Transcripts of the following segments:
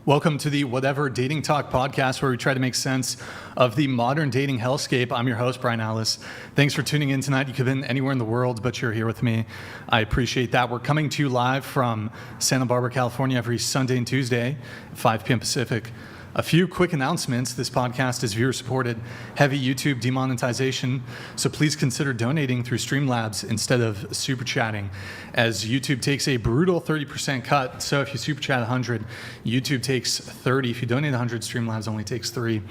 Welcome to the Whatever Dating Talk podcast, where we try to make sense of the modern dating hellscape. I'm your host, Brian Alice. Thanks for tuning in tonight. You could have been anywhere in the world, but you're here with me. I appreciate that. We're coming to you live from Santa Barbara, California, every Sunday and Tuesday, 5 p.m. Pacific. A few quick announcements. This podcast is viewer-supported, heavy YouTube demonetization, so please consider donating through Streamlabs instead of super chatting, as YouTube takes a brutal 30% cut. So if you super chat 100, YouTube takes 30. If you donate 100, Streamlabs only takes 3.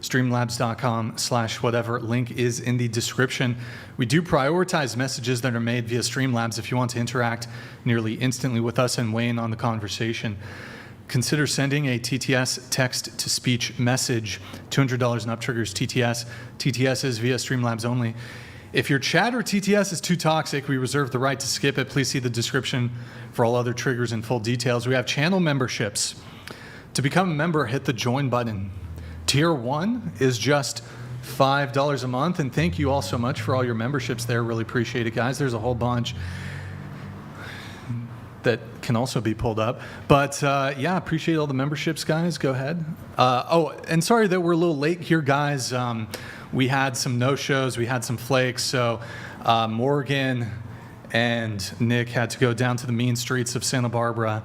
Streamlabs.com/whatever. Link is in the description. We do prioritize messages that are made via Streamlabs if you want to interact nearly instantly with us and weigh in on the conversation. Consider sending a TTS text-to-speech message. $200 and up triggers TTS. TTS is via Streamlabs only. If your chat or TTS is too toxic, we reserve the right to skip it. Please see the description for all other triggers and full details. We have channel memberships. To become a member, hit the join button. Tier 1 is just $5 a month, and thank you all so much for all your memberships there. Really appreciate it, guys. There's a whole bunch that can also be pulled up. But yeah, appreciate all the memberships, guys. Go ahead. And sorry that we're a little late here, guys. We had some no-shows. We had some flakes. So Morgan and Nick had to go down to the mean streets of Santa Barbara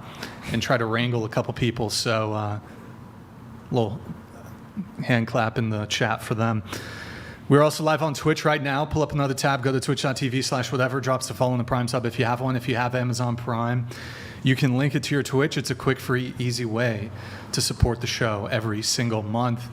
and try to wrangle a couple people. So little hand clap in the chat for them. We're also live on Twitch right now. Pull up another tab, go to twitch.tv/whatever, drops to follow in the Prime sub if you have one. If you have Amazon Prime, you can link it to your Twitch. It's a quick, free, easy way to support the show every single month.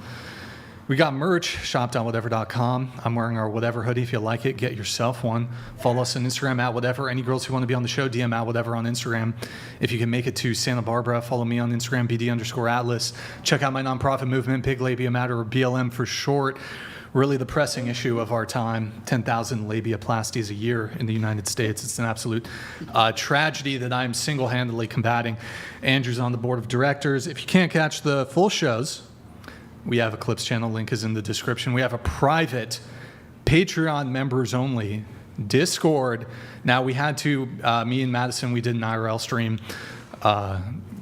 We got merch, shop.whatever.com. I'm wearing our Whatever hoodie. If you like it, get yourself one. Follow us on Instagram @whatever. Any girls who want to be on the show, DM @whatever on Instagram. If you can make it to Santa Barbara, follow me on Instagram, BD_Atlas. Check out my nonprofit movement, Big Labia Matter, or BLM for short. Really the pressing issue of our time, 10,000 labiaplasties a year in the United States. It's an absolute tragedy that I'm single-handedly combating. Andrew's on the board of directors. If you can't catch the full shows, we have a Clips channel. Link is in the description. We have a private Patreon members only Discord. Now we had to, me and Madison, we did an IRL stream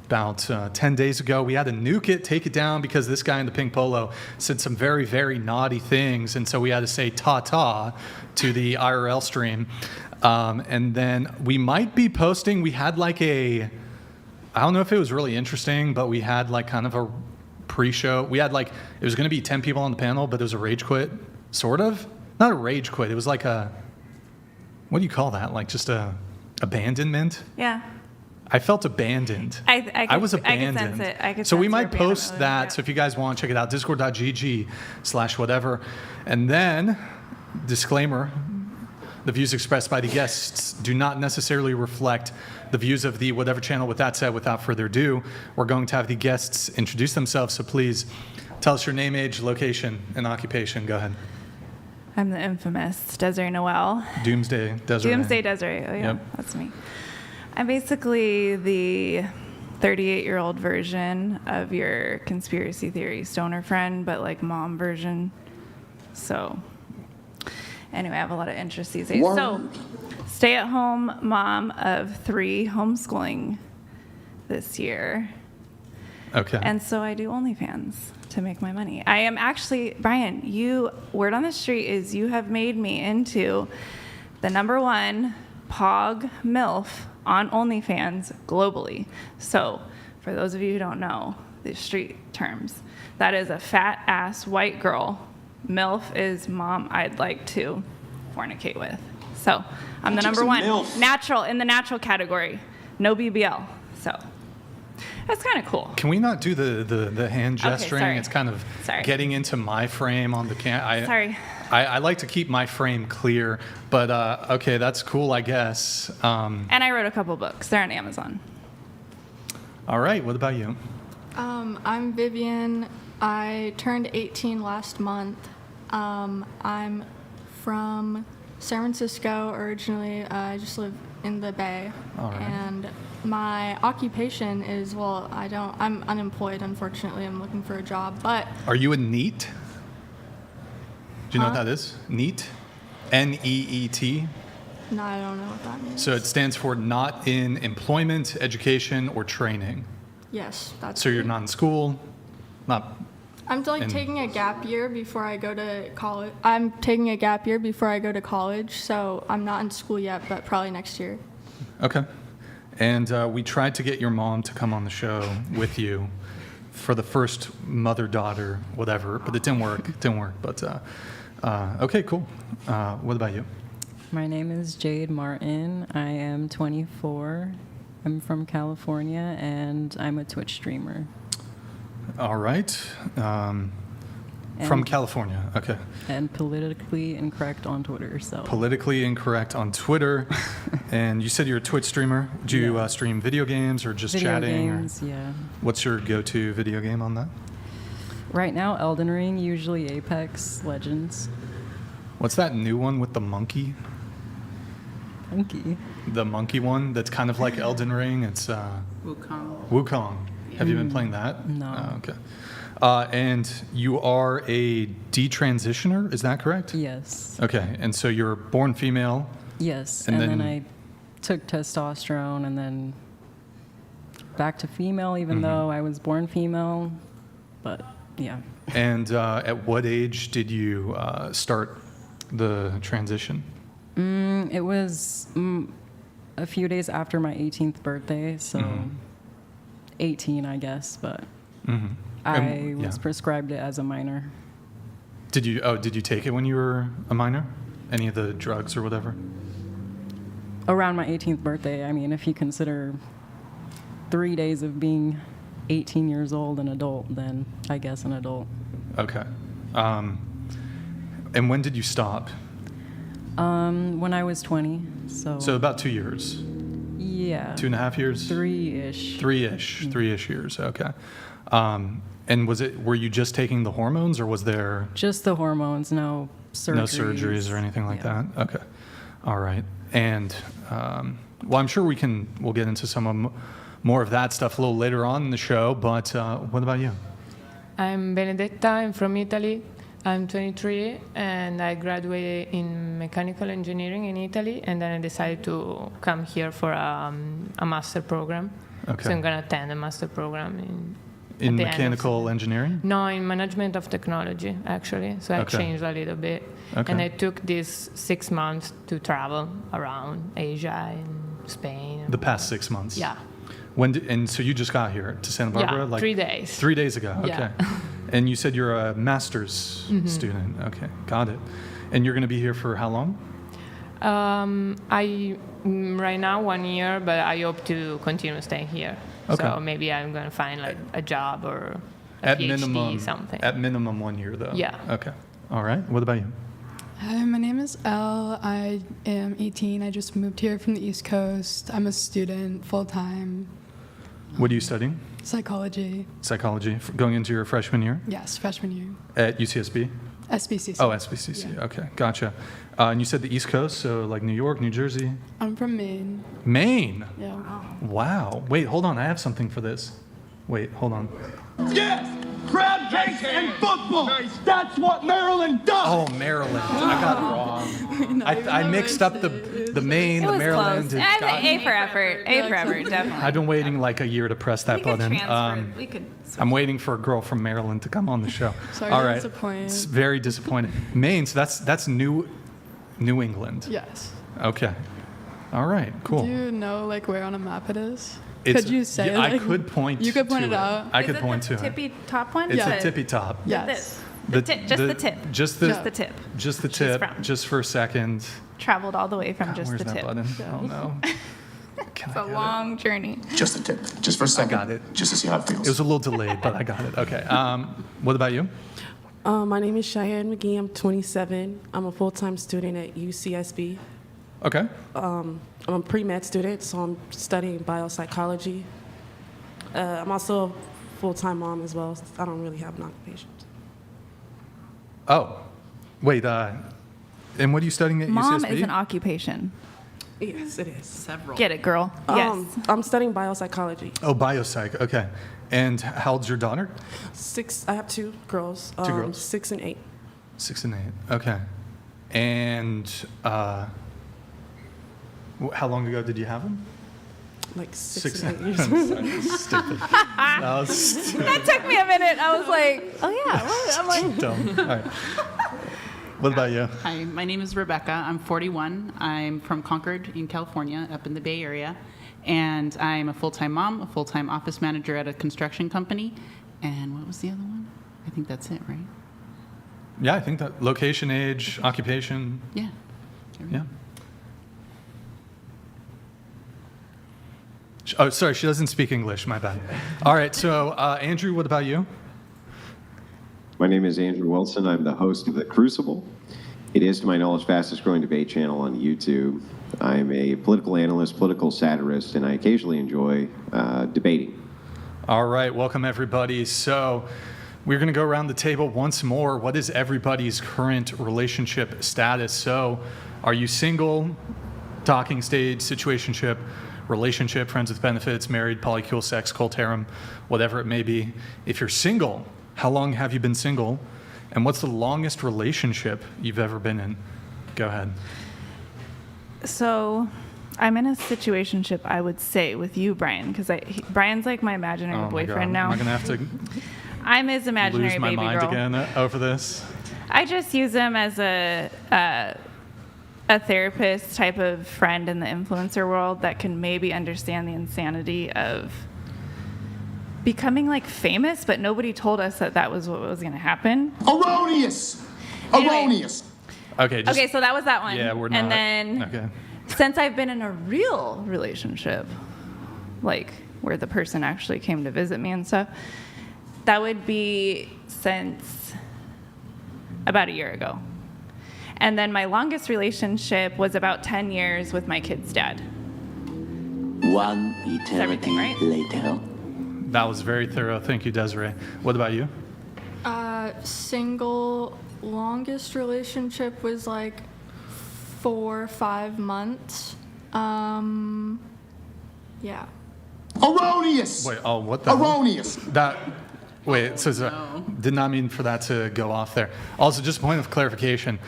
about 10 days ago. We had to nuke it, take it down, because this guy in the pink polo said some very, very naughty things, and so we had to say ta-ta to the IRL stream. And then we might be posting, we had like I don't know if it was really interesting, but we had like kind of a pre-show. We had like, it was going to be 10 people on the panel, but it was a rage quit, sort of. Not a rage quit, it was like a, what do you call that? Like just a abandonment? Yeah. I felt abandoned. I was abandoned. I could sense it. So we might post that. Yeah. So if you guys want, check it out. Discord.gg/whatever. And then, disclaimer, the views expressed by the guests do not necessarily reflect the views of the Whatever channel. With that said, without further ado, we're going to have the guests introduce themselves. So please tell us your name, age, location, and occupation. Go ahead. I'm the infamous Desiree Noel. Doomsday Desiree. Doomsday Desiree. Oh, yeah. Yep. That's me. I'm basically the 38-year-old version of your conspiracy theory stoner friend, but like mom version. So anyway, I have a lot of interests these days. What? So stay-at-home mom of 3, homeschooling this year. Okay. And so I do OnlyFans to make my money. I am actually, Brian, word on the street is you have made me into the #1 Pog MILF on OnlyFans globally. So, for those of you who don't know the street terms, that is a fat-ass white girl. MILF is mom I'd like to fornicate with. So, I'm the #1. Natural, in the natural category. No BBL. So, that's kind of cool. Can we not do the hand gesturing? Okay, it's kind of getting into my frame on the Sorry. I like to keep my frame clear, but okay, that's cool, I guess. And I wrote a couple books. They're on Amazon. All right, what about you? I'm Vivian. I turned 18 last month. I'm from San Francisco originally. I just live in the Bay. All right. And my occupation is, I'm unemployed, unfortunately. I'm looking for a job, but... Are you a NEET? Do you know what that is? NEET? NEET? No, I don't know what that means. So it stands for not in employment, education, or training. Yes, that's So you're it. not in school, not. I'm like and- taking a gap year before I go to college. I'm taking a gap year before I go to college, so I'm not in school yet, but probably next year. Okay. And we tried to get your mom to come on the show with you for the first mother-daughter, whatever, but it didn't work. It didn't work. But okay, cool. What about you? My name is Jade Martin. I am 24. I'm from California, and I'm a Twitch streamer. All right. From And- California. Okay. And politically incorrect on Twitter. So Politically incorrect on Twitter. And you said you're a Twitch streamer. Do you Yeah. stream video games or just video chatting? games, yeah. What's your go-to video game on that? Right now, Elden Ring, usually Apex Legends. What's that new one with the monkey? Funky. The monkey one that's kind of like Elden Ring. It's Wukong. Have you been playing that? No. Oh, okay. And you are a detransitioner, is that correct? Yes. Okay. And so you're born female. Yes. And And, then then- I took testosterone and then back to female, even though I was born female. But yeah. And at what age did you start the transition? It was a few days after my 18th birthday, so 18, I guess, but Mm-hmm. I was prescribed it as a minor. Did you take it when you were a minor? Any of the drugs or whatever? Around my 18th birthday, I mean, if you consider 3 days of being 18 years old an adult, then I guess an adult. Okay. And when did you stop? When I was 20, so, So about 2 years. yeah, 2.5 years? 3-ish. Three-ish years. Okay. And were you just taking the hormones, or was there Just the hormones, no surgeries. no surgeries or anything like Yeah. that? Okay. All right. And well, I'm sure we'll get into some more of that stuff a little later on in the show. But what about you? I'm Benedetta. I'm from Italy. I'm 23, and I graduated in mechanical engineering in Italy, and then I decided to come here for a master program. Okay. So I'm going to attend a master program In at the end of mechanical engineering? No, in management of technology, actually. So I Okay. changed a little bit. Okay. And I took these 6 months to travel around Asia and Spain. The past 6 months? Yeah. And so you just got here to Santa Barbara? Yeah, 3 days. 3 days ago, okay. Yeah. And you said you're a master's student. Okay, got it. And you're going to be here for how long? Right now 1 year, but I hope to continue staying here. Okay. So maybe I'm going to find like a job or a At PhD, minimum, something. At minimum 1 year, though. Yeah. Okay. All right. What about you? Hi, my name is Elle. I am 18. I just moved here from the East Coast. I'm a student, full-time, What are you studying? psychology. Psychology. Going into your freshman year Yes, freshman year. at UCSB. SBCC. Oh, SBCC. Yeah. Okay, gotcha. And you said the East Coast, so like New York, New Jersey, I'm from Maine. Maine. Yeah. Wow. Wait, hold on. I have something for this. Wait, hold on. Yes! Crab cakes and football! That's what Maryland does! Oh, Maryland. I got it wrong. I mixed up the Maine, It the was Maryland. close. and I got- think A for effort. A for effort, definitely. I've been waiting like a year to press that We could button. transfer. We could. I'm waiting for a girl from Maryland to come on the show. Sorry All to right. disappoint. It's very disappointing. Maine, so that's New England. Yes. Okay. All right, cool. Do you know like where on a map it is? It's- could you say? yeah, I like, could point. You could point to it out. I Is could it point the to it. tippy top one? It's Yeah. the tippy top. Yes. This. The tip, just the tip. Just the Just the tip. Just the She's tip. from. Just for a second. Traveled all the way from just Where's the that tip. button? Oh no. Can It's I a get it? long journey. Just a tip. Just for a second. got it. Just to see how it feels. It was a little delayed, but I got it. Okay. What about you? My name is Cheyenne McGee. I'm 27. I'm a full-time student at UCSB. Okay. I'm a pre-med student, so I'm studying biopsychology. I'm also a full-time mom as well. I don't really have an occupation. Oh, wait. And what are you studying at Mom UCSB? is an occupation. Yes, it is. Get it, girl. Yes. I'm studying biopsychology. Oh, biopsych. Okay. And how old's your daughter? 6. I have 2 girls. Two girls. 6 and 8. 6 and 8. Okay. And how long ago did you have them? like 6 6 and 8 years. Stupid. That was stupid. That took me a minute. I was like, oh yeah. What? I'm like, Dumb. All right. What about you? Hi, my name is Rebecca. I'm 41. I'm from Concord in California, up in the Bay Area. And I'm a full-time mom, a full-time office manager at a construction company. And what was the other one? I think that's it, right? Yeah, I think that location, age, occupation. Yeah. Yeah. Oh, sorry, she doesn't speak English. My bad. All right, so Andrew, what about you? My name is Andrew Wilson. I'm the host of The Crucible. It is, to my knowledge, fastest growing debate channel on YouTube. I'm a political analyst, political satirist, and I occasionally enjoy debating. All right, welcome everybody. So we're going to go around the table once more. What is everybody's current relationship status? So are you single, talking stage, situationship, relationship, friends with benefits, married, polycule, sex, cult, harem, whatever it may be? If you're single, how long have you been single? And what's the longest relationship you've ever been in? Go ahead. so I'm in a situationship, I would say, with you, Brian, because Brian's like my imaginary Oh my boyfriend God. now. Am I going to have to I'm his imaginary lose my baby mind girl. again over this? I just use him as a therapist type of friend in the influencer world that can maybe understand the insanity of becoming like famous, but nobody told us that that was what was going to happen. Erroneous! Anyway. Erroneous! Okay, just, Okay, so that was that one. yeah, we're not. And then Okay. since I've been in a real relationship, like where the person actually came to visit me and stuff, that would be since about a year ago. And then my longest relationship was about 10 years with my kid's dad. One eternity everything, right? later. That was very thorough. Thank you, Desiree. What about you? Single, longest relationship was like 4 or 5 months. Yeah. Erroneous! Wait, oh, what the hell? Erroneous! That, wait, it says, did not mean for that to go off there. Also, just a point of clarification,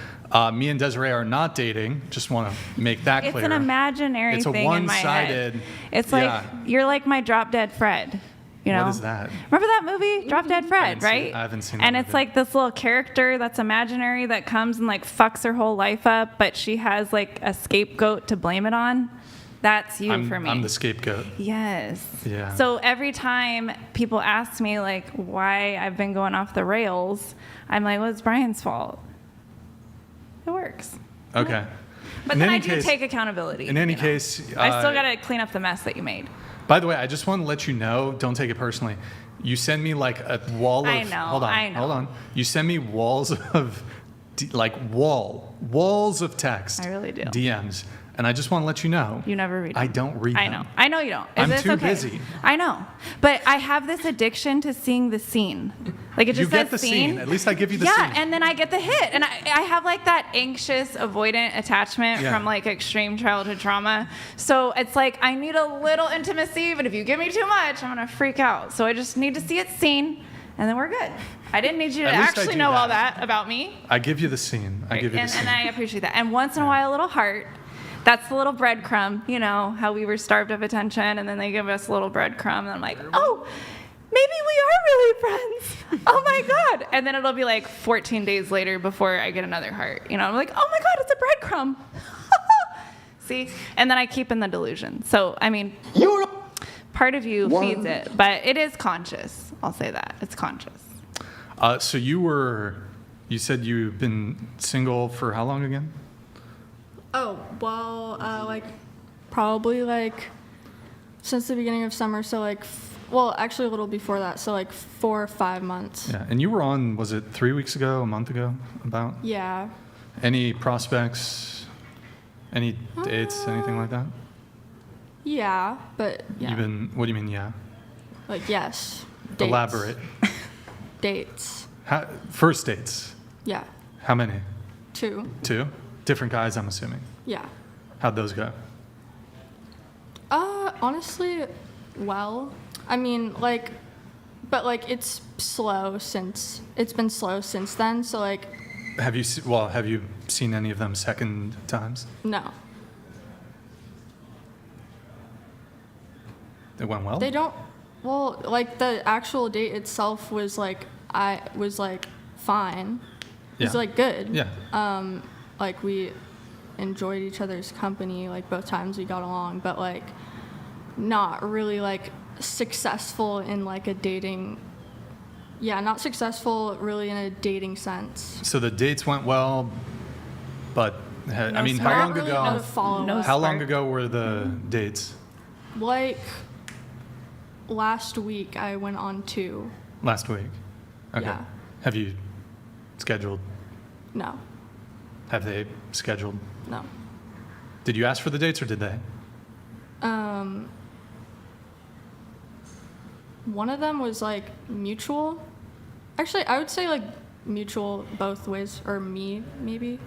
me and Desiree are not dating. Just want to make that It's clear. an imaginary It's a thing in my head. one-sided- It's like, yeah. you're like my drop dead Fred. You know? What is that? Remember that movie, Drop Dead Fred, right? I haven't seen And that it's movie. like this little character that's imaginary that comes and like fucks her whole life up, but she has like a scapegoat to blame it on. That's you for me. I'm the scapegoat. Yes. Yeah. So every time people ask me like why I've been going off the rails, I'm like, well, it's Brian's fault. It works. Okay. But In then any I do case- take accountability. In any you know? case, I still got to clean up the mess that you made. By the way, I just want to let you know, don't take it personally. You send me like a wall of, I know, hold on, I know. hold on. You send me walls of, walls of text. I really do. DMs. And I just want to let you know. You never read them. I don't read I them. know. I know you don't. I'm It's too okay. busy. I know. But I have this addiction to seeing the scene. Like it just You get says the scene. At least I give you the scene. Yeah, and then I get the hit. And I have like that anxious, avoidant attachment Yeah. from like extreme childhood trauma. So it's like I need a little intimacy, but if you give me too much, I'm going to freak out. So I just need to see it seen, and then we're good. I didn't need you to At least I actually do know all that. that about me. I give you the scene. I give you the And, scene. and I appreciate that. And once in a while, a little heart. That's the little breadcrumb, you know, how we were starved of attention, and then they give us a little breadcrumb, and I'm like, oh, maybe we are really friends. Oh my God. And then it'll be like 14 days later before I get another heart. You know, I'm like, oh my God, it's a breadcrumb. See? And then I keep in the delusion. So, I mean, part of you feeds it, but it is conscious. I'll say that. It's conscious. So you said you've been single for how long again? Oh, well, like, probably, like, since the beginning of summer, so, like, well, actually a little before that, so, like, 4 or 5 months. Yeah. And you were on, was it 3 weeks ago, a month ago, about? Yeah. Any prospects? Any dates? Anything like that? Yeah, but, yeah. What do you mean, yeah? Like, yes. Dates. Elaborate. Dates. First dates? Yeah. How many? 2. 2? Different guys, I'm assuming. Yeah. How'd those go? Honestly, well, I mean, like, but, like, it's been slow since then, so, like. Have you seen any of them second times? No. It went well? They don't. Well, like the actual date itself was like fine. It was Yeah. like good. Yeah. Like we enjoyed each other's company. Like both times we got along, but like not really like successful in like a dating. Yeah, not successful really in a dating sense. So the dates went well, but how Not long really ago? no follow-up. How long ago were the dates? Like last week, I went on 2. Last week. Okay. Yeah. Have you scheduled? No, Have they scheduled? no. Did you ask for the dates or did they? One of them was like mutual. Actually, I would say like mutual both ways, or me maybe.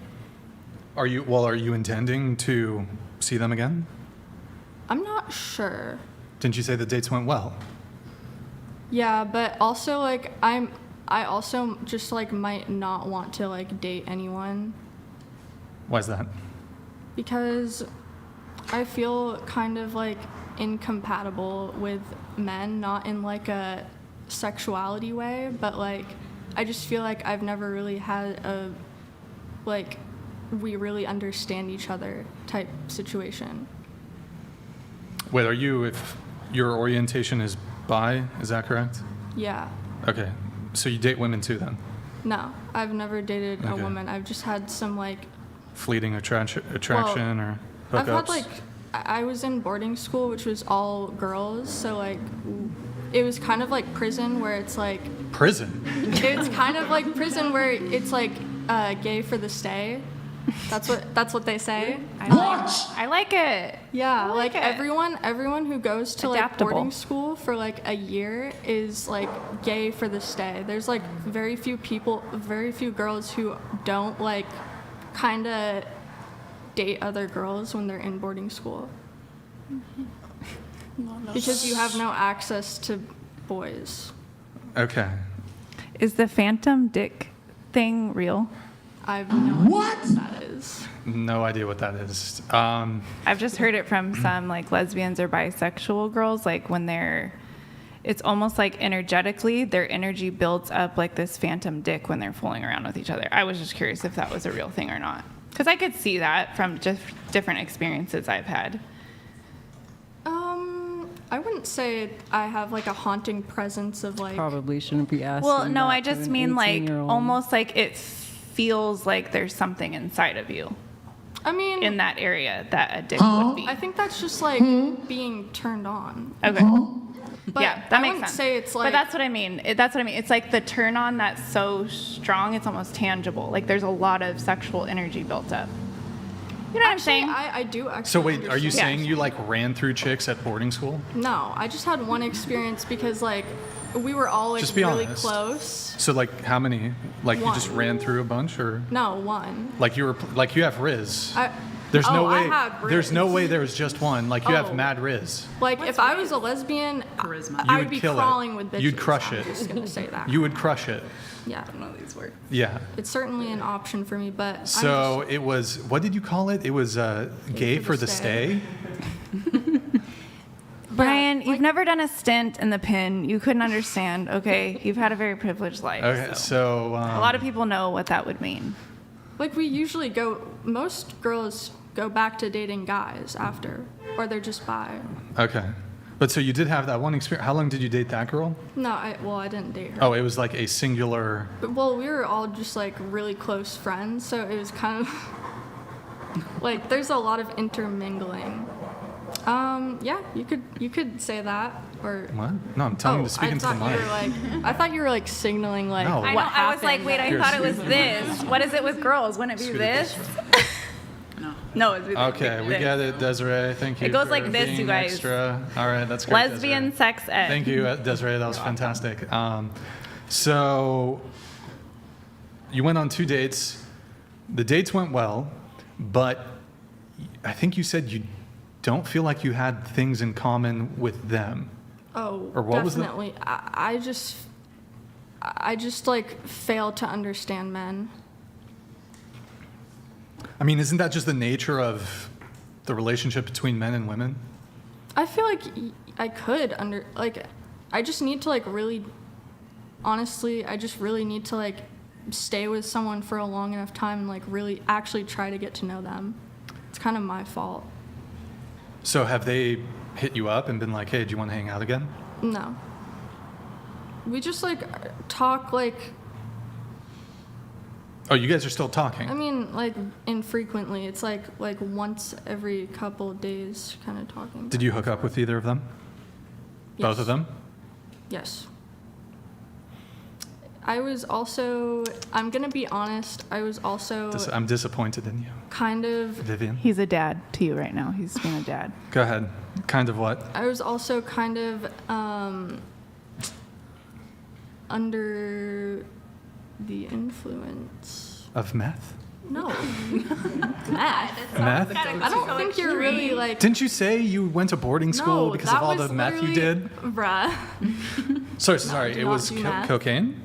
Are you intending to see them again? I'm not sure. Didn't you say the dates went well? Yeah, but also like I also just like might not want to like date anyone Why is that? because I feel kind of like incompatible with men, not in like a sexuality way, but like I just feel like I've never really had a like we really understand each other type situation. Wait, if your orientation is bi, is that correct? Yeah. Okay. So you date women too then? No, I've never dated a Okay. woman. I've just had some like Fleeting attraction or hookups? I've had like I was in boarding school, which was all girls, so like it was kind of like prison where it's like Prison? it's kind of like prison where it's like gay for the stay. That's what they say. I like it. Yeah, I like like it. everyone who goes to like Adaptable. boarding school for like a year is like gay for the stay. There's like very few girls who don't like kind of date other girls when they're in boarding school. Because you have no access to boys. Okay. Is the phantom dick thing real? I have no idea what that is. No idea what that is. I've just heard it from some like lesbians or bisexual girls, like when it's almost like energetically their energy builds up like this phantom dick when they're fooling around with each other. I was just curious if that was a real thing or not. Because I could see that from just different experiences I've had. I wouldn't say I have like a haunting presence of like. Probably shouldn't be asking. Well, no, that I to just an mean like 18-year-old. almost like it feels like there's something inside of you I mean, in that area that a dick would be. I think that's just like being turned on. Okay. But Yeah, that I makes wouldn't sense. say it's like. But that's what I mean. That's what I mean. It's like the turn on that's so strong, it's almost tangible. Like there's a lot of sexual energy built up. You know what I'm saying? I do actually. So wait, are you understand. saying you like ran through chicks at boarding school? No, I just had one experience because like we were all like Just be really honest. close. So like how many? Like you just One. ran through a bunch or No, one. like you have Riz? There's Oh, no I way. had There's no Riz. way there was just one. Like you have Oh. mad Riz. Like if I was a lesbian, Charisma. I You would would be kill it. crawling with bitches. You'd crush I'm it. just gonna say that. You would crush it. Yeah, these words. Yeah. it's certainly an option for me, but So it was. What did you call it? It was gay for the stay. Brian, you've never done a stint in the pin. You couldn't understand, okay? You've had a very privileged life. Okay. So a lot of people know what that would mean. like we usually go. Most girls go back to dating guys after, or they're just bi. Okay. But so you did have that one experience. How long did you date that girl? No, I didn't date her. Oh, it was like a singular. Well, we were all just like really close friends, so it was kind of like there's a lot of intermingling. Yeah, you could say that or. What? No, I'm telling you to speak into the mic. I thought you were like signaling like No. I what know. I was like, happened. wait, I Here, thought it was scoot this. What is it with girls? Wouldn't it be Scoot this? this. No, it's Okay, we get it, Desiree. Thank you. It goes for like this, you being guys. Extra. All right, that's great. Lesbian Desiree. sex ed. Thank you, Desiree. That was fantastic. So you went on 2 dates. The dates went well, but I think you said you don't feel like you had things in common with them. Oh, Or what was the- definitely. I just like fail to understand men. I mean, isn't that just the nature of the relationship between men and women? I feel like I could I just need to like really, honestly, I just really need to like stay with someone for a long enough time and like really actually try to get to know them. It's kind of my fault. So have they hit you up and been like, hey, do you want to hang out again? No. We just like talk like, Oh, you guys are still talking? I mean, like infrequently. It's like once every couple of days kind of talking. Did you hook up with either of them? Yes. Both of them? Yes. I was also, I'm going to be honest, I was also I'm disappointed in you. kind of, Vivian? He's a dad to you right now. He's being a dad. Go ahead. Kind of what? I was also kind of under the influence. Of meth? No. Meth. Meth? I don't think you're really like. Didn't you say you went to boarding school No, because that of all was the meth you literally- did? Bruh. Sorry, did it not was do meth. cocaine?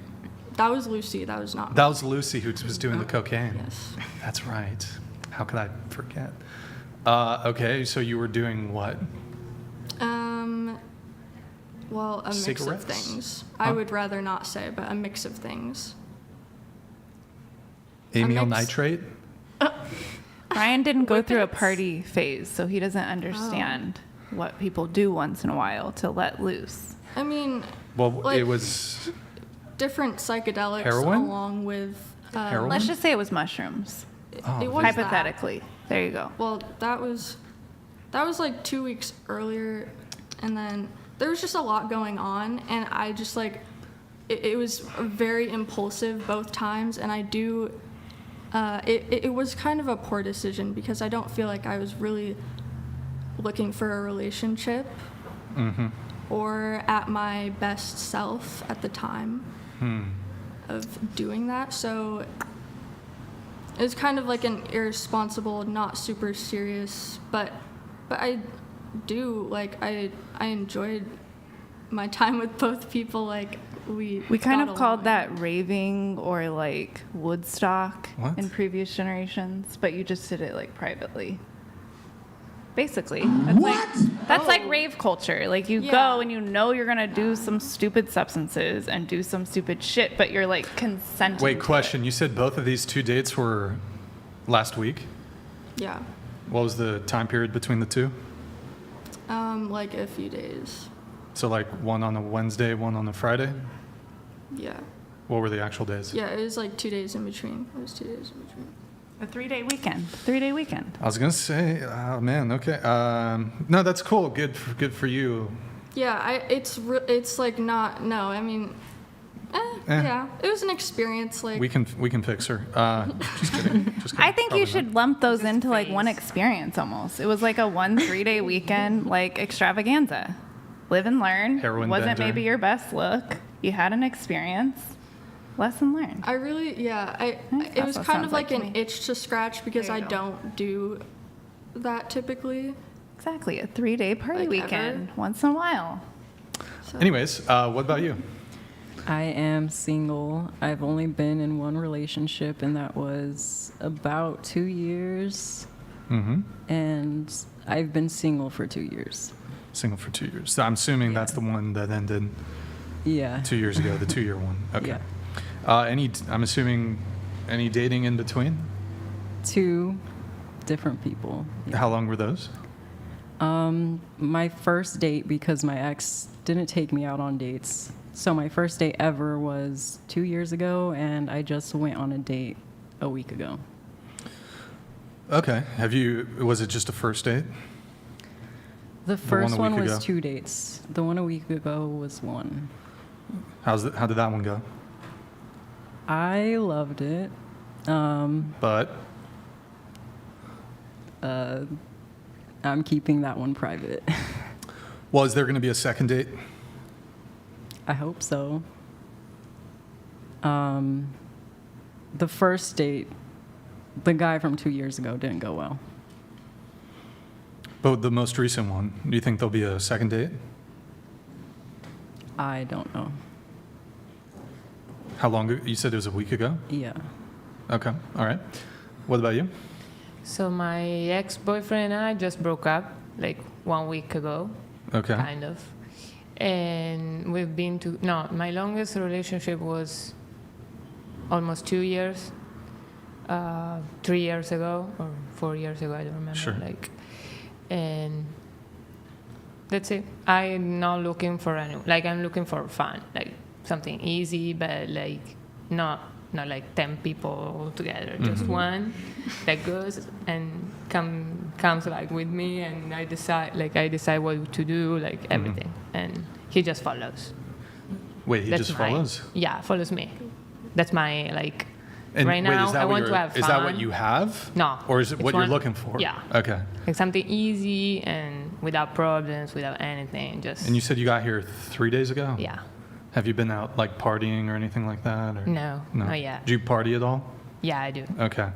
That was Lucy. That was not. That was Lucy who was doing the cocaine. Yes. That's right. How could I forget? Okay, so you were doing what? Well, a mix Cigarettes? of things. Huh? I would rather not say, but a mix of things. Amyl mix- nitrate? Brian didn't go through a Whippets. party phase, so he doesn't understand what people do once in a while to let loose. I mean, Well, like, it was different psychedelics Heroin? along with. Heroin? Let's just say it was mushrooms. It was Hypothetically. There you go. Well, that was like 2 weeks earlier, and then there was just a lot going on, and I just like it was very impulsive both times, and I do. It was kind of a poor decision because I don't feel like I was really looking for a relationship or at my best self at the time of doing that. So it was kind of like an irresponsible, not super serious, but I do like I enjoyed my time with both people. Like we kind got of called along. that raving or like Woodstock What? in previous generations, but you just did it like privately. Basically, that's like rave culture. Like you Yeah. go and you know you're gonna do some stupid substances and do some stupid shit, but you're like consenting. Wait, to question. You said both of these 2 dates were last week? Yeah. What was the time period between the two? Like a few days. So like one on a Wednesday, one on a Friday? Yeah. What were the actual days? Yeah, it was like 2 days in between. It was 2 days in between. A 3-day weekend. 3-day weekend. I was gonna say, oh man, okay. No, that's cool. Good for you. Yeah, it's like not, no, I mean, yeah, it was an experience. Like We can fix her. Just kidding. Just kidding. I think you Probably should not. lump those into like one experience almost. It was like a 1 3-day weekend like extravaganza. Live and learn. Heroin Wasn't bender. maybe your best look. You had an experience. Lesson learned. I really, yeah, think it that's was what kind sounds of like like to an me. itch to scratch because There I you go. don't do that typically. Exactly. A 3-day party Like weekend ever. once in a while. So. Anyways, what about you? I am single. I've only been in one relationship, and that was about 2 years. Mm-hmm. And I've been single for 2 years. Single for 2 years. So I'm assuming that's the one that ended Yeah. 2 years ago, the 2-year one. Okay. Yeah. I'm assuming any dating in between? 2 different people. How long were those? My first date, because my ex didn't take me out on dates. So my first date ever was 2 years ago, and I just went on a date a week ago. Okay. Was it just a first date? The first a one week was ago? 2 dates. The one a week ago was 1. How did that one go? I loved it. But I'm keeping that one private. well, is there going to be a second date? I hope so. The first date, the guy from 2 years ago didn't go well. But the most recent one, do you think there'll be a second date? I don't know. How long? You said it was a week ago? Yeah. Okay. All right. What about you? So my ex-boyfriend and I just broke up like 1 week ago. Okay. kind of. And we've been to, no, my longest relationship was almost 2 years, 3 years ago, or 4 years ago, I don't remember. Sure. And that's it. I'm not looking for any, I'm looking for fun, something easy, but not like 10 people together, just one that goes and comes with me, and I decide what to do, everything, and he just follows. Wait, he just follows? Yeah, follows me. That's my And right wait, now is that I what want to you're- have fun. Is that what you have? No. Or is it it's what you're one- looking for? Yeah. Okay. Something easy and without problems, without anything, just. And you said you got here 3 days ago? Yeah. Have you been out partying or anything like that? Or? No, not yet. Do you party at all? Yeah, I do. Okay.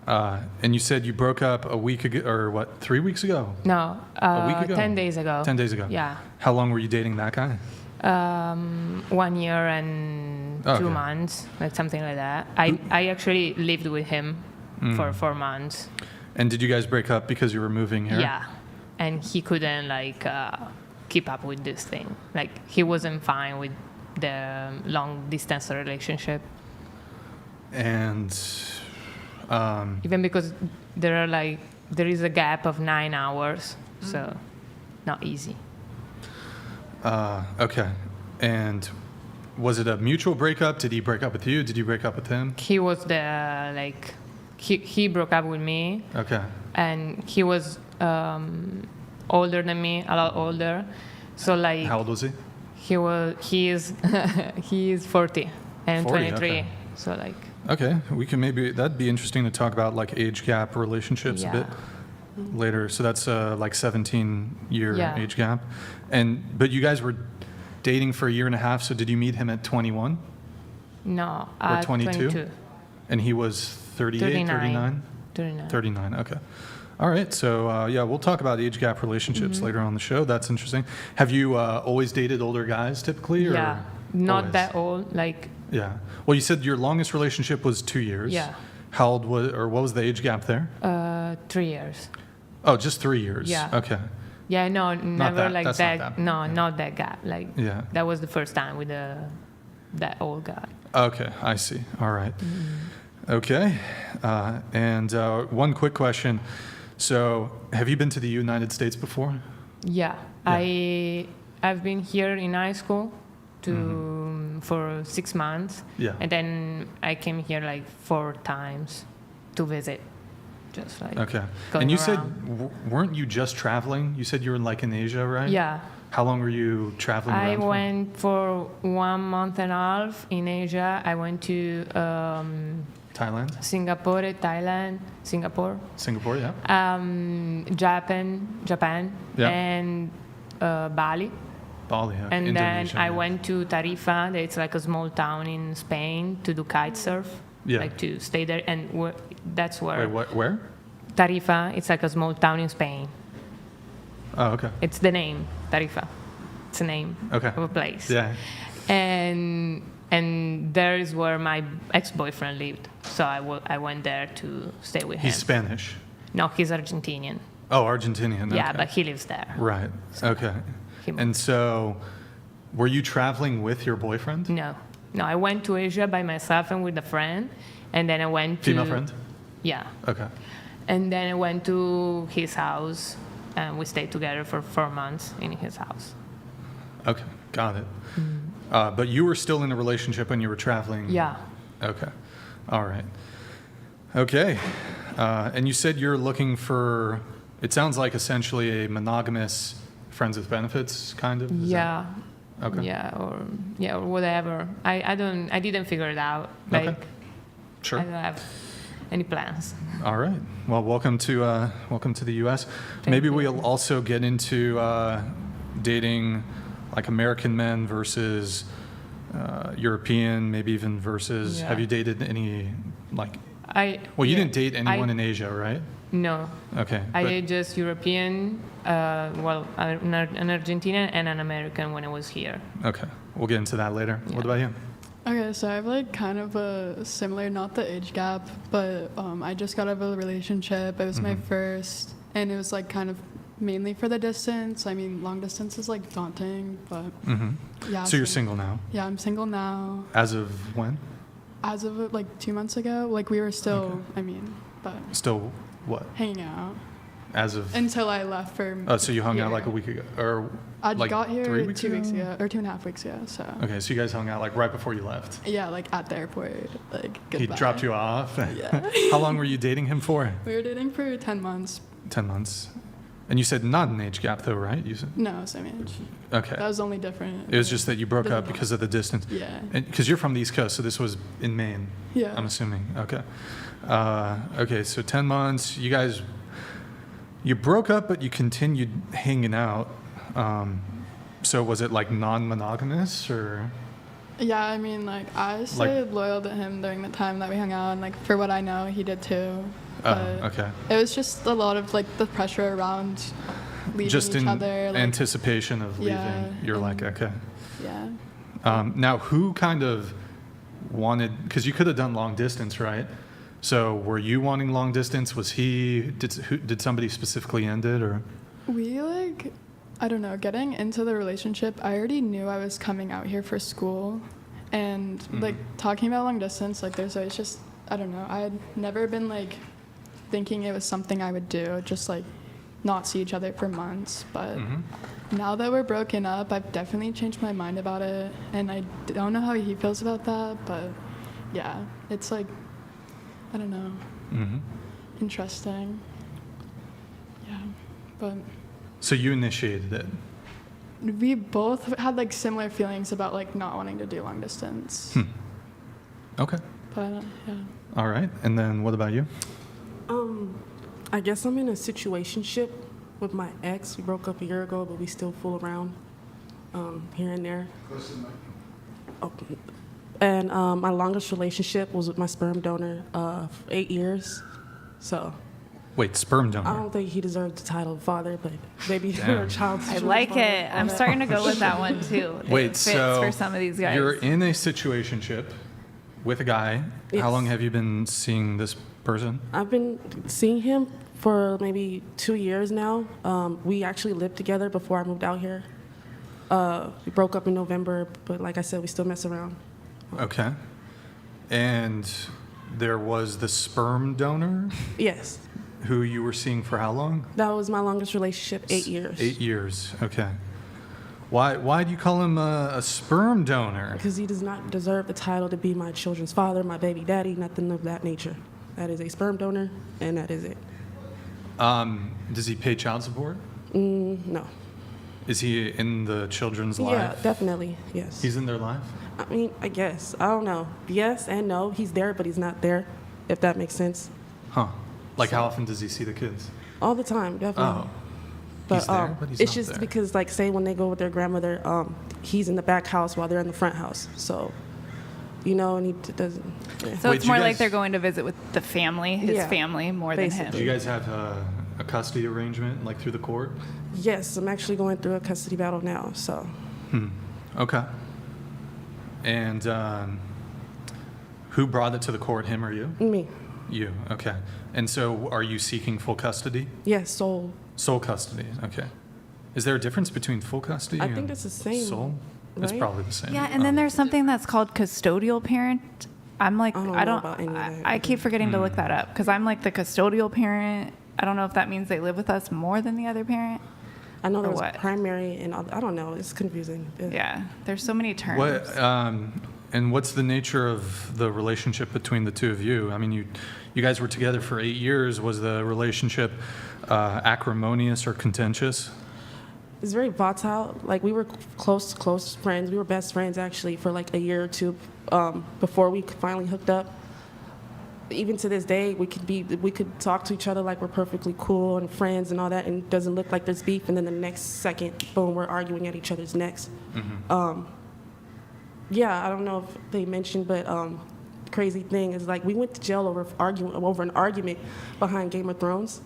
And you said you broke up a week ago, or what, 3 weeks ago? No, A week ago? 10 days ago. 10 days ago. Yeah. How long were you dating that guy? 1 year and Okay. 2 months, something like that. I actually lived with him for 4 months. And did you guys break up because you were moving here? Yeah, and he couldn't keep up with this thing. He wasn't fine with the long distance relationship. And Even because there is a gap of 9 hours, so not easy. okay. And was it a mutual breakup? Did he break up with you? Did you break up with him? He was he broke up with me. Okay. And he was older than me, a lot older. So How old was he? he is he is 40 and 40, 23. okay. So Okay, we can that'd be interesting to talk about age gap relationships a bit later. So that's 17-year Yeah. age gap. But you guys were dating for a year and a half, so did you meet him at 21? no, Or 22? 22. And he was 38, 39? 39. 39, okay. All right, so we'll talk about age gap relationships later on the show. That's interesting. Have you always dated older guys typically? Or Yeah, not always? that old. Yeah. Well, you said your longest relationship was 2 years. Yeah. How old was, or what was the age gap there? 3 years. Oh, just 3 years. Yeah. Okay. Yeah, no, never that- that's not that- No, not that gap. Yeah. That was the first time with that old guy. Okay, I see. All right. Okay. And one quick question. So, have you been to the United States before? Yeah, I've been here in high school for 6 months. Yeah. And then I came here 4 times to visit. Just Okay. going And you around. said, weren't you just traveling? You said you were in Asia, right? Yeah. How long were you traveling around I for? went for 1 month and a half in Asia. I went to Thailand? Singapore, Singapore, yeah. Japan, Yeah. and Bali. Bali, yeah. And Indonesia, then I yeah. went to Tarifa. It's a small town in Spain to do kite surf. Yeah. To stay there, and that's where. Wait, where? Tarifa. It's a small town in Spain. Oh, okay. It's the name Tarifa. It's a name Okay. of a place. Yeah. And there is where my ex-boyfriend lived. So I went there to stay with him. He's Spanish. No, he's Argentinian. Oh, Argentinian. Yeah, okay. but he lives there. Right. Okay. And so, were you traveling with your boyfriend? No, I went to Asia by myself and with a friend, and then I went to Female friend? Yeah. Okay. And then I went to his house, and we stayed together for 4 months in his house. Okay, got it. But you were still in a relationship when you were traveling? Yeah. Okay. All right. Okay. And you said you're looking for, it sounds like essentially a monogamous friends with benefits kind of? Is Yeah. that- okay. Yeah, or whatever. I didn't figure it out. Okay. Sure. I don't have any plans. All right. Well, welcome to the U.S. Maybe we'll also get into dating American men versus European, maybe even versus. Yeah. Have you dated any You didn't date anyone in Asia, right? No. Okay. I but- did just European, an Argentinian and an American when I was here. Okay. We'll get into that later. What about you? Okay, so I have kind of a similar, not the age gap, but I just got out of a relationship. It was my first, and it was kind of mainly for the distance. I mean, long distance is like daunting, but yeah. So you're single now? Yeah, I'm single now. As of when? As of like 2 months ago, like we were still, but Still what? hanging out As of? until I left for. Oh, so you hung out here. like a week ago, or I like got here 3 weeks 2 weeks ago? ago, or 2.5 weeks ago. So. Okay, so you guys hung out like right before you left. Yeah, like at the airport, like goodbye. He dropped you off. Yeah. How long were you dating him for? We were dating for 10 months. 10 months. And you said not an age gap though, right? You said. No, same age. Okay. That was only different. It was just that you broke up because of the distance. Yeah. Because you're from the East Coast, so this was in Maine. Yeah. I'm assuming. Okay. Okay, so 10 months. You broke up, but you continued hanging out. So was it like non-monogamous or? Yeah, I mean, like I stayed loyal to him during the time that we hung out, and like for what I know, he did too. But okay. It was just a lot of like the pressure around leaving Just each in other. Like, anticipation of leaving, yeah, you're like, okay. Yeah. Now, who kind of wanted, because you could have done long distance, right? So were you wanting long distance? Was he, did somebody specifically end it or? We like, I don't know, getting into the relationship, I already knew I was coming out here for school, and like talking about long distance, like there's always just, I don't know, I had never been like thinking it was something I would do, just like not see each other for months. But now that we're broken up, I've definitely changed my mind about it, and I don't know how he feels about that, but yeah, it's like, I don't know, interesting. Yeah, but. So you initiated it? We both had like similar feelings about like not wanting to do long distance. Okay. But yeah. All right. And then what about you? I guess I'm in a situationship with my ex. We broke up a year ago, but we still fool around here and there. Okay. And my longest relationship was with my sperm donor for 8 years. So. Wait, sperm donor? I don't think he deserved the title of father, but maybe you're a child's. I like it. I'm starting to go with that one too. Wait, it fits so for some of these guys. you're in a situationship with a guy. Yes. How long have you been seeing this person? I've been seeing him for maybe 2 years now. We actually lived together before I moved out here. We broke up in November, but like I said, we still mess around. Okay. And there was the sperm donor Yes. who you were seeing for how long? That was my longest relationship, 8 years. 8 years. Okay. Why do you call him a sperm donor? Because he does not deserve the title to be my children's father, my baby daddy, nothing of that nature. That is a sperm donor, and that is it. Does he pay child support? No. Is he in the children's life? Yeah, definitely, yes. He's in their life? I mean, I guess. I don't know. Yes and no. He's there, but he's not there, if that makes sense. Huh. Like how often does he see the kids? All the time, definitely. Oh. But, He's there, but he's it's not just there. because, like, say when they go with their grandmother, he's in the back house while they're in the front house. So, you know, and he doesn't. Yeah. So Wait, it's do you more like guys- they're going to visit with the family, his Yeah, family, more than him. Do you guys have a custody arrangement, like through the court? Yes, I'm actually going through a custody battle now. So, Okay. And who brought it to the court, him or you? me. You, okay. And so are you seeking full custody? Yes, soul. Sole custody, okay. Is there a difference between full custody I and think it's the same, sole? It's right? probably the same. Yeah, and then there's something that's called custodial parent. I'm like, I don't I know don't, about any of that. I keep forgetting to look that up because I'm like the custodial parent. I don't know if that means they live with us more than the other parent. I know Or there's what? primary and I don't know. It's confusing. Yeah, there's so many terms. What, and what's the nature of the relationship between the two of you? I mean, you guys were together for 8 years. Was the relationship acrimonious or contentious? It's very volatile. Like we were close friends. We were best friends actually for like a year or two before we finally hooked up. Even to this day, we could talk to each other like we're perfectly cool and friends and all that, and it doesn't look like there's beef. And then the next second, boom, we're arguing at each other's necks. Yeah, I don't know if they mentioned, but crazy thing is like we went to jail over an argument behind Game of Thrones.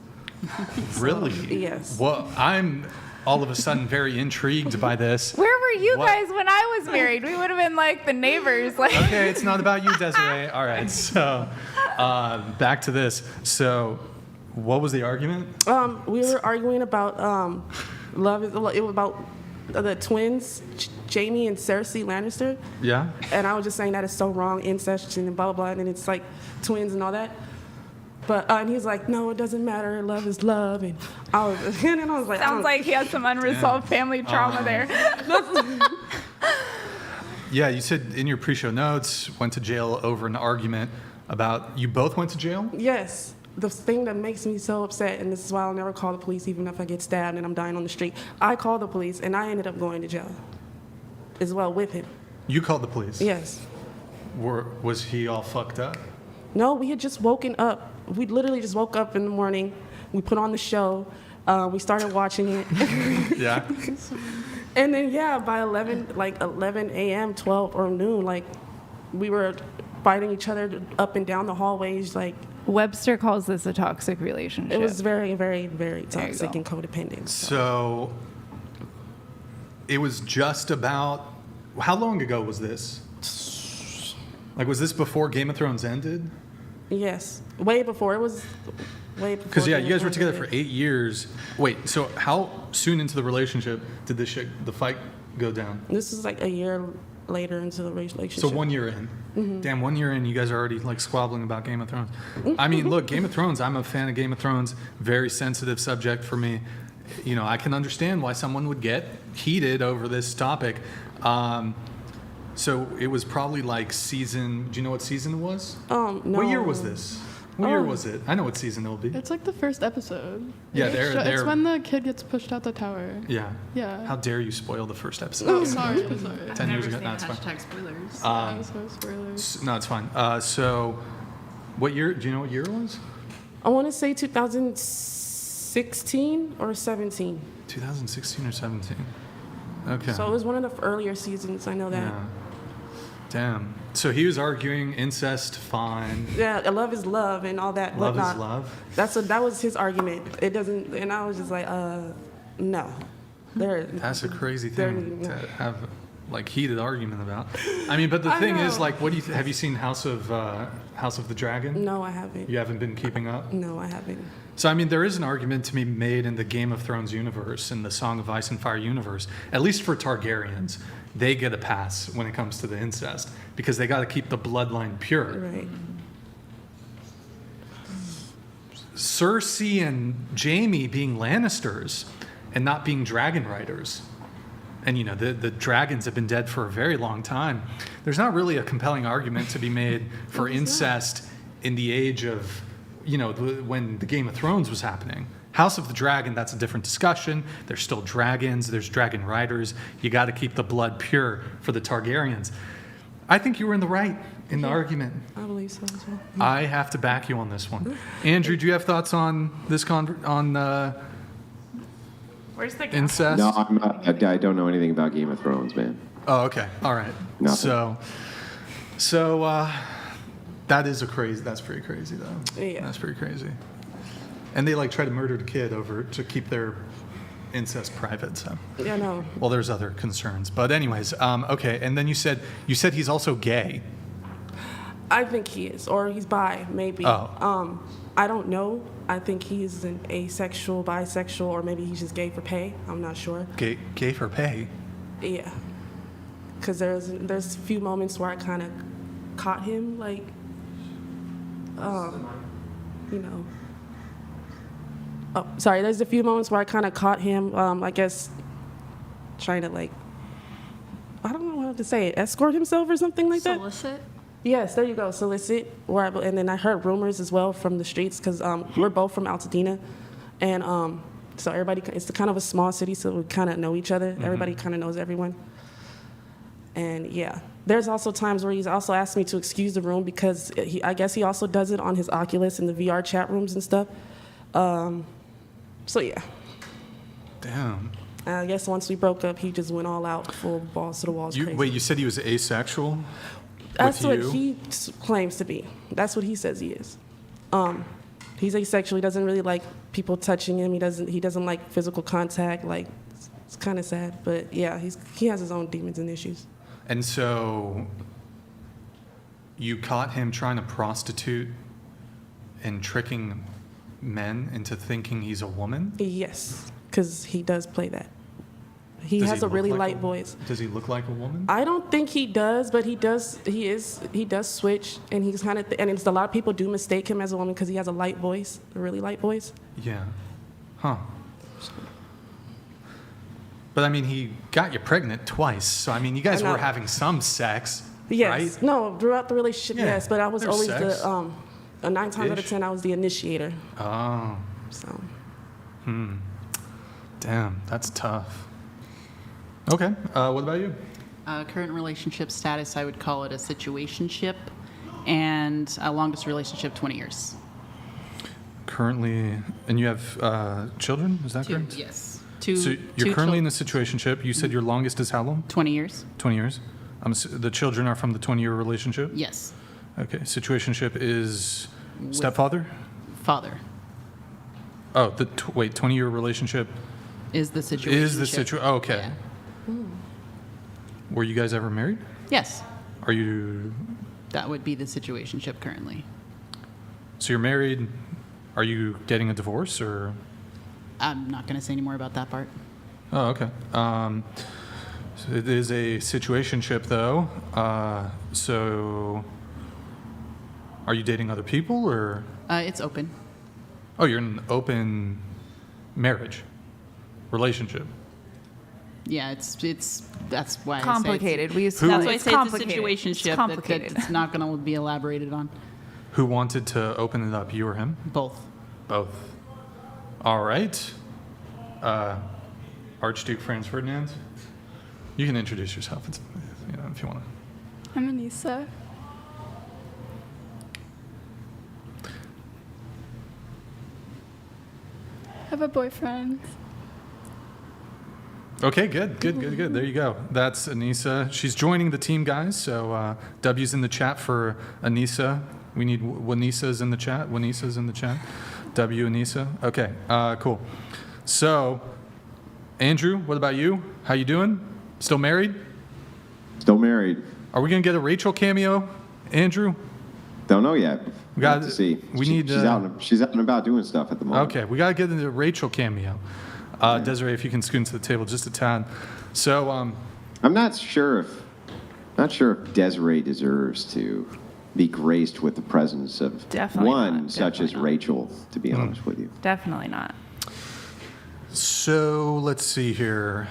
Really? Yes. Well, I'm all of a sudden very intrigued by this. Where were you What? guys when I was married? We would have been like the neighbors. Like, Okay, it's not about you, Desiree. All right, so back to this. So What was the argument? We were arguing about love. It was about the twins, Jamie and Cersei Lannister. Yeah. And I was just saying that is so wrong, incest and blah, blah, blah, and it's like twins and all that. But and he's like, no, it doesn't matter. Love is love. And I was like, Sounds like he has some unresolved family trauma there. Yeah, you said in your pre-show notes, went to jail over an argument about, you both went to jail? yes. The thing that makes me so upset, and this is why I'll never call the police even if I get stabbed and I'm dying on the street, I called the police and I ended up going to jail as well with him. You called the police? Yes. Was he all fucked up? No, we had just woken up. We literally just woke up in the morning. We put on the show. We started watching it. Yeah. And then, yeah, by 11 a.m., 12 or noon, like, we were fighting each other up and down the hallways. Like, Webster calls this a toxic relationship. it was very, very, very There you toxic go. and codependent. So it was just about, how long ago was this? Like, was this before Game of Thrones ended? Yes, way before. It was way before. Because, yeah, you Game of guys were Thrones together for ended. 8 years. Wait, so how soon into the relationship did the fight go down? This is like a year later into the relationship. So 1 year in. Damn, 1 year in, you guys are already like squabbling about Game of Thrones. I mean, look, Game of Thrones, I'm a fan of Game of Thrones. Very sensitive subject for me. You know, I can understand why someone would get heated over this topic. So it was probably like season, do you know what season it was? No. What year was this? What year was it? I know what season it'll be. It's like the first episode. Yeah, It's when the kid gets pushed out the tower. Yeah. Yeah. How dare you spoil the first episode? Oh, sorry. 10 years ago. No, it's fine. Spoilers. I'm so spoilers. No, it's fine. So what year, do you know what year it was? I want to say 2016 or 17. 2016 or 17. Okay. So it was one of the earlier seasons. I know that. Yeah. Damn. So he was arguing incest, fine. Yeah, love is love and all that. Love whatnot. is love. That was his argument. It doesn't, and I was just like, no. That's a crazy thing There- to have like heated argument about. I mean, but the I thing is, know. like, what do you have you seen House of the Dragon? No, I haven't. You haven't been keeping up. No, I haven't. So, I mean, there is an argument to be made in the Game of Thrones universe, in the Song of Ice and Fire universe, at least for Targaryens. They get a pass when it comes to the incest because they got to keep the bloodline pure. Right. Cersei and Jaime being Lannisters and not being dragon riders. And, you know, the dragons have been dead for a very long time. There's not really a compelling argument to be made for incest in the age of, you know, when the Game of Thrones was happening. House of the Dragon, that's a different discussion. There's still dragons. There's dragon riders. You got to keep the blood pure for the Targaryens. I think you were in the right in the argument. I believe so as well. I have to back you on this one. Andrew, do you have thoughts on this Where's the incest? No, I'm not, I don't know anything about Game of Thrones, man. Oh, okay. All right. Nothing. So that's pretty crazy though. Yeah. That's pretty crazy. And they like try to murder the kid over to keep their incest private. So. Yeah, no. Well, there's other concerns, but anyways, okay. And then you said he's also gay. I think he is, or he's bi, maybe. Oh. I don't know. I think he's an asexual, bisexual, or maybe he's just gay for pay. I'm not sure. Gay for pay. Yeah. Because there's a few moments where I kind of caught him, like, you know. Oh, sorry. There's a few moments where I kind of caught him, I guess, trying to, like, I don't know how to say it, escort himself or something like that. Solicit? Yes, there you go, solicit. And then I heard rumors as well from the streets because we're both from Altadena. And so everybody, it's kind of a small city, so we kind of know each other. Mm-hmm. Everybody kind of knows everyone. And yeah, there's also times where he's also asked me to excuse the room because I guess he also does it on his Oculus in the VR chat rooms and stuff. So yeah. Damn. I guess once we broke up, he just went all out, full balls to the walls. Crazy. Wait, you said he was asexual? That's with what you? he claims to be. That's what he says he is. He's asexual. He doesn't really like people touching him. He doesn't like physical contact. Like, it's kind of sad, but yeah, he has his own demons and issues. And so you caught him trying to prostitute and tricking men into thinking he's a woman? Yes, because he does play that. He Does has he a really look like light voice. Does he look like a woman? I don't think he does, but he does. He does switch, and he's kind of. And it's a lot of people do mistake him as a woman because he has a light voice, a really light voice. Yeah. Huh. But I mean, he got you pregnant twice, so I mean, you guys I know. were having some sex, Yes. right? No, throughout the relationship, Yeah, yes. But I was there's always sex. the 9 times out of Ish. 10, I was the initiator. Oh, So damn, that's tough. Okay. What about you? Current relationship status, I would call it a situationship, and longest relationship, 20 years. Currently, and you have children? Is that Two, correct? yes. So you're currently in a situationship. You said your longest is how long? 20 years. 20 years. The children are from the 20-year relationship? Yes. Okay. Situationship is stepfather? Father Oh, wait, 20-year relationship is the situation. is the situation. Oh, okay. Yeah. Were you guys ever married? Yes. Are you? That would be the situationship currently. So you're married. Are you getting a divorce or? I'm not going to say any more about that part. Oh, okay. So it is a situationship, though. So, are you dating other people, or? It's open. Oh, you're in an open marriage, relationship. Yeah, that's why Complicated. We used Who- to That's why I it's say it's a complicated. situationship It's that complicated. it's not going to be elaborated on. Who wanted to open it up? You or him? Both. Both. All right. Archduke Franz Ferdinand. You can introduce yourself. It's, if you want to. I'm Anissa. I have a boyfriend. Okay, good. There you go. That's Anissa. She's joining the team, guys. So W's in the chat for Anissa. We need Wanissa's in the chat. Wanissa's in the chat. W Anissa. Okay, cool. So, Andrew, what about you? How you doing? Still married? Still married. Are we gonna get a Rachel cameo, Andrew? Don't know yet. We got Have to see. We need. She's out and about doing stuff at the moment. Okay, we gotta get into a Rachel cameo. Desiree, if you can scoot to the table just a tad. So, I'm not sure if Desiree deserves to be graced with the presence of Definitely one not, such as definitely not. Rachel, to be honest with you. Definitely not. So let's see here.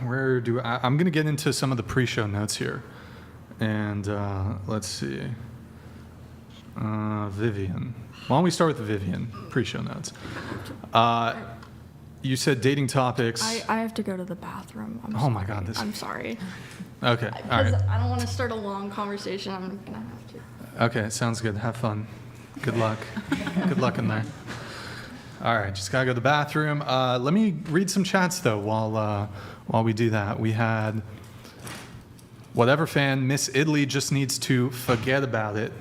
Where do I'm going to get into some of the pre-show notes here, and let's see. Vivian. Why don't we start with Vivian? Pre-show notes. You said dating topics. I have to go to the bathroom. Oh my God, this. I'm sorry. Okay. All right. I don't want to start a long conversation. I'm going to have to. Okay. Sounds good. Have fun. Good luck. Good luck in there. All right. Just gotta go to the bathroom. Let me read some chats though while we do that. We had whatever fan Miss Italy just needs to forget about it.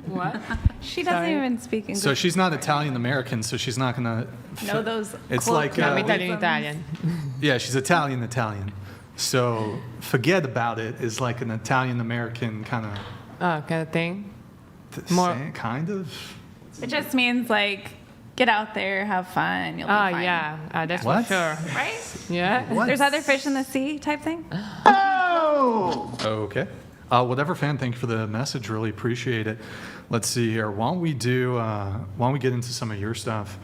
What? She doesn't even speak English. So she's not Italian American, so she's not gonna. know those. It's quotes like, and I'm wisdoms. Italian. Yeah, she's Italian. So forget about it is like an Italian American kind of. Kind of thing. More- Kind of. It just means like, get out there, have fun, you'll be fine. Yeah, that's What? for sure. Right? Yeah. What? There's other fish in the sea type thing. Okay. Whatever fan, thank you for the message. Really appreciate it. Let's see here. Why don't we get into some of your stuff?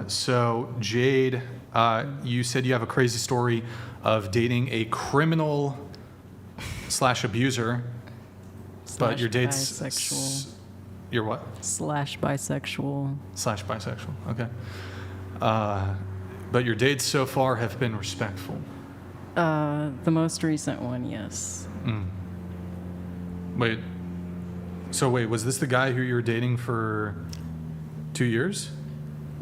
So Jade, you said you have a crazy story of dating a criminal / abuser, but your date's bisexual. You're what? / bisexual. / bisexual. Okay. But your dates so far have been respectful. The most recent one, yes. Wait. So was this the guy who you were dating for 2 years?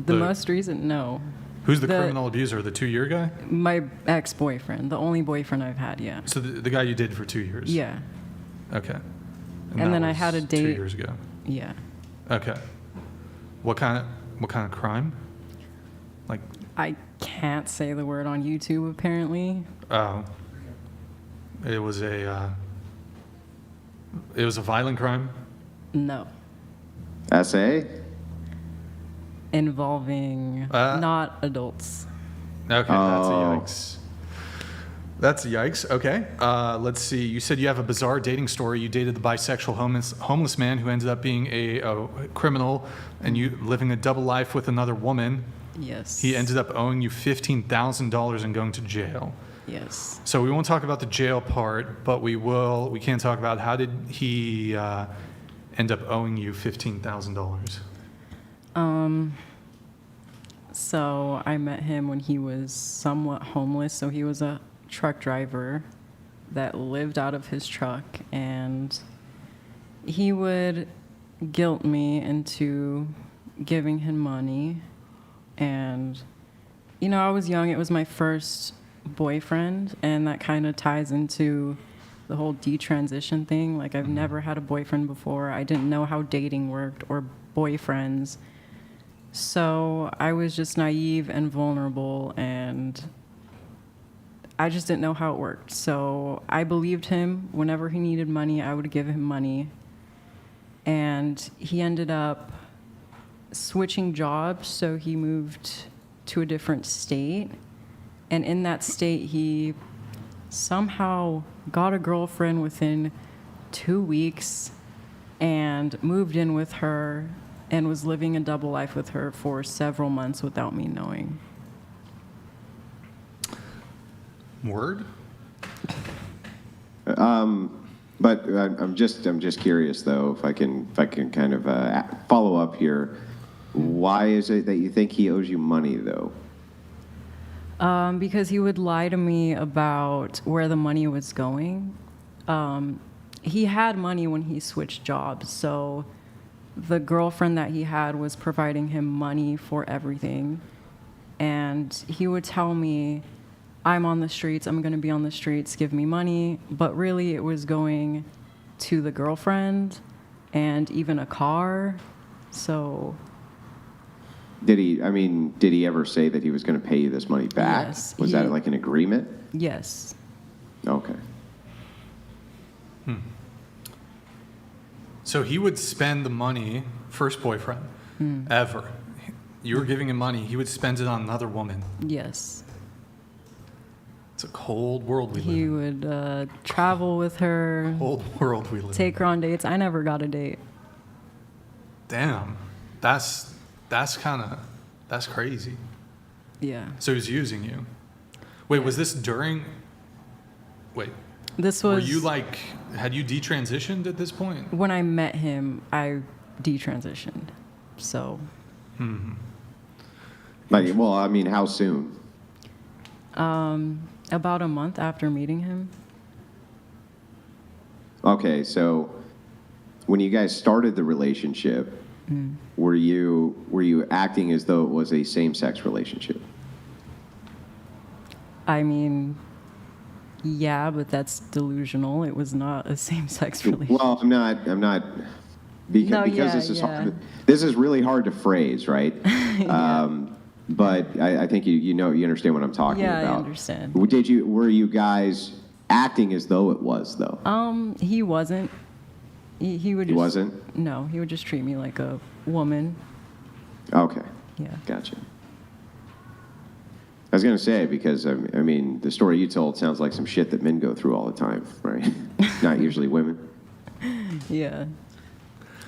The most recent, no. Who's the The- criminal abuser? The 2-year guy? My ex-boyfriend, the only boyfriend I've had, yeah. So the guy you dated for 2 years? Yeah, Okay. And that then I was had a 2 date- years ago. yeah. Okay. What kind of crime? Like, I can't say the word on YouTube, apparently. it was a violent crime. No. SA? Involving not adults. Okay, that's a yikes. That's a yikes. Okay, let's see. You said you have a bizarre dating story. You dated the bisexual homeless man who ended up being a criminal, and you living a double life with another woman. Yes. He ended up owing you $15,000 and going to jail. Yes. So we won't talk about the jail part, but we will. We can talk about how did he end up owing you $15,000. So I met him when he was somewhat homeless. So he was a truck driver that lived out of his truck, and he would guilt me into giving him money. And, you know, I was young. It was my first boyfriend, and that kind of ties into the whole detransition thing. Like, I've never had a boyfriend before. I didn't know how dating worked or boyfriends. So I was just naive and vulnerable, and I just didn't know how it worked. So I believed him. Whenever he needed money, I would give him money. And he ended up switching jobs, so he moved to a different state. And in that state, he somehow got a girlfriend within 2 weeks and moved in with her and was living a double life with her for several months without me knowing. Word? But I'm just curious though, if I can kind of follow up here. Why is it that you think he owes you money though? Because he would lie to me about where the money was going. He had money when he switched jobs, so the girlfriend that he had was providing him money for everything. And he would tell me, I'm on the streets, I'm going to be on the streets, give me money. But really, it was going to the girlfriend and even a car. So... Did he ever say that he was going to pay you this money back? Yes. Was that like an agreement? Yes. Okay. So he would spend the money, first boyfriend, ever. You were giving him money, he would spend it on another woman. Yes. It's a cold world we live He in. would travel with her, Cold world we live in. take her on dates. I never got a date. Damn. That's crazy. Yeah. So he's using you. Wait, was this during... Wait. This was... Were you like... Had you detransitioned at this point? When I met him, I detransitioned. So... Like, well, I mean, how soon? About a month after meeting him. Okay, so when you guys started the relationship, were you acting as though it was a same-sex relationship? I mean, yeah, but that's delusional. It was not a same-sex relationship. Well, I'm not because this is hard. This is really hard to phrase, right? But I think you understand what I'm talking about. Yeah, I understand. Were you guys acting as though it was though? He wasn't. He would. He wasn't? No, he would just treat me like a woman. Okay. Yeah. Gotcha. I was gonna say, because I mean, the story you told sounds like some shit that men go through all the time, right? Not usually women. Yeah.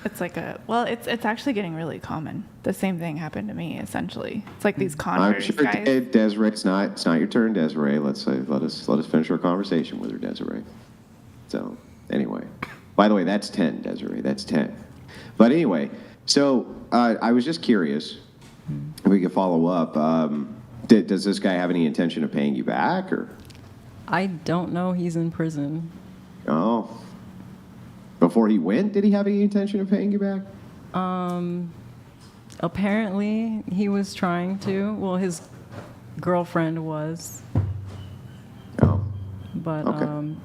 It's like it's actually getting really common. The same thing happened to me, essentially. It's like these I'm converts, sure, guys. Desiree, it's not your turn, Desiree. Let us finish our conversation with her, Desiree. So, anyway. By the way, that's 10, Desiree. That's 10. But anyway, so I was just curious if we could follow up. Does this guy have any intention of paying you back, or? I don't know. He's in prison. Oh. Before he went, did he have any intention of paying you back? Apparently, he was trying to. Well, his girlfriend was. Oh. But Okay.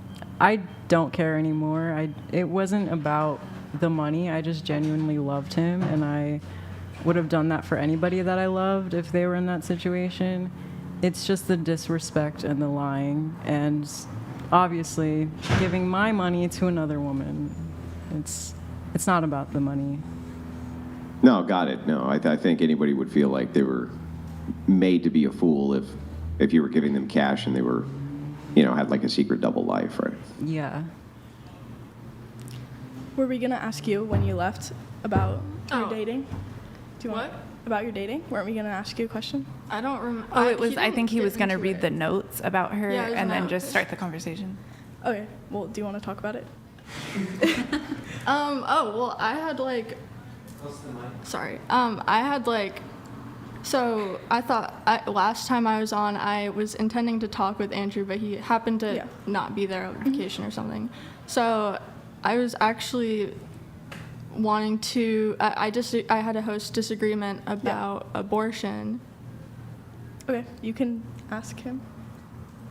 I don't care anymore. It wasn't about the money. I just genuinely loved him, and I would have done that for anybody that I loved if they were in that situation. It's just the disrespect and the lying, and obviously giving my money to another woman. It's It's not about the money. No, got it. No, I think anybody would feel like they were made to be a fool if you were giving them cash and they were, had like a secret double life, right? Yeah. Were we gonna ask you when you left about your Oh. dating? Do you What? want about your dating? Weren't we gonna ask you a question? I don't remember. Oh, it was. I think he was going to read the notes about her Yeah, it was and then notes. just start the conversation. Okay. Well, do you want to talk about it? Oh, well, I had like. Sorry. I had like. So I thought last time I was on, I was intending to talk with Andrew, but he happened to not be there on vacation or something. So I was actually wanting to. I had a host disagreement about abortion. Okay. You can ask him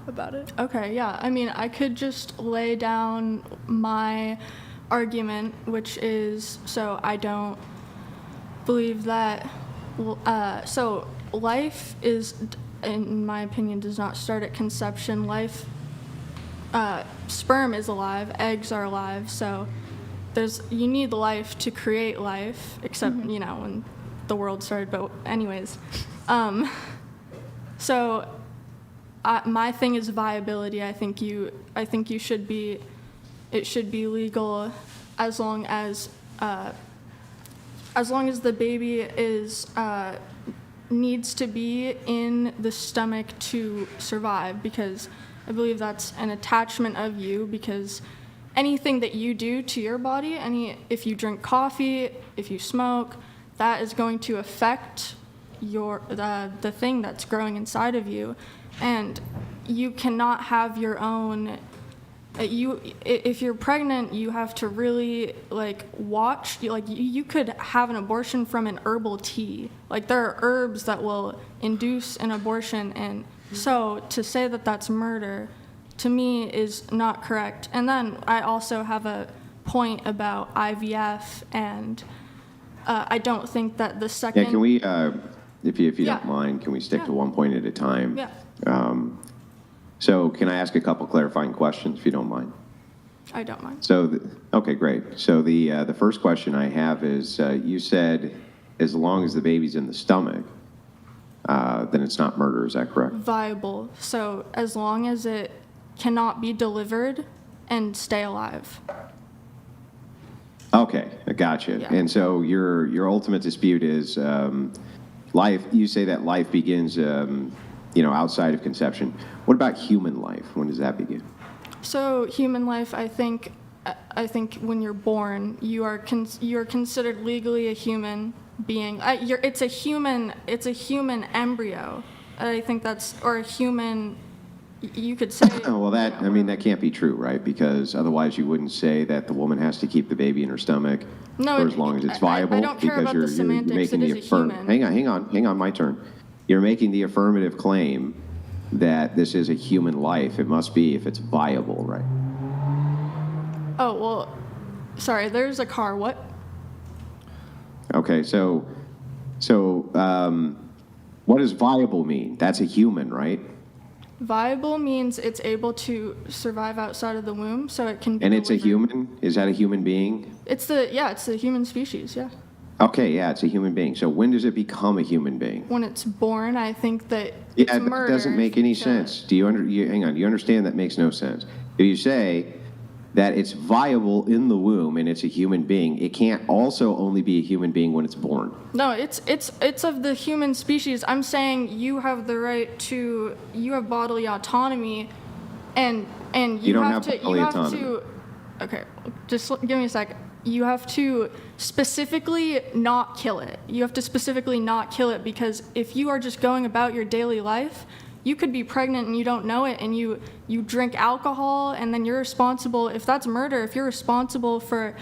about it. Okay, yeah. I mean, I could just lay down my argument, which is so I don't believe that. So life is, in my opinion, does not start at conception. Life, sperm is alive, eggs are alive. So you need life to create life, except when the world started. But anyways, so. My thing is viability. I think it should be legal as long as the baby is needs to be in the stomach to survive, because I believe that's an attachment of you, because anything that you do to your body, if you drink coffee, if you smoke, that is going to affect the thing that's growing inside of you. And you cannot have your own. If you're pregnant, you have to really watch. You could have an abortion from an herbal tea. There are herbs that will induce an abortion, and so to say that that's murder, to me, is not correct. And then I also have a point about IVF, and I don't think that the second. Yeah, can we, if you don't mind, can we stick to one point at a time? Yeah. So can I ask a couple clarifying questions, if you don't mind? I don't mind. So, okay, great. So the first question I have is, you said as long as the baby's in the stomach, then it's not murder. Is that correct? Viable. So as long as it cannot be delivered and stay alive. Okay, I gotcha. Yeah. And so your ultimate dispute is life. You say that life begins, outside of conception. What about human life? When does that begin? So human life, I think when you're born, you are considered legally a human being. It's a human embryo. I think or a human. You could say. Well, that can't be true, right? Because otherwise, you wouldn't say that the woman has to keep the baby in her stomach for as long as it's viable. I don't care about the semantics. You're making it is a human. Hang on, my turn. You're making the affirmative claim that this is a human life. It must be if it's viable, right? Oh, well, sorry, there's a car. What? Okay, so what does viable mean? That's a human, right? Viable means it's able to survive outside of the womb, so it can be And it's a delivered. human? Is that a human being? It's the human species, yeah. Okay, yeah, it's a human being. So when does it become a human being? When it's born, I think that it's Yeah, murder. that doesn't make any sense. Do you hang on? Do you understand that makes no sense? If you say that it's viable in the womb and it's a human being, it can't also only be a human being when it's born. No, it's of the human species. I'm saying you have the right to. You have bodily autonomy, and you don't have have to. bodily You have autonomy. to. Okay, just give me a sec. You have to specifically not kill it. You have to specifically not kill it, because if you are just going about your daily life, you could be pregnant and you don't know it, and you drink alcohol, and then you're responsible. If that's murder, if you're responsible for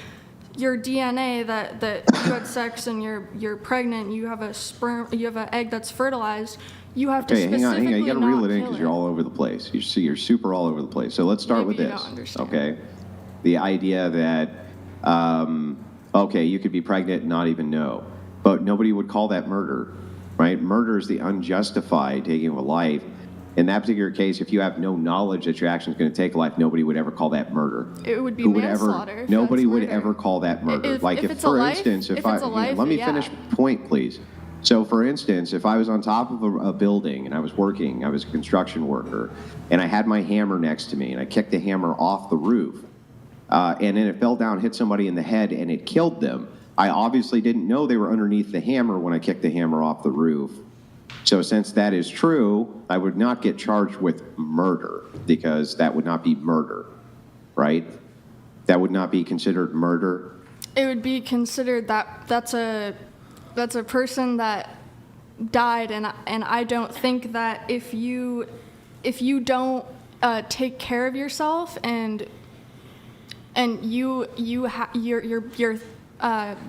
your DNA that you had sex and you're pregnant, you have an egg that's fertilized, you have to Okay, hang specifically on. You got to not reel it in kill because you're all over the place. You're super all over the place. So let's start with Maybe you this. don't understand. Okay, the idea that you could be pregnant and not even know, but nobody would call that murder, right? Murder is the unjustified taking of a life In that particular case, if you have no knowledge that your action is going to take life, nobody would ever call that murder. It would be Who would manslaughter. ever? Nobody that's would murder. ever call that murder. If it's a for life- instance, if it's a life, let me yeah. finish point, please. So, for instance, if I was on top of a building and I was working, I was a construction worker, and I had my hammer next to me, and I kicked the hammer off the roof, and then it fell down, hit somebody in the head, and it killed them. I obviously didn't know they were underneath the hammer when I kicked the hammer off the roof. So since that is true, I would not get charged with murder because that would not be murder, right? That would not be considered murder. It would be considered that's a person that died, and I don't think that if you don't take care of yourself and your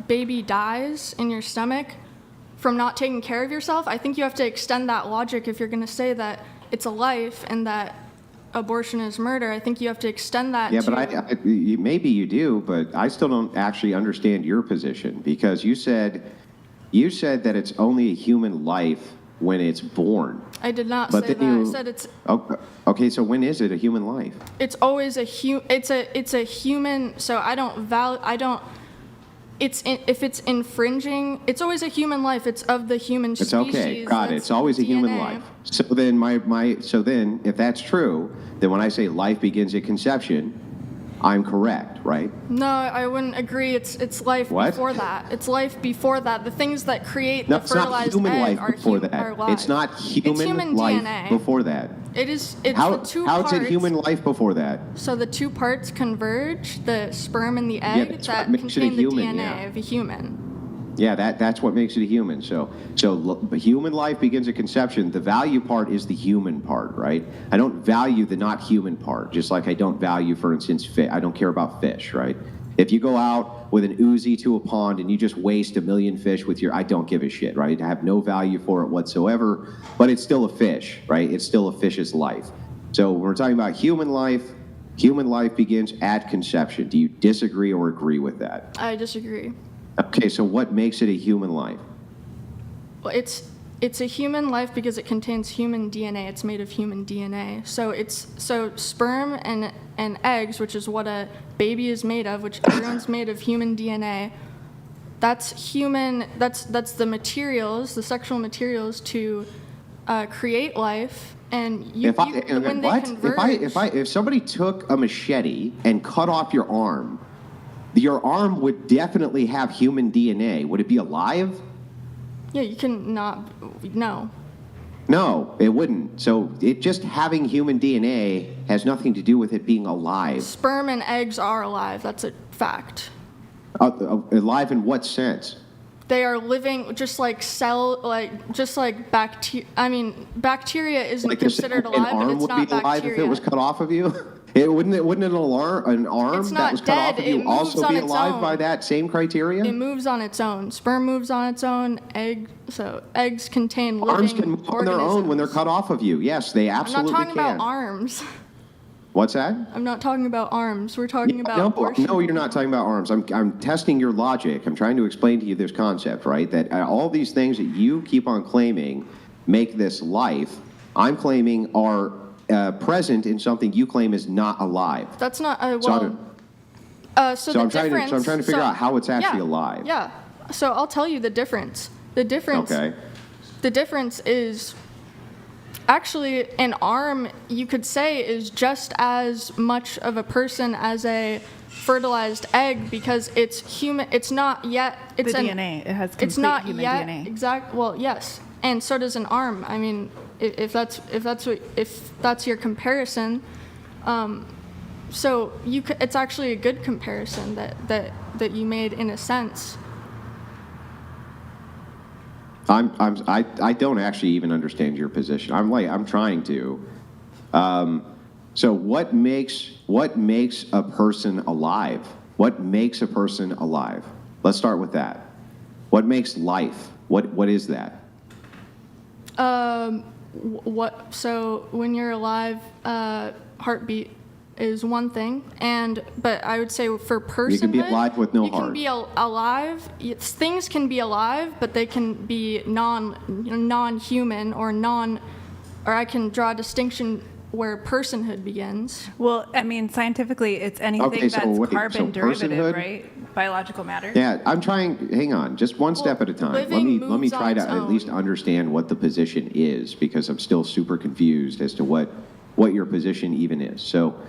baby dies in your stomach from not taking care of yourself, I think you have to extend that logic if you're going to say that it's a life and that abortion is murder. I think you have to extend that Yeah, to... but maybe you do, but I still don't actually understand your position because you said that it's only a human life when it's born. I did not But say then that. I said it's... Okay, so when is it a human life? It's always it's a human, so if it's infringing, it's always a human life. It's of the human It's species. okay, got it. It's always a human DNA. life. So then if that's true, then when I say life begins at conception, I'm correct, right? No, I wouldn't agree. It's life What? before that. It's life before that. The things that create No, the it's not fertilized human egg life before are that. live. It's not human human life DNA. before that. It's How, the two how parts. is it human life before that? So the two parts converge, the sperm and the egg, that's that what makes it a contain the human, DNA yeah. of a human. Yeah, that's what makes it a human. So human life begins at conception. The value part is the human part, right? I don't value the not human part, just like I don't value, for instance, fish. I don't care about fish, right? If you go out with an Uzi to a pond and you just waste 1 million fish with I don't give a shit, right? I have no value for it whatsoever, but it's still a fish, right? It's still a fish's life. So when we're talking about human life begins at conception. Do you disagree or agree with that? I disagree. Okay, so what makes it a human life? Well, it's a human life because it contains human DNA. It's made of human DNA. So sperm and eggs, which is what a baby is made of, which everyone's made of human DNA. That's human. That's the materials, the sexual materials to create life. And when they converge, if somebody took a machete and cut off your arm would definitely have human DNA. Would it be alive? yeah, you can not. No. No, it wouldn't. So it just having human DNA has nothing to do with it being alive. Sperm and eggs are alive. That's a fact. Alive in what sense? They are living just like bacteria. I mean, bacteria isn't Like considered an alive, but arm it's would not be alive bacteria. if it was cut off of you? Wouldn't an arm It's that not was cut dead, off of it you moves also on be its alive own. by that same criteria? It moves on its own. Sperm moves on its own. Eggs contain living Arms can move on their own when they're cut off of you. Yes, they I'm absolutely not talking can. about arms. What's that? I'm not talking about arms. We're talking about abortion. No, you're not talking about arms. I'm testing your logic. I'm trying to explain to you this concept, right? That all these things that you keep on claiming make this life, I'm claiming are present in something you claim is not alive. That's not So I'm trying to figure out how it's actually alive. Yeah. So I'll tell you the difference. The difference. Okay. The difference is actually an arm, you could say, is just as much of a person as a fertilized egg because it's human. It's not yet. It's The DNA. It has It's complete not human yet DNA. exact. Well, yes, and so does an arm. I mean, if that's your comparison, so it's actually a good comparison that you made in a sense. I don't actually even understand your position. I'm trying to. So what makes a person alive? What makes a person alive? Let's start with that. What makes life? What is that? So when you're alive, heartbeat is one thing, but I would say for personhood, You can be alive with no you heart. can be alive. Things can be alive, but they can be non-human or or I can draw a distinction where personhood begins. Well, I mean, scientifically, it's anything Okay, so that's wait, so carbon derivative, personhood? right? Biological matter. Yeah, I'm trying, hang on, just one step at a time. Let me living try moves to on at its least own. understand what the position is, because I'm still super confused as to what your position even is. So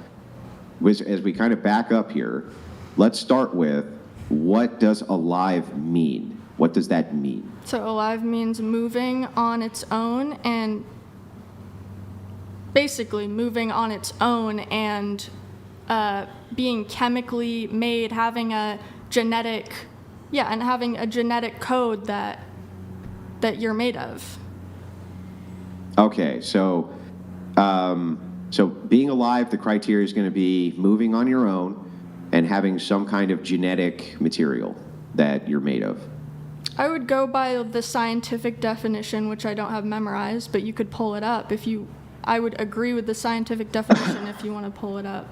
as we kind of back up here, let's start with, what does alive mean? What does that mean? So alive means moving on its own, and basically moving on its own and being chemically made, having a genetic code that you're made of. Okay, so being alive, the criteria is going to be moving on your own and having some kind of genetic material that you're made of. I would go by the scientific definition, which I don't have memorized, but you could pull it up if you. I would agree with the scientific definition if you want to pull it up,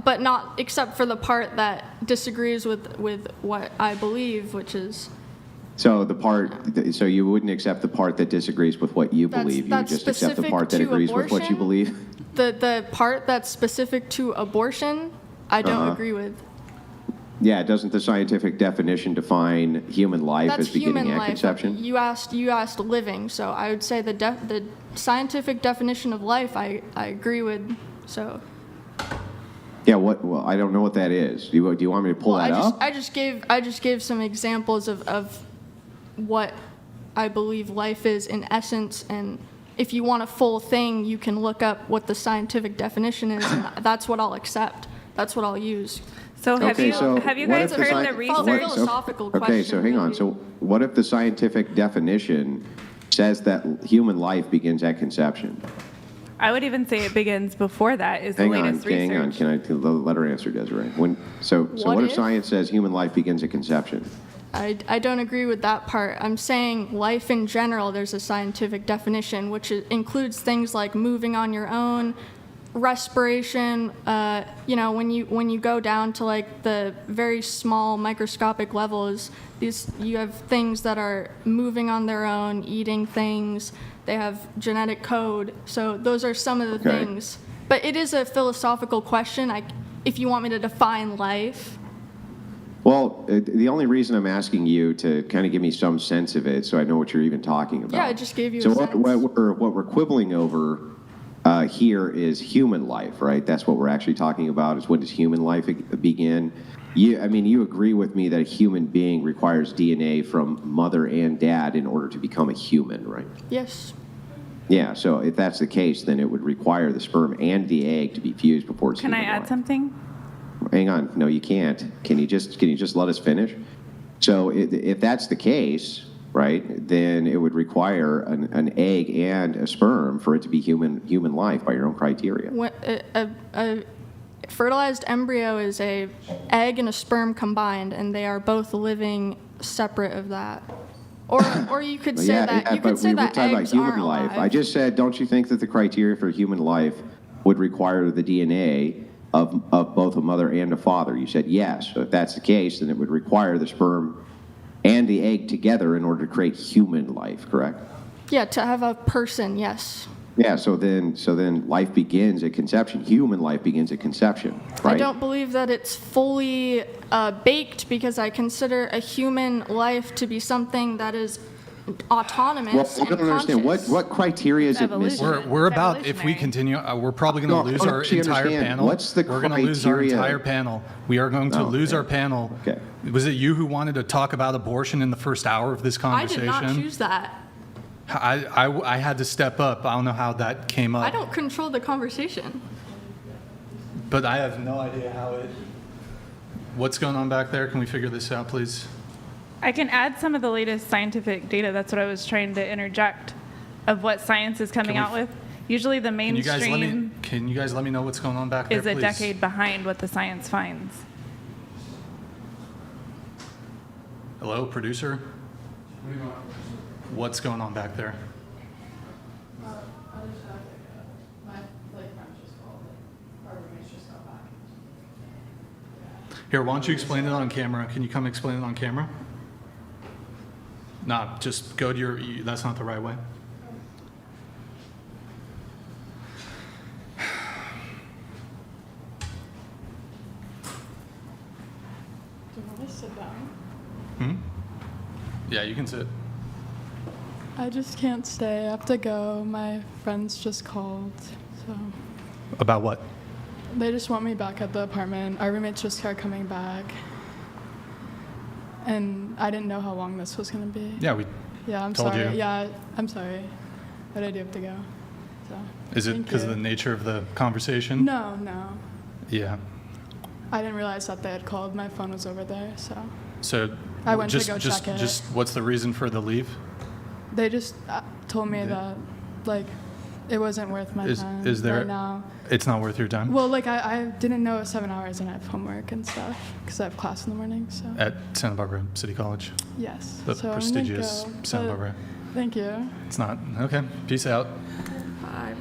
but not except for the part that disagrees with what I believe, which is. So so you wouldn't accept the part that disagrees with what you believe. You would that's just accept the specific part that to agrees with what you abortion? believe. The part that's specific to abortion, I don't agree with. Yeah, doesn't the scientific definition define human life That's as beginning human at life. conception? You asked living, so I would say the scientific definition of life I agree with. So. Yeah, well, I don't know what that is. Do you want me to pull that up? I just gave some examples of what I believe life is in essence, and if you want a full thing, you can look up what the scientific definition is, and that's what I'll accept. That's what I'll use. So have you what guys if heard the research? Philosophical Okay, question, so hang on. really. So what if the scientific definition says that human life begins at conception? I would even say it begins before that. Is the latest research. Hang on. Can I let her answer, Desiree? So what if science says human life begins at conception? I don't agree with that part. I'm saying life in general, there's a scientific definition, which includes things like moving on your own, respiration. When you go down to like the very small microscopic levels, you have things that are moving on their own, eating things. They have genetic code. So those are some of the things. But it is a philosophical question. If you want me to define life. Well, the only reason I'm asking you to kind of give me some sense of it, so I know what you're even talking about. Yeah, I just gave you so a sense. what we're quibbling over here is human life, right? That's what we're actually talking about, is when does human life begin? You agree with me that a human being requires DNA from mother and dad in order to become a human, right? Yes. Yeah, so if that's the case, then it would require the sperm and the egg to be fused before it's Can I human add life. something? Hang on. No, you can't. Can you just let us finish? So if that's the case, right, then it would require an egg and a sperm for it to be human life by your own criteria. A fertilized embryo is a egg and a sperm combined, and they are both living separate of that. Or you could say that you could say that talking eggs about human aren't life. alive. I just said, don't you think that the criteria for human life would require the DNA of both a mother and a father? You said yes. So if that's the case, then it would require the sperm and the egg together in order to create human life, correct? Yeah, to have a person, yes. Yeah, so then life begins at conception. Human life begins at conception, right? I don't believe that it's fully baked, because I consider a human life to be something that is autonomous Well, I don't and understand. conscious. What criteria is it missing? We're about, if we continue, we're probably going to lose our entire panel. What's the We're going to lose our criteria? entire panel. We are going to lose our panel. Okay. Was it you who wanted to talk about abortion in the first hour of this I conversation? did not choose that. I had to step up. I don't know how that came up. I don't control the conversation. But I have no idea how it. What's going on back there? Can we figure this out, please? I can add some of the latest scientific data. That's what I was trying to interject of what science is coming out with. Usually the Can you mainstream guys let me know what's going on back there, is a please? decade behind what the science finds. Hello, producer? What's going on back there? Here, why don't you explain it on camera? Can you come explain it on camera? No, just go to that's not the right way. can sit. I just can't stay. I have to go. My friends just called, so About what? they just want me back at the apartment. Our roommates just are coming back, and I didn't know how long this was gonna be. Yeah, we Yeah, I'm told sorry. you. Yeah, I'm sorry, but I do have to go. So. Is it Thank because of you. the nature of the conversation? No, no. Yeah. I didn't realize that they had called. My phone was over there, so So I went to just, go just, check it. just what's the reason for the leave? they just told me that, like, it wasn't worth my time Is there? right now. It's not worth your time. Well, like, I didn't know it was 7 hours and I have homework and stuff because I have class in the morning, so. At Santa Barbara City College, Yes. the so I'm gonna prestigious go, Santa but Barbara. Thank you. It's not okay. Peace out. Bye.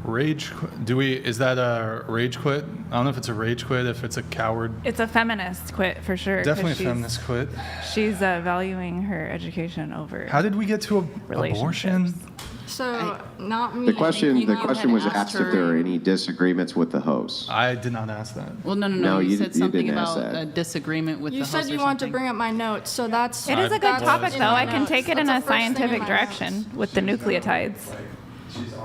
Rage. Do we? Is that a rage quit? I don't know if it's a rage quit. If it's a coward. It's a feminist quit for sure. 'cause Definitely a she's- feminist quit. She's valuing her education over. How did we get to abortion? relationships. So, not me. The question You was had asked if there are any disagreements with the host. I did not ask that. Well, no. No, you you said didn't something ask about that. a disagreement with You the said host you or wanted to something. bring up my notes, so that's. It is a good that's topic, in though. my I can notes. take it in That's a the first thing in scientific my direction notes. with the nucleotides.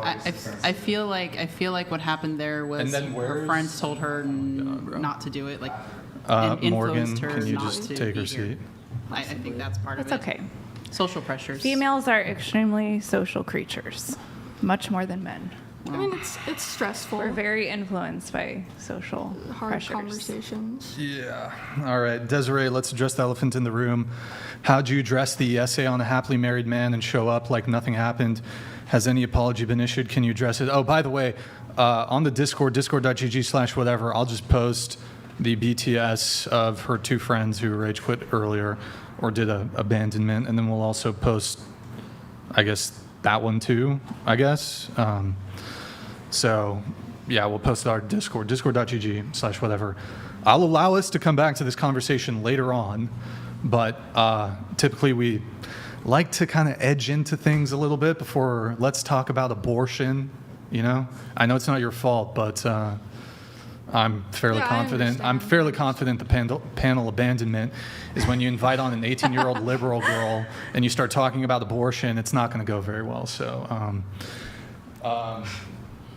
I feel like what happened there was And then her where's- friends told her not to do it, like Morgan, influenced her can you not just to take be her here. seat? I think that's part It's of it. okay. Social pressures. Females are extremely social creatures, much more than men. I mean, it's stressful. We're very influenced by social hard pressures. conversations. Yeah. All right, Desiree, let's address the elephant in the room. How'd you address the essay on a happily married man and show up like nothing happened? Has any apology been issued? Can you address it? Oh, by the way, on the Discord, discord.gg/whatever, I'll just post the BTS of her two friends who rage quit earlier or did a abandonment, and then we'll also post, I guess, that one too, I guess. So, yeah, we'll post it on our Discord, discord.gg/whatever. I'll allow us to come back to this conversation later on, but typically we like to kind of edge into things a little bit before let's talk about abortion, you know? I know it's not your fault, but I'm fairly Yeah, I confident. I'm understand. fairly confident the panel abandonment is when you invite on an 18-year-old liberal girl and you start talking about abortion, it's not going to go very well. So,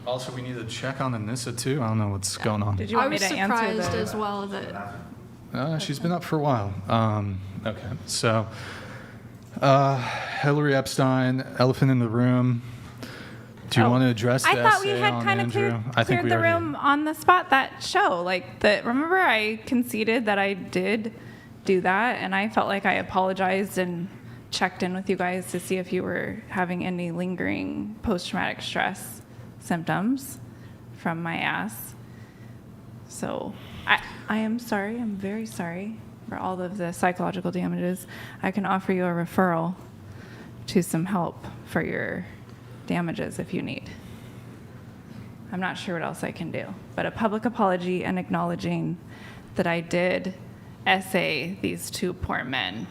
also, we need to check on Anissa, too. I don't know what's going on. Did you I want me was to answer surprised the... as well that She's been up for a while. Okay, so Hillary Epstein, elephant in the room. Do you want to address the I thought we essay had on kind of Andrew? I think cleared we the already- room on the spot that show. Like, remember I conceded that I did do that, and I felt like I apologized and checked in with you guys to see if you were having any lingering post-traumatic stress symptoms from my ass. So I am sorry. I'm very sorry for all of the psychological damages. I can offer you a referral to some help for your damages if you need. I'm not sure what else I can do, but a public apology and acknowledging that I did essay these two poor men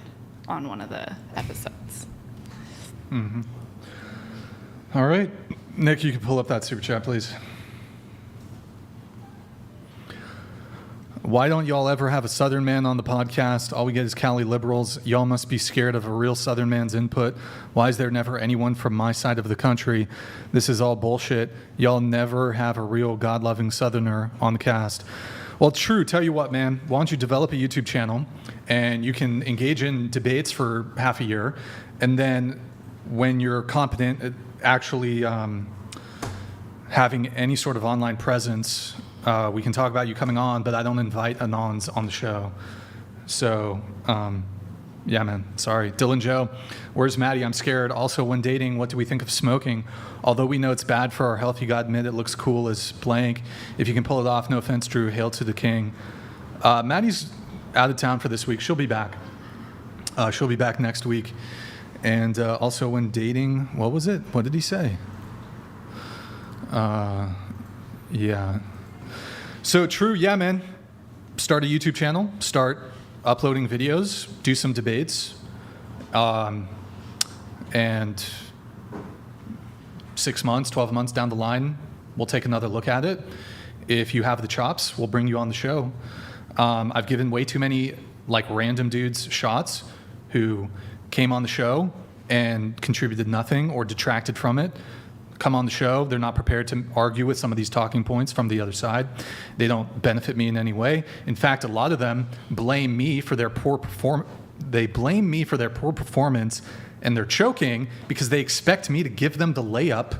on one of the episodes. Mm-hmm. All right. Nick, you can pull up that super chat, please. Why don't y'all ever have a Southern man on the podcast? All we get is Cali liberals. Y'all must be scared of a real Southern man's input. Why is there never anyone from my side of the country? This is all bullshit. Y'all never have a real God-loving Southerner on the cast. Well, true. Tell you what, man. Why don't you develop a YouTube channel and you can engage in debates for half a year, and then when you're competent at actually having any sort of online presence, we can talk about you coming on, but I don't invite anons on the show. So, yeah, man, sorry. Dylan Joe, where's Maddie? I'm scared. Also, when dating, what do we think of smoking? Although we know it's bad for our health, you gotta admit it looks cool as blank. If you can pull it off, no offense, Drew, hail to the king. Maddie's out of town for this week. She'll be back. She'll be back next week. And also, when dating, what was it? What did he say? Yeah. So true, yeah, man. Start a YouTube channel, start uploading videos, do some debates, and 6 months, 12 months down the line, we'll take another look at it. If you have the chops, we'll bring you on the show. I've given way too many like random dudes shots who came on the show and contributed nothing or detracted from it. Come on the show, they're not prepared to argue with some of these talking points from the other side. They don't benefit me in any way. In fact, a lot of them blame me for their poor performance and they're choking because they expect me to give them the layup.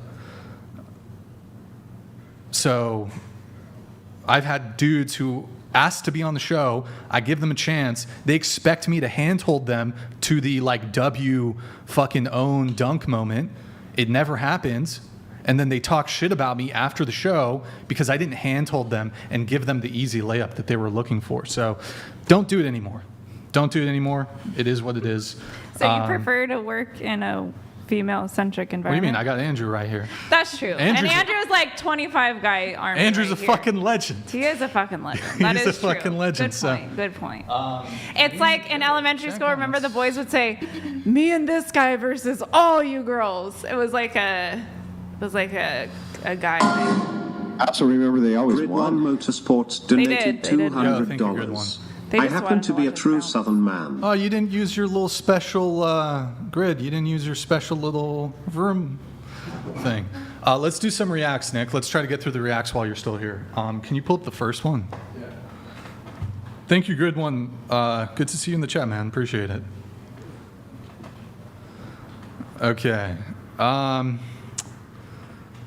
So I've had dudes who ask to be on the show, I give them a chance, they expect me to handhold them to the like W fucking own dunk moment. It never happens. And then they talk shit about me after the show because I didn't handhold them and give them the easy layup that they were looking for. So don't do it anymore. Don't do it anymore. It is what it is. So you prefer to work in a female-centric environment? What do you mean? I got Andrew right here. That's true. And Andrew's like 25 guy army. Andrew's right a here. fucking legend. He is a fucking legend. That He's is a true. fucking legend. Good point. It's like in elementary school. Remember the boys would say, "Me and this guy versus all you girls." It was like a guy thing. I also remember they always Grid won. One Motorsports donated $200. I happen to be a true Southern man. Oh, you didn't use your little special grid. You didn't use your special little vroom thing. Let's do some reacts, Nick. Let's try to get through the reacts while you're still here. Can you pull up the first one? Yeah. Thank you, Grid One. Good to see you in the chat, man. Appreciate it. Okay.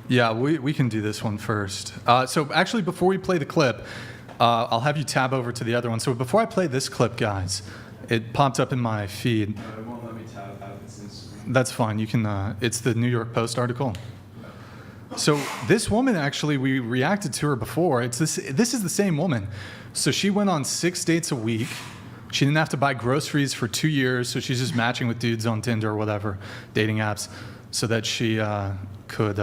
Yeah, we can do this one first. So actually, before we play the clip, I'll have you tab over to the other one. So before I play this clip, guys, it popped up in my feed. No, it won't let me tab out. It's Instagram. That's fine. You can. It's the New York Post article. So this woman, actually, we reacted to her before. This is the same woman. So she went on 6 dates a week. She didn't have to buy groceries for 2 years, so she's just matching with dudes on Tinder or whatever, dating apps, so that she could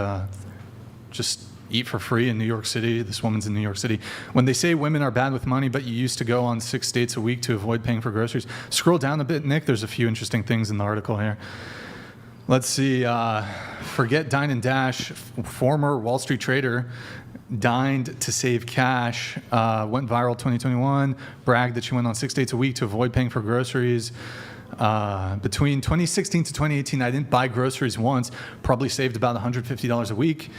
just eat for free in New York City. This woman's in New York City. When they say women are bad with money, but you used to go on 6 dates a week to avoid paying for groceries, scroll down a bit, Nick. There's a few interesting things in the article here. Let's see. Forget Dine and Dash. Former Wall Street trader dined to save cash. Went viral 2021. Bragged that she went on 6 dates a week to avoid paying for groceries. Between 2016 to 2018, I didn't buy groceries once. Probably saved about $150 a week.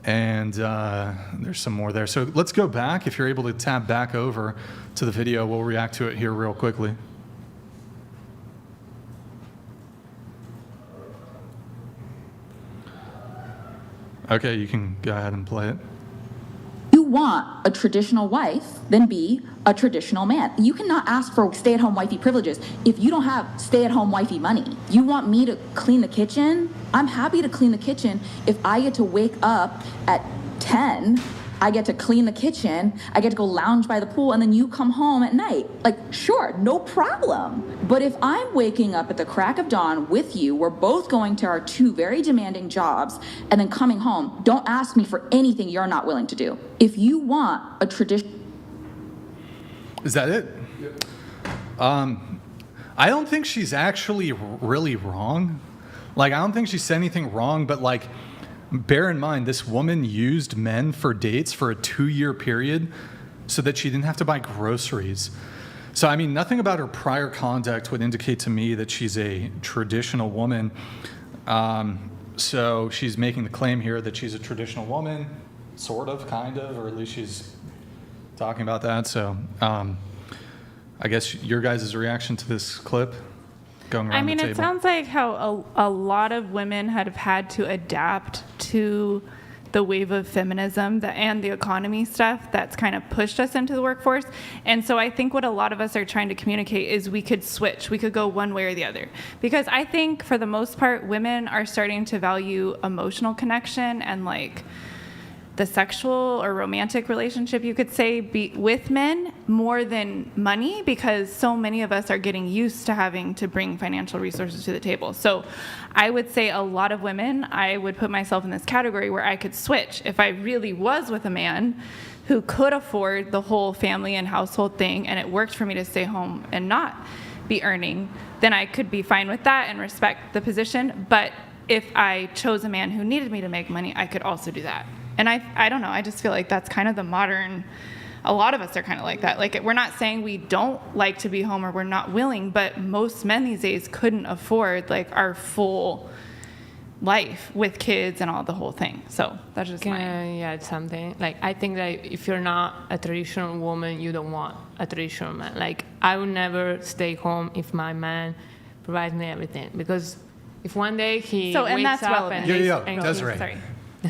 And there's some more there. So let's go back. If you're able to tab back over to the video, we'll react to it here real quickly. Okay, you can go ahead and play it. You want a traditional wife, then be a traditional man. You cannot ask for stay-at-home wifey privileges if you don't have stay-at-home wifey money. You want me to clean the kitchen? I'm happy to clean the kitchen if I get to wake up at 10, I get to clean the kitchen, I get to go lounge by the pool, and then you come home at night. Like, sure, no problem. But if I'm waking up at the crack of dawn with you, we're both going to our 2 very demanding jobs, and then coming home, don't ask me for anything you're not willing to do. If you want a tradition... Is that it? I don't think she's actually really wrong. Like, I don't think she said anything wrong, but like, bear in mind, this woman used men for dates for a 2-year period so that she didn't have to buy groceries. So, I mean, nothing about her prior conduct would indicate to me that she's a traditional woman. So she's making the claim here that she's a traditional woman, sort of, kind of, or at least she's talking about that. So I guess your guys' reaction to this clip going around the table. It sounds like how a lot of women have had to adapt to the wave of feminism and the economy stuff that's kind of pushed us into the workforce. And so I think what a lot of us are trying to communicate is we could switch. We could go one way or the other. Because I think for the most part, women are starting to value emotional connection and like the sexual or romantic relationship, you could say, with men more than money, because so many of us are getting used to having to bring financial resources to the table. So I would say a lot of women, I would put myself in this category where I could switch. If I really was with a man who could afford the whole family and household thing, and it worked for me to stay home and not be earning, then I could be fine with that and respect the position. But if I chose a man who needed me to make money, I could also do that. And I don't know, I just feel like that's kind of the modern a lot of us are kind of like that. Like, we're not saying we don't like to be home or we're not willing, but most men these days couldn't afford like our full life with kids and all the whole thing. So that's just Can I add something? Like, I think that if you're not a traditional woman, you don't want a traditional man. Like, I would never stay home if my man provides me everything, because if one day he wakes up and Desiree, sorry.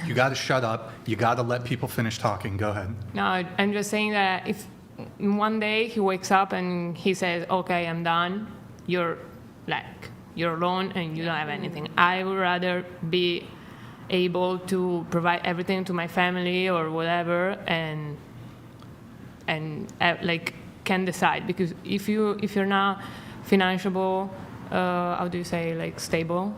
You got to shut up. You got to let people finish talking. Go ahead. No, I'm just saying that if one day he wakes up and he says, "Okay, I'm done," you're alone and you don't have anything. I would rather be able to provide everything to my family or whatever, and like can decide, because if you're not financiable, how do you say, like stable,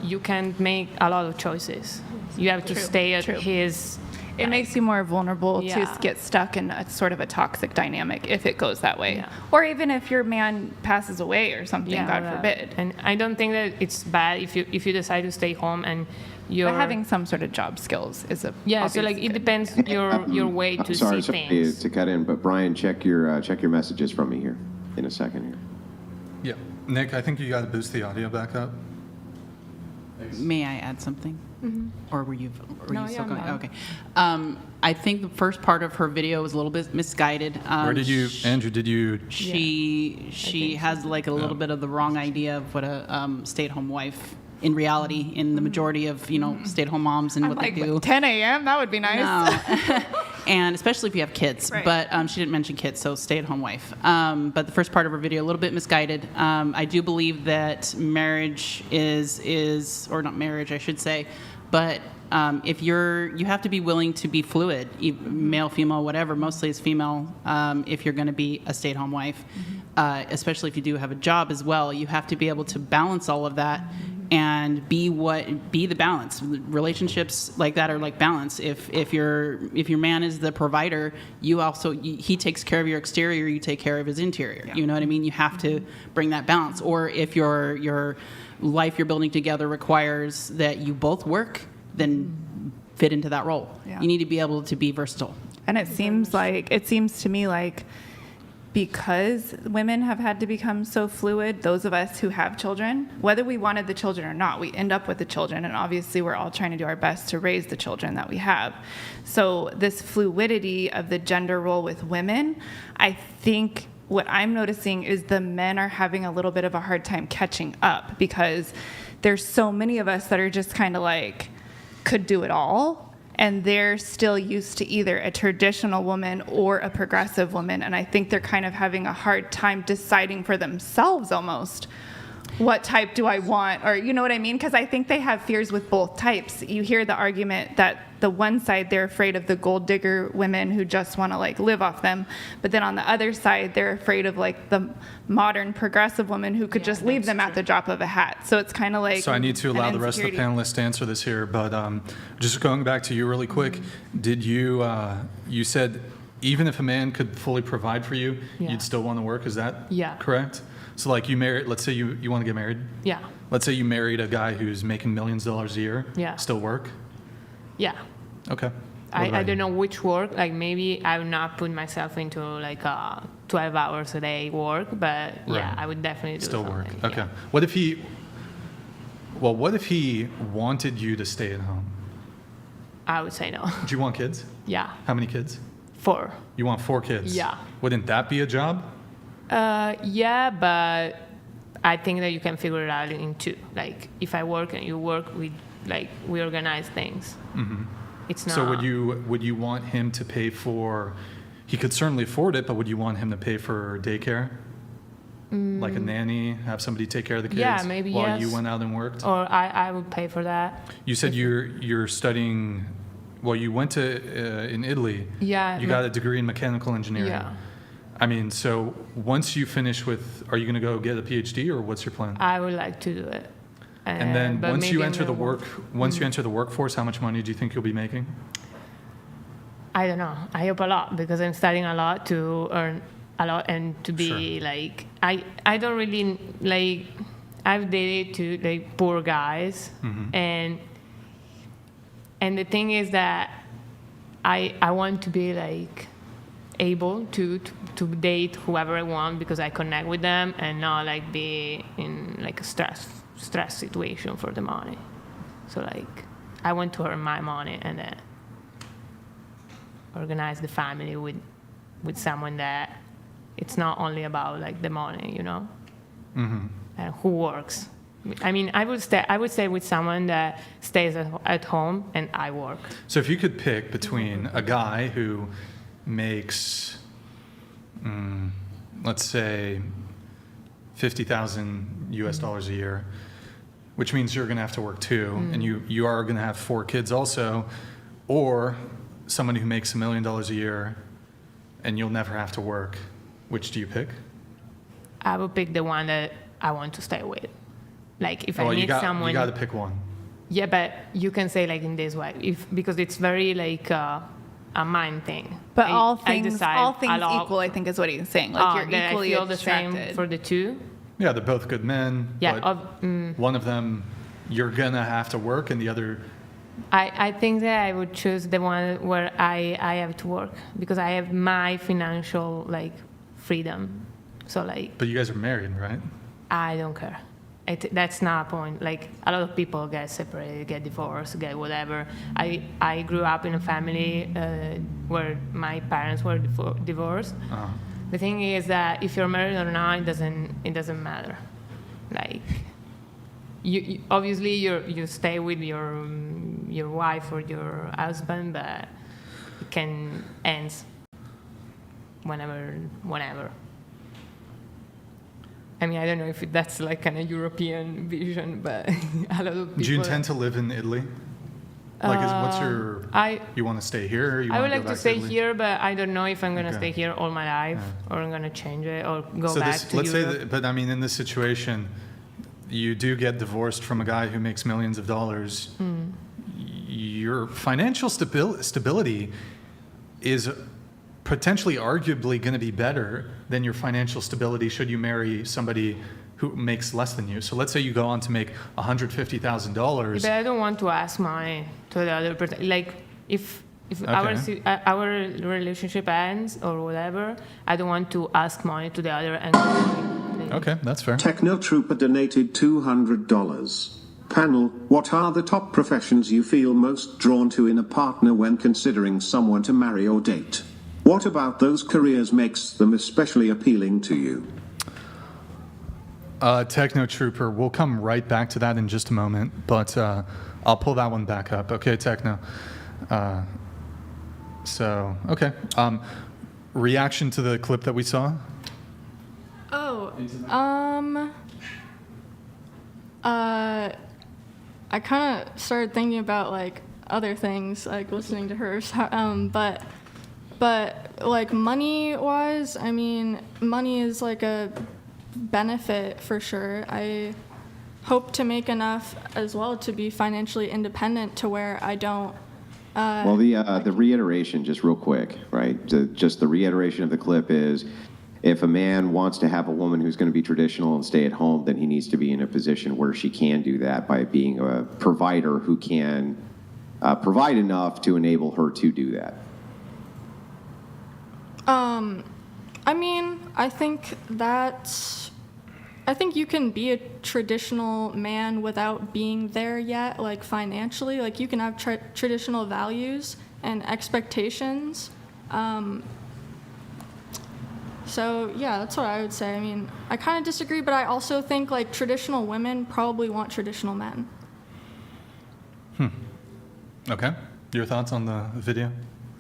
you can't make a lot of choices. You have to stay at his. It makes you more vulnerable to get stuck in a sort of a toxic dynamic if it goes that way. Or even if your man passes away or something, God forbid. And I don't think that it's bad if you decide to stay home and you're... But having some sort of job skills is a... Yeah, so like it depends your way to see things. To cut in, but Brian, check your messages from me here in a second here. Yeah. Nick, I think you got to boost the audio back up. May I add something? Mm-hmm. Or were you still going? No. Okay. I think the first part of her video was a little bit misguided. Where did you, Andrew, did you? She has like a little bit of the wrong idea of what a stay-at-home wife in reality, in the majority of, stay-at-home moms and what they do. 10 a.m., that would be nice. No. And especially if you have kids. Right. But she didn't mention kids, so stay-at-home wife. But the first part of her video, a little bit misguided. I do believe that marriage is or not marriage, I should say, but if you have to be willing to be fluid, male, female, whatever, mostly it's female, if you're going to be a stay-at-home wife, especially if you do have a job as well, you have to be able to balance all of that and be the balance. Relationships like that are like balance. If your man is the provider, he takes care of your exterior, you take care of his interior. You know what I mean? You have to bring that balance. Or if your life you're building together requires that you both work, then fit into that role. Yeah. You need to be able to be versatile. And it seems to me like because women have had to become so fluid, those of us who have children, whether we wanted the children or not, we end up with the children, and obviously we're all trying to do our best to raise the children that we have. So this fluidity of the gender role with women, I think what I'm noticing is the men are having a little bit of a hard time catching up, because there's so many of us that are just kind of like could do it all, and they're still used to either a traditional woman or a progressive woman, and I think they're kind of having a hard time deciding for themselves almost what type do I want, or you know what I mean? Because I think they have fears with both types. You hear the argument that the one side, they're afraid of the gold digger women who just want to like live off them, but then on the other side, they're afraid of like the modern progressive woman who could just leave them at the drop of a hat. So it's kind of like. So I need to allow the rest of the panelists to answer this here, but just going back to you really quick, did you you said even if a man could fully provide for you, you'd still want to work? Is that correct? So like you married, let's say you want to get married. Yeah. Let's say you married a guy who's making millions of dollars a year. Yeah. Still work? Yeah. Okay. I don't know which work. Like maybe I would not put myself into like 12 hours a day work, but yeah, I would definitely do still work. something. Okay. Yeah. What if he wanted you to stay at home? I would say no. Do you want kids? Yeah. How many kids? 4. You want 4 kids? Yeah. Wouldn't that be a job? Yeah, but I think that you can figure it out in 2. Like if I work and you work, we organize things. Mm-hmm. It's not. So would you want him to pay for? He could certainly afford it, but would you want him to pay for daycare? Like a nanny, have somebody take care of the kids? Yeah, maybe while you went out and worked. Or I would pay for that. You said you're studying. Well, you went to in Italy. Yeah. You got a degree in mechanical engineering. Yeah. I mean, so once you finish with, are you going to go get a PhD or what's your plan? I would like to do it. And then once you enter you enter the workforce, how much money do you think you'll be making? I don't know. I hope a lot, because I'm studying a lot to earn a lot and to be like, I don't really like, I've dated to like poor guys, and the thing is that I want to be like able to date whoever I want because I connect with them and not like be in like a stress situation for the money. So like I want to earn my money and then organize the family with someone that it's not only about like the money, you know, and who works. I mean, I would stay with someone that stays at home and I work. So if you could pick between a guy who makes, let's say, $50,000 US a year, which means you're going to have to work too, and you are going to have 4 kids also, or someone who makes $1 million a year and you'll never have to work, which do you pick? I would pick the one that I want to stay with. Like if I need someone, you got to pick one. Yeah, but you can say like in this way, because it's very like a mind thing. But all things equal, I think is what he's saying. Like you're equally I feel attracted. the same for the two. Yeah, they're both good men. Yeah, but one of them you're gonna have to work, and the other. I think that I would choose the one where I have to work because I have my financial like freedom. So like. But you guys are married, right? I don't care. That's not a point. Like a lot of people get separated, get divorced, get whatever. I grew up in a family where my parents were divorced. Uh-huh. The thing is that if you're married or not, it doesn't matter. Like you obviously you stay with your wife or your husband, but it can end whenever. I mean, I don't know if that's like kind of European vision, but a lot of people. Do you intend to live in Italy? Like, what's your? You want to stay here? Or you I would want like go to back stay Italy? here, but I don't know if I'm gonna stay here all my life or I'm gonna change it or go back to let's Europe. say that, but I mean, in this situation, you do get divorced from a guy who makes millions of dollars. Your financial stability is potentially arguably going to be better than your financial stability should you marry somebody who makes less than you. So let's say you go on to make $150,000. But I don't want to ask money to the other person. Like if our relationship ends or whatever, I don't want to ask money to the other. Okay, that's fair. Techno Trooper donated $200. Panel, what are the top professions you feel most drawn to in a partner when considering someone to marry or date? What about those careers makes them especially appealing to you? Techno Trooper, we'll come right back to that in just a moment, but I'll pull that one back up. Okay, Techno. Okay. Reaction to the clip that we saw? I kind of started thinking about like other things, like listening to her, but like money-wise, I mean, money is like a benefit for sure. I hope to make enough as well to be financially independent to where I don't. Well, the reiteration, just real quick, right? Just the reiteration of the clip is, if a man wants to have a woman who's going to be traditional and stay at home, then he needs to be in a position where she can do that by being a provider who can provide enough to enable her to do that. I mean, I think you can be a traditional man without being there yet, like financially. Like you can have traditional values and expectations. So yeah, that's what I would say. I mean, I kind of disagree, but I also think like traditional women probably want traditional men. Okay. Your thoughts on the video?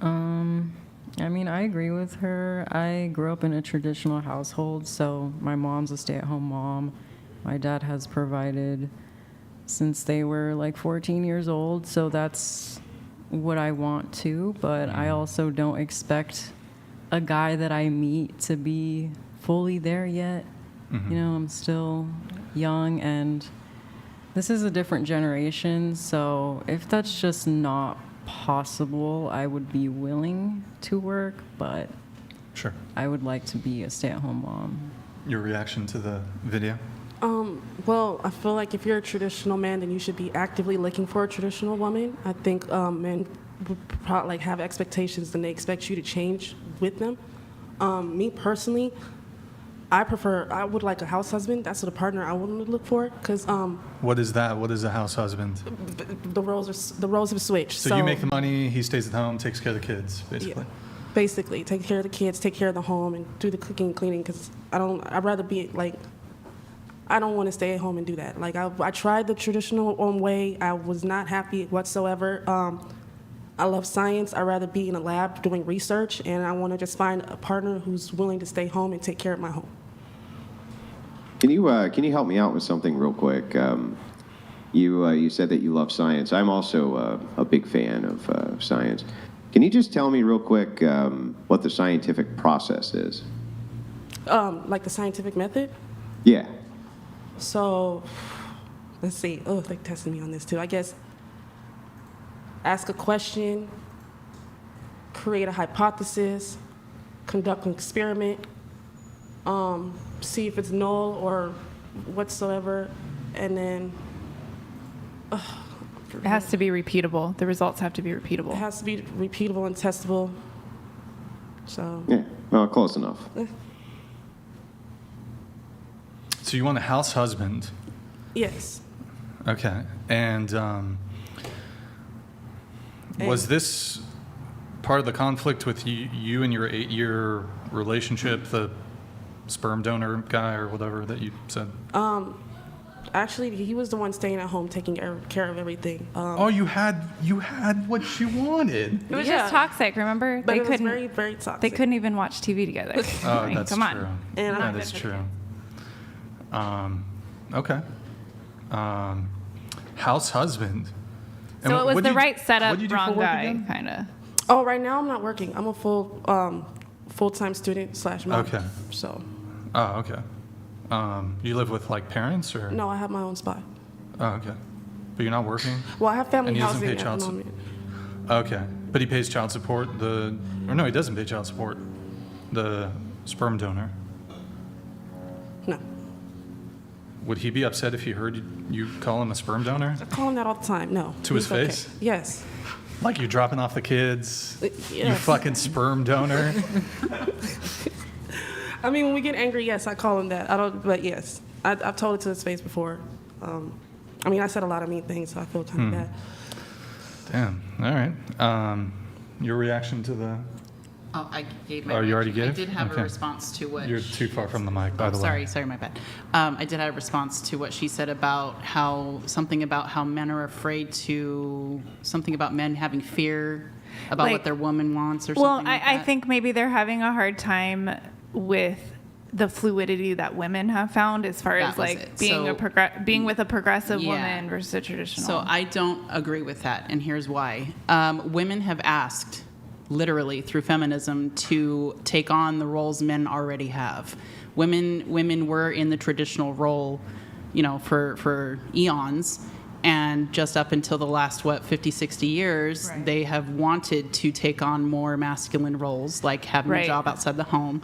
I mean, I agree with her. I grew up in a traditional household, so my mom's a stay-at-home mom. My dad has provided since they were like 14 years old, so that's what I want too, but I also don't expect a guy that I meet to be fully there yet. You know, I'm still young and this is a different generation, so if that's just not possible, I would be willing to work, but sure, I would like to be a stay-at-home mom. Your reaction to the video? Well, I feel like if you're a traditional man, then you should be actively looking for a traditional woman. I think men would probably have expectations, and they expect you to change with them. Me personally, I would like a house husband. That's the partner I would look for, because What is that? What is a house husband? the roles have switched. So you make the money, he stays at home, takes care of the kids, basically. Basically, take care of the kids, take care of the home, and do the cooking and cleaning, because I'd rather be like, I don't want to stay at home and do that. Like, I tried the traditional way. I was not happy whatsoever. I love science. I'd rather be in a lab doing research, and I want to just find a partner who's willing to stay home and take care of my home. Can you help me out with something real quick? You said that you love science. I'm also a big fan of science. Can you just tell me real quick what the scientific process is? Like the scientific method? Yeah. So, let's see. Oh, they're testing me on this too. I guess ask a question, create a hypothesis, conduct an experiment, see if it's null or whatsoever, and then It has to be repeatable. The results have to be repeatable. It has to be repeatable and testable. So. Yeah. Well, close enough. So you want a house husband? Yes. Okay. And was this part of the conflict with you and your 8-year relationship, the sperm donor guy or whatever that you said? Actually, he was the one staying at home taking care of everything. Oh, you had what you wanted. It was just toxic, remember? But it was very, very toxic. They couldn't even watch TV together. Oh, that's come true. on. And that is true. Okay. House husband. And So it was what'd the you- right setup, what'd you do for wrong work guy, again? kind of. Oh, right now I'm not working. I'm a full-time student / mom. Okay. So. Oh, okay. You live with like parents or? No, I have my own spot. Oh, okay. But you're not working? Well, I have family And he doesn't housing pay at the child moment. Okay. But he pays child support, or no, he doesn't pay child support, the sperm donor. No. Would he be upset if he heard you call him a sperm donor? I call him that all the time. No. To his He's okay. face? Yes. Like you're dropping off the kids? You yes. fucking sperm donor? I mean, when we get angry, yes, I call him that. I don't, but yes, I've told it to his face before. I mean, I said a lot of mean things, so I feel kind of bad. Damn. All right. Your reaction to the... Oh, I gave my Oh, you already reaction. gave? I did have Okay. a response to what... You're too far from the mic, by the way. Sorry, my bad. I did have a response to what she said about how men are afraid to... Something about men having fear about what their woman wants or Well, something like I that. think maybe they're having a hard time with the fluidity that women have found as far That as was like it. being So- being with a progressive Yeah. woman versus a traditional. So I don't agree with that, and here's why. Women have asked, literally through feminism, to take on the roles men already have. Women were in the traditional role, for eons, and just up until the last 50, 60 years, Right. they have wanted to take on more masculine roles, like having a Right. job outside the home.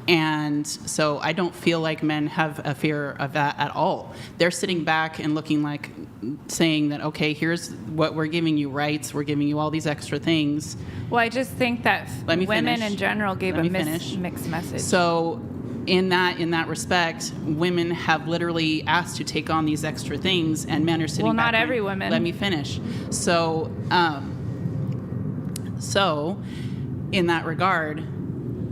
And so I don't feel like men have a fear of that at all. They're sitting back and saying that, okay, here's what we're giving you, rights, we're giving you all these extra things. Well, I just think that Let me women finish. in general gave Let a me finish. mixed message. So in that respect, women have literally asked to take on these extra things, and men are sitting Well, back. not going, every woman. Let me finish. So in that regard,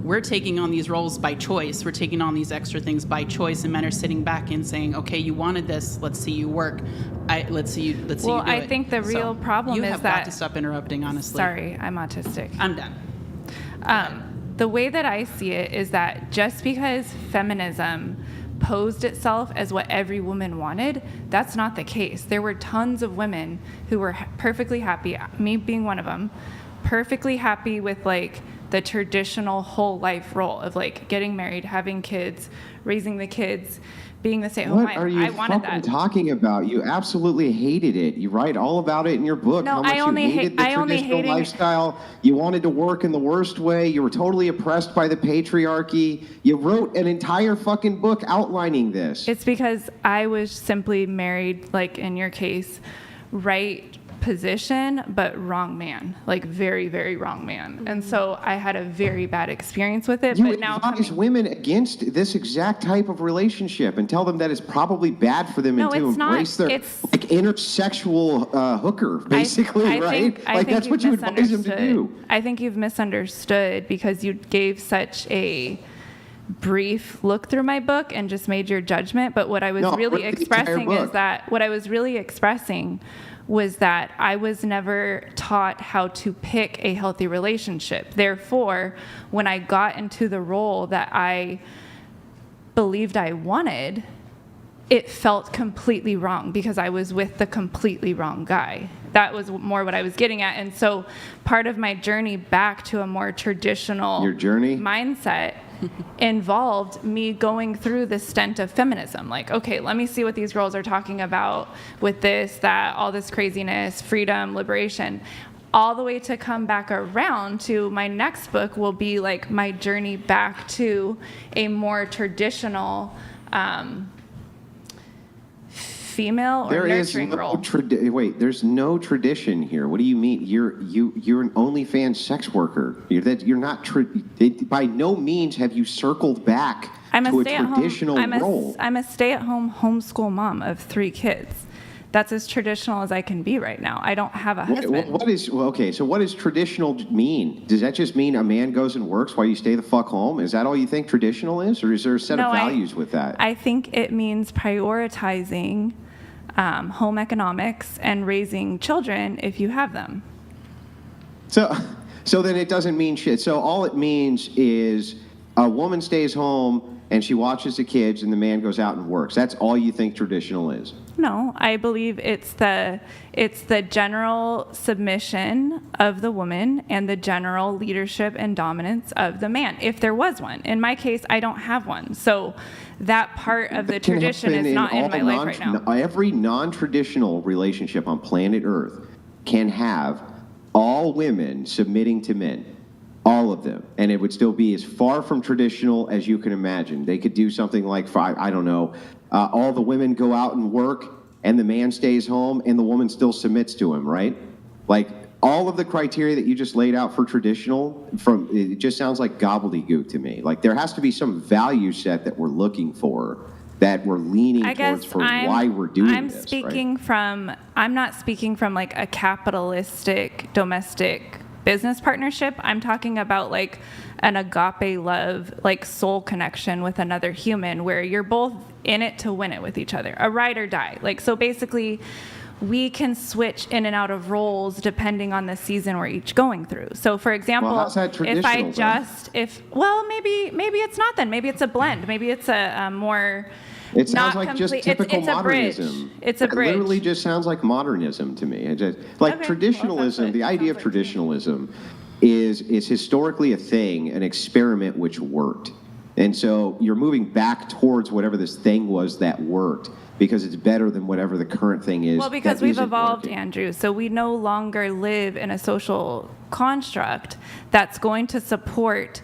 we're taking on these roles by choice. We're taking on these extra things by choice, and men are sitting back and saying, "Okay, you wanted this. Let's see you work. Let's see you do it." Well, I think the real problem you is have that got to stop interrupting. Honestly, Sorry, I'm autistic. I'm done. The way that I see it is that just because feminism posed itself as what every woman wanted, that's not the case. There were tons of women who were perfectly happy, me being one of them, perfectly happy with like the traditional whole life role of like getting married, having kids, raising the kids, being the stay-at-home What wife. are you I wanted fucking that. talking about? You absolutely hated it. You write all about it in your book. No, how much I only you hated the I only traditional hating- lifestyle. You wanted to work in the worst way. You were totally oppressed by the patriarchy. You wrote an entire fucking book outlining this. It's because I was simply married, like in your case, right position, but wrong man, like very, very wrong man. And so I had a very bad experience with it. You But now advise women against this exact type of relationship and tell them that it's probably bad for them No, and to it's not. embrace their It's- like intersexual hooker, basically, right? I Like think that's what you advise them to do. I think you've misunderstood because you gave such a brief look through my book and just made your judgment. But what I was No, really read the entire expressing is book. that what I was really expressing was that I was never taught how to pick a healthy relationship. Therefore, when I got into the role that I believed I wanted, it felt completely wrong because I was with the completely wrong guy. That was more what I was getting at. And so part of my journey back to a more traditional Your journey? mindset involved me going through the stent of feminism. Like, okay, let me see what these girls are talking about with this, that, all this craziness, freedom, liberation, all the way to come back around to my next book will be like my journey back to a more traditional female or nurturing role. There's no tradition here. What do you mean? You're an OnlyFans sex worker. You're not. By no means have you circled back to a traditional role. I'm a stay-at-home homeschool mom of 3 kids. That's as traditional as I can be right now. I don't have a husband. So what does traditional mean? Does that just mean a man goes and works while you stay the fuck home? Is that all you think traditional is? Or is there a set of values with that? I think it means prioritizing home economics and raising children if you have them. So then it doesn't mean shit. So all it means is a woman stays home and she watches the kids and the man goes out and works. That's all you think traditional is? No, I believe it's the general submission of the woman and the general leadership and dominance of the man, if there was one. In my case, I don't have one. So that part of the tradition is not in my life right now. Every non-traditional relationship on planet Earth can have all women submitting to men. All of them. And it would still be as far from traditional as you can imagine. They could do something like, I don't know, all the women go out and work and the man stays home and the woman still submits to him, right? Like all of the criteria that you just laid out for traditional, it just sounds like gobbledygook to me. Like there has to be some value set that we're looking for, that we're leaning towards for why we're doing this. I'm not speaking from like a capitalistic domestic business partnership. I'm talking about like an agape love, like soul connection with another human where you're both in it to win it with each other, a ride or die. Like, so basically we can switch in and out of roles depending on the season we're each going through. So for example, how's that traditional, maybe it's not then, maybe it's a blend. Maybe it's a more, it sounds like just typical modernism. It's a bridge. It literally just sounds like modernism to me. Traditionalism, the idea of traditionalism is historically a thing, an experiment which worked. And so you're moving back towards whatever this thing was that worked because it's better than whatever the current thing is. Well, because we've evolved, Andrew, so we no longer live in a social construct that's going to support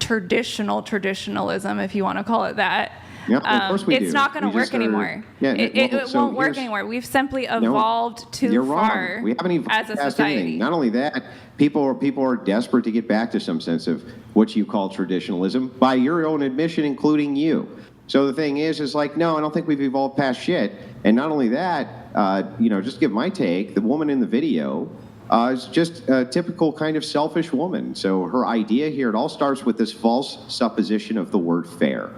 traditionalism, if you want to call it that. Yeah, of course we do. It's not going to work anymore. It won't work anymore. We've simply evolved too far. We haven't evolved as a past society. anything. Not only that, people are desperate to get back to some sense of what you call traditionalism by your own admission, including you. So the thing is like, no, I don't think we've evolved past shit. And not only that, just give my take. The woman in the video is just a typical kind of selfish woman. So her idea here, it all starts with this false supposition of the word fair.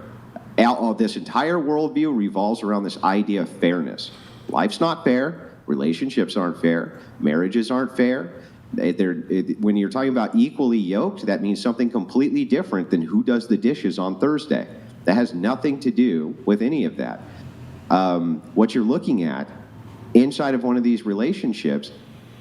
This entire worldview revolves around this idea of fairness. Life's not fair. Relationships aren't fair. Marriages aren't fair. When you're talking about equally yoked, that means something completely different than who does the dishes on Thursday. That has nothing to do with any of that. What you're looking at inside of one of these relationships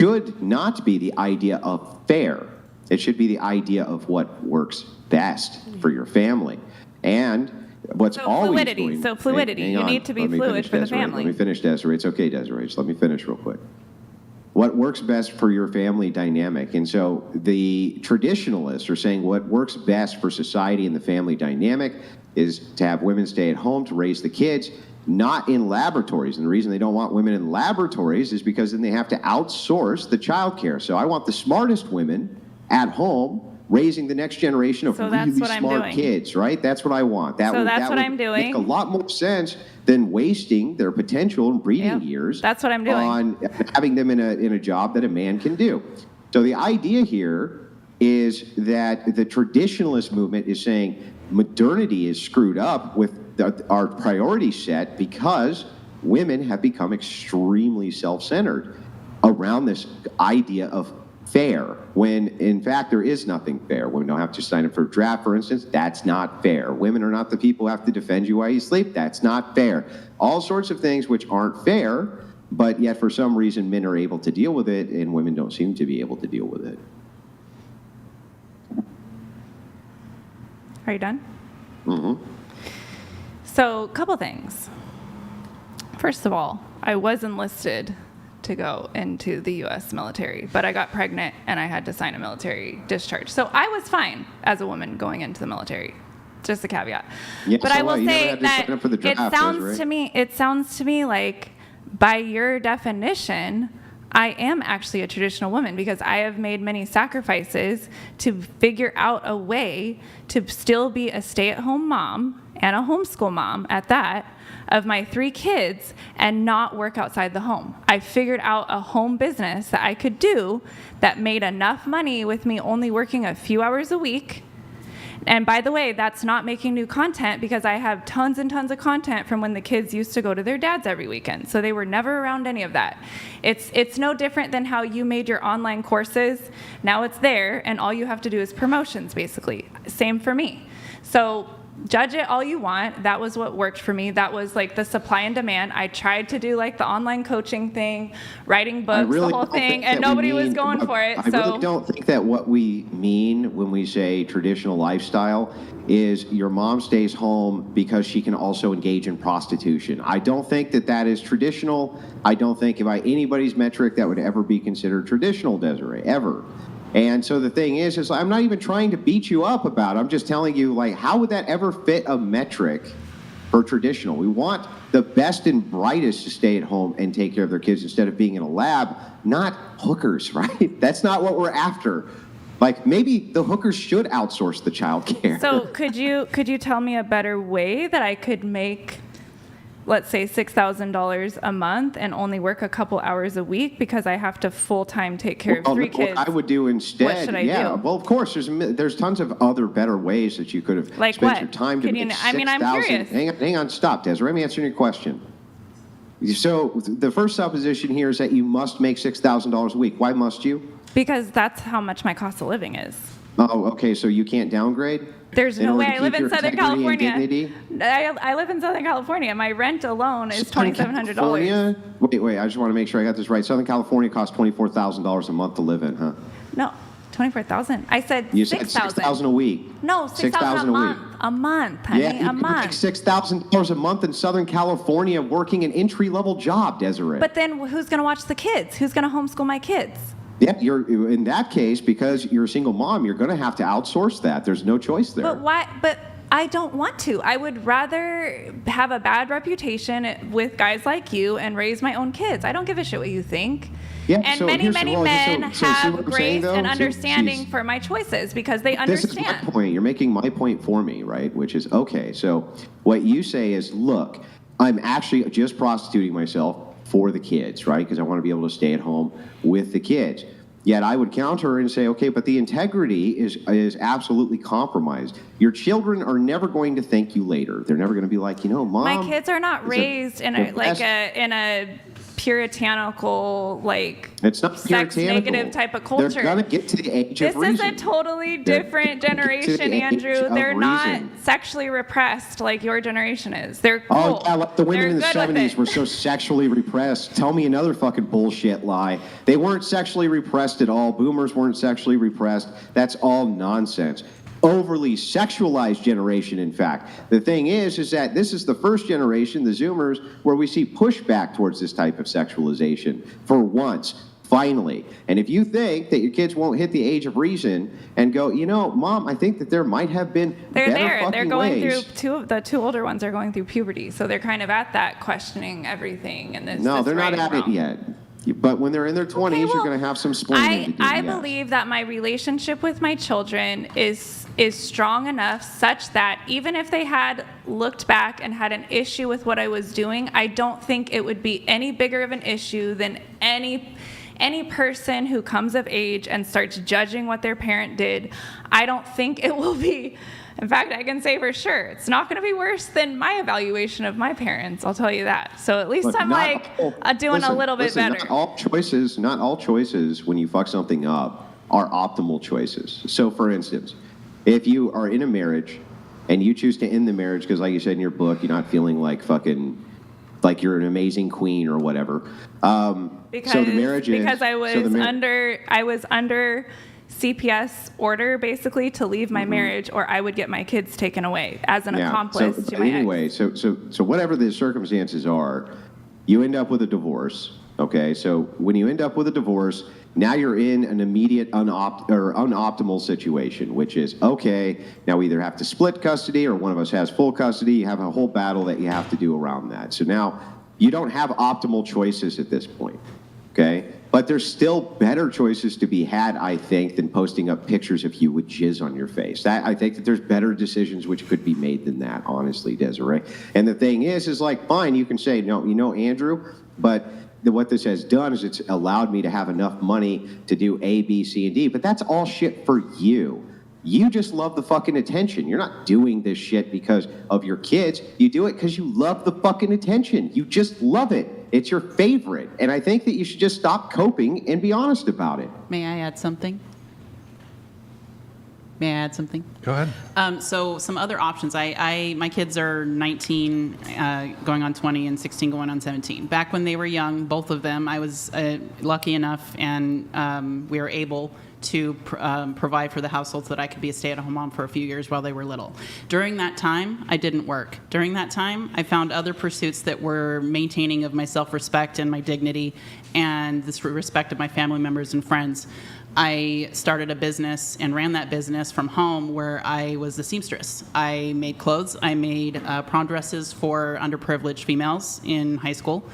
should not be the idea of fair. It should be the idea of what works best for your family. And what's always fluidity. Fluidity. You need to be fluid for the family. Let me finish, Desiree. It's okay, Desiree. Just let me finish real quick. What works best for your family dynamic? And so the traditionalists are saying what works best for society and the family dynamic is to have women stay at home to raise the kids. not in laboratories. And the reason they don't want women in laboratories is because then they have to outsource the childcare. So I want the smartest women at home raising the next generation of So that's really what I'm smart doing. kids, right? That's what I want. That So would, that's that what would I'm doing. make a lot more sense than wasting their potential and breeding Yep. years. That's what I'm doing. On having them in a job that a man can do. So the idea here is that the traditionalist movement is saying modernity is screwed up with our priority set because women have become extremely self-centered around this idea of fair, when in fact there is nothing fair. Women don't have to sign up for a draft, for instance. That's not fair. Women are not the people who have to defend you while you sleep. That's not fair. All sorts of things which aren't fair, but yet for some reason men are able to deal with it and women don't seem to be able to deal with it. Are you done? Mm-hmm. So, a couple things. First of all, I was enlisted to go into the U.S. military, but I got pregnant and I had to sign a military discharge. So I was fine as a woman going into the military. Just a caveat. Yeah, but so I will what? You never say had to that sign up for the draft, it sounds to me like, by your definition, I am actually a traditional woman because I have made many sacrifices to figure out a way to still be a stay-at-home mom and a homeschool mom at that of my 3 kids and not work outside the home. I figured out a home business that I could do that made enough money with me only working a few hours a week. And by the way, that's not making new content because I have tons and tons of content from when the kids used to go to their dads every weekend. So they were never around any of that. It's no different than how you made your online courses. Now it's there, and all you have to do is promotions, basically. Same for me. So judge it all you want. That was what worked for me. That was like the supply and demand. I tried to do like the online coaching thing, writing books, the whole thing, and nobody was going for it. I really don't think that what we mean when we say traditional lifestyle is your mom stays home because she can also engage in prostitution. I don't think that that is traditional. I don't think by anybody's metric that would ever be considered traditional, Desiree, ever. And so the thing is I'm not even trying to beat you up about it. I'm just telling you, like, how would that ever fit a metric for traditional? We want the best and brightest to stay at home and take care of their kids instead of being in a lab, not hookers, right? That's not what we're after. Like, maybe the hookers should outsource the child care. So could you tell me a better way that I could make, let's say, $6,000 a month and only work a couple hours a week because I have to full-time take care of 3 kids? What I would do instead, What should I do? Well, of course, there's tons of other better ways that you could have Like spent what? your time to make I'm 6,000. curious. Hang on, stop, Desiree. Let me answer your question. So the first supposition here is that you must make $6,000 a week. Why must you? Because that's how much my cost of living is. Oh, okay, so you can't downgrade? There's no order way. to I live keep in your Southern integrity and California. dignity? I live in Southern California. My rent alone is Southern $2,700. California? Wait, I just want to make sure I got this right. Southern California costs $24,000 a month to live in, huh? No, $24,000. I said You said $6,000. $6,000 a week. No, $6,000 a month. A month, honey, Yeah, you a month. make $6,000 a month in Southern California working an entry-level job, Desiree. But then who's going to watch the kids? Who's going to homeschool my kids? Yeah, you're in that case, because you're a single mom, you're going to have to outsource that. There's no choice there. But why? But I don't want to. I would rather have a bad reputation with guys like you and raise my own kids. I don't give a shit what you think. Yeah, and so many here's- men see have what I'm saying, grace though? and See- understanding see- for my choices because they This is understand. my point. You're making my point for me, right? Which is, okay, so what you say is, look, I'm actually just prostituting myself for the kids, right? Because I want to be able to stay at home with the kids. Yet I would counter and say, okay, but the integrity is absolutely compromised. Your children are never going to thank you later. They're never going to be like, Mom. My kids are not raised in a in a puritanical, like, it's not sex puritanical. negative type of culture. They're going to get to the age This of reason. is a totally different They're gonna get to generation, the age Andrew. of They're not reason. sexually repressed like your generation is. They're cool. Oh, yeah, like the women They're in the good with 70s it. were so sexually repressed. Tell me another fucking bullshit lie. They weren't sexually repressed at all. Boomers weren't sexually repressed. That's all nonsense. Overly sexualized generation, in fact. The thing is that this is the first generation, the Zoomers, where we see pushback towards this type of sexualization for once. Finally. And if you think that your kids won't hit the age of reason and go, you know, Mom, I think that there might have been They're better there. fucking They're going ways. through the two older ones are going through puberty, so they're kind of at that questioning everything. And this, No, this they're not right at and it wrong. yet. But when they're in their 20s, you're going to have some splaining to do. I yes. believe that my relationship with my children is strong enough such that even if they had looked back and had an issue with what I was doing, I don't think it would be any bigger of an issue than any person who comes of age and starts judging what their parent did. I don't think it will be. In fact, I can say for sure, it's not going to be worse than my evaluation of my parents. I'll tell you that. So at least Look, I'm doing a little bit better. Not all choices when you fuck something up are optimal choices. So for instance, if you are in a marriage and you choose to end the marriage because, like you said in your book, you're not feeling like fucking like you're an amazing queen or whatever. Because, so the marriage is, because I was under CPS order basically to leave my marriage, or I would get my kids taken away as an accomplice to my ex. So whatever the circumstances are, you end up with a divorce. Okay, so when you end up with a divorce, now you're in an immediate unoptimal situation, which is, okay, now we either have to split custody or one of us has full custody. You have a whole battle that you have to do around that. So now you don't have optimal choices at this point, okay? But there's still better choices to be had, I think, than posting up pictures of you with jizz on your face. I think that there's better decisions which could be made than that, honestly, Desiree. And the thing is like, fine, you can say, no, you know, Andrew, but what this has done is it's allowed me to have enough money to do A, B, C, and D, but that's all shit for you. You just love the fucking attention. You're not doing this shit because of your kids. You do it because you love the fucking attention. You just love it. It's your favorite. And I think that you should just stop coping and be honest about it. May I add something? May I add something? Go ahead. So some other options. My kids are 19, going on 20, and 16 going on 17. Back when they were young, both of them, I was lucky enough, and we were able to provide for the household so that I could be a stay-at-home mom for a few years while they were little. During that time, I didn't work. During that time, I found other pursuits that were maintaining of my self-respect and my dignity and the respect of my family members and friends. I started a business and ran that business from home where I was the seamstress. I made clothes. I made prom dresses for underprivileged females in high school.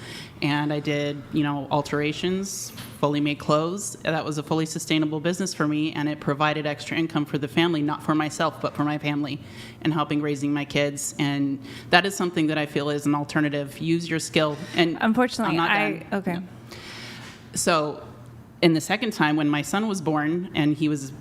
And I did, alterations, fully made clothes. That was a fully sustainable business for me, and it provided extra income for the family, not for myself, but for my family, and helping raising my kids. And that is something that I feel is an alternative. Use your skill. And unfortunately, okay. So in the second time, when my son was born, and he was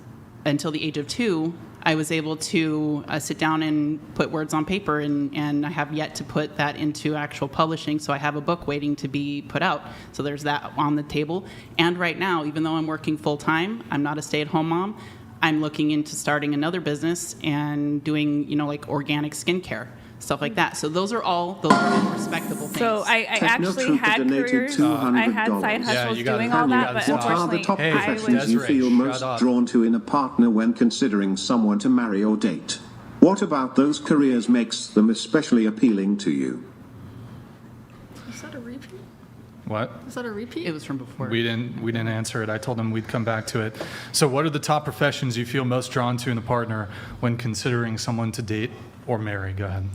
until the age of 2, I was able to sit down and put words on paper, and I have yet to put that into actual publishing, so I have a book waiting to be put out. So there's that on the table. And right now, even though I'm working full-time, I'm not a stay-at-home mom, I'm looking into starting another business and doing, like organic skincare, stuff like that. So those are all respectable things. So I actually had careers. I had side hustles doing all that, but what are the top professions you feel most up. drawn to in a partner when considering someone to marry or date? What about those careers makes them especially appealing to you? Is that a repeat? What? Is that a repeat? It was from before. We didn't answer it. I told them we'd come back to it. So what are the top professions you feel most drawn to in a partner when considering someone to date or marry? Go ahead.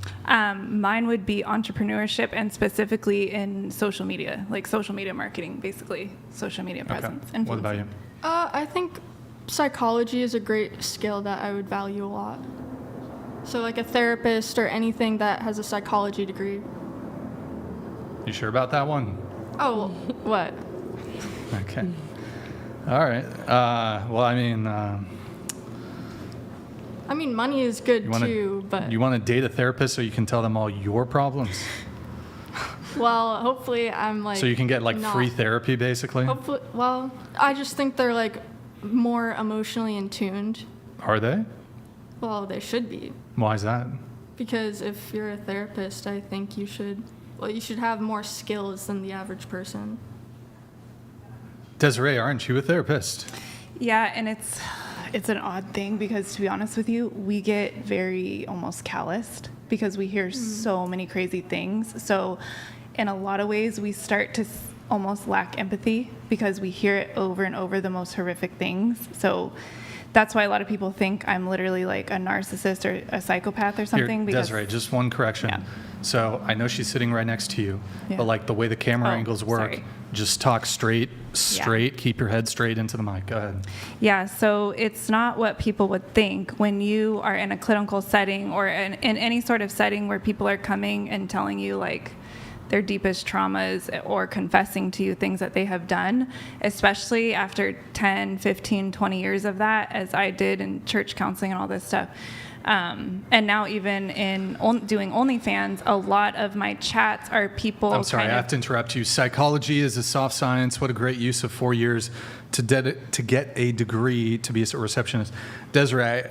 Mine would be entrepreneurship, and specifically in social media, like social media marketing, basically social media presence. Okay. What about you? I think psychology is a great skill that I would value a lot. So like a therapist or anything that has a psychology degree. You sure about that one? Oh, what? Okay. All right. Well, I mean, money is good too, but... You want to date a therapist so you can tell them all your problems? Well, hopefully I'm like... So you can get free therapy, basically? Hopefully, well, I just think they're more emotionally in tuned. Are they? Well, they should be. Why is that? Because if you're a therapist, I think you should have more skills than the average person. Desiree, aren't you a therapist? Yeah, and it's an odd thing because, to be honest with you, we get very almost calloused because we hear so many crazy things. So in a lot of ways, we start to almost lack empathy because we hear it over and over, the most horrific things. So that's why a lot of people think I'm literally like a narcissist or a psychopath or something. Here, Desiree, just one correction. Yeah. So I know she's sitting right next to you, Yeah. but like the way the camera Oh, angles work, sorry. just talk straight, keep your head straight into the mic. Go ahead. Yeah, so it's not what people would think when you are in a clinical setting or in any sort of setting where people are coming and telling you like their deepest traumas or confessing to you things that they have done, especially after 10, 15, 20 years of that, as I did in church counseling and all this stuff. And now even in doing OnlyFans, a lot of my chats are people. I'm sorry, I have to interrupt you. Psychology is a soft science. What a great use of 4 years to get a degree to be a receptionist. Desiree,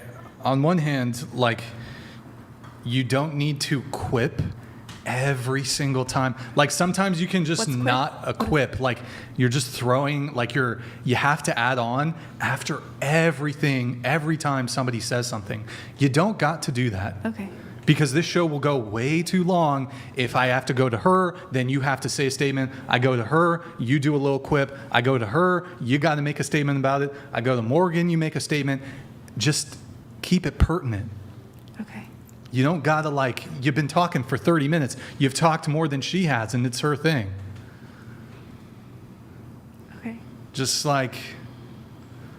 on one hand, like, you don't need to quip every single time. Like, sometimes you can just not equip. Like, you're just throwing, like, you have to add on after everything, every time somebody says something. You don't got to do that. Okay. Because this show will go way too long. If I have to go to her, then you have to say a statement. I go to her, you do a little quip. I go to her, you got to make a statement about it. I go to Morgan, you make a statement. Just keep it pertinent. Okay. You don't got to, like, you've been talking for 30 minutes. You've talked more than she has, and it's her thing. Okay. Just, like,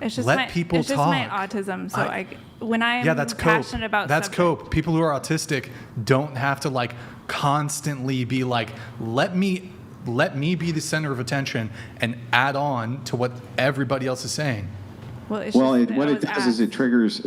It's just let people it's talk. just my autism. So when I'm that's passionate cope. about That's subject- cope. People who are autistic don't have to, like, constantly be like, let me be the center of attention and add on to what everybody else is saying. Well, it's Well, just what it does is it triggers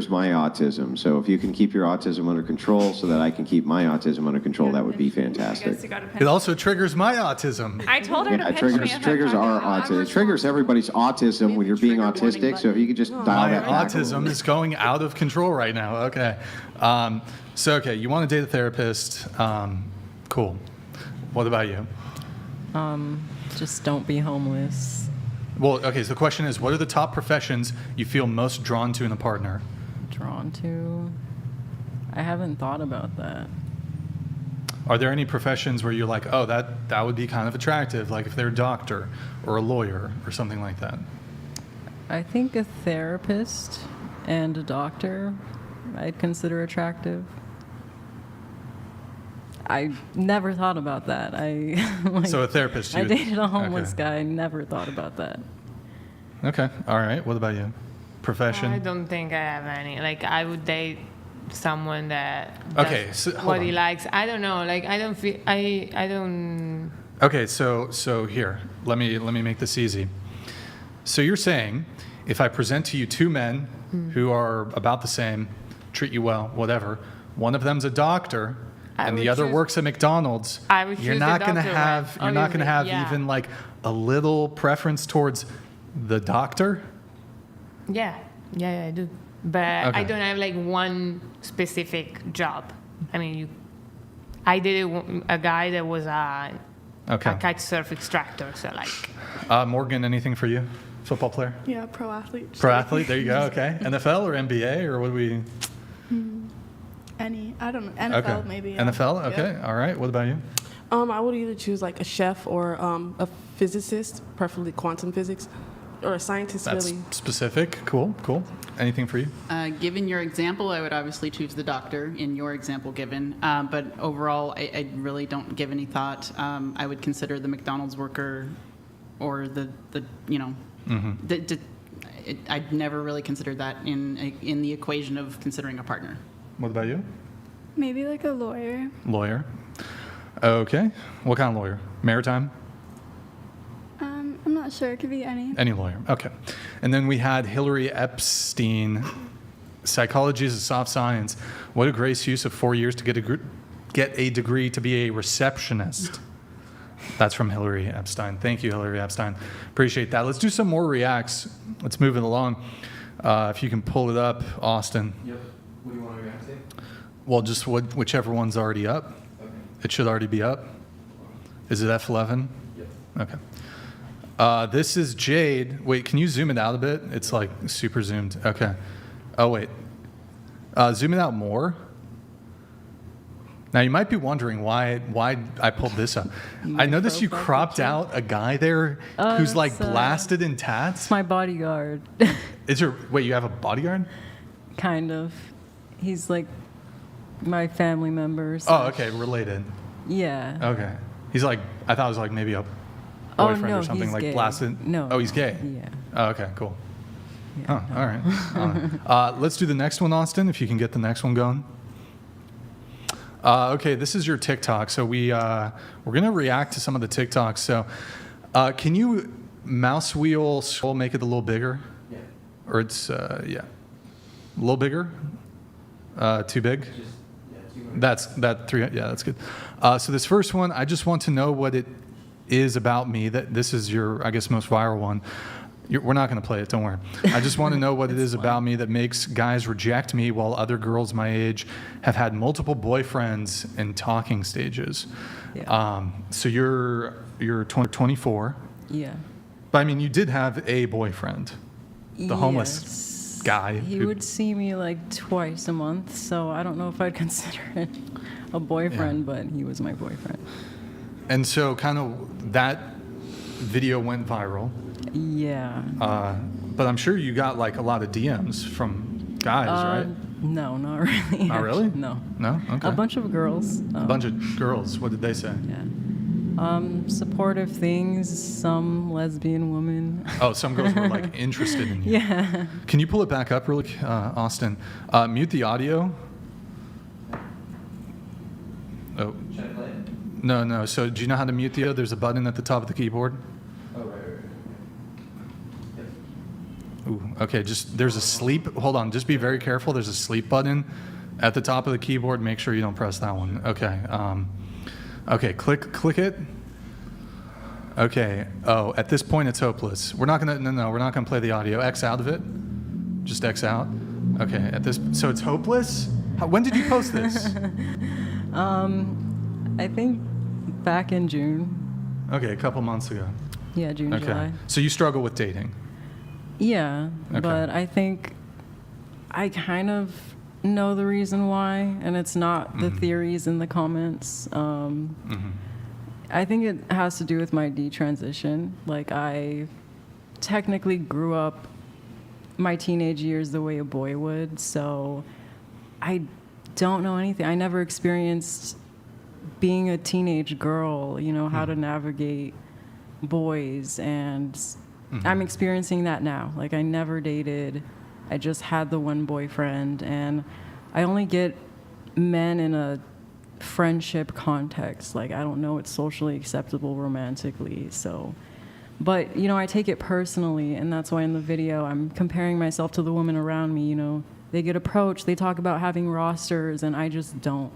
my autism. So if you can keep your autism under control so that I can keep my autism under control, that would be fantastic. It also triggers my autism. I told her to It pinch me. triggers our autism. It triggers everybody's autism when you're being autistic. So if you could just dial My that back. autism is going out of control right now. Okay. Okay, you want to date a therapist. Cool. What about you? Just don't be homeless. Well, okay, so the question is, what are the top professions you feel most drawn to in a partner? Drawn to? I haven't thought about that. Are there any professions where you're like, oh, that would be kind of attractive, like if they're a doctor or a lawyer or something like that? I think a therapist and a doctor I'd consider attractive. I never thought about that. So a therapist. I dated a homeless guy. I never thought about that. Okay. All right. What about you? Profession? I don't think I have any. Like, I would date someone that Okay, does so hold what on. he likes. I don't know. Like, I don't feel. I don't. Okay, so here, let me make this easy. So you're saying, if I present to you two men who are about the same, treat you well, whatever, one of them's a doctor and the other works at McDonald's, I would you're choose not the gonna doctor have one, you're not gonna have obviously, yeah. even like a little preference towards the doctor? Yeah, I do. But I Okay. don't have like one specific job. I mean, I dated a guy that was a kite surf instructor. So like. Morgan, anything for you? Football player? Yeah, pro athlete. Pro athlete, there you go, okay. NFL or NBA, or what do we? Any, I don't know, NFL Okay. maybe. Yeah. NFL, okay, Yeah. all right. What about you? I would either choose like a chef or a physicist, preferably quantum physics, or a scientist. That's really. specific. Cool. Anything for you? Given your example, I would obviously choose the doctor in your example given. But overall, I really don't give any thought. I would consider the McDonald's worker or the I'd never really considered that in the equation of considering a partner. What about you? Maybe like a lawyer. Lawyer. Okay. What kind of lawyer? Maritime? I'm not sure. It could be any. Any lawyer. Okay. And then we had Hillary Epstein. Psychology is a soft science. What a grace use of 4 years to get a degree to be a receptionist. That's from Hillary Epstein. Thank you, Hillary Epstein. Appreciate that. Let's do some more reacts. Let's move it along. If you can pull it up, Austin. Yep. What do you want to react to? Well, just whichever one's already up. Okay. It should already be up. Is it F11? Yep. Okay. This is Jade. Wait, can you zoom it out a bit? It's like super zoomed. Okay. Oh, wait. Zoom it out more. Now, you might be wondering why I pulled this up. I noticed you cropped out a guy there who's like blasted in tats. It's my bodyguard. Wait, you have a bodyguard? Kind of. He's like my family member. Oh, okay, related. Yeah. Okay. He's like, I thought it was like maybe a boyfriend or something, he's like gay. blasted. No. Oh, he's gay? Yeah. Oh, okay, cool. Yeah, Oh, all right. Let's do the next one, Austin, if you can get the next one going. Okay, this is your TikTok. So we're gonna react to some of the TikToks. So, can you mouse wheel scroll, make it a little bigger? Yeah. Or it's yeah, a little bigger. Too big. That's that three. Yeah, that's good. So this first one, I just want to know what it is about me. That this is your, I guess, most viral one. We're not going to play it, don't worry. I just want to know what it is about me that makes guys reject me while other girls my age have had multiple boyfriends in talking stages. Yeah. So you're 24. Yeah. But I mean, you did have a boyfriend, the homeless guy. He would see me like twice a month, so I don't know if I'd consider it a boyfriend, but he was my boyfriend. And so kind of that video went viral. Yeah. But I'm sure you got like a lot of DMs from guys, right? No, not really. Not really? No. No? Okay. A bunch of girls. A bunch of girls. What did they say? Yeah. Supportive things, some lesbian women. Oh, some girls were like interested in you. Yeah. Can you pull it back up really, Austin? Mute the audio. Oh. Should I play it? No. So do you know how to mute the audio? There's a button at the top of the keyboard. Oh, right. Ooh, okay, there's a sleep, hold on, just be very careful. There's a sleep button at the top of the keyboard. Make sure you don't press that one. Okay, okay, click it. Okay, oh, at this point it's hopeless. We're not gonna play the audio. X out of it, just X out. Okay, so it's hopeless? When did you post this? I think back in June. Okay, a couple months ago. Yeah, June, okay. July. So you struggle with dating? Yeah, okay. But I think I kind of know the reason why, and it's not the theories in the comments. I think it has to do with my detransition. Like, I technically grew up my teenage years the way a boy would, so I don't know anything. I never experienced being a teenage girl, how to navigate boys, and I'm experiencing that now. Like, I never dated. I just had the one boyfriend, and I only get men in a friendship context. Like, I don't know it's socially acceptable romantically, so. But, I take it personally, and that's why in the video I'm comparing myself to the women around me, They get approached, they talk about having rosters, and I just don't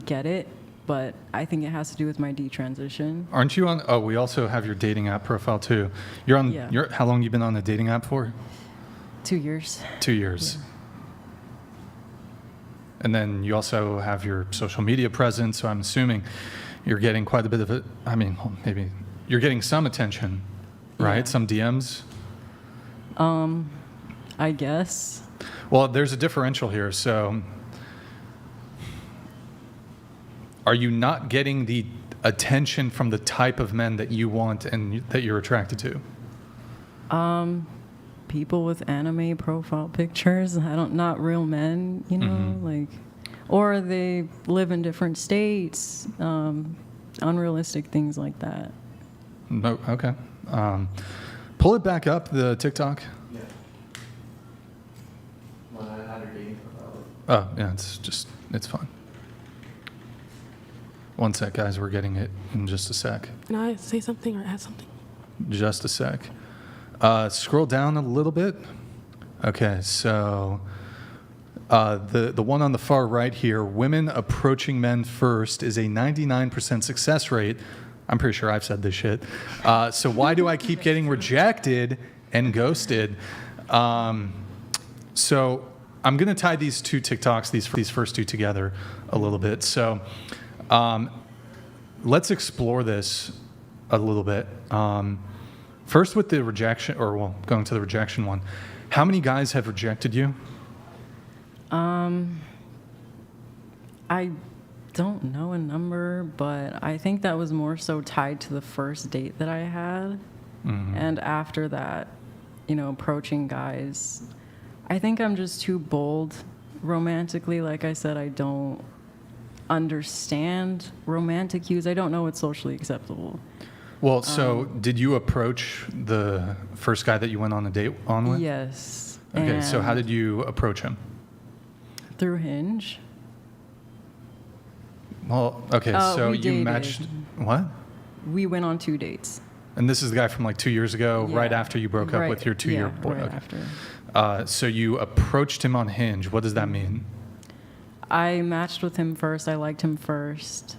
get it. But I think it has to do with my detransition. Aren't you on? Oh, we also have your dating app profile too. You're on. Yeah. How long you been on the dating app for? 2 years. 2 years. Yeah. And then you also have your social media presence. So I'm assuming you're getting quite a bit of it. I mean, maybe you're getting some attention, right? Yeah. Some DMs. I guess. Well, there's a differential here. So. Are you not getting the attention from the type of men that you want and that you're attracted to? People with anime profile pictures. Not real men, like, or they live in different states. Unrealistic things like that. No, okay. Pull it back up, the TikTok. Yeah. When I had her dating profile. Oh, yeah, it's fine. One sec, guys. We're getting it in just a sec. Can I say something or add something? Just a sec. Scroll down a little bit. Okay, so the one on the far right here, women approaching men first is a 99% success rate. I'm pretty sure I've said this shit. So why do I keep getting rejected and ghosted? So I'm going to tie these two TikToks, these first two together a little bit. So let's explore this a little bit. First with the rejection, going to the rejection one. How many guys have rejected you? I don't know a number, but I think that was more so tied to the first date that I had. And after that, you know, approaching guys, I think I'm just too bold romantically. Like I said, I don't understand romantic cues. I don't know what's socially acceptable. Well, so did you approach the first guy that you went on a date on with? Yes. Okay, so how did you approach him? Through Hinge. Well, okay, so we you dated. matched, what? We went on 2 dates. And this is the guy from like 2 years ago, right Yeah. after you broke up with your 2-year boy. Right Okay. after. So you approached him on Hinge. What does that mean? I matched with him first. I liked him first.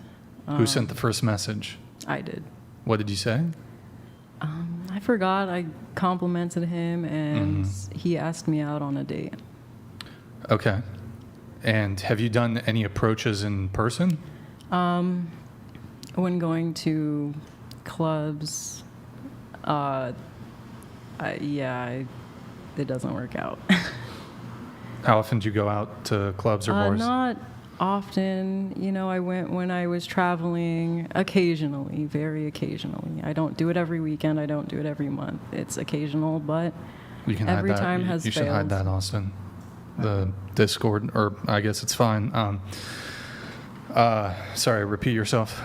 Who sent the first message? I did. What did you say? I forgot. I complimented him, and he asked me out on a date. Okay. And have you done any approaches in person? When going to clubs, it doesn't work out. How often do you go out to clubs or bars? Not often. You know, I went when I was traveling, occasionally, very occasionally. I don't do it every weekend. I don't do it every month. It's occasional, but You can every hide that. time has you should failed. hide that, Austin. The Discord, or I guess it's fine. Sorry, repeat yourself.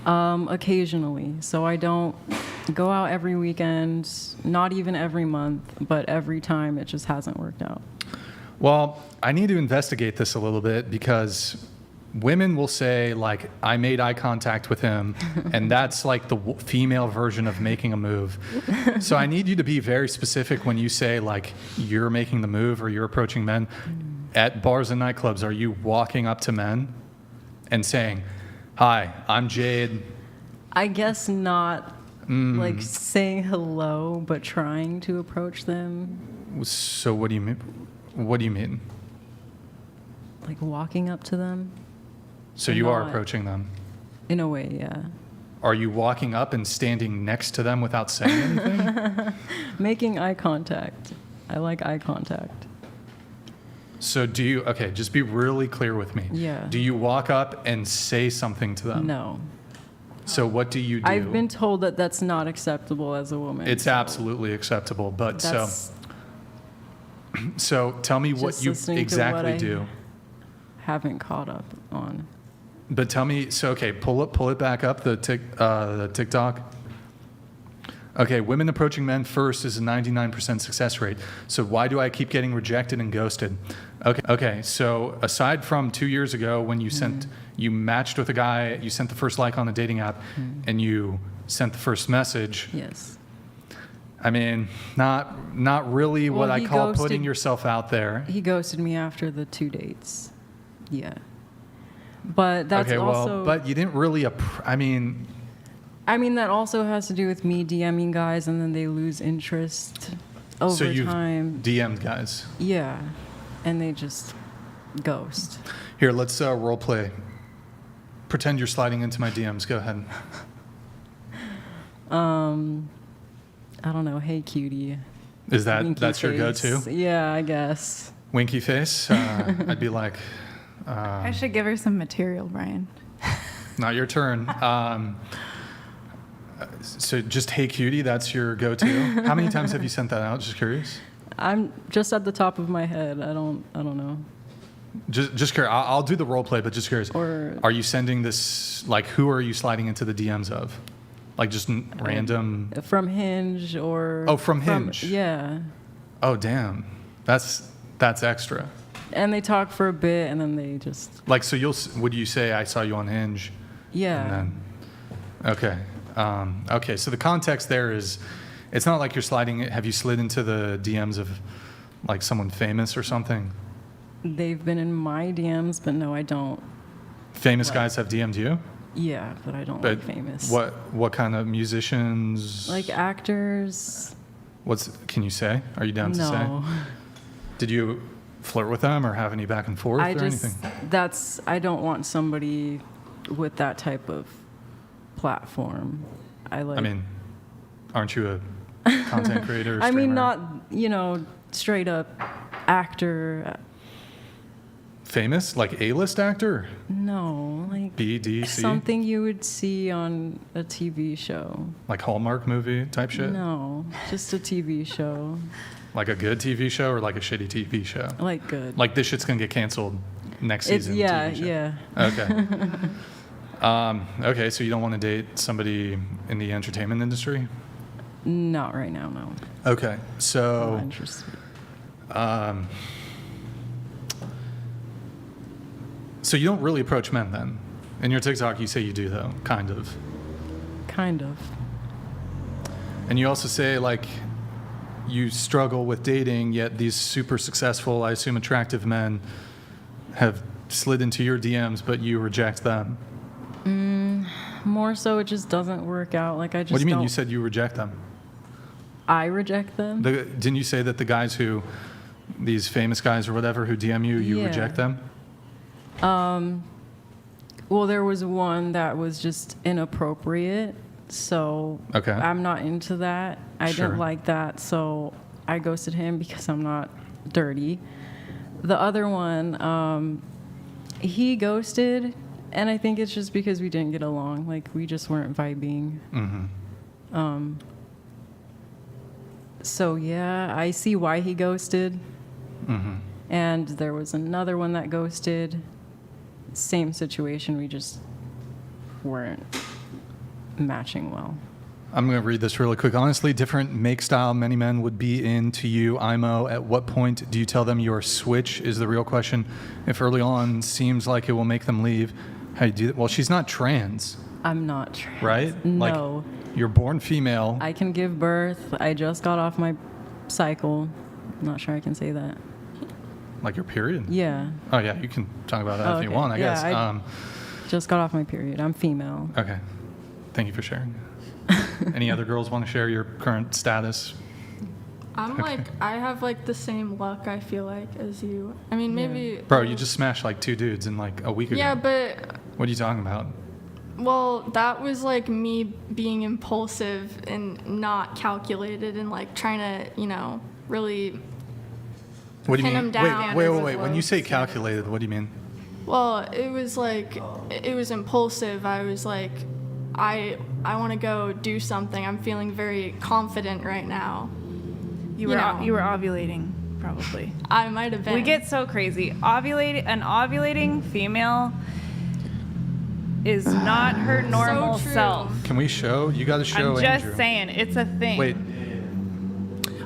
Occasionally. So I don't go out every weekend, not even every month, but every time it just hasn't worked out. Well, I need to investigate this a little bit because women will say, like, I made eye contact with him, and that's like the female version of making a move. So I need you to be very specific when you say, like, you're making the move or you're approaching men. At bars and nightclubs, are you walking up to men and saying, hi, I'm Jade? I guess not like saying hello, but trying to approach them. So what do you mean? What do you mean? Like walking up to them. So you are Not- approaching them. In a way, yeah. Are you walking up and standing next to them without saying anything? Making eye contact. I like eye contact. So do you, okay, just be really clear with me. Yeah. Do you walk up and say something to them? No. So what do you do? I've been told that that's not acceptable as a woman. It's absolutely acceptable, but That's so tell me what just you listening to exactly what I do. haven't caught up on. But tell me, so okay, pull it back up, the TikTok. Okay, women approaching men first is a 99% success rate. So why do I keep getting rejected and ghosted? Okay. So aside from 2 years ago when you matched with a guy, you sent the first like on the dating app, and you sent the first message. Yes. I mean, not really what Well, I he call ghosted- putting yourself out there. He ghosted me after the 2 dates. Yeah. But that's Okay, also... well, but you didn't really. I mean, that also has to do with me DMing guys, and then they lose interest over so you've time. DM'd guys. Yeah, and they just ghost. Here, let's role play. Pretend you're sliding into my DMs. Go ahead. I don't know. Hey, cutie. Is Winky that's your face. go-to? Yeah, I guess. Winky face. I'd be like, I should give her some material, Brian. not your turn. So just hey cutie, that's your go-to. How many times have you sent that out? Just curious. I'm just at the top of my head. I don't know. Just curious. I'll do the role play, but just curious. Or- are you sending this, like, who are you sliding into the DMs of? Like just random? From Hinge or... Oh, from Hinge. Yeah. Oh, damn. That's extra. And they talk for a bit, and then they just... Like, so would you say I saw you on Hinge? Yeah. And then, okay. Okay, so the context there is, it's not like you're sliding. Have you slid into the DMs of like someone famous or something? They've been in my DMs, but no, I don't. Famous guys have DM'd you? Yeah, but I don't But like famous. what kind of musicians? Like actors. Can you say? Are you down to say? No. Did you flirt with them or have any back and forth or anything? I don't want somebody with that type of platform. I mean, aren't you a content creator? I mean, streamer? not, straight up actor. Famous? Like A-list actor? No, like Like B, D, C? something you would see on a TV show. Like Hallmark movie type shit? No, just a TV show. Like a good TV show or like a shitty TV show? Like good. Like this shit's gonna get canceled next It's, season. yeah, TV show. yeah. Okay. Okay, so you don't want to date somebody in the entertainment industry? Not right now, no. Okay, so Not interested. So you don't really approach men then? In your TikTok, you say you do though, kind of. Kind of. And you also say like you struggle with dating, yet these super successful, I assume attractive men have slid into your DMs, but you reject them. More so, it just doesn't work out. Like I just. What do you mean? don't- You said you reject them. I reject them? Didn't you say that the guys who, these famous guys or whatever who DM you, you Yeah. reject them? Well, there was one that was just inappropriate, so Okay. I'm not into that. I Sure. didn't like that, so I ghosted him because I'm not dirty. The other one, he ghosted, and I think it's just because we didn't get along. Like, we just weren't vibing. Mm-hmm. So, yeah, I see why he ghosted. Mm-hmm. And there was another one that ghosted. Same situation, we just weren't matching well. I'm going to read this really quick. Honestly, different make style many men would be into you, IMO. At what point do you tell them you're a switch is the real question. If early on seems like it will make them leave, how do you do that? Well, she's not trans, I'm not trans. right? No. Like, you're born female. I can give birth. I just got off my cycle. I'm not sure I can say that. Like your period? Yeah. Oh, yeah, you can talk about that if you Okay. want, I Yeah, guess. Just got off my period. I'm female. Okay. Thank you for sharing. Any other girls want to share your current status? I'm like, I have like the same luck, I feel like, as you. I mean, maybe. Bro, you just smashed like 2 dudes in like a week ago. Yeah, but. What are you talking about? Well, that was like me being impulsive and not calculated and like trying to, you know, really. What do you Pin mean? them down Wait, as wait, a wait. When low you say calculated, what do you mean? Well, it was like, it was impulsive. I was like, I want to go do something. I'm feeling very confident right now. You were ovulating, probably. I might have been. We get so crazy. An ovulating female is not her normal true. self. Can we show? You got to show I'm just Andrew. saying, it's a thing. Wait,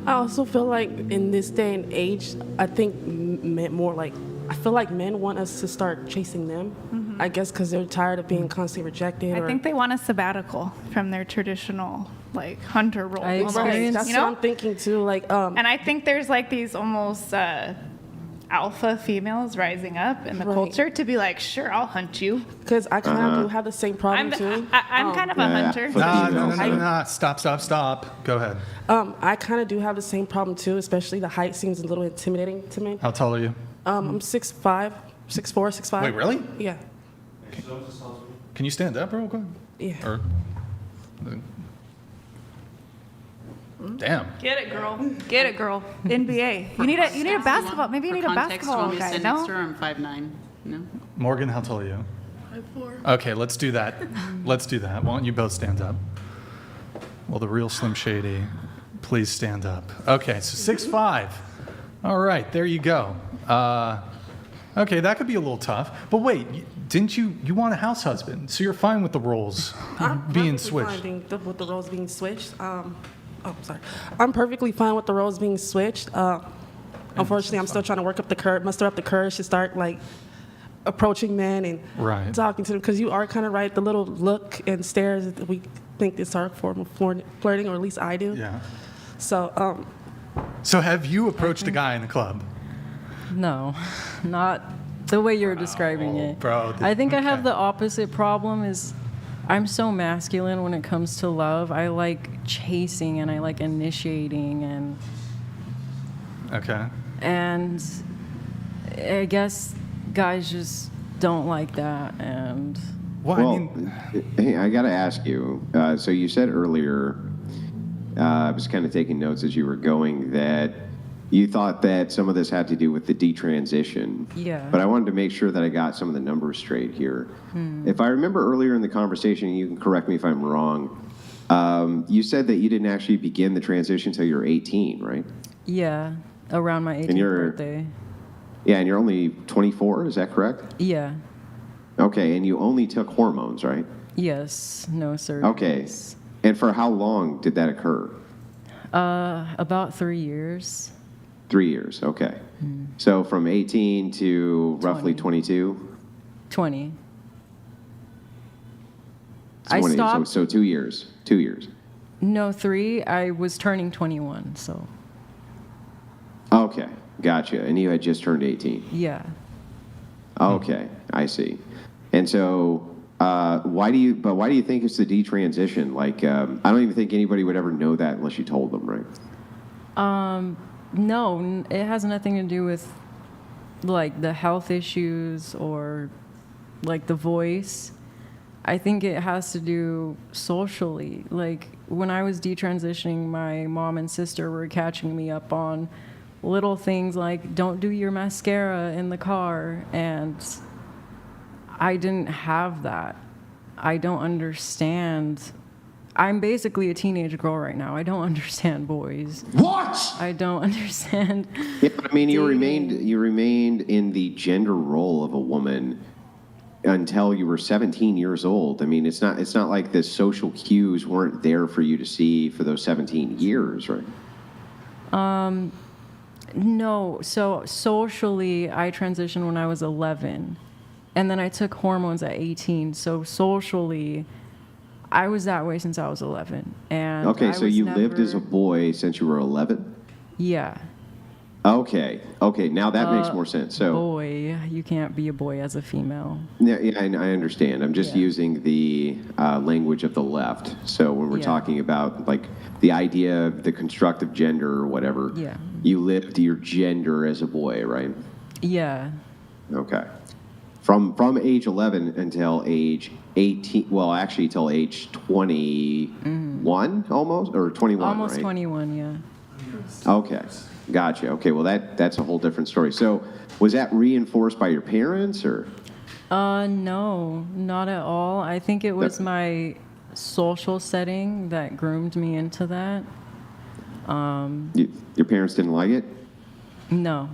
I also feel like in this day and age, I think I feel like men want us to start chasing them. Mm-hmm. I guess because they're tired of being constantly rejected. I think they want a sabbatical from their traditional, like, hunter role. I almost, experienced- That's you know? what I'm thinking too. Like, And I think there's like these almost alpha females rising up in the Right. culture to be like, sure, I'll hunt you. because I kind of do have the same problem too. I'm kind of a hunter. no. Stop. Go ahead. I kind of do have the same problem too, especially the height seems a little intimidating to me. How tall are you? I'm 6'5", 6'4", 6'5". Wait, really? Yeah. Can you stand up real quick? Yeah. Or, damn. Get it, girl. Get it, girl. NBA. You need a basketball. Maybe you need a basketball guy. Sit No. next to her, I'm 5'9". No. Morgan, how tall are you? 5'4". Okay, let's do that. Let's do that. Why don't you both stand up? Well, the real Slim Shady, please stand up. Okay, so 6'5". All right, there you go. Okay, that could be a little tough. But wait, didn't you want a house husband? So you're fine with the roles being switched? With the roles being switched. Sorry. I'm perfectly fine with the roles being switched. Unfortunately, I'm still trying to muster up the courage to start like approaching men and Right. talking to them, because you are kind of right. The little look and stares that we think is our form of flirting, or at least I do. Yeah. So, So have you approached a guy in the club? No, not the way you're describing it. Bro, I think I have the opposite problem is I'm so masculine when it comes to love. I like chasing and I like initiating Okay. and I guess guys just don't like that. And Well, hey, I got to ask you. So you said earlier, I was kind of taking notes as you were going, that you thought that some of this had to do with the detransition. Yeah. But I wanted to make sure that I got some of the numbers straight here. If I remember earlier in the conversation, you can correct me if I'm wrong, you said that you didn't actually begin the transition until you're 18, right? Yeah, around my 18th birthday. Yeah, and you're only 24, is that correct? Yeah. Okay, and you only took hormones, right? Yes, no surgery. Okay, and for how long did that occur? About 3 years. 3 years, okay. So from 18 to roughly 22? 20. 20, I stopped. So 2 years. 2 years. No, 3. I was turning 21, so. Okay, gotcha. And you had just turned 18. Yeah. Okay, I see. And so, why do you think it's the detransition? Like, I don't even think anybody would ever know that unless you told them, right? No, it has nothing to do with like the health issues or like the voice. I think it has to do socially. Like when I was detransitioning, my mom and sister were catching me up on little things like don't do your mascara in the car, and I didn't have that. I don't understand. I'm basically a teenage girl right now. I don't understand boys. What? I don't understand. Yeah, but I mean, you remained in the gender role of a woman until you were 17 years old. I mean, it's not like the social cues weren't there for you to see for those 17 years, right? No. So socially, I transitioned when I was 11, and then I took hormones at 18. So socially, I was that way since I was 11. And Okay, so you lived never- as a boy since you were 11? Yeah. Okay, now that makes more sense. So, Boy, you can't be a boy as a female. yeah, I understand. I'm just using the language of the left. So when we're talking about like the idea of the construct of gender or whatever, you lived your gender as a boy, right? Yeah. Okay. From age 11 until age 18, well, actually till age 21 almost, or 21, Almost right? 21, yeah. Okay, gotcha. Okay, well, that's a whole different story. So was that reinforced by your parents, or? No, not at all. I think it was my social setting that groomed me into that. Your parents didn't like it? No.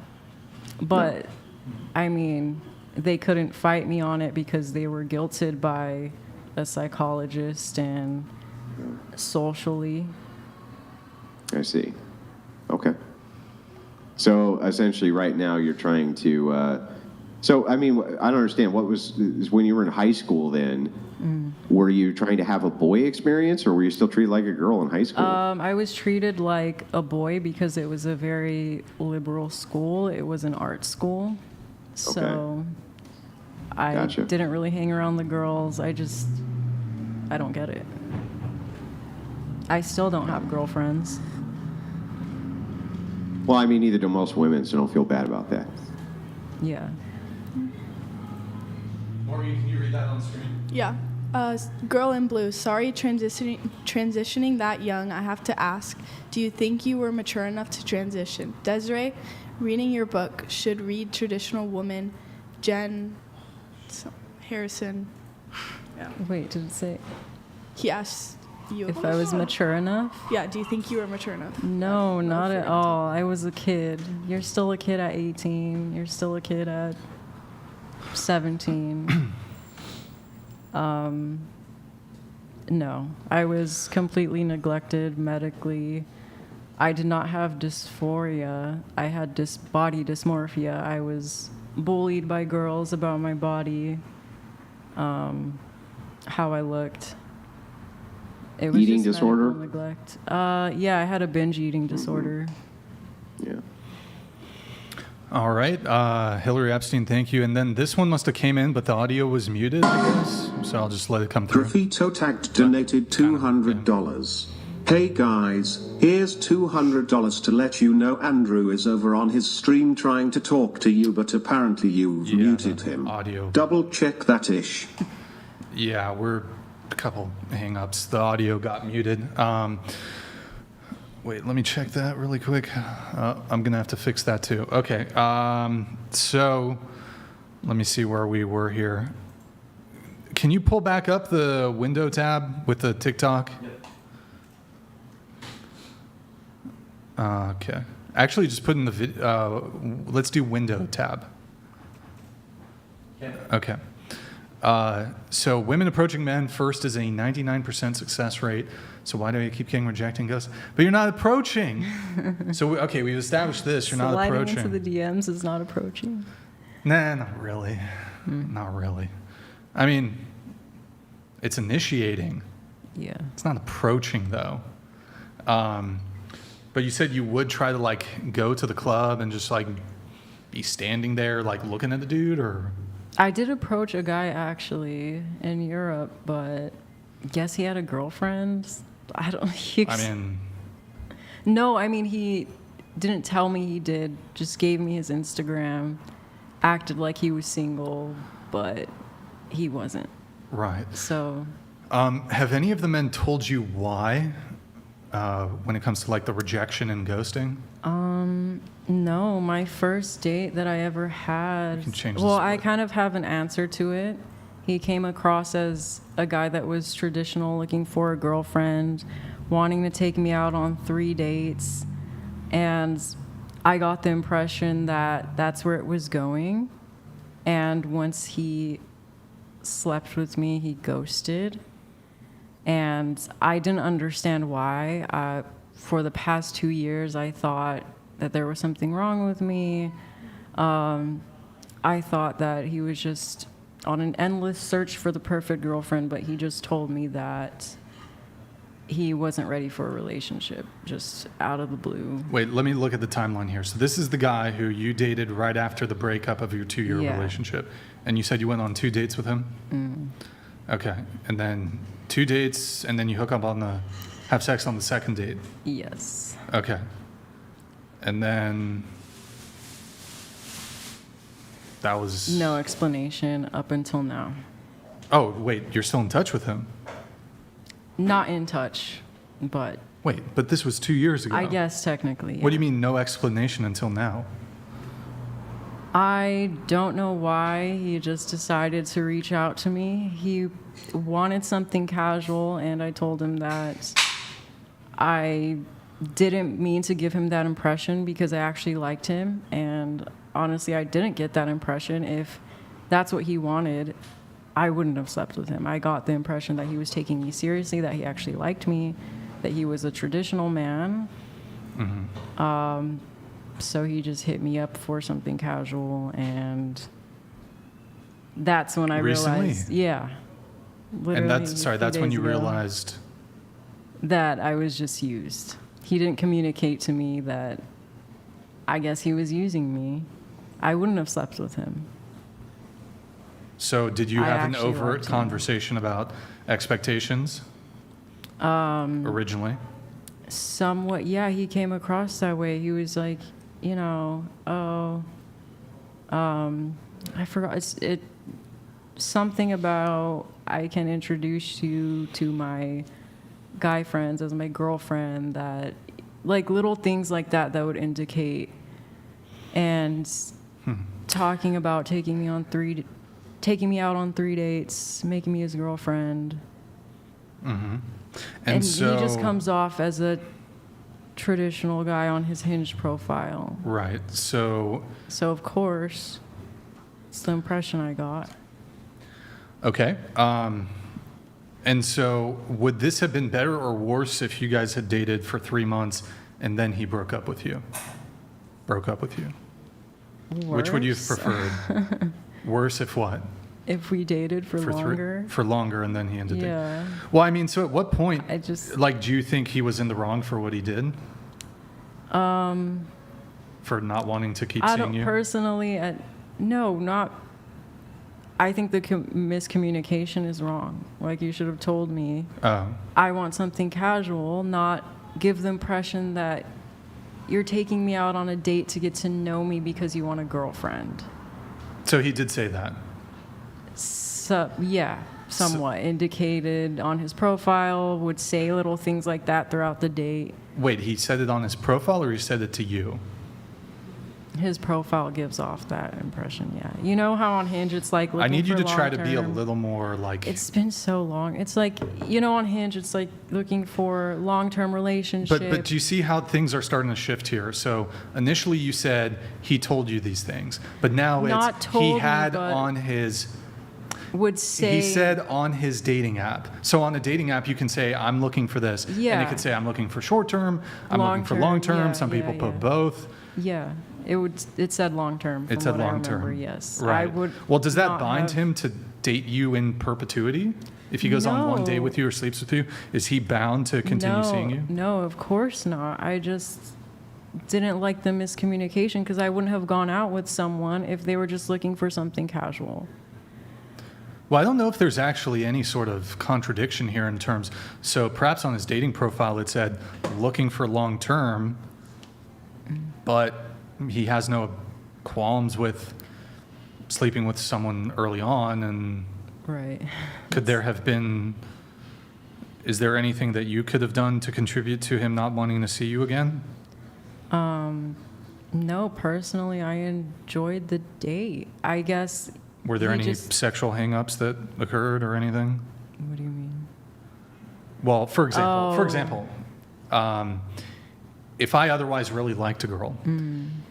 But, I mean, they couldn't fight me on it because they were guilted by a psychologist and socially. I see. Okay. So essentially right now you're trying to, so I mean, I don't understand, when you were in high school then, were you trying to have a boy experience, or were you still treated like a girl in high school? I was treated like a boy because it was a very liberal school. It was an art school. So I didn't really hang around the girls. I don't get it. I still don't have girlfriends. Well, I mean, neither do most women, so don't feel bad about that. Yeah. Maureen, can you read that on the screen? Yeah. Girl in blue, sorry transitioning that young. I have to ask, do you think you were mature enough to transition? Desiree, reading your book, should read traditional woman, Jen Harrison. Yeah. Wait, did it say? He asked you If I was mature enough? Yeah, do you think you were mature enough? No, not at all. I was a kid. You're still a kid at 18. You're still a kid at 17. No, I was completely neglected medically. I did not have dysphoria. I had body dysmorphia. I was bullied by girls about my body, how I looked. It was Eating just disorder? medical neglect. Yeah, I had a binge eating disorder. Yeah. All right, Hillary Epstein, thank you. And then this one must have came in, but the audio was muted, I guess. So I'll just let it come through. Graffito tagged donated $200. Hey guys, here's $200 to let you know Andrew is over on his stream trying to talk to you, but apparently you've muted him. Audio. Double check that ish. Yeah, we're a couple hang-ups. The audio got muted. Wait, let me check that really quick. I'm going to have to fix that too. Okay. So let me see where we were here. Can you pull back up the window tab with the TikTok? Okay. Actually, just put in the let's do window tab. Okay. So women approaching men first is a 99% success rate. So why do I keep getting rejected and ghosts? But you're not approaching. So, okay, we've established this. You're not approaching. Sliding into the DMs is not approaching. Nah, not really. Not really. I mean, it's initiating. Yeah. It's not approaching, though. But you said you would try to, like, go to the club and just, like, be standing there, like, looking at the dude, or? I did approach a guy, actually, in Europe, but guess he had a girlfriend. I don't... No, I mean, he didn't tell me he did, just gave me his Instagram, acted like he was single, but he wasn't. Right. So... have any of the men told you why when it comes to, like, the rejection and ghosting? No, my first date that I ever had... You can change well, the I split. kind of have an answer to it. He came across as a guy that was traditional, looking for a girlfriend, wanting to take me out on 3 dates, and I got the impression that that's where it was going. And once he slept with me, he ghosted. And I didn't understand why. For the past 2 years, I thought that there was something wrong with me. I thought that he was just on an endless search for the perfect girlfriend, but he just told me that he wasn't ready for a relationship, just out of the blue. Wait, let me look at the timeline here. So this is the guy who you dated right after the breakup of your 2-year Yeah. relationship. And you said you went on 2 dates with him? Okay. And then 2 dates, and then you have sex on the second date? Yes. Okay. And then that was... No explanation up until now. Oh, wait, you're still in touch with him? Not in touch, but... Wait, but this was 2 years ago. I guess technically. What do you mean no explanation until now? I don't know why he just decided to reach out to me. He wanted something casual, and I told him that I didn't mean to give him that impression because I actually liked him. And honestly, I didn't get that impression. If that's what he wanted, I wouldn't have slept with him. I got the impression that he was taking me seriously, that he actually liked me, that he was a traditional man. So he just hit me up for something casual, and that's when I realized, yeah. And that's when you realized that I was just used. He didn't communicate to me that I guess he was using me. I wouldn't have slept with him. So did you have an overt conversation about expectations originally? Somewhat, yeah. He came across that way. He was like, you know, I forgot. It's something about I can introduce you to my guy friends as my girlfriend, that like little things like that would indicate, and talking about taking me out on 3 dates, making me his girlfriend. And so, he just comes off as a traditional guy on his Hinge profile. Right. So of course, it's the impression I got. Okay. And so would this have been better or worse if you guys had dated for 3 months and then he broke up with you? Which would you have preferred? Worse if what? If we dated for longer? For longer and then he ended it. Yeah. Well, I mean, so at what point, do you think he was in the wrong for what he did? For not wanting to keep seeing you? Personally, I think the miscommunication is wrong. Like, you should have told me, I want something casual, not give the impression that you're taking me out on a date to get to know me because you want a girlfriend. So he did say that? So, yeah. somewhat indicated on his profile, would say little things like that throughout the date. Wait, he said it on his profile or he said it to you? His profile gives off that impression, yeah. You know how on Hinge it's like looking I need you for to try to be a long-term- little more like... It's been so long. It's like, you know, on Hinge it's like looking for long-term relationship. But do you see how things are starting to shift here? So initially you said he told you these things, but now Not it's told he me, had but on his... would say... He said on his dating app. So on a dating app, you can say, I'm looking for this. And Yeah. you could say, I'm looking for short term. I'm looking for Long-term, long term. yeah, Some people yeah, put yeah. both. Yeah. It said long-term from It said what I long remember, term. yes. Right. I would Well, does that not bind have- him to date you in perpetuity? If he goes on one date with you or sleeps with you, is he bound to continue seeing you? No, of course not. I just didn't like the miscommunication because I wouldn't have gone out with someone if they were just looking for something casual. Well, I don't know if there's actually any sort of contradiction here in terms. So perhaps on his dating profile it said looking for long term, but he has no qualms with sleeping with someone early on. And Right. could there have been? Is there anything that you could have done to contribute to him not wanting to see you again? No, personally, I enjoyed the date. I guess. Were there he any just- sexual hangups that occurred or anything? What do you mean? Well, for Oh. example, if I otherwise really liked a girl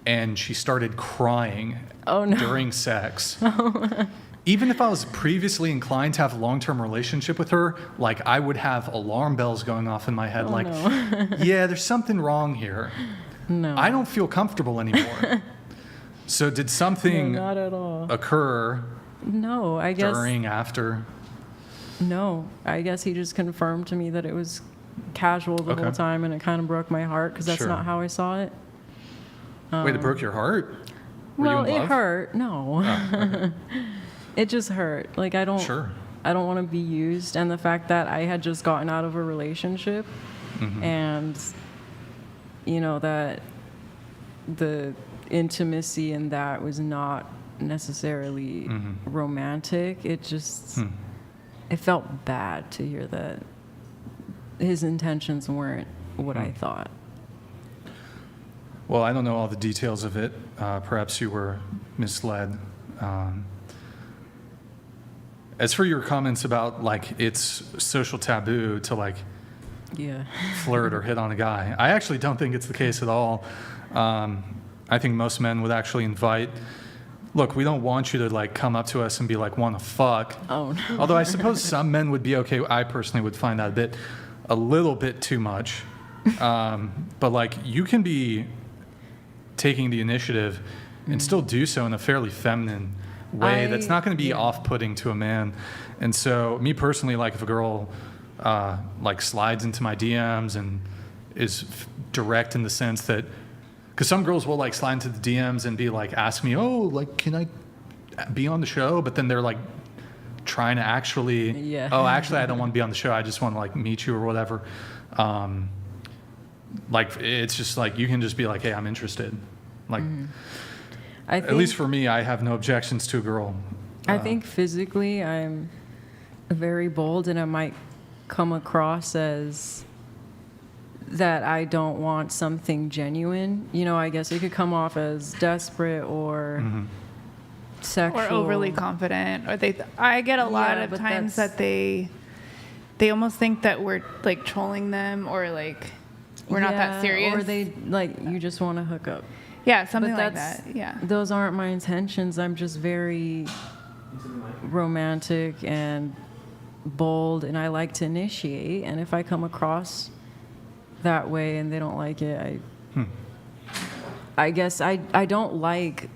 and she started crying Oh, no. during sex, even if I was previously inclined to have a long-term relationship with her, like I would have alarm bells going off in my head, like, no. yeah, there's something wrong here. No. I don't feel comfortable anymore. So did something No, not at all. occur No, I guess. during, after? No, I guess he just confirmed to me that it was casual the Okay. whole time, and it kind of broke my heart because that's Sure. not how I saw it. Wait, it broke your heart? Were Well, you in it love? hurt. No, Oh, okay. it just hurt. Like I don't. Sure. I don't want to be used, and the fact that I had just gotten out of a relationship, and you know that the intimacy in that was not necessarily romantic. It just it felt bad to hear that his intentions weren't what I thought. Well, I don't know all the details of it. Perhaps you were misled. As for your comments about like it's social taboo to like Yeah. flirt or hit on a guy, I actually don't think it's the case at all. I think most men would actually invite. Look, we don't want you to like come up to us and be like, "Want to fuck?" Oh no. Although I suppose some men would be okay. I personally would find that a little bit too much. But like you can be taking the initiative and still do so in a fairly feminine way that's not going to be off-putting to a man. And so me personally, like if a girl like slides into my DMs and is direct in the sense that, because some girls will like slide into the DMs and be like, ask me, oh, like, can I be on the show? But then they're like trying to actually, oh, actually, I don't want to be on the show. I just want to like meet you or whatever. Like, it's just like, you can just be like, hey, I'm interested. Like, at least for me, I have no objections to a girl. I think physically I'm very bold, and I might come across as that I don't want something genuine. You know, I guess it could come off as desperate or sexual. Or overly confident. Or I get a lot Yeah, of but times that's- that they almost think that we're like trolling them or like we're not that serious. Or they, like, you just want to hook up. Yeah, something But like that's- that. Yeah. Those aren't my intentions. I'm just very romantic and bold, and I like to initiate. And if I come across that way and they don't like it, I guess I don't like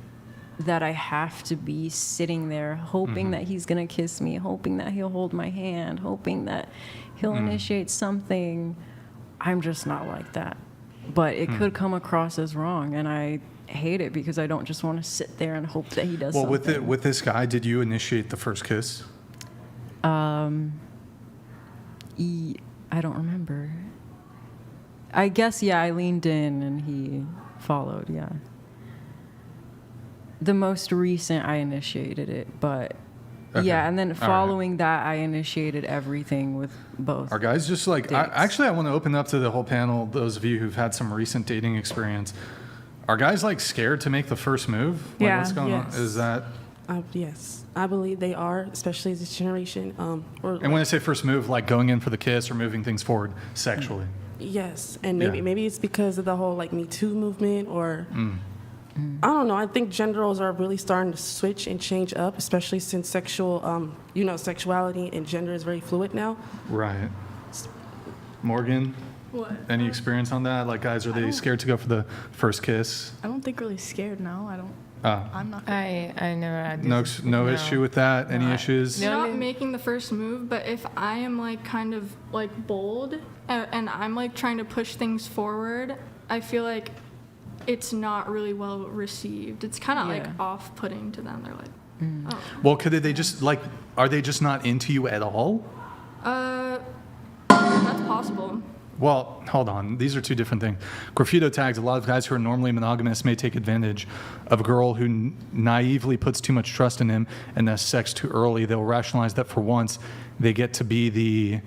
that I have to be sitting there hoping that he's going to kiss me, hoping that he'll hold my hand, hoping that he'll initiate something. I'm just not like that. But it could come across as wrong, and I hate it because I don't just want to sit there and hope that he does Well, something. with this guy, did you initiate the first kiss? I don't remember. I guess, yeah, I leaned in and he followed, yeah. The most recent, I initiated it, but Okay. Yeah, and then All right. following that, I initiated everything with both. Are guys just like, I want to open up to the whole panel, those of you who've had some recent dating experience. Are guys like scared to make the first move? Like, Yeah. What's going on? Is that? Yes, I believe they are, especially this generation. And when I say first move, like going in for the kiss or moving things forward sexually. Yes, and maybe it's because of the whole like Me Too movement, or I don't know. I think gender roles are really starting to switch and change up, especially since sexuality and gender is very fluid now. Right. Morgan, What? any experience on that? Like, guys, are they scared to go for the first kiss? I don't think really scared. No, I don't. Oh. I'm not. I never had No, this. no issue with that. Any issues? Not making the first move, but if I am like kind of like bold and I'm like trying to push things forward, I feel like it's not really well received. It's kind of like off-putting to them. They're like, oh. Well, could they just like? Are they just not into you at all? That's possible. Well, hold on. These are two different things. Graffito tags, a lot of guys who are normally monogamous may take advantage of a girl who naively puts too much trust in him and has sex too early. They'll rationalize that for once they get to be the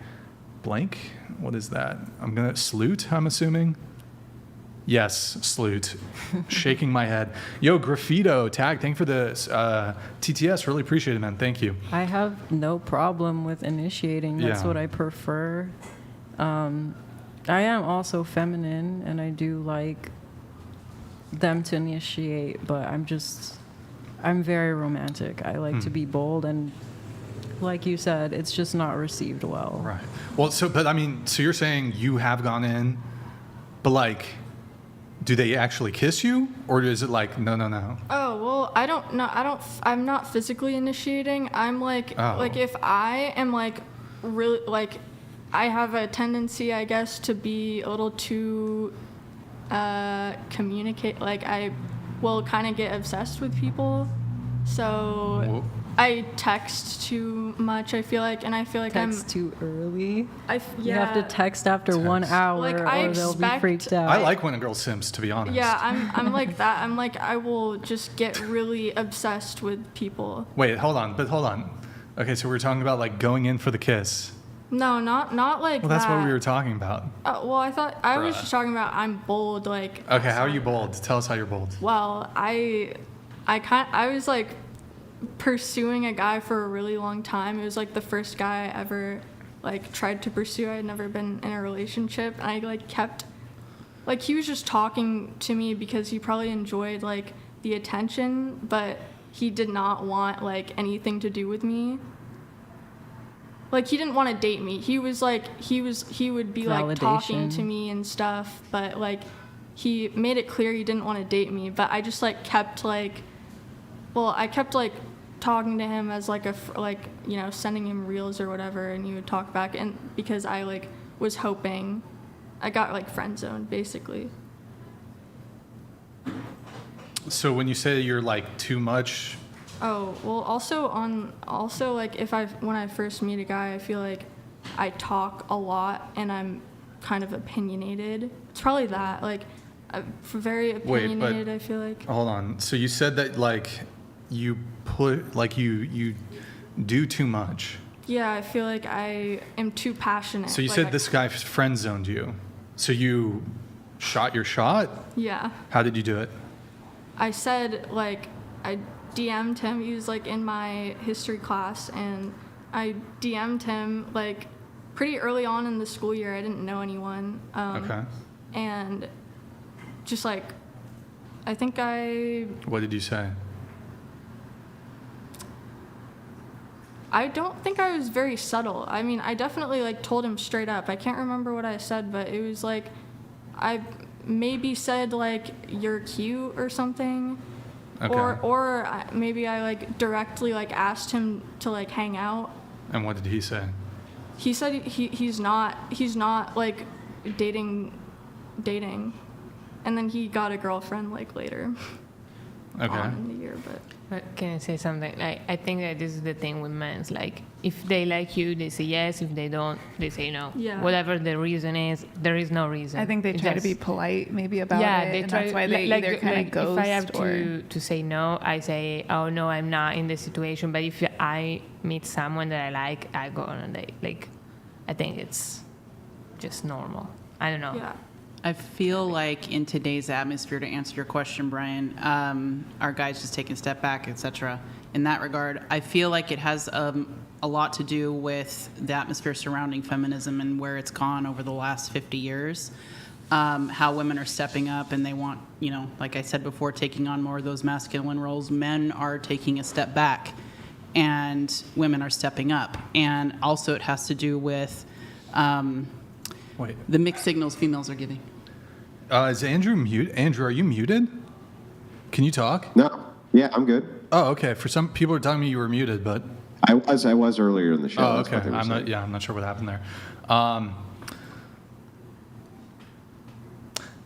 blank. What is that? Sleut, I'm assuming. Yes, Sleut. Shaking my head. Yo, Graffito tag, thank you for the TTS. Really appreciate it, man. Thank you. I have no problem with initiating. That's what I prefer. I am also feminine, and I do like them to initiate, but I'm very romantic. I like to be bold, and like you said, it's just not received well. Right. Well, so you're saying you have gone in, but like, do they actually kiss you, or is it like, no? Oh, well, I don't know. I'm not physically initiating. I'm like, like if I am like really like, I have a tendency, I guess, to be a little too communicate. Like I will kind of get obsessed with people, so I text too much. I feel like, and I feel like text too early. You have to text after 1 hour, like, or they'll be freaked out. I like when a girl simps, to be honest. Yeah, I'm like that. I'm like, I will just get really obsessed with people. Wait, hold on. Okay, so we were talking about like going in for the kiss. No, not like that. Well, that's what we were talking about. Well, I thought I was just talking about I'm bold. Like. Okay, how are you bold? Tell us how you're bold. Well, I was like pursuing a guy for a really long time. It was like the first guy I ever like tried to pursue. I had never been in a relationship, and I like kept like he was just talking to me because he probably enjoyed like the attention, but he did not want like anything to do with me. Like he didn't want to date me. He was like he would be like talking to me and stuff, but like he made it clear he didn't want to date me. But I just like kept like, I kept like talking to him as like sending him reels or whatever, and he would talk back, and because I like was hoping, I got like friend zoned basically. So when you say you're like too much. Oh, well, also like when I first meet a guy, I feel like I talk a lot and I'm kind of opinionated. It's probably that, like, very opinionated. I feel like. Hold on. So you said that like you you do too much. Yeah, I feel like I am too passionate. So you said this guy friend zoned you. So you shot your shot? Yeah. How did you do it? I said like I DM'd him. He was like in my history class, and I DM'd him like pretty early on in the school year. I didn't know anyone. Okay. And just like, I think What did you say? I don't think I was very subtle. I mean, I definitely like told him straight up. I can't remember what I said, but it was like, I maybe said like, you're cute or something. Okay. Or maybe I like directly like asked him to like hang out. And what did he say? He said he's not like dating, and then he got a girlfriend like later. Okay. On in the year, But can I say something? Like, I think that this is the thing with men. It's like, if they like you, they say yes. If they don't, they say no. Yeah. Whatever the reason is, there is no reason. I think they It's try to just- be polite maybe about yeah, it. they and try. that's why they either kind of ghost if I have or... to say no, I say, oh no, I'm not in this situation. But if I meet someone that I like, I go on a date. Like, I think it's just normal. I don't know. Yeah. I feel like in today's atmosphere, to answer your question, Brian, our guys just taking a step back, etc. In that regard, I feel like it has a lot to do with the atmosphere surrounding feminism and where it's gone over the last 50 years. How women are stepping up and they want, like I said before, taking on more of those masculine roles. Men are taking a step back and women are stepping up. And also it has to do with the mixed signals females are giving. Is Andrew mute? Andrew, are you muted? Can you talk? No. Yeah, I'm good. Oh, okay. For some people are telling me you were muted, but I was earlier in the show. oh, That's okay. what they were I'm not. saying. Yeah, I'm not sure what happened there.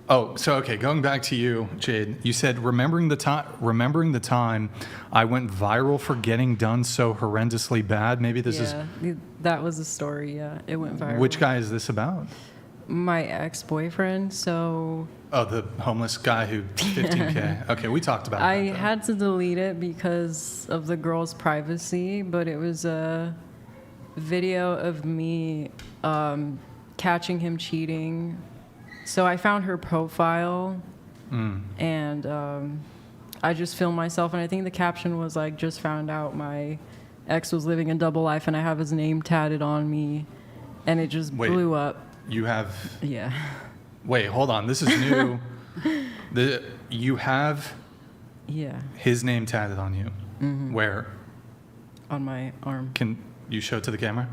Okay. Going back to you, Jade. You said remembering the time I went viral for getting done so horrendously bad. Maybe this is. That was the story. Yeah, it went viral. Which guy is this about? My ex-boyfriend. So. Oh, the homeless guy who 15K. Okay, we talked about I that. had to delete it because of the girl's privacy, but it was a video of me catching him cheating. So I found her profile, and I just filmed myself, and I think the caption was like, just found out my ex was living a double life, and I have his name tatted on me, and it just blew up. You have. Yeah. Wait, hold on. This is new. You have. Yeah. His name tatted on you. Mm-hmm. Where? On my arm. Can you show it to the camera?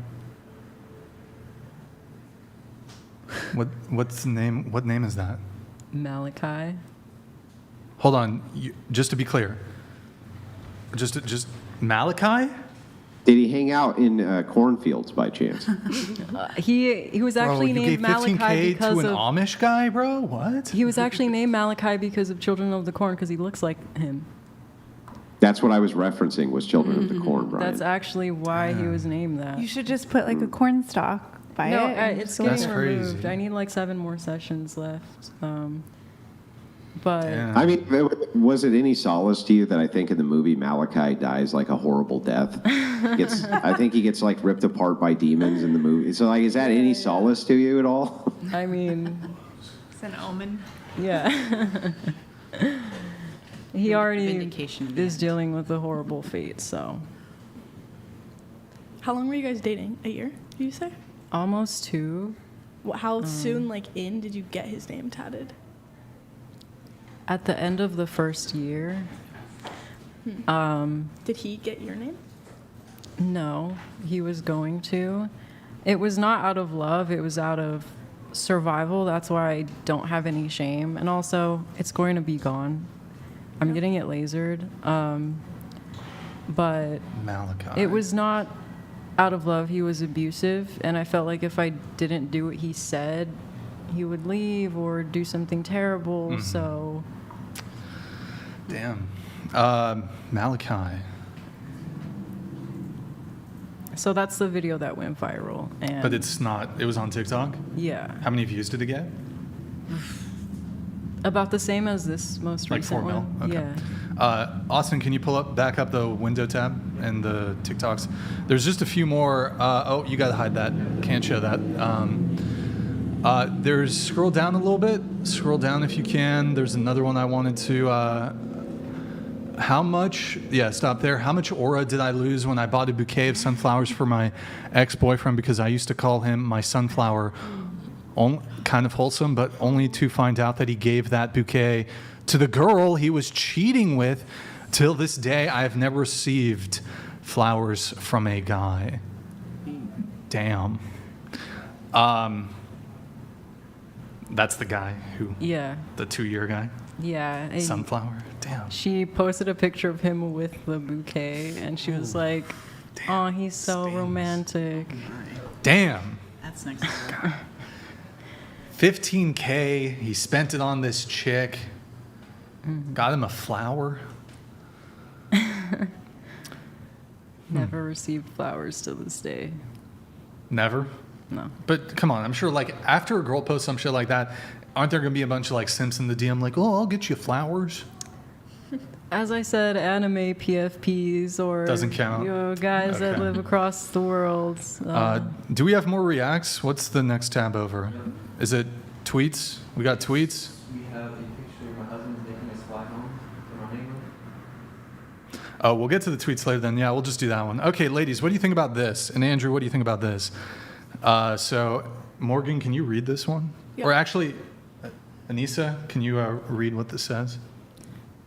What's the name? What name is that? Malachi. Hold on. Just to be clear. Just Malachi? Did he hang out in cornfields by chance? He was actually Bro, you named gave Malachi 15K because to an of Amish guy, bro? What? He was actually named Malachi because of Children of the Corn because he looks like him. That's what I was referencing was Children of the Corn, Brian. That's actually why he was named that. You should just put like a corn stalk by No, it. and it's just getting go- removed. I need like 7 more sessions left. But I mean, was it any solace to you that I think in the movie Malachi dies like a horrible death? I think he gets like ripped apart by demons in the movie. So like, is that any solace to you at all? I mean, It's an omen. yeah. He already Vindication is dealing with a horrible fate, so. How long were you guys dating? A year, did you say? Almost 2. How soon, in, did you get his name tatted? At the end of the first year. Did he get your name? No, he was going to. It was not out of love, it was out of survival. That's why I don't have any shame. And also, it's going to be gone. I'm getting it lasered. But Malachi. it was not out of love. He was abusive. And I felt like if I didn't do what he said, he would leave or do something terrible. Mm-hmm. So. Damn. Malachi. So that's the video that went viral. And But it's not. It was on TikTok? Yeah. How many views did it get? About the same as this most Like recent 4 mil? one. Okay. Yeah. Austin, can you back up the window tab and the TikToks? There's just a few more. Oh, you got to hide that. Can't show that. There's, scroll down a little bit. Scroll down if you can. There's another one I wanted to. How much, stop there. How much aura did I lose when I bought a bouquet of sunflowers for my ex-boyfriend because I used to call him my sunflower? Kind of wholesome, but only to find out that he gave that bouquet to the girl he was cheating with. Till this day, I have never received flowers from a guy. Damn. That's the guy who. Yeah. The 2-year guy. Yeah. and Sunflower. Damn. She posted a picture of him with the bouquet, and she was like, "Oh, he's so romantic." Damn. That's next level. 15K. He spent it on this chick. Mm-hmm. Got him a flower. Never received flowers to this day. Never? No. But come on, I'm sure like after a girl posts some shit like that, aren't there going to be a bunch of like simps in the DM like, oh, I'll get you flowers? As I said, anime PFPs or Doesn't count. Guys that Okay. live across the world. Do we have more reacts? What's the next tab over? Is it tweets? We got tweets? We have a picture of my husband making us fly home from our honeymoon. Oh, we'll get to the tweets later then. Yeah, we'll just do that one. Okay, ladies, what do you think about this? And Andrew, what do you think about this? So, Morgan, can you read this one? Yeah. Or actually, Anissa, can you read what this says?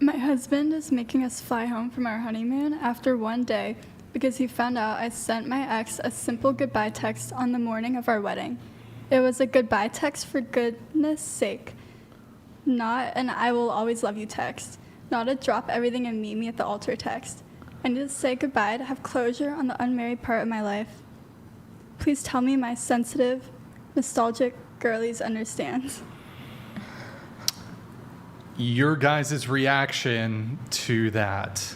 My husband is making us fly home from our honeymoon after one day because he found out I sent my ex a simple goodbye text on the morning of our wedding. It was a goodbye text for goodness sake, not an I will always love you text, not a drop everything and meet me at the altar text. I need to say goodbye to have closure on the unmarried part of my life. Please tell me my sensitive, nostalgic girlies understands. Your guys' reaction to that.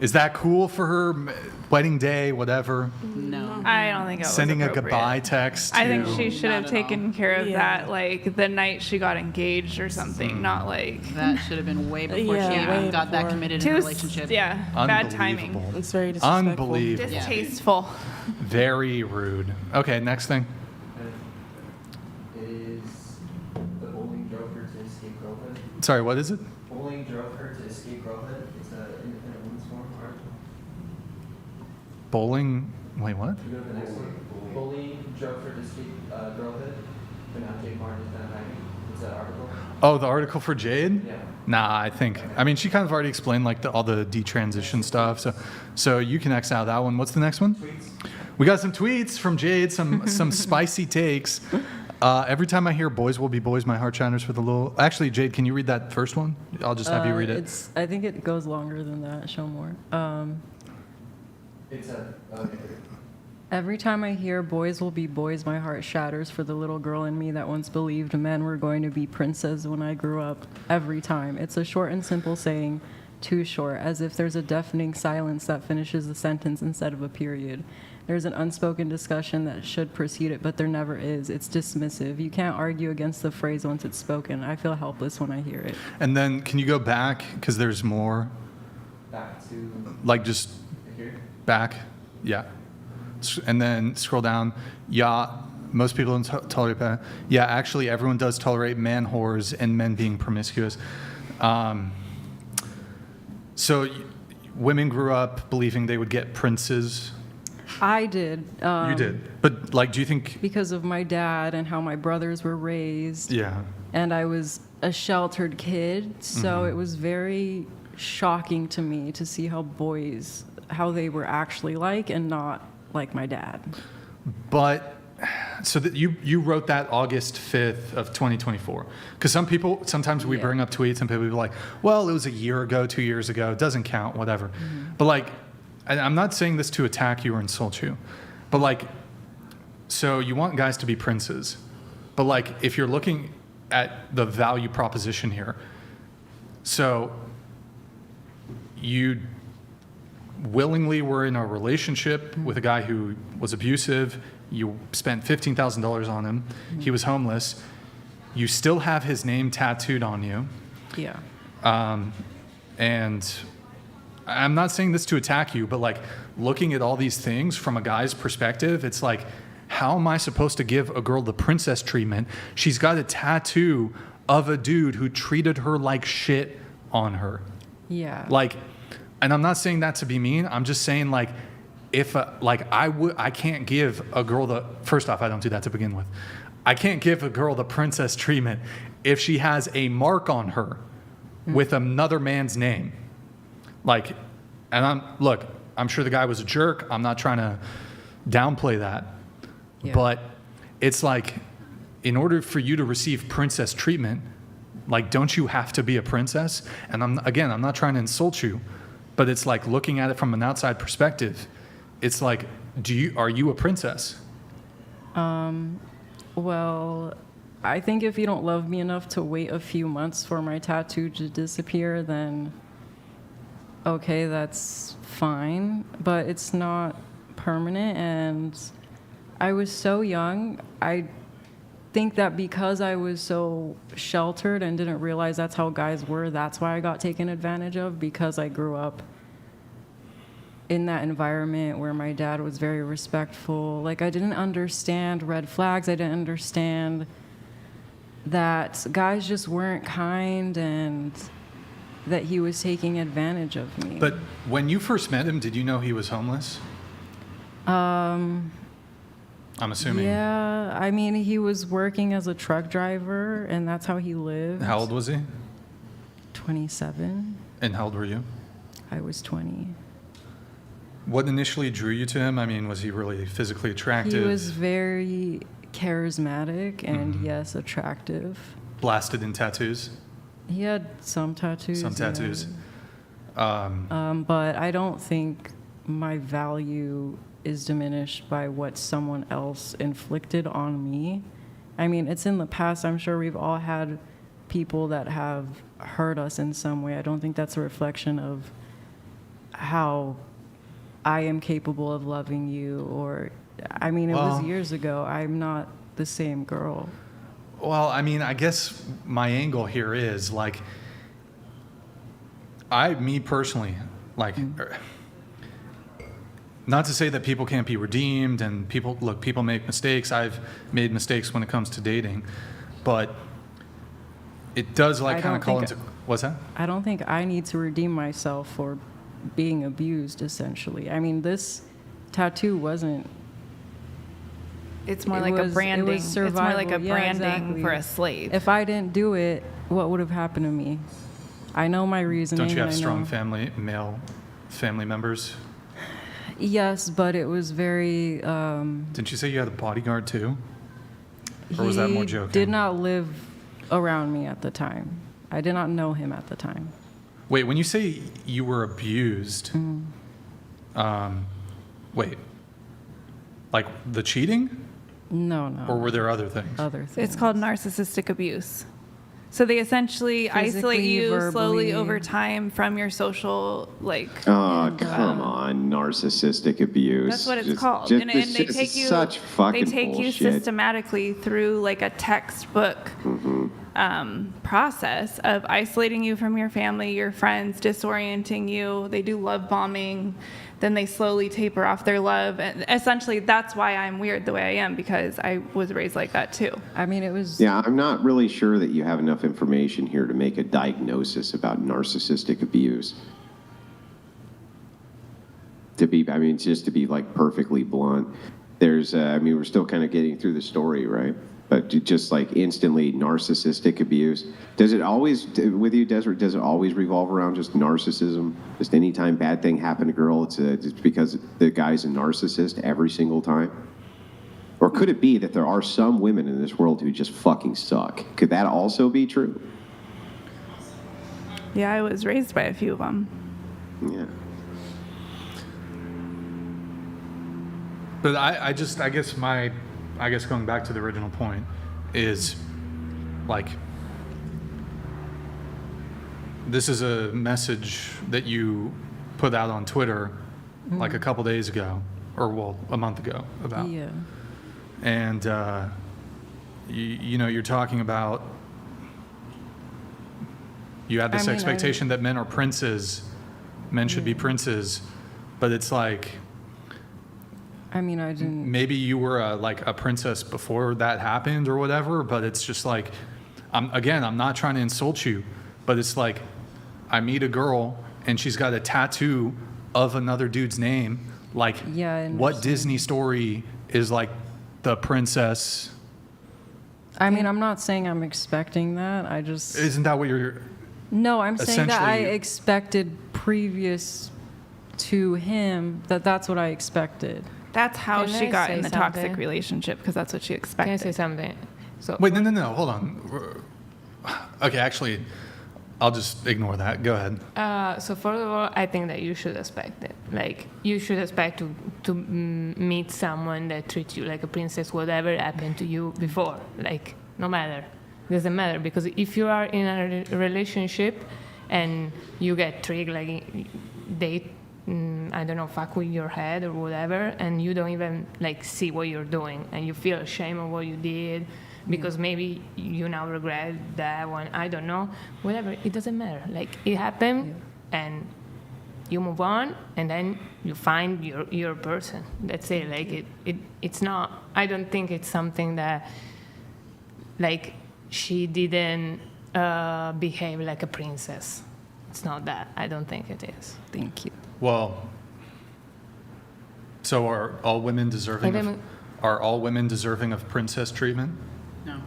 Is that cool for her wedding day, whatever? No. I don't think it was Sending a appropriate. goodbye text. I think to- she should have taken care of that like the night she got engaged or something, not like That should have been way before Yeah, she even way got that before. committed in a relationship. Yeah, bad timing. Unbelievable. It's very disrespectful. Unbelievable. Distasteful. Very rude. Okay, next thing. Is the bowling drove her to escape girlhood? Sorry, what is it? Bowling drove her to escape girlhood. It's an independent women's forum article. Bowling. Wait, what? Can you go to the next one? Bowling drove her to escape girlhood, but now Jake Martin is done hiding. What's that article? Oh, the article for Jade? Yeah. Nah, I think. I mean, she kind of already explained like all the detransition stuff. So you can X out that one. What's the next one? Tweets. We got some tweets from Jade. Some spicy takes. Every time I hear "boys will be boys," my heart shatters for the little. Actually, Jade, can you read that first one? I'll just have you read it. I think it goes longer than that. Show more. It's a. Okay. Every time I hear "boys will be boys," my heart shatters for the little girl in me that once believed men were going to be princes when I grew up. Every time. It's a short and simple saying, too short, as if there's a deafening silence that finishes the sentence instead of a period. There's an unspoken discussion that should precede it, but there never is. It's dismissive. You can't argue against the phrase once it's spoken. I feel helpless when I hear it. And then can you go back because there's more? Back to. Like just Here. back, yeah. And then scroll down. Yeah, most people don't tolerate that. Yeah, actually, everyone does tolerate man whores and men being promiscuous. So women grew up believing they would get princes. I did. You did, but like, do you think? Because of my dad and how my brothers were raised. Yeah. And I was a sheltered kid, so it was very shocking to me to see how they were actually like and not like my dad. But so that you wrote that August 5th of 2024, because sometimes we bring up tweets and people will be like, well, it was a year ago, 2 years ago, it doesn't count, whatever. But like, I'm not saying this to attack you or insult you, but like, so you want guys to be princes, but like, if you're looking at the value proposition here, so you willingly were in a relationship with a guy who was abusive, you spent $15,000 on him, he was homeless, you still have his name tattooed on you. Yeah. And I'm not saying this to attack you, but like looking at all these things from a guy's perspective, it's like, how am I supposed to give a girl the princess treatment? She's got a tattoo of a dude who treated her like shit on her. Yeah. Like, and I'm not saying that to be mean. I'm just saying like, if I can't give a girl first off, I don't do that to begin with. I can't give a girl the princess treatment if she has a mark on her with another man's name. Like, and I'm sure the guy was a jerk. I'm not trying to downplay that. Yeah. But it's like, in order for you to receive princess treatment, like, don't you have to be a princess? And I'm not trying to insult you, but it's like looking at it from an outside perspective. It's like, are you a princess? Well, I think if you don't love me enough to wait a few months for my tattoo to disappear, then okay, that's fine, but it's not permanent. And I was so young. I think that because I was so sheltered and didn't realize that's how guys were, that's why I got taken advantage of, because I grew up in that environment where my dad was very respectful. Like, I didn't understand red flags. I didn't understand that guys just weren't kind and that he was taking advantage of me. But when you first met him, did you know he was homeless? I'm assuming. Yeah, I mean, he was working as a truck driver, and that's how he lived. How old was he? 27. And how old were you? I was 20. What initially drew you to him? I mean, was he really physically attractive? He was very charismatic and, yes, attractive. Blasted in tattoos? He had some tattoos. Some tattoos. Yeah. But I don't think my value is diminished by what someone else inflicted on me. I mean, it's in the past. I'm sure we've all had people that have hurt us in some way. I don't think that's a reflection of how I am capable of loving you, or, I mean, it was years ago. I'm not the same girl. Well, I mean, I guess my angle here is, like, me personally, like, not to say that people can't be redeemed and people make mistakes. I've made mistakes when it comes to dating, but it does, like, kind of call into, what's that? I don't think I need to redeem myself for being abused, essentially. I mean, this tattoo wasn't. It's more like a branding. It's more like a branding for a slave. If I didn't do it, what would have happened to me? I know my reasoning. Don't you have strong male family members? Yes, but it was very. Didn't you say you had a bodyguard too? Or was that more joking? He did not live around me at the time. I did not know him at the time. Wait, when you say you were abused, wait, like the cheating? No. Or were there other things? Other things. It's called narcissistic abuse. So they essentially isolate you slowly over time from your social, like. Oh, come on, narcissistic abuse. That's what it's called. And they take you. Such fucking They take you bullshit. systematically through, like, a textbook process of isolating you from your family, your friends, disorienting you. They do love bombing. Then they slowly taper off their love. And essentially, that's why I'm weird the way I am, because I was raised like that too. I mean, it was. Yeah, I'm not really sure that you have enough information here to make a diagnosis about narcissistic abuse. Just to be, like, perfectly blunt, there's, we're still kind of getting through the story, right? But just, like, instantly narcissistic abuse. Does it always, with you, Desiree, does it always revolve around just narcissism? Just anytime bad thing happen to a girl, it's because the guy's a narcissist every single time? Or could it be that there are some women in this world who just fucking suck? Could that also be true? Yeah, I was raised by a few of them. Yeah. But I guess going back to the original point is, like, this is a message that you put out on Twitter like a couple days ago, or, well, a month ago about. Yeah. And, you're talking about, you had this expectation that men are princes, men should be princes, but it's like, I mean, I didn't. Maybe you were a princess before that happened or whatever, but it's just like, I'm not trying to insult you, but it's like, I meet a girl and she's got a tattoo of another dude's name. Like, what Disney story is like the princess? I mean, I'm not saying I'm expecting that. I just. Isn't that what you're? No, I'm saying that I expected previous to him that's what I expected. That's how Can she I got say in the something? toxic relationship, because that's what she expected. Can I say something? So Wait, no, hold on. Okay, actually, I'll just ignore that. Go ahead. So first of all, I think that you should expect it. Like, you should expect to meet someone that treats you like a princess, whatever happened to you before. Like, no matter. Doesn't matter, because if you are in a relationship and you get triggered, like, they, I don't know, fuck with your head or whatever, and you don't even like see what you're doing, and you feel ashamed of what you did because maybe you now regret that one. I don't know, whatever. It doesn't matter. Like it happened, and you move on, and then you find your person. That's it. Like it's not. I don't think it's something that like she didn't behave like a princess. It's not that. I don't think it is. Thank you. Well, so are all women deserving of princess treatment? No.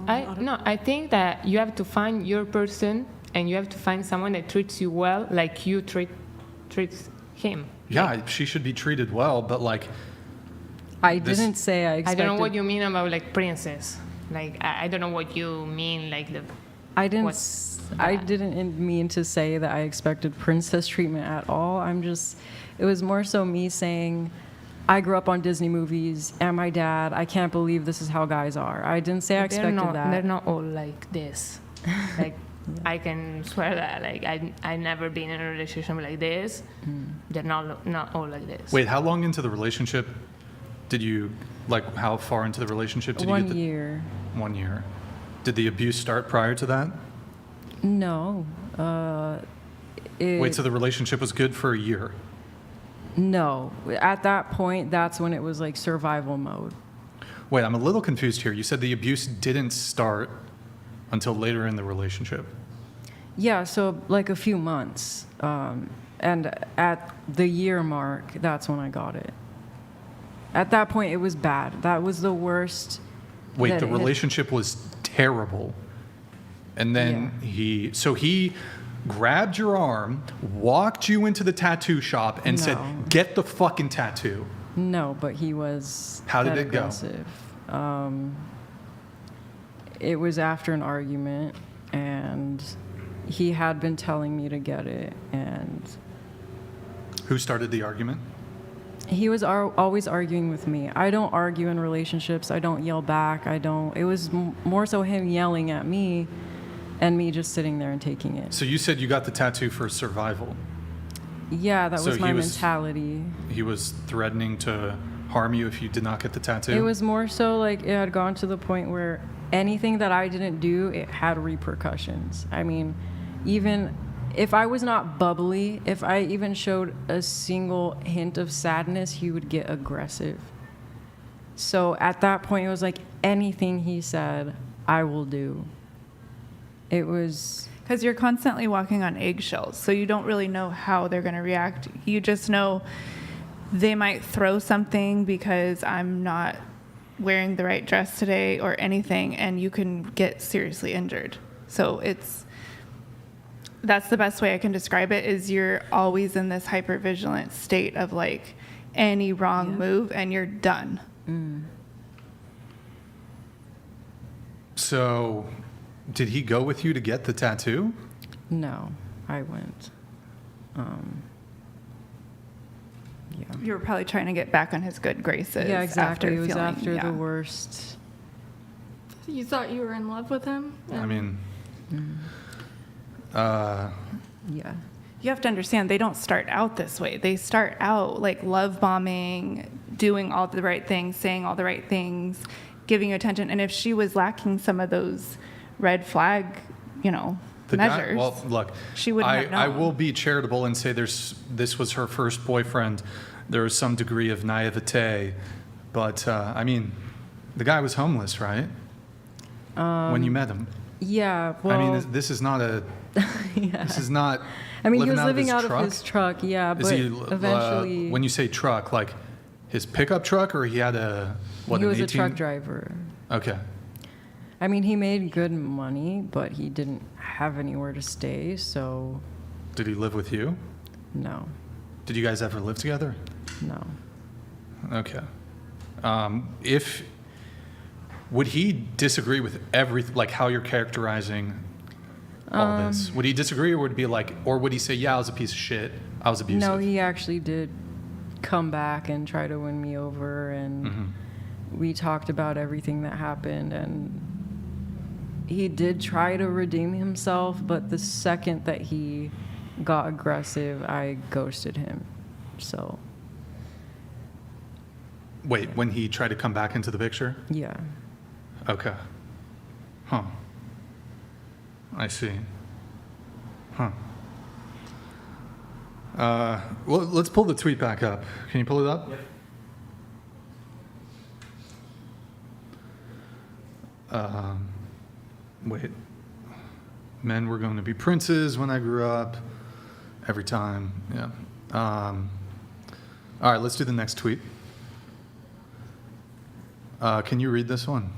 I think that you have to find your person, and you have to find someone that treats you well, like you treats him. Yeah, she should be treated well, but like. I didn't say I expected. I don't know what you mean about like princess. Like I don't know what you mean like the. I didn't mean to say that I expected princess treatment at all. It was more so me saying, I grew up on Disney movies, and my dad, I can't believe this is how guys are. I didn't say I expected that. They're not all like this. Like, I can swear that. Like, I never been in a relationship like this. They're not all like this. Wait, how long into the relationship did you, like, how far into the relationship did you get 1 year. 1 year. Did the abuse start prior to that? No. Wait, so the relationship was good for a year? No. At that point, that's when it was like survival mode. Wait, I'm a little confused here. You said the abuse didn't start until later in the relationship. Yeah, so like a few months. And at the year mark, that's when I got it. At that point, it was bad. That was the worst. Wait, the relationship was terrible. And then he grabbed your arm, walked you into the tattoo shop, and said, get the fucking tattoo. No, but he was. How did it aggressive. It was after an argument, and he had been telling me to get it. And who started the argument? He was always arguing with me. I don't argue in relationships. I don't yell back. It was more so him yelling at me and me just sitting there and taking it. So you said you got the tattoo for survival. Yeah, that was my mentality. He was threatening to harm you if you did not get the tattoo? It was more so like it had gone to the point where anything that I didn't do, it had repercussions. I mean, even if I was not bubbly, if I even showed a single hint of sadness, he would get aggressive. So at that point, it was like anything he said, I will do. It was... Because you're constantly walking on eggshells, so you don't really know how they're going to react. You just know they might throw something because I'm not wearing the right dress today or anything, and you can get seriously injured. So that's the best way I can describe it, is you're always in this hypervigilant state of like any wrong move and you're done. So did he go with you to get the tattoo? No, I went. You were probably trying to get back on his good graces. Yeah, exactly. It was after the worst. You thought you were in love with him? I mean, yeah. You have to understand, they don't start out this way. They start out like love bombing, doing all the right things, saying all the right things, giving you attention. And if she was lacking some of those red flag, measures, well, look, she wouldn't have known. I will be charitable and say this was her first boyfriend. There was some degree of naivete, but I mean, the guy was homeless, right? When you met him. Yeah. Well, I mean, this is not a. Yeah. This is not. I mean, he was living out of his truck. Yeah, but eventually. When you say truck, like his pickup truck, or he had he was a truck driver. Okay. I mean, he made good money, but he didn't have anywhere to stay, so... Did he live with you? No. Did you guys ever live together? No. Okay. Would he disagree with like how you're characterizing all this? Would he disagree, or would it be like, or would he say, yeah, I was a piece of shit, I was abusive? No, he actually did come back and try to win me over, and we talked about everything that happened, and he did try to redeem himself, but the second that he got aggressive, I ghosted him. So. Wait, when he tried to come back into the picture? Yeah. Okay. Huh. I see. Huh. Well, let's pull the tweet back up. Can you pull it up? Yep. Wait. Men were going to be princes when I grew up. Every time. Yeah. All right, let's do the next tweet. Can you read this one?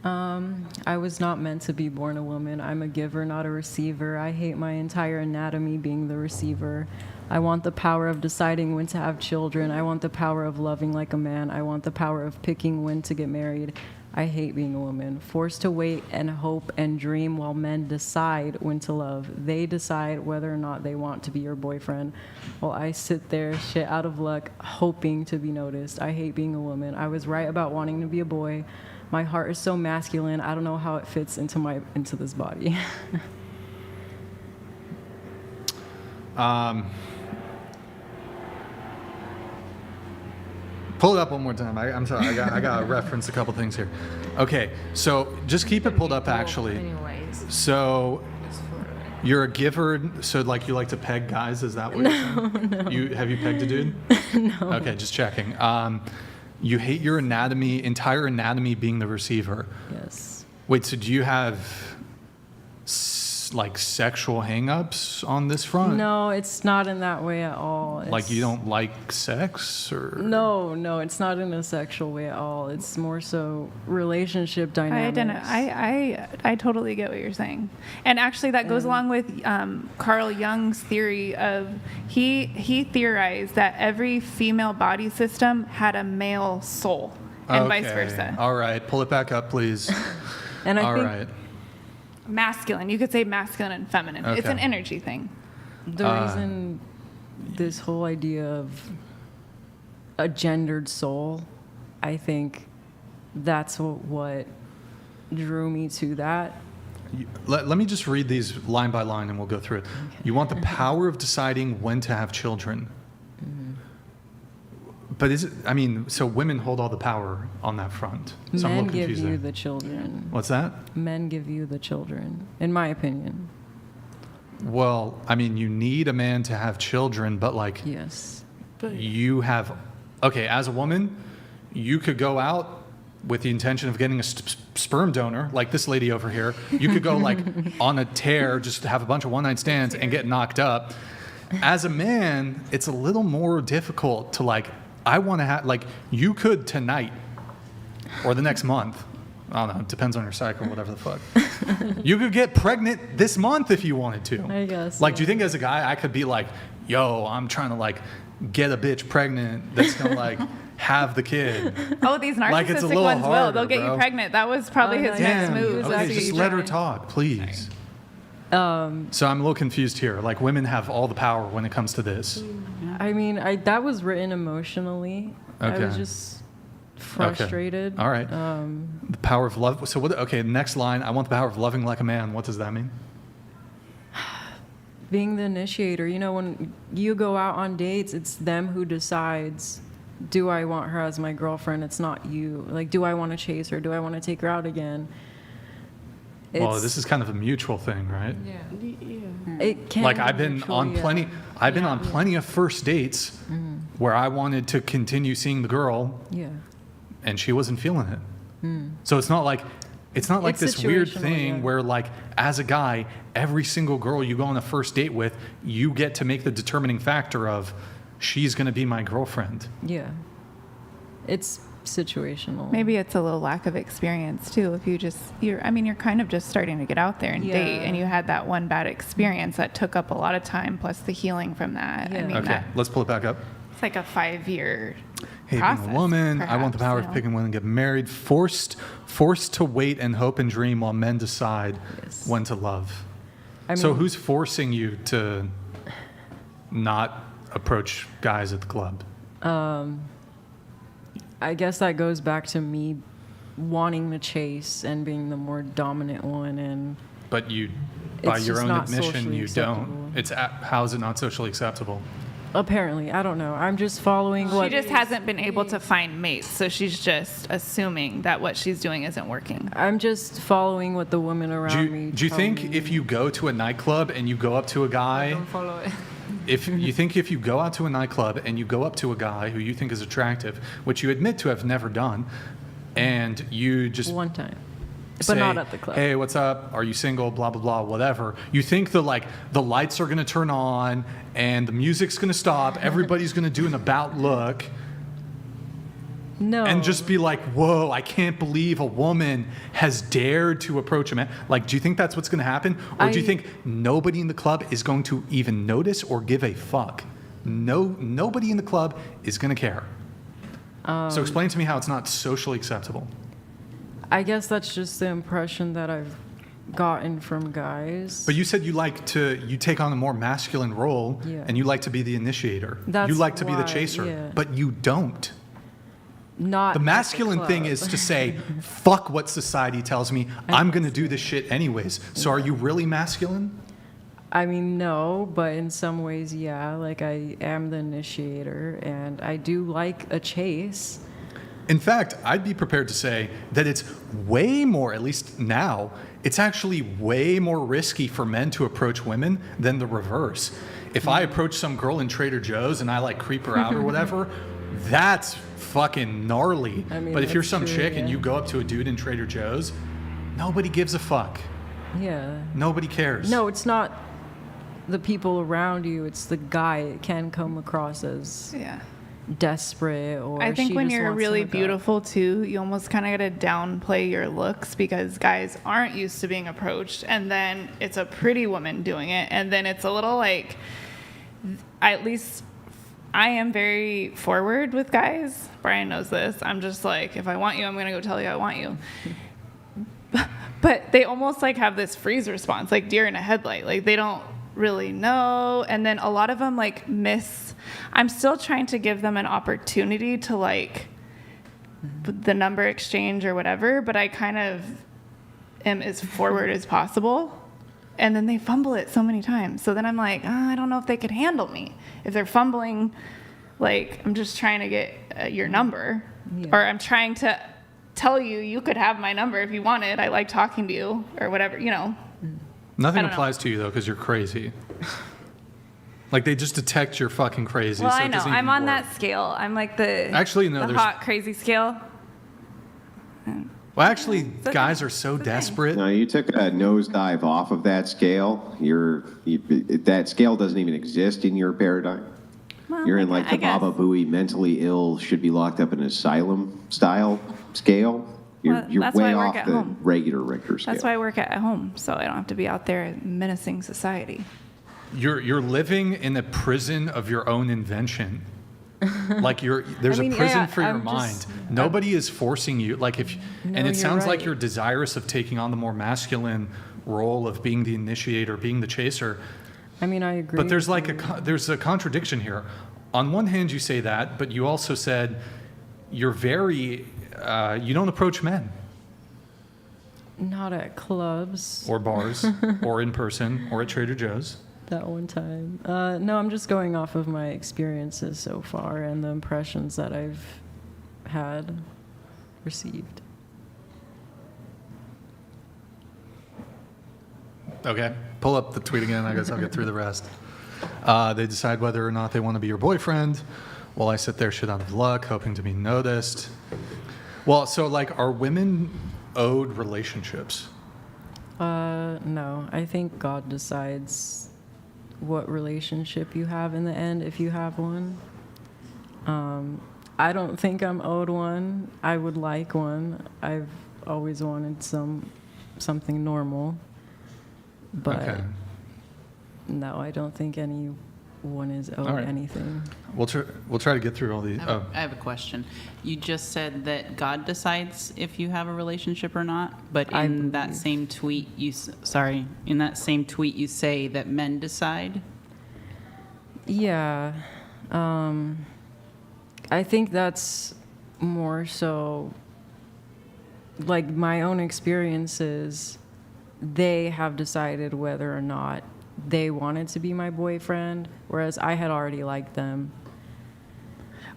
I was not meant to be born a woman. I'm a giver, not a receiver. I hate my entire anatomy being the receiver. I want the power of deciding when to have children. I want the power of loving like a man. I want the power of picking when to get married. I hate being a woman. Forced to wait and hope and dream while men decide when to love. They decide whether or not they want to be your boyfriend, while I sit there, shit out of luck, hoping to be noticed. I hate being a woman. I was right about wanting to be a boy. My heart is so masculine. I don't know how it fits into this body. Pull it up one more time. I'm sorry. I got to reference a couple things here. Okay, so just keep it pulled up. Actually, so you're a giver. So like you like to peg guys? Is that what you're saying? No. Have you pegged a dude? No. Okay, just checking. You hate your entire anatomy being the receiver. Yes. Wait, so do you have like sexual hang-ups on this front? No, it's not in that way at all. Like you don't like sex or? No, it's not in a sexual way at all. It's more so relationship dynamics. I totally get what you're saying. And actually that goes along with Carl Jung's theory of, he theorized that every female body system had a male soul and vice versa. All right, pull it back up, please. And I think right. Masculine. You could say masculine and feminine. Okay. It's an energy thing. The reason this whole idea of a gendered soul, I think that's what drew me to that. Let me just read these line by line and we'll go through it. Okay. You want the power of deciding when to have children. Mm-hmm. But so women hold all the power on that front. So Men I'm a little give confused you there. the children. What's that? Men give you the children, in my opinion. Well, you need a man to have children, but like, yes, you have, okay, as a woman, you could go out with the intention of getting a sperm donor, like this lady over here. You could go like on a tear, just have a bunch of one-night stands and get knocked up. As a man, it's a little more difficult to like, I want to have, like, you could tonight or the next month. I don't know. It depends on your cycle, whatever the fuck. You could get pregnant this month if you wanted to. I guess. Like, do you think as a guy, I could be like, yo, I'm trying to, like, get a bitch pregnant that's going to, like, have the kid. Oh, these narcissistic like it's a little ones harder, will. They'll get bro. you pregnant. That was probably his next move. Okay, just let her talk, please. So I'm a little confused here. Like, women have all the power when it comes to this. That was written emotionally. Okay. I was just frustrated. Okay. All right. The power of love. So what? Okay, next line. I want the power of loving like a man. What does that mean? Being the initiator. When you go out on dates, it's them who decides, do I want her as my girlfriend? It's not you. Like, do I want to chase her? Do I want to take her out again? Well, this is kind of a mutual thing, right? Yeah. It can like be I've been mutual, on yeah. plenty. I've been on plenty of first dates where I wanted to continue seeing the girl. Yeah. And she wasn't feeling it. So it's not like it's this weird thing where like as a guy, every single girl you go on a first date with, you get to make the determining factor of she's going to be my girlfriend. Yeah. It's situational. Maybe it's a little lack of experience too. If you're kind of just starting to get out there and date, and you had that one bad experience that took up a lot of time, plus the healing from that. Yeah. Okay, let's pull it back up. It's like a 5-year Hey, process. being a woman, perhaps, I want the power of picking when to get married. Forced to wait and hope and dream while men decide when to love. So who's forcing you to not approach guys at the club? I guess that goes back to me wanting to chase and being the more dominant one, But you by It's your just own not admission, socially you acceptable. don't. How is it not socially acceptable? Apparently, I don't know. I'm just following She what just hasn't been able to find mates, so she's just assuming that what she's doing isn't working. I'm just following what the women around me. Do you tell think me. if you go to a nightclub and you go up to a guy, Don't follow it. if you go out to a nightclub and you go up to a guy who you think is attractive, which you admit to have never done, and you just one time, say, but not at the club. Hey, what's up? Are you single? Blah blah blah. Whatever. You think the lights are gonna turn on and the music's gonna stop. Everybody's gonna do an about look. No. And just be like, whoa, I can't believe a woman has dared to approach a man. Like, do you think that's what's going to happen? Or do you think nobody in the club is going to even notice or give a fuck? Nobody in the club is going to care. So explain to me how it's not socially acceptable. I guess that's just the impression that I've gotten from guys. But you said you take on a more masculine role, Yeah. and you like to be the initiator. That's you like to be the why, chaser, yeah. but you don't. Not The masculine thing is to say, fuck what society tells me. I'm going to do this shit anyways. So are you really masculine? I mean, no, but in some ways, yeah. Like, I am the initiator, and I do like a chase. In fact, I'd be prepared to say that it's way more, at least now, it's actually way more risky for men to approach women than the reverse. If I approach some girl in Trader Joe's and I creep her out or whatever, that's fucking gnarly. I mean, but if you're that's some true, chick yeah. and you go up to a dude in Trader Joe's, nobody gives a fuck. Yeah. Nobody cares. No, it's not the people around you. It's the guy. It can come across as desperate or I think she when just you're wants to really hook up. beautiful too, you almost kind of got to downplay your looks because guys aren't used to being approached, and then it's a pretty woman doing it, and then it's a little at least I am very forward with guys. Brian knows this. I'm just like, if I want you, I'm gonna go tell you I want you. But they almost have this freeze response, like deer in a headlight. Like they don't really know, and then a lot of them miss. I'm still trying to give them an opportunity to the number exchange or whatever, but I kind of am as forward as possible. And then they fumble it so many times. So then I'm like, I don't know if they could handle me. If they're fumbling, I'm just trying to get your number. Yeah. Or I'm trying to tell you could have my number if you wanted. I like talking to you or whatever, Nothing I don't applies to you, though, because you're crazy. They just detect you're fucking crazy. Well, so I it know. doesn't I'm even on work. that scale. I'm the Actually, no, the there's- hot, crazy scale. Well, actually, guys are so desperate. No, you took a nosedive off of that scale. That scale doesn't even exist in your paradigm. Well, You're in I the guess. Baba Booey mentally ill should be locked up in an asylum style scale. You're, Well, you're that's why way I work off at the home. regular Richter scale. That's why I work at home, so I don't have to be out there menacing society. You're living in a prison of your own invention. There's I mean, a prison yeah, for your I'm mind. just- Nobody is forcing you. No, And it you're sounds like right. you're desirous of taking on the more masculine role of being the initiator, being the chaser. I mean, I agree. But there's with there's a contradiction here. On one hand, you say that, but you also said you're very you don't approach men not at clubs. or bars or in person or at Trader Joe's. That one time. No, I'm just going off of my experiences so far and the impressions that I've received. Okay, pull up the tweet again. I guess I'll get through the rest. They decide whether or not they want to be your boyfriend. While I sit there shit out of luck, hoping to be noticed. Well, so are women owed relationships? No, I think God decides what relationship you have in the end, if you have one. I don't think I'm owed one. I would like one. I've always wanted something normal. But Okay. no, I don't think anyone is owed All right. anything. We'll try to get through all these. I have a question. You just said that God decides if you have a relationship or not, but in that same tweet, you say that men decide. Yeah. I think that's more so my own experiences they have decided whether or not they wanted to be my boyfriend, whereas I had already liked them.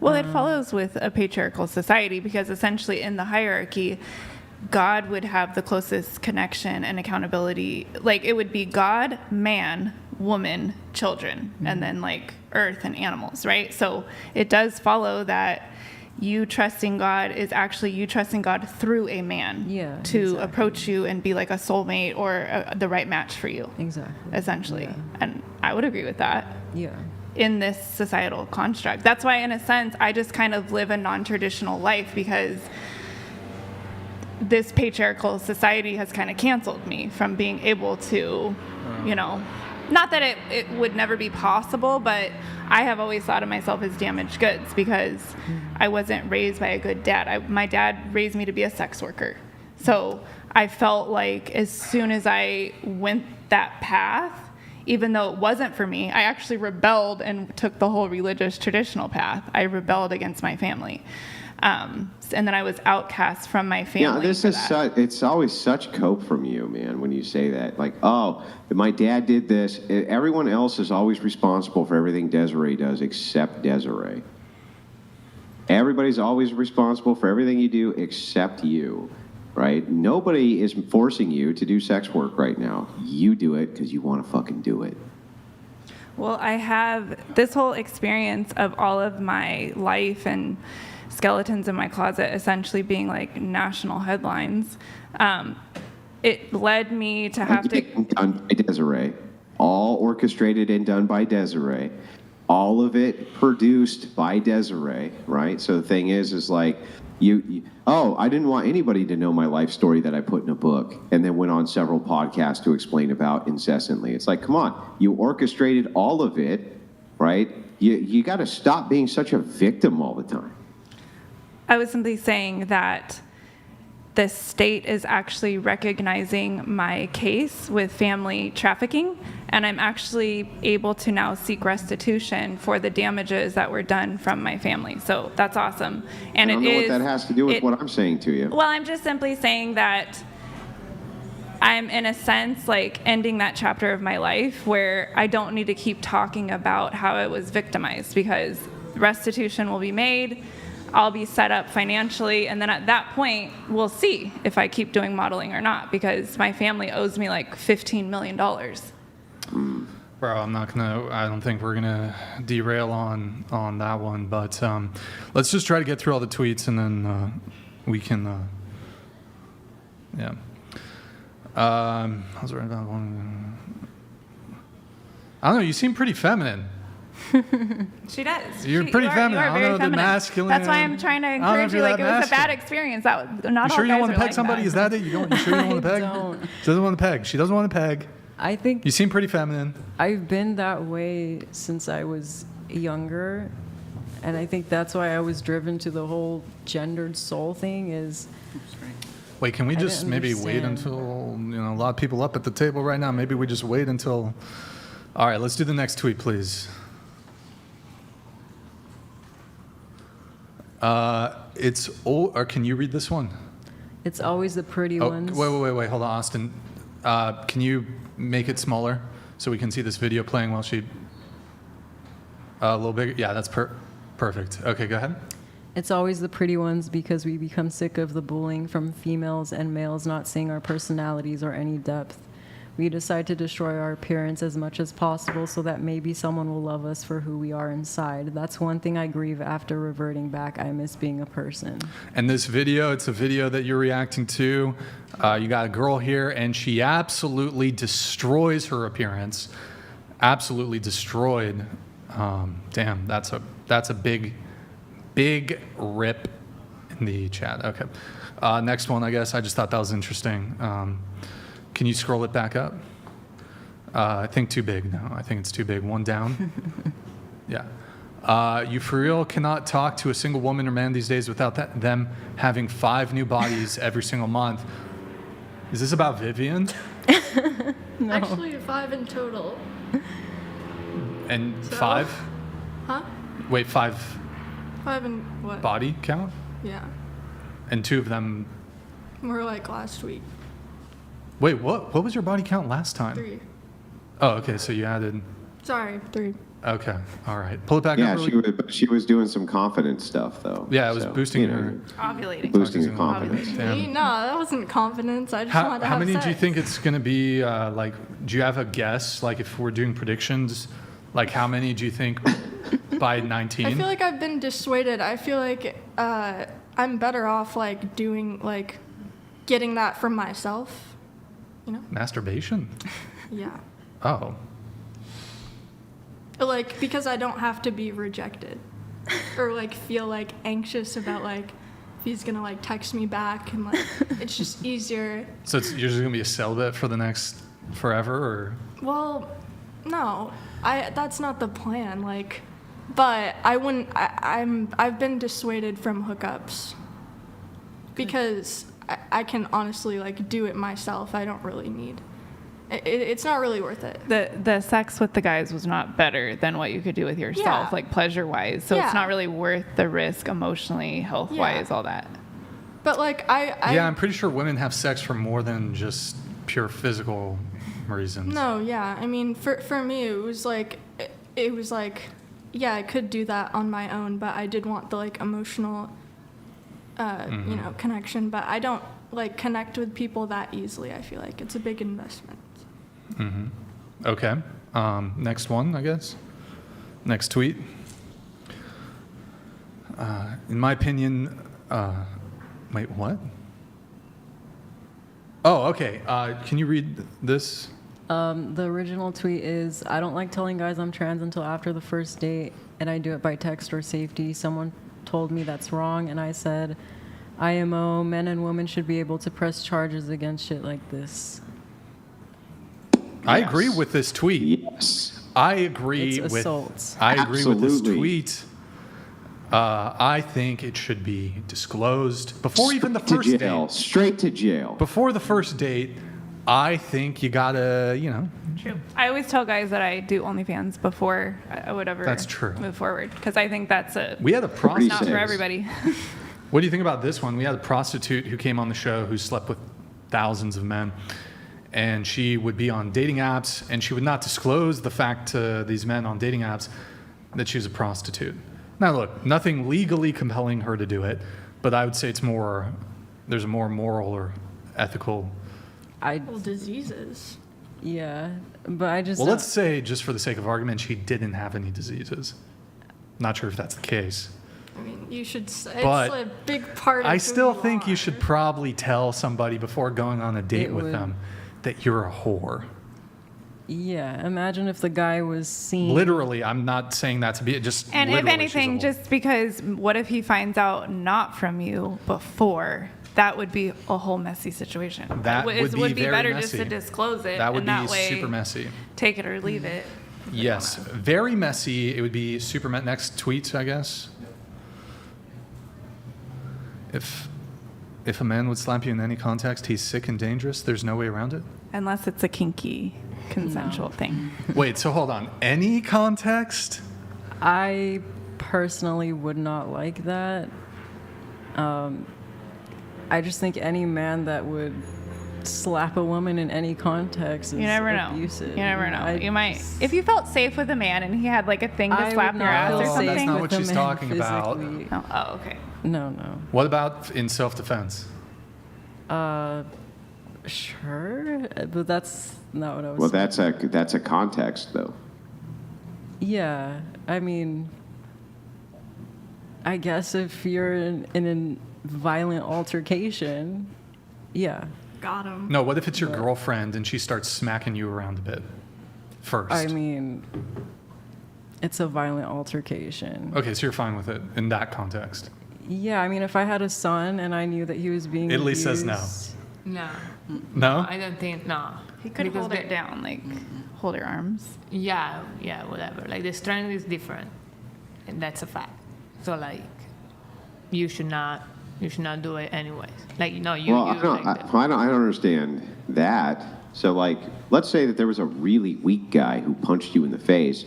Well, it follows with a patriarchal society because essentially in the hierarchy, God would have the closest connection and accountability. Like, it would be God, man, woman, children, and then like earth and animals, right? So it does follow that you trusting God is actually you trusting God through a man to approach you and be like a soulmate or the right match for you. Exactly. Essentially. And I would agree with that. Yeah. In this societal construct. That's why, in a sense, I just kind of live a non-traditional life because this patriarchal society has kind of canceled me from being able to, you know, not that it would never be possible, but I have always thought of myself as damaged goods because I wasn't raised by a good dad. My dad raised me to be a sex worker. So I felt like as soon as I went that path, even though it wasn't for me, I actually rebelled and took the whole religious traditional path. I rebelled against my family. And then I was outcast from my family. Yeah, this is it's always such cope from you, man, when you say that. Like, oh, my dad did this. Everyone else is always responsible for everything Desiree does except Desiree. Everybody's always responsible for everything you do except you, right? Nobody is forcing you to do sex work right now. You do it because you want to fucking do it. Well, I have this whole experience of all of my life and skeletons in my closet essentially being like national headlines. It led me to have to... Done by Desiree. All orchestrated and done by Desiree. All of it produced by Desiree, right? So the thing is like, I didn't want anybody to know my life story that I put in a book and then went on several podcasts to explain about incessantly. It's like, come on, you orchestrated all of it, right? You got to stop being such a victim all the time. I was simply saying that the state is actually recognizing my case with family trafficking, and I'm actually able to now seek restitution for the damages that were done from my family. So that's awesome. And I don't know what that has to do with what I'm saying to you. Well, I'm just simply saying that I'm, in a sense, like ending that chapter of my life where I don't need to keep talking about how I was victimized because restitution will be made. I'll be set up financially, and then at that point, we'll see if I keep doing modeling or not, because my family owes me like $15 million. Bro, I don't think we're gonna derail on that one, but let's just try to get through all the tweets, and then we can, yeah. I was right about one. I don't know, you seem pretty feminine. She does. You're pretty feminine. You are very feminine. The masculine. That's why I'm trying to encourage you. Like, it was a bad experience. That not you all sure you don't guys want are to peg like somebody? that. Is that it? You sure you don't want to peg? She doesn't want to peg. She doesn't want to peg. I think you seem pretty feminine. I've been that way since I was younger, and I think that's why I was driven to the whole gendered soul thing. Wait, can we just maybe wait until a lot of people up at the table right now? Maybe we just wait until. All right, let's do the next tweet, please. It's old, or can you read this one? It's always the pretty ones. Wait, hold on, Austin. Can you make it smaller so we can see this video playing while she... a little bigger? Yeah, that's perfect. Okay, go ahead. It's always the pretty ones because we become sick of the bullying from females and males not seeing our personalities or any depth. We decide to destroy our appearance as much as possible so that maybe someone will love us for who we are inside. That's one thing I grieve after reverting back. I miss being a person. And this video, it's a video that you're reacting to. You got a girl here, and she absolutely destroys her appearance. Absolutely destroyed. Damn, that's a big rip in the chat. Okay. Next one, I guess. I just thought that was interesting. Can you scroll it back up? I think too big. No, I think it's too big. One down. Yeah. You for real cannot talk to a single woman or man these days without them having 5 new bodies every single month. Is this about Vivian? No. Actually, 5 in total. And so, 5? Huh? Wait, 5? 5 in what? Body count? Yeah. And 2 of them? More like last week. Wait, what was your body count last time? 3. Oh, okay, so you added. Sorry, 3. Okay, all right. Pull it back Yeah, up. she was doing some confidence stuff, though. Yeah, it was So, boosting you know, her. Ovulating. Boosting her confidence. Me? No, that wasn't confidence. I just wanted to How have many sex. do you think it's going to be? Like, do you have a guess? Like, if we're doing predictions, like, how many do you think by 19? I feel like I've been dissuaded. I feel like I'm better off like doing like getting that from myself. You know? Masturbation? Yeah. Oh. Like because I don't have to be rejected, or like feel like anxious about like if he's gonna like text me back and like it's just easier. So you're just going to be a celibate for the next forever, or? Well, no, that's not the plan. Like, but I wouldn't. I've been dissuaded from hookups because I can honestly like do it myself. I don't really need. It's not really worth it. The sex with the guys was not better than what you could do with yourself, Yeah. like pleasure-wise. So Yeah. it's not really worth the risk emotionally, health-wise, all that. But like Yeah, I'm pretty sure women have sex for more than just pure physical reasons. No, yeah. I mean, for me, it was like, yeah, I could do that on my own, but I did want the like emotional, you know, connection. But I don't like connect with people that easily. I feel like it's a big investment. Mm-hmm. Okay. Next one, I guess. Next tweet. In my opinion, wait, what? Oh, okay. Can you read this? The original tweet is, I don't like telling guys I'm trans until after the first date, and I do it by text or safety. Someone told me that's wrong, and I said, IMO, men and women should be able to press charges against shit like this. I agree with this tweet. Yes. I agree It's with assault. I agree with this Absolutely. tweet. I think it should be disclosed before even the Straight first to jail. date. Straight to jail. Before the first date, I think you gotta, you know. True. I always tell guys that I do OnlyFans before I would ever That's true. move forward because I think that's We had a not prostitute. for everybody. What do you think about this one? We had a prostitute who came on the show who slept with thousands of men. And she would be on dating apps, and she would not disclose the fact to these men on dating apps that she was a prostitute. Now, look, nothing legally compelling her to do it, but I would say there's a more moral or ethical. Well, diseases. Yeah, but I just Well, let's say, just for the sake of argument, she didn't have any diseases. Not sure if that's the case. I mean, you should. It's But a big part of. I who still you think are. you should probably tell somebody before going on a date It with would- them that you're a whore. Yeah, imagine if the guy was seen. Literally, I'm not saying that to be just. And if literally, she's a anything, whore. just because what if he finds out not from you before? That would be a whole messy situation. That It would be very better messy. just to disclose it. That would and be that way, super messy. Take it or leave it. Yes, very messy. It would be super next tweet, I guess. If a man would slap you in any context, he's sick and dangerous. There's no way around it. Unless it's a kinky, consensual thing. Wait, so hold on. Any context? I personally would not like that. I just think any man that would slap a woman in any context is You never know. abusive. You never know. I- You might, if you felt safe with a man and he had like a thing to I slap would your not ass or feel something. safe That's not what with a she's man talking about. physically. Oh, okay. No, no. What about in self-defense? Sure, but that's not what I was. Well, that's a context, though. Yeah, I mean, I guess if you're in a violent altercation, yeah. Got him. No, what if it's your girlfriend and she starts smacking you around a bit first? I mean, it's a violent altercation. Okay, so you're fine with it in that context. Yeah, I mean, if I had a son and I knew that he was being Italy abused, says no. No. No? I don't think, no. He could Because hold it down, like hold your arms. Yeah, whatever. Like the strength is different, and that's a fact. So like, you should not do it anyways. Like you know, Well, I don't understand that. So, like, let's say that there was a really weak guy who punched you in the face.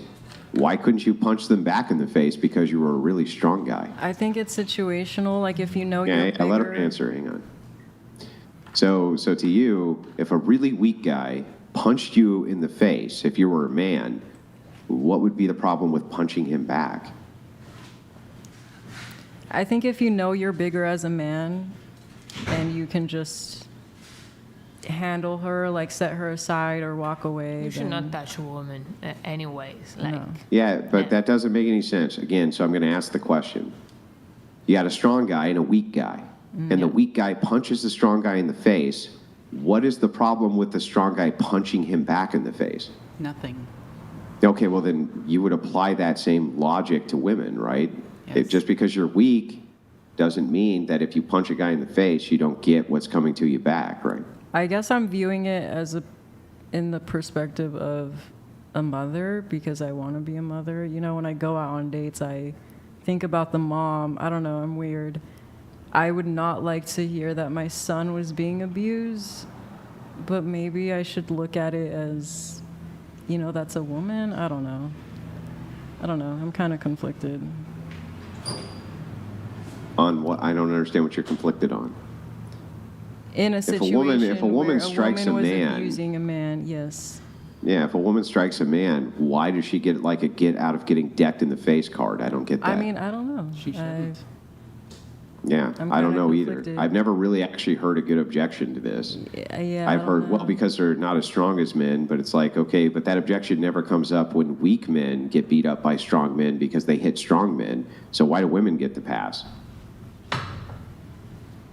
Why couldn't you punch them back in the face because you were a really strong guy? I think it's situational. Like if you know Yeah, you're let her bigger- answer. Hang on. So to you, if a really weak guy punched you in the face, if you were a man, what would be the problem with punching him back? I think if you know you're bigger as a man and you can just handle her, like set her aside or walk away. You should then- not touch a woman anyways. Like, No. Yeah, but that doesn't make any sense. Again, so I'm going to ask the question. You got a strong guy and a weak guy, and the weak guy punches the strong guy in the face. What is the problem with the strong guy punching him back in the face? Nothing. Okay, well then you would apply that same logic to women, right? Yes. Just because you're weak doesn't mean that if you punch a guy in the face, you don't get what's coming to you back, right? I guess I'm viewing it as in the perspective of a mother, because I want to be a mother. You know, when I go out on dates, I think about the mom. I don't know, I'm weird. I would not like to hear that my son was being abused, but maybe I should look at it as, you know, that's a woman. I don't know. I'm kind of conflicted. On what? I don't understand what you're conflicted on. In a situation if a woman where strikes a woman a man, was abusing a man, yes. Yeah, if a woman strikes a man, why does she get like a get out of getting decked in the face card? I don't get that. I mean, I don't know. She shouldn't. Yeah, I'm I don't kinda know either. conflicted. I've never really actually heard a good objection to this. Yeah, I I've don't heard, know. well, because they're not as strong as men, but it's like, okay, but that objection never comes up when weak men get beat up by strong men because they hit strong men. So why do women get the pass?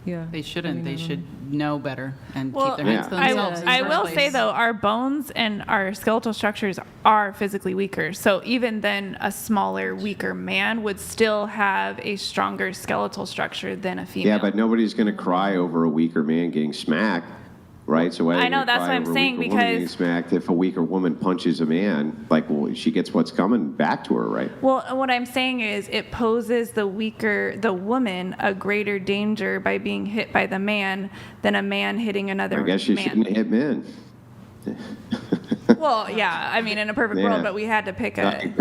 Yeah. They shouldn't. I mean, They I don't should know better and Well, keep their hands to I, themselves. in the I first will place. say, though, our bones and our skeletal structures are physically weaker. So even then, a smaller, weaker man would still have a stronger skeletal structure than a female. Yeah, but nobody's going to cry over a weaker man getting smacked, right? So why are I they know, gonna that's cry what I'm over a saying, weaker woman getting because- smacked if a weaker woman punches a man, like, well, she gets what's coming back to her, right? Well, what I'm saying is it poses the woman, a greater danger by being hit by the man than a man hitting another I guess you man. shouldn't hit men. Well, yeah, I mean, in a perfect Yeah. world, but we had to pick a.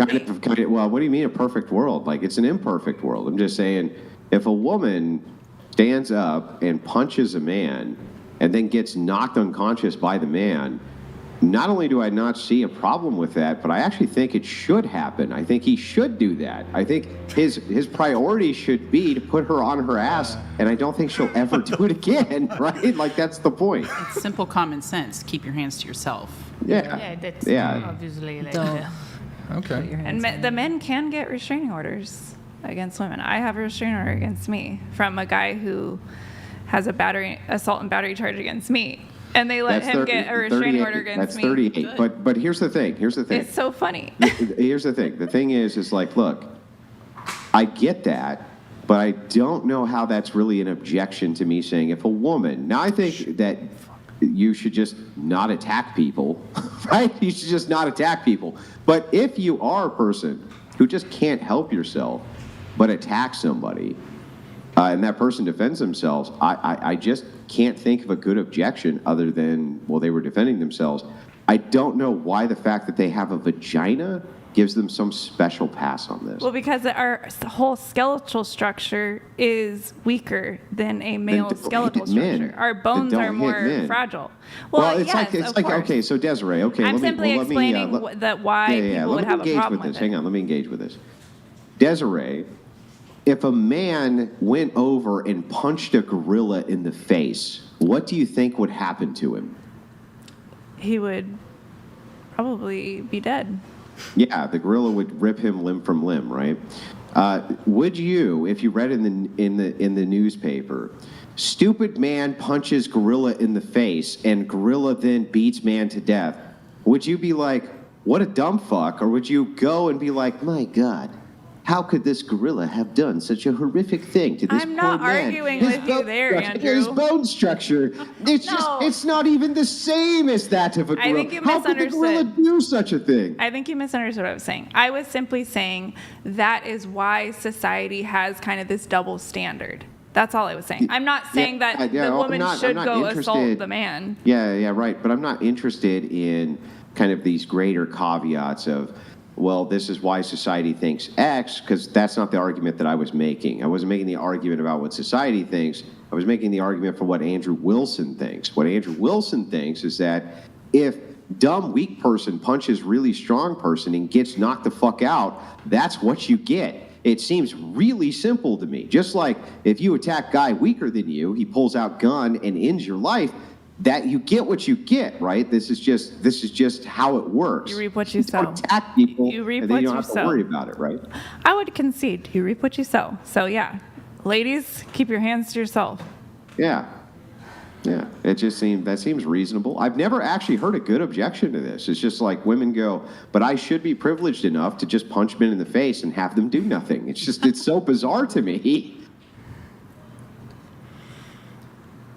Well, what do you mean a perfect world? Like, it's an imperfect world. I'm just saying, if a woman stands up and punches a man and then gets knocked unconscious by the man, not only do I not see a problem with that, but I actually think it should happen. I think he should do that. I think his priority should be to put her on her ass, and I don't think she'll ever do it again, right? Like, that's the point. It's simple common sense. Keep your hands to yourself. Yeah. Yeah, that's Yeah. obviously like. Don't. Okay. And the men can get restraining orders against women. I have a restraining order against me from a guy who has a assault and battery charge against me. And they let him get a restraining order against me. That's 38. But here's the thing. It's so funny. Here's the thing. The thing is like, look, I get that, but I don't know how that's really an objection to me saying if a woman. Now, I think that you should just not attack people, right? You should just not attack people. But if you are a person who just can't help yourself but attack somebody, and that person defends themselves, I just can't think of a good objection other than, well, they were defending themselves. I don't know why the fact that they have a vagina gives them some special pass on this. Well, because our whole skeletal structure is weaker than a male don't skeletal hit men. structure. Our Then bones don't are hit more men. fragile. Well, Well, yes, it's of like course. okay, so Desiree, okay, I'm simply explaining why people would have a problem with it. Hang on, let me engage with this. Desiree, if a man went over and punched a gorilla in the face, what do you think would happen to him? He would probably be dead. Yeah, the gorilla would rip him limb from limb, right? Would you, if you read in the newspaper, stupid man punches gorilla in the face and gorilla then beats man to death, would you be like, what a dumb fuck? Or would you go and be like, my God, how could this gorilla have done such a horrific thing to this I'm poor not man? arguing His with you bone there, structure- Andrew. His bone structure, it's not even the same as that of a gorilla. I think you How could the gorilla misunderstood. do such a thing? I think you misunderstood what I was saying. I was simply saying that is why society has kind of this double standard. That's all I was saying. I'm not saying that the woman should go assault the man. Yeah, right. But I'm not interested in kind of these greater caveats of, well, this is why society thinks X, because that's not the argument that I was making. I wasn't making the argument about what society thinks. I I was making the argument for what Andrew Wilson thinks. What Andrew Wilson thinks is that if dumb, weak person punches really strong person and gets knocked the fuck out, that's what you get. It seems really simple to me. Just like if you attack guy weaker than you, he pulls out gun and ends your life, that you get what you get, right? This is just how it works. You reap what you sow. Don't attack people, You reap and then what you don't you have to sow. worry about it, right? I would concede you reap what you sow. So yeah, ladies, keep your hands to yourself. Yeah. Yeah, that seems reasonable. I've never actually heard a good objection to this. It's just like women go, but I should be privileged enough to just punch men in the face and have them do nothing. It's so bizarre to me.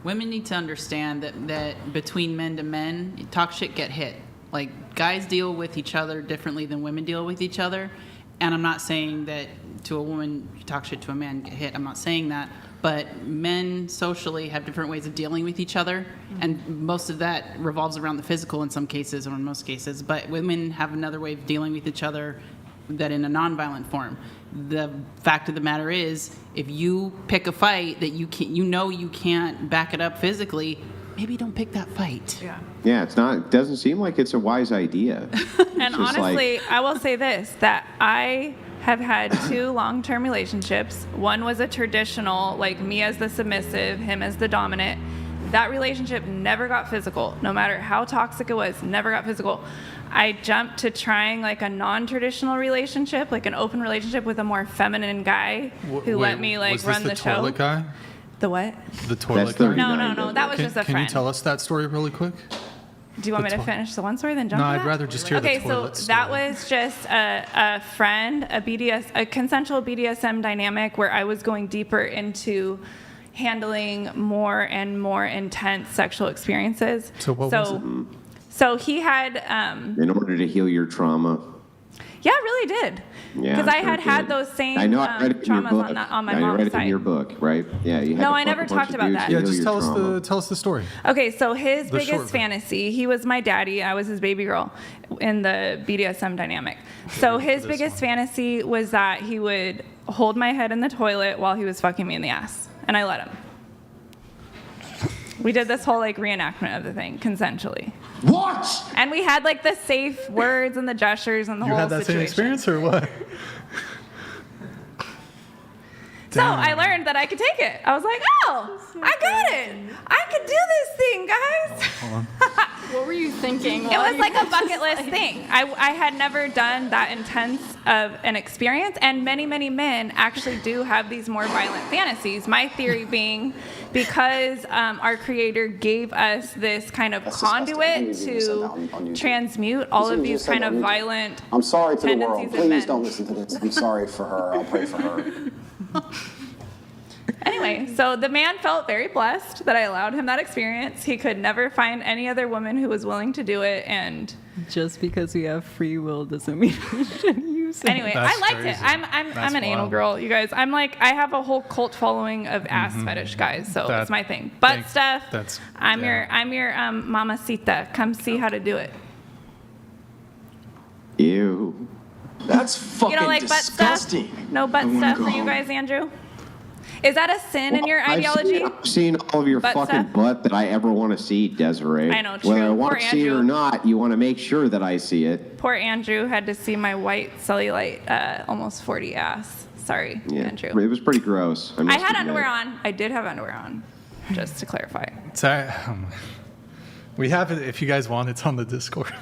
Women need to understand that between men to men, talk shit, get hit. Like, guys deal with each other differently than women deal with each other. And I'm not saying that to a woman, you talk shit to a man, get hit. I'm not saying that. But men socially have different ways of dealing with each other. And most of that revolves around the physical in some cases, or in most cases. But women have another way of dealing with each other that in a nonviolent form. The fact of the matter is, if you pick a fight that you can't back it up physically, maybe don't pick that fight. Yeah, it doesn't seem like it's a wise idea. And honestly, I will say this, that I have had 2 long-term relationships. One was a traditional, like me as the submissive, him as the dominant. That relationship never got physical. No matter how toxic it was, never got physical. I jumped to trying like a non-traditional relationship, like an open relationship with a more feminine guy who let me like run the show. Was this the toilet guy? The what? The toilet guy? No. That was just a Can friend. you tell us that story really quick? Do you want me to finish the one story, then jump No, to I'd that? rather just hear the toilet Okay, so that was just a friend, a consensual BDSM dynamic where I was going deeper into handling more and more intense sexual experiences. So what was it? So he had... In order to heal your trauma. Yeah, it really did. Yeah, Because I very had good. those same I know, I read it in your traumas book. on my I mom's read it side. in your book, right? Yeah, you had No, to I fuck never a bunch talked of about dudes that. to Yeah, heal just your tell us the story. Okay, so his The short biggest version. fantasy, he was my daddy, I was his baby girl in the BDSM dynamic. So his biggest fantasy was that he would hold my head in the toilet while he was fucking me in the ass, and I let him. We did this whole like reenactment of the thing consensually. What? And we had like the safe words and the gestures and the You whole had that same situation. experience or what? So I learned that I could take it. I was like, oh, I got it. I could do this thing, guys. Hold on. What were you thinking? It was like a bucket list thing. I had never done that intense of an experience, and many, many men actually do have these more violent fantasies. My theory being because our Creator gave us this kind of conduit to transmute all of these kind of violent I'm sorry to the world. tendencies in Please men. don't listen to this. I'm sorry for her. I'll pray for her. Anyway, so the man felt very blessed that I allowed him that experience. He could never find any other woman who was willing to do it, and Just because we have free will doesn't mean we should use it. anyway, I liked it. I'm an anal girl, you guys. I'm like, I have a whole cult following of ass fetish guys, so it's my thing. Butt stuff. I'm your mamacita. Come see how to do it. Ew. That's fucking You don't like disgusting. butt stuff? No butt I wanna stuff go for you home. guys, Andrew? Is that a sin in your ideology? I've seen all of your Butt fucking stuff? butt that I ever want to see, Desiree. I know, Whether I true. want Poor to see it or Andrew. not, you want to make sure that I see it. Poor Andrew had to see my white cellulite, almost 40 ass. Sorry, Andrew. It was pretty gross. I must had admit. underwear on. I did have underwear on, just to clarify. Sorry. We have it, if you guys want, it's on the Discord.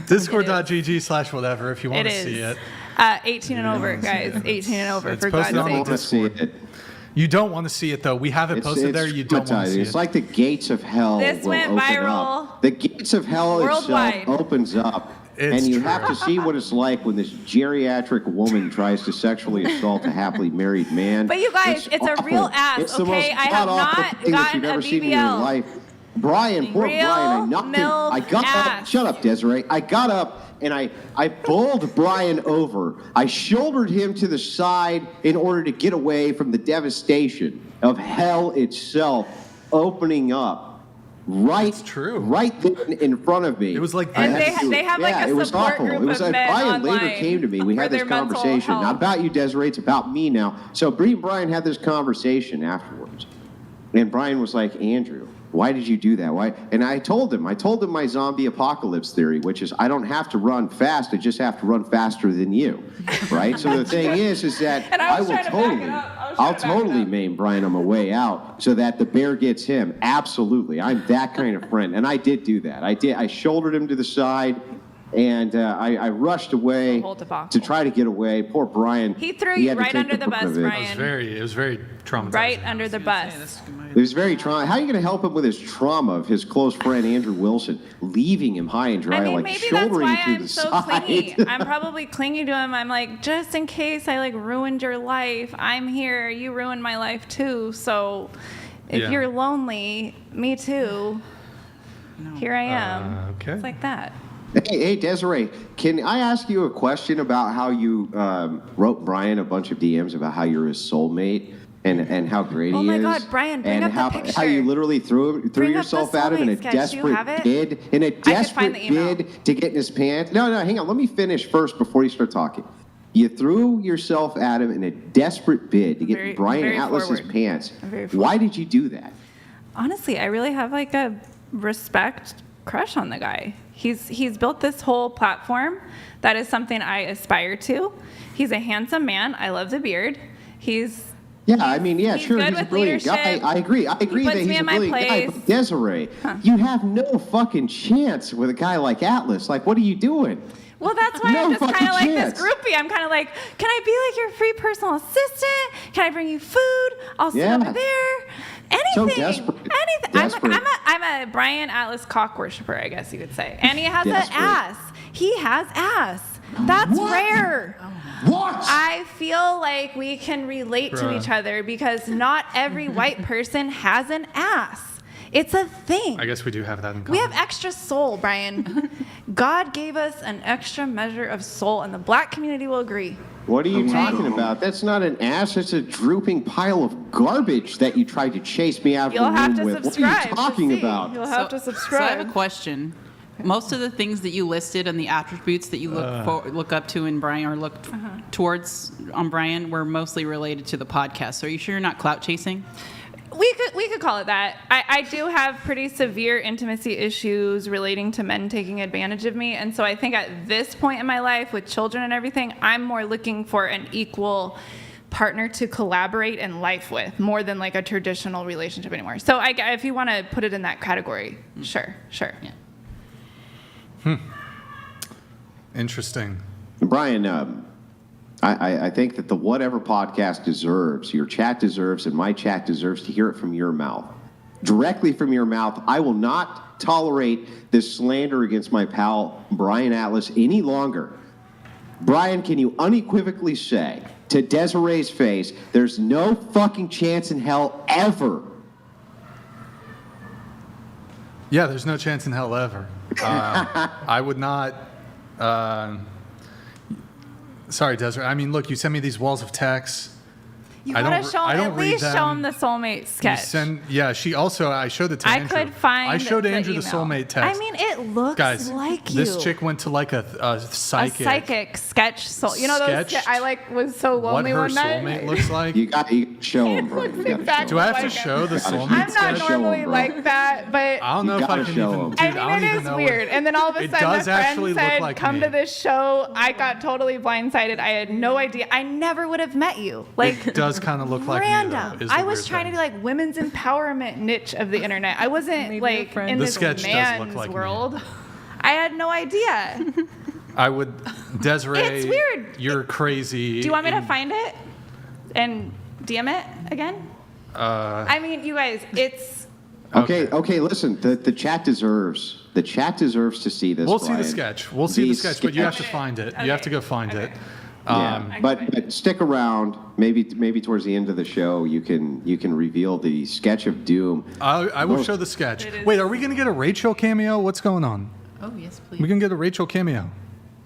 Discord.gg/whatever if you want It to is. see it. 18 and over, guys. 18 and over, It's for God's posted on the sake. Discord. You don't want to see it, though. We have it posted there. You don't want to see It's it. like the gates of hell This will went open viral up. The gates of hell worldwide. itself opens up. It's and you true. have to see what it's like when this geriatric woman tries to sexually assault a happily married man. But you guys, it's a awful. real ass, It's the okay? most I have god-awful not thing that gotten you've a ever seen in your BBL. life. Brian, poor Real Brian, I knocked him. MILF I got up. ass. Shut up, Desiree. I got up and I bowled Brian over. I shouldered him to the side in order to get away from the devastation of hell itself opening up. right, That's true. right there in front of me. It was like And this. they have like yeah, a it was support awful. group It was of men Brian online later came to me. We for had this their mental conversation. health. Not about you, Desiree. It's about me now. So Bree and Brian had this conversation afterwards, and Brian was like, "Andrew, why did you do that? Why?" And I told him my zombie apocalypse theory, which is I don't have to run fast. I just have to run faster than you, right? So the thing is that And I was will trying to back it totally, up. I'll totally maim Brian on my way out so that the bear gets him. Absolutely. I'm that kind of friend. And I did do that. I shouldered him to the side, and I rushed away to try to get away. Poor Brian. He threw had you to right take under the brunt bus, of it. Brian. It was very traumatizing. Right under the bus. It was very trauma. How are you going to help him with his trauma of his close friend Andrew Wilson leaving him high and dry, I mean, like maybe that's shouldering why him to I'm the so side? clingy. I'm probably clingy to him. I'm like, just in case I like ruined your life, I'm here. You ruined my life too. So if you're lonely, me too. Here I am. Okay. It's like that. Hey, Desiree, can I ask you a question about how you wrote Brian a bunch of DMs about how you're his soulmate and how great he is? Oh my God, Brian, bring and up the how, picture. how you literally threw Bring up yourself the at him in a soulmate sketch. Do you have desperate it? bid, in a I could desperate find the email. bid to get in his pants. No, hang on. Let me finish first before you start talking. You threw yourself at him in a desperate bid to get Brian very Atlas's forward. pants. I'm very forward. Why did you do that? Honestly, I really have like a respect crush on the guy. He's built this whole platform that is something I aspire to. He's a handsome man. I love the beard. He's Yeah, I mean, yeah, he's sure, good he's a with brilliant guy. leadership. I agree He that puts he's me a in my brilliant guy. place. But Desiree, you have no fucking chance with a guy like Atlas. Like, what are you doing? Well, that's why No I'm just fucking kind of like chance. this groupie. I'm kind of like, can I be like your free personal assistant? Can I bring you food? I'll sit Yeah. over there. So Anything. desperate. Anything. Desperate. I'm a Brian Atlas cock worshiper, I guess you could say. And he has an Desperate. ass. He has ass. That's rare. What? I feel like we can relate to Bruh. each other because not every white person has an ass. It's a thing. I guess we do have that in common. We have extra soul, Brian. God gave us an extra measure of soul, and the black community will agree. What are you talking about? That's not an ass. It's a drooping pile of garbage that you tried to chase me out of You'll the have room to with. What are subscribe. you talking to see. about? You'll have to So I subscribe. have a question. Most of the things that you listed and the attributes that you look up to in Brian or look towards on Brian were mostly related to the podcast. So are you sure you're not clout chasing? We could call it that. I do have pretty severe intimacy issues relating to men taking advantage of me. And so I think at this point in my life with children and everything, I'm more looking for an equal partner to collaborate in life with more than like a traditional relationship anymore. So if you want to put it in that category, sure. Yeah. Interesting. Brian, I think that the Whatever podcast deserves, your chat deserves, and my chat deserves to hear it from your mouth. Directly from your mouth. I will not tolerate this slander against my pal Brian Atlas any longer. Brian, can you unequivocally say to Desiree's face, there's no fucking chance in hell ever? Yeah, there's no chance in hell ever. I would not. Sorry, Desiree. I mean, look, you send me these walls of text. You I gotta don't- show I him, don't at read least show them. him the soulmate You sketch. she also, I showed it to I Andrew. could find I showed the Andrew the email. soulmate text. I mean, it looks Guys, like you. this chick went to like a psychic. A psychic sketch soul. You know those? Sketched I like was so what lonely her one night. soulmate looks like. You got to show him, Brian. You gotta exactly show Do I him. have to show the soulmate I'm not sketch? normally like that, but I don't know You if I gotta can show even. him. Dude, I don't mean, it even is know weird. And then all of a It sudden, does a friend actually look said, like "Come me. to this show." I got totally blindsided. I had no idea. I never would have met you. Like, It does kind of look like random. me, though, is the I was weird trying thing. to be like women's empowerment niche of the internet. I wasn't like in The this sketch does look man's like me. world. I had no idea. I would, Desiree. It's weird. You're crazy. Do you want me to find it and DM it again? I mean, you guys, it's Okay, listen. The chat deserves to see this. We'll see the Brian. sketch. We'll see the sketch, but you have to find it. You have to Okay. go find it. Yeah, but stick around. Maybe towards the end of the show, you can reveal the sketch of doom. I will show the sketch. Wait, are we going to get a Rachel cameo? What's going on? Oh, yes, please. We can get a Rachel cameo.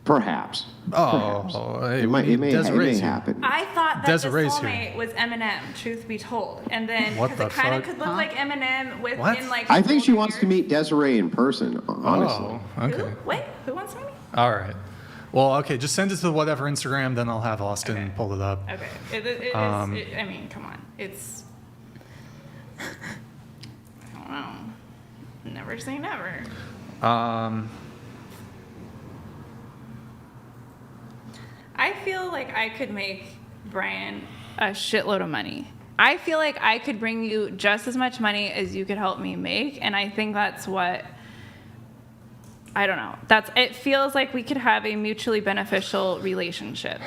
Perhaps. Oh, hey, it may happen. I thought that Desiree's the here. soulmate was Eminem, truth be told. And then, What because it the kind of fuck? could look like Eminem What? within like... I think she wants to meet Desiree in person, honestly. Oh, okay. Wait, who wants to meet me? All right. Well, okay, just send it to whatever Instagram, then I'll have Austin pull it up. Okay. It is, I mean, come on. It's... I don't know. Never say never. I feel like I could make Brian a shitload of money. I feel like I could bring you just as much money as you could help me make, and I think that's what, I don't know. It feels like we could have a mutually beneficial relationship.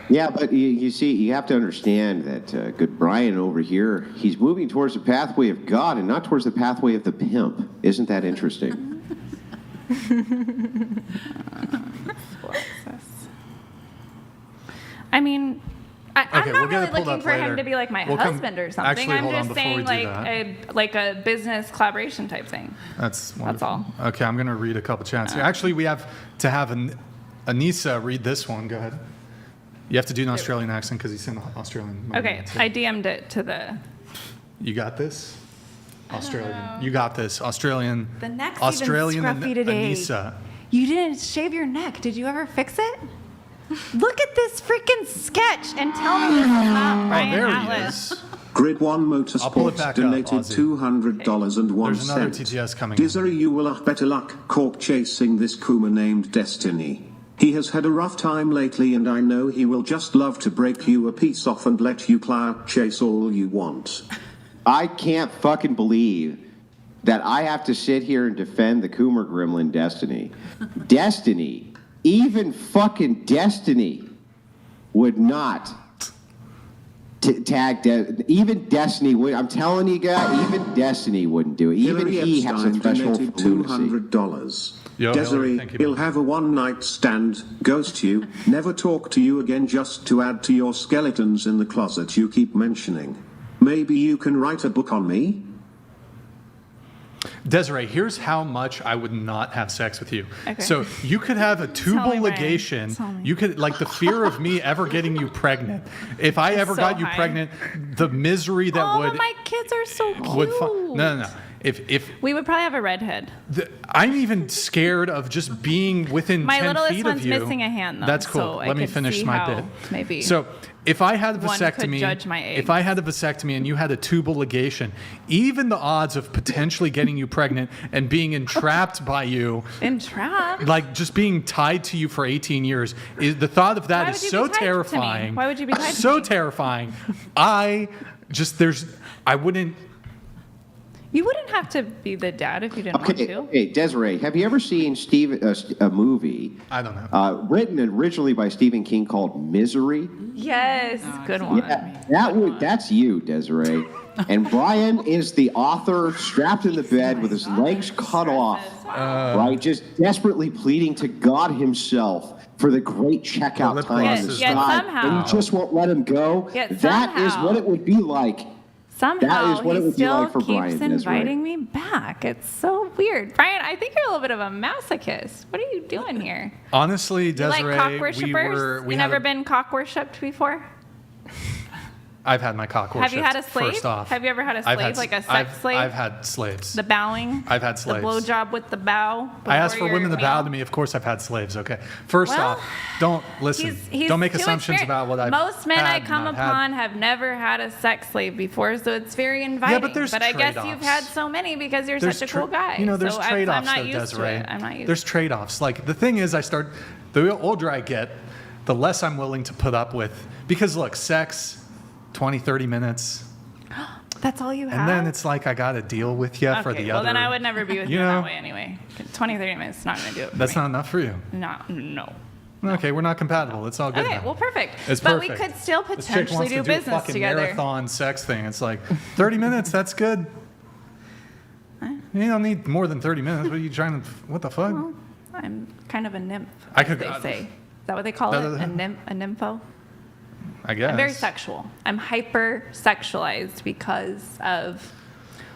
Yeah, but you see, you have to understand that good Brian over here, he's moving towards the pathway of God and not towards the pathway of the pimp. Isn't that interesting? I mean, I'm not we'll get really it pulled looking up for him later. to be like my We'll husband or something. Actually, I'm hold on just before we saying do like a business collaboration type thing. That's all. Okay, I'm going to read a couple chats here. Actually, we have to have Anissa read this one. Go ahead. You have to do an Australian accent because he's in Australian. Okay, I DM'd it to the... You got this? Australian. You got this. Australian. The neck's Australian even scruffy today. Anissa. You didn't shave your neck. Did you ever fix it? Look at this freaking sketch and tell me this is not Brian there he Atlas. is. Grid One I'll pull it back Motorsports donated up, Ozzy. $200.01. There's another TTS coming. Desiree, you will have better luck cork chasing this Kuma named Destiny. He has had a rough time lately, and I know he will just love to break you a piece off and let you clout chase all you want. I can't fucking believe that I have to sit here and defend the Coomer Gremlin Destiny. Destiny, even fucking Destiny would not tag, even Destiny would, I'm telling you guys, even Destiny wouldn't do it. Even Hillary he has a Epstein threshold donated for lunacy. $200. Yo, Desiree, Hillary, thank you, he'll man. have a one-night stand, ghost you, never talk to you again just to add to your skeletons in the closet you keep mentioning. Maybe you can write a book on me? Desiree, here's how much I would not have sex with you. Okay. So you could have a tubal me, Brian. ligation. Tell me. You could, like, the fear of me ever getting you pregnant. If I ever so got you high. pregnant, the misery that Oh, would but my kids are so cute. would no. If We would probably have a redhead. I'm even scared of just being within My 10 littlest feet one's of you. missing a hand, though, That's cool. so I Let me could finish see my how bit. maybe So if I had a one could vasectomy, judge my if I had a vasectomy and you had a tubal ligation, even the odds of potentially getting you pregnant and being entrapped by you, entrapped. like just being tied to you for 18 years, is the thought of that Why is would you so be tied to me? terrifying. Why would you be tied to So me? terrifying. I wouldn't. You wouldn't have to be the dad if you didn't want to. Hey, Desiree, have you ever seen a movie? I don't know. Written originally by Stephen King called Misery? Yes, good one. Yeah, that's you, Desiree. And Brian is the author, strapped in the bed with his legs cut off, right? Just desperately pleading to God himself for the great checkout time on the Yet side. somehow- And you just won't let him go. Yet That is somehow- what it would be like. Somehow That is what it he would be still like for keeps Brian, Desiree. inviting me back. It's so weird. Brian, I think you're a little bit of a masochist. What are you doing here? Honestly, You like Desiree, cock we worshippers? You had never been cock worshipped before? I've had my cock Have worshipped. you had a slave? First off. Have you ever had a I've slave, like a sex I've- slave? I've had slaves. The bowing? I've had slaves. The blowjob with the bow? I asked for before women to your bow meal? to me. Of course, I've had slaves. Okay. First Well, off, don't listen. He's don't make too assumptions experienced. about what I've Most men I had, come not had. upon have never had a sex slave before, so it's very inviting. but there's I guess you've trade-offs. had so many because you're There's such a cool guy. You know, there's so trade-offs, I'm not though, used Desiree. to it. I'm not used There's trade-offs. Like, the thing is, the older I get, the less I'm willing to put up with. Because, look, sex, 20, 30 minutes. That's all you have? And then it's like I got to deal with you for the well, other. then I would never be with you know, that way anyway. 20, 30 minutes is not going to do it for That's me. not enough for you. No. Okay, we're not compatible. It's all good. Okay, then. well, perfect. It's but perfect. we could still This chick potentially wants do to do a business fucking together. marathon sex thing. It's like 30 minutes. That's good. You don't need more than 30 minutes. What are you trying to? What the fuck? Well, I'm kind of a nymph. I could- They say. Is that what they call it? A nympho? I guess. I'm very sexual. I'm hyper sexualized because of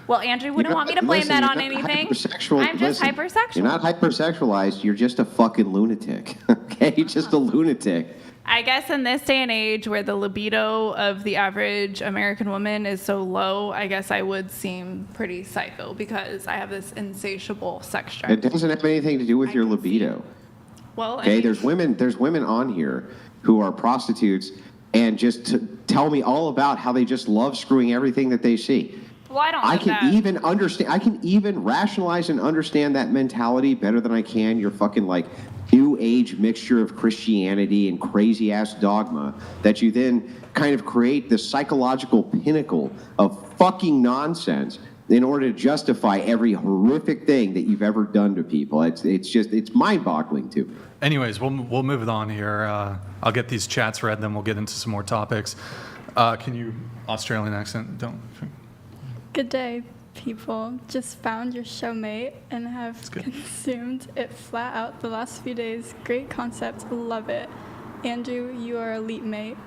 Well, Andrew wouldn't want me to blame that on anything. I'm just hypersexual. You're not hypersexualized. You're just a fucking lunatic. Okay? You're just a lunatic. I guess in this day and age where the libido of the average American woman is so low, I guess I would seem pretty psycho because I have this insatiable sex drive. It doesn't have anything to do with your libido. Well, Okay, there's women on here who are prostitutes and just tell me all about how they just love screwing everything that they see. Well, I don't know I can that. even understand. I can even rationalize and understand that mentality better than I can your fucking like new age mixture of Christianity and crazy ass dogma that you then kind of create this psychological pinnacle of fucking nonsense in order to justify every horrific thing that you've ever done to people. It's mind-boggling to me. Anyways, we'll move it on here. I'll get these chats read, then we'll get into some more topics. Can you Australian accent? Don't. Good day, people. Just found your show, mate, and have consumed it flat out the last few days. Great concept. Love it. Andrew, you are elite, mate.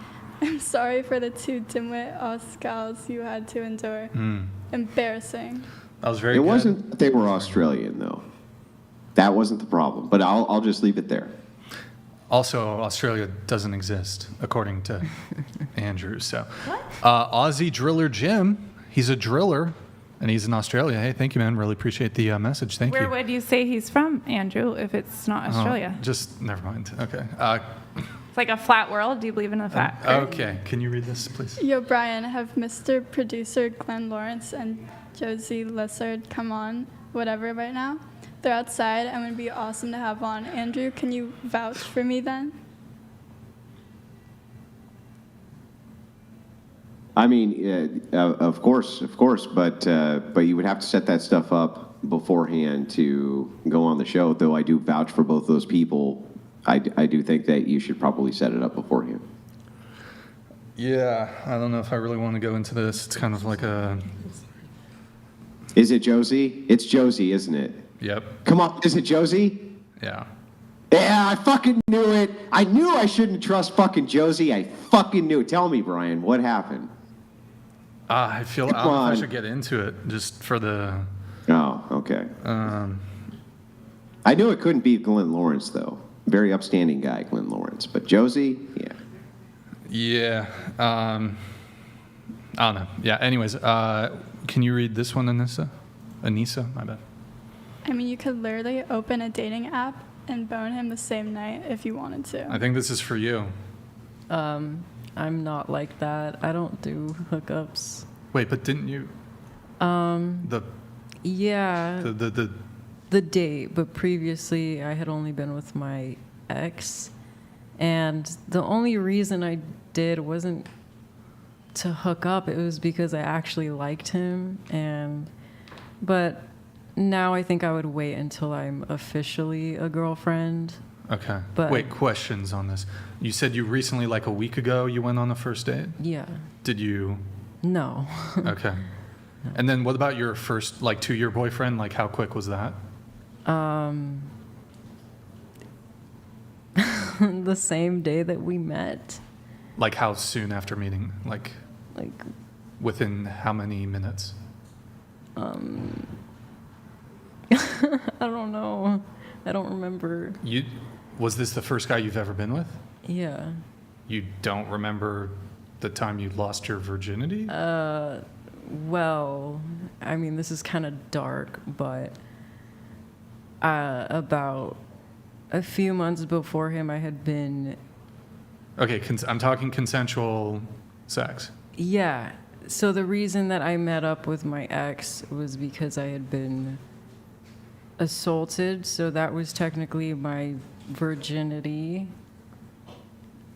I'm sorry for the 2 dimwit Oscars you had to endure. Embarrassing. That was very It good. wasn't that they were Australian, though. That wasn't the problem. But I'll just leave it there. Also, Australia doesn't exist, according to Andrew. So, Aussie Driller Jim, he's a driller, and he's in Australia. Hey, thank you, man. Really appreciate the message. Thank you. Where would you say he's from, Andrew, if it's not Australia? Just never mind. Okay. It's like a flat world. Do you believe in a flat world? Okay. Can you read this, please? Yo, Brian, have Mr. Producer Glenn Lawrence and Josie Lessard come on, whatever, right now? They're outside and would be awesome to have on. Andrew, can you vouch for me then? I mean, of course, but you would have to set that stuff up beforehand to go on the show. Though I do vouch for both those people, I do think that you should probably set it up beforehand. Yeah, I don't know if I really want to go into this. It's kind of like a... Is it Josie? It's Josie, isn't it? Yep. Come on, is it Josie? Yeah. Yeah, I fucking knew it. I knew I shouldn't trust fucking Josie. I fucking knew it. Tell me, Brian, what happened? I don't know if I should get into it just for the... Oh, okay. I knew it couldn't be Glenn Lawrence, though. Very upstanding guy, Glenn Lawrence. But Josie, yeah. Yeah. I don't know. Yeah, anyways, can you read this one, Anissa? Anissa, my bad. I mean, you could literally open a dating app and bone him the same night if you wanted to. I think this is for you. I'm not like that. I don't do hookups. Wait, but didn't you? Yeah. The date, but previously I had only been with my ex, and the only reason I did wasn't to hook up. It was because I actually liked him, but now I think I would wait until I'm officially a girlfriend. Okay. But wait, questions on this. You said you recently, like a week ago, you went on a first date? Yeah. Did you? No. Okay. And then what about your first, like, 2-year boyfriend? Like, how quick was that? The same day that we met. Like, how soon after meeting? Like within how many minutes? I don't know. I don't remember. Was this the first guy you've ever been with? Yeah. You don't remember the time you lost your virginity? Well, I mean, this is kind of dark, but about a few months before him, I had been... Okay, I'm talking consensual sex. Yeah. So the reason that I met up with my ex was because I had been assaulted, so that was technically my virginity.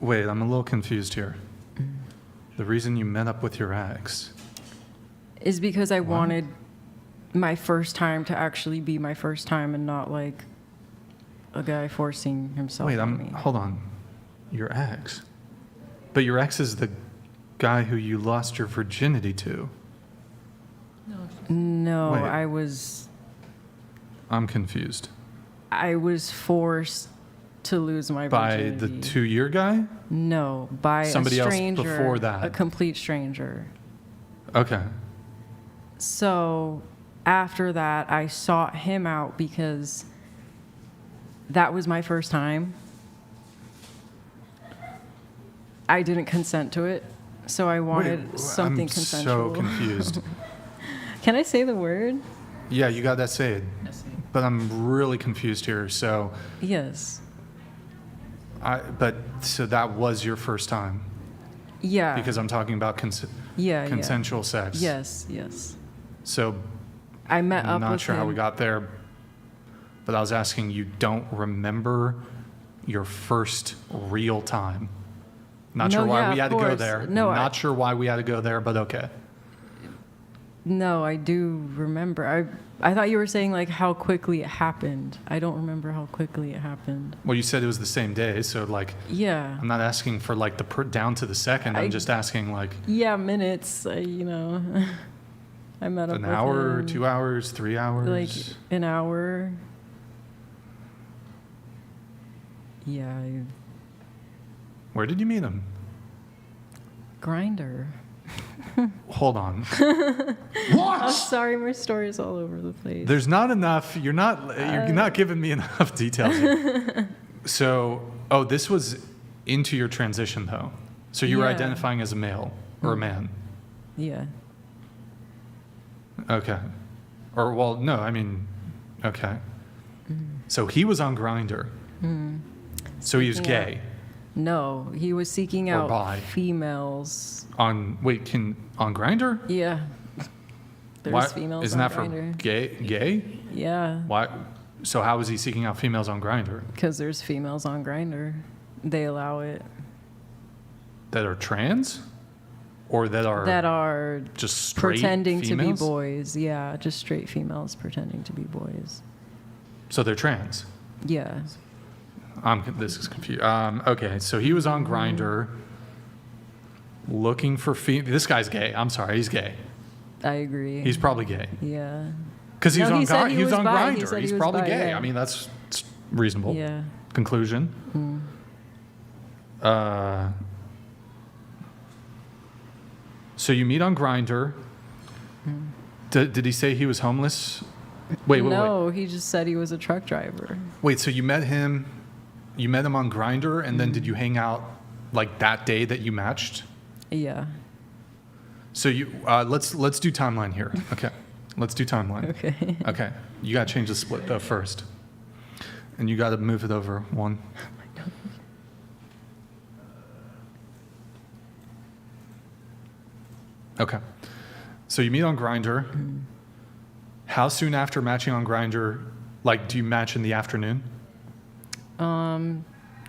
Wait, I'm a little confused here. The reason you met up with your ex... is because I wanted my first time to actually be my first time and not like a guy forcing himself on me. Hold on. Your ex? But your ex is the guy who you lost your virginity to. No, Wait. I'm confused. I was forced to lose my virginity. By the 2-year guy? No, by somebody a stranger. Else before that. A complete stranger. Okay. So after that, I sought him out because that was my first time. I didn't consent to it, so I wanted something consensual. I'm so confused. Can I say the word? Yeah, you got that say it. But I'm really confused here. So Yes. So that was your first time? Yeah. Because I'm talking about consensual sex. Yes, yes. So I met I'm up not with sure him. how we got there, but I was asking, you don't remember your first real time? Not No, sure why yeah, we had of to go course. there. No, Not sure why we had to go there, but okay. No, I do remember. I thought you were saying like how quickly it happened. I don't remember how quickly it happened. Well, you said it was the same day, so like, Yeah. I'm not asking for like down to the second. I'm just asking like Yeah, minutes. You know, I met up an with hour, him, 2 hours, 3 hours. like an hour. Yeah. Where did you meet him? Grindr. Hold on. What? I'm sorry, my story's all over the place. There's not enough. You're not giving me enough details here. So, this was into your transition though. So you were Yeah. identifying as a male or a man. Yeah. Okay. Or well, no, I mean, okay. So he was on Grindr. So he was Seeking out- gay. No, he was seeking Or out bi. females. On Grindr? Yeah. There's Why, females isn't on that for Grindr. gay? Yeah. Why? So how is he seeking out females on Grindr Because there's females on Grindr. They allow it. that are trans, or that are just straight pretending females? to be boys. Yeah, just straight females pretending to be boys. So they're trans. Yeah. This is confused. Okay, so he was on Grindr looking for this guy's gay. I'm sorry, he's gay. I agree. He's probably gay. Yeah. Because he was No, on he said he he was was on bi. He Grindr. said He's he was probably bi, gay. yeah. I mean, that's reasonable. Yeah. Conclusion. So you meet on Grindr. Did he say he was homeless? Wait. No, he just said he was a truck driver. Wait, so you met him on Grindr, and then did you hang out like that day that you matched? Yeah. So you let's do timeline here. Okay, let's do timeline. Okay. Okay, you gotta change the split though first, and you gotta move it over one. Okay, so you meet on Grindr. How soon after matching on Grindr, like, do you match in the afternoon?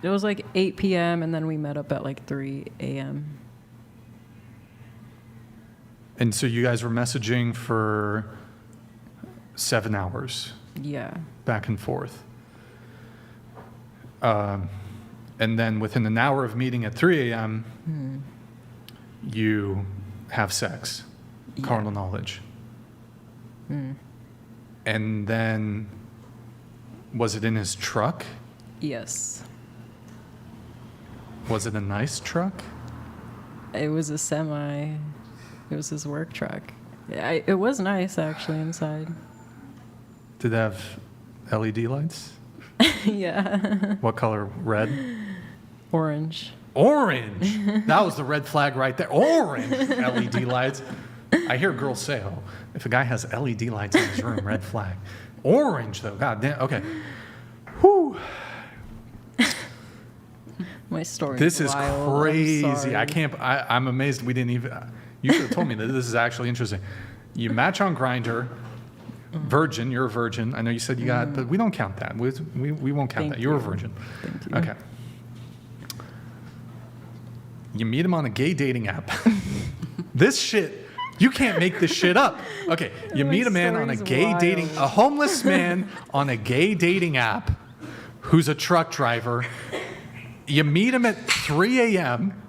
It was like 8 p.m. and then we met up at like 3 a.m. And so you guys were messaging for 7 hours. Yeah. Back and forth. And then within an hour of meeting at 3 a.m., you have sex, carnal knowledge. And then, was it in his truck? Yes. Was it a nice truck? It was a semi. It was his work truck. It was nice, actually, inside. Did it have LED lights? Yeah. What color? Red? Orange. Orange! That was the red flag right there. Orange LED lights. I hear girls say, oh, if a guy has LED lights in his room, red flag. Orange, though. God damn. Okay. Whew. My story. This is wild. crazy. I'm amazed we didn't even. You should have told me that this is actually interesting. You match on Grindr. Virgin, you're a virgin. I know you said you got, but we don't count that. We won't count that. You're a virgin. Thank you. Okay. You meet him on a gay dating app. This shit, you can't make this shit up. Okay, you meet a man on a a homeless man on a gay dating app who's a truck driver. You meet him at 3 a.m.,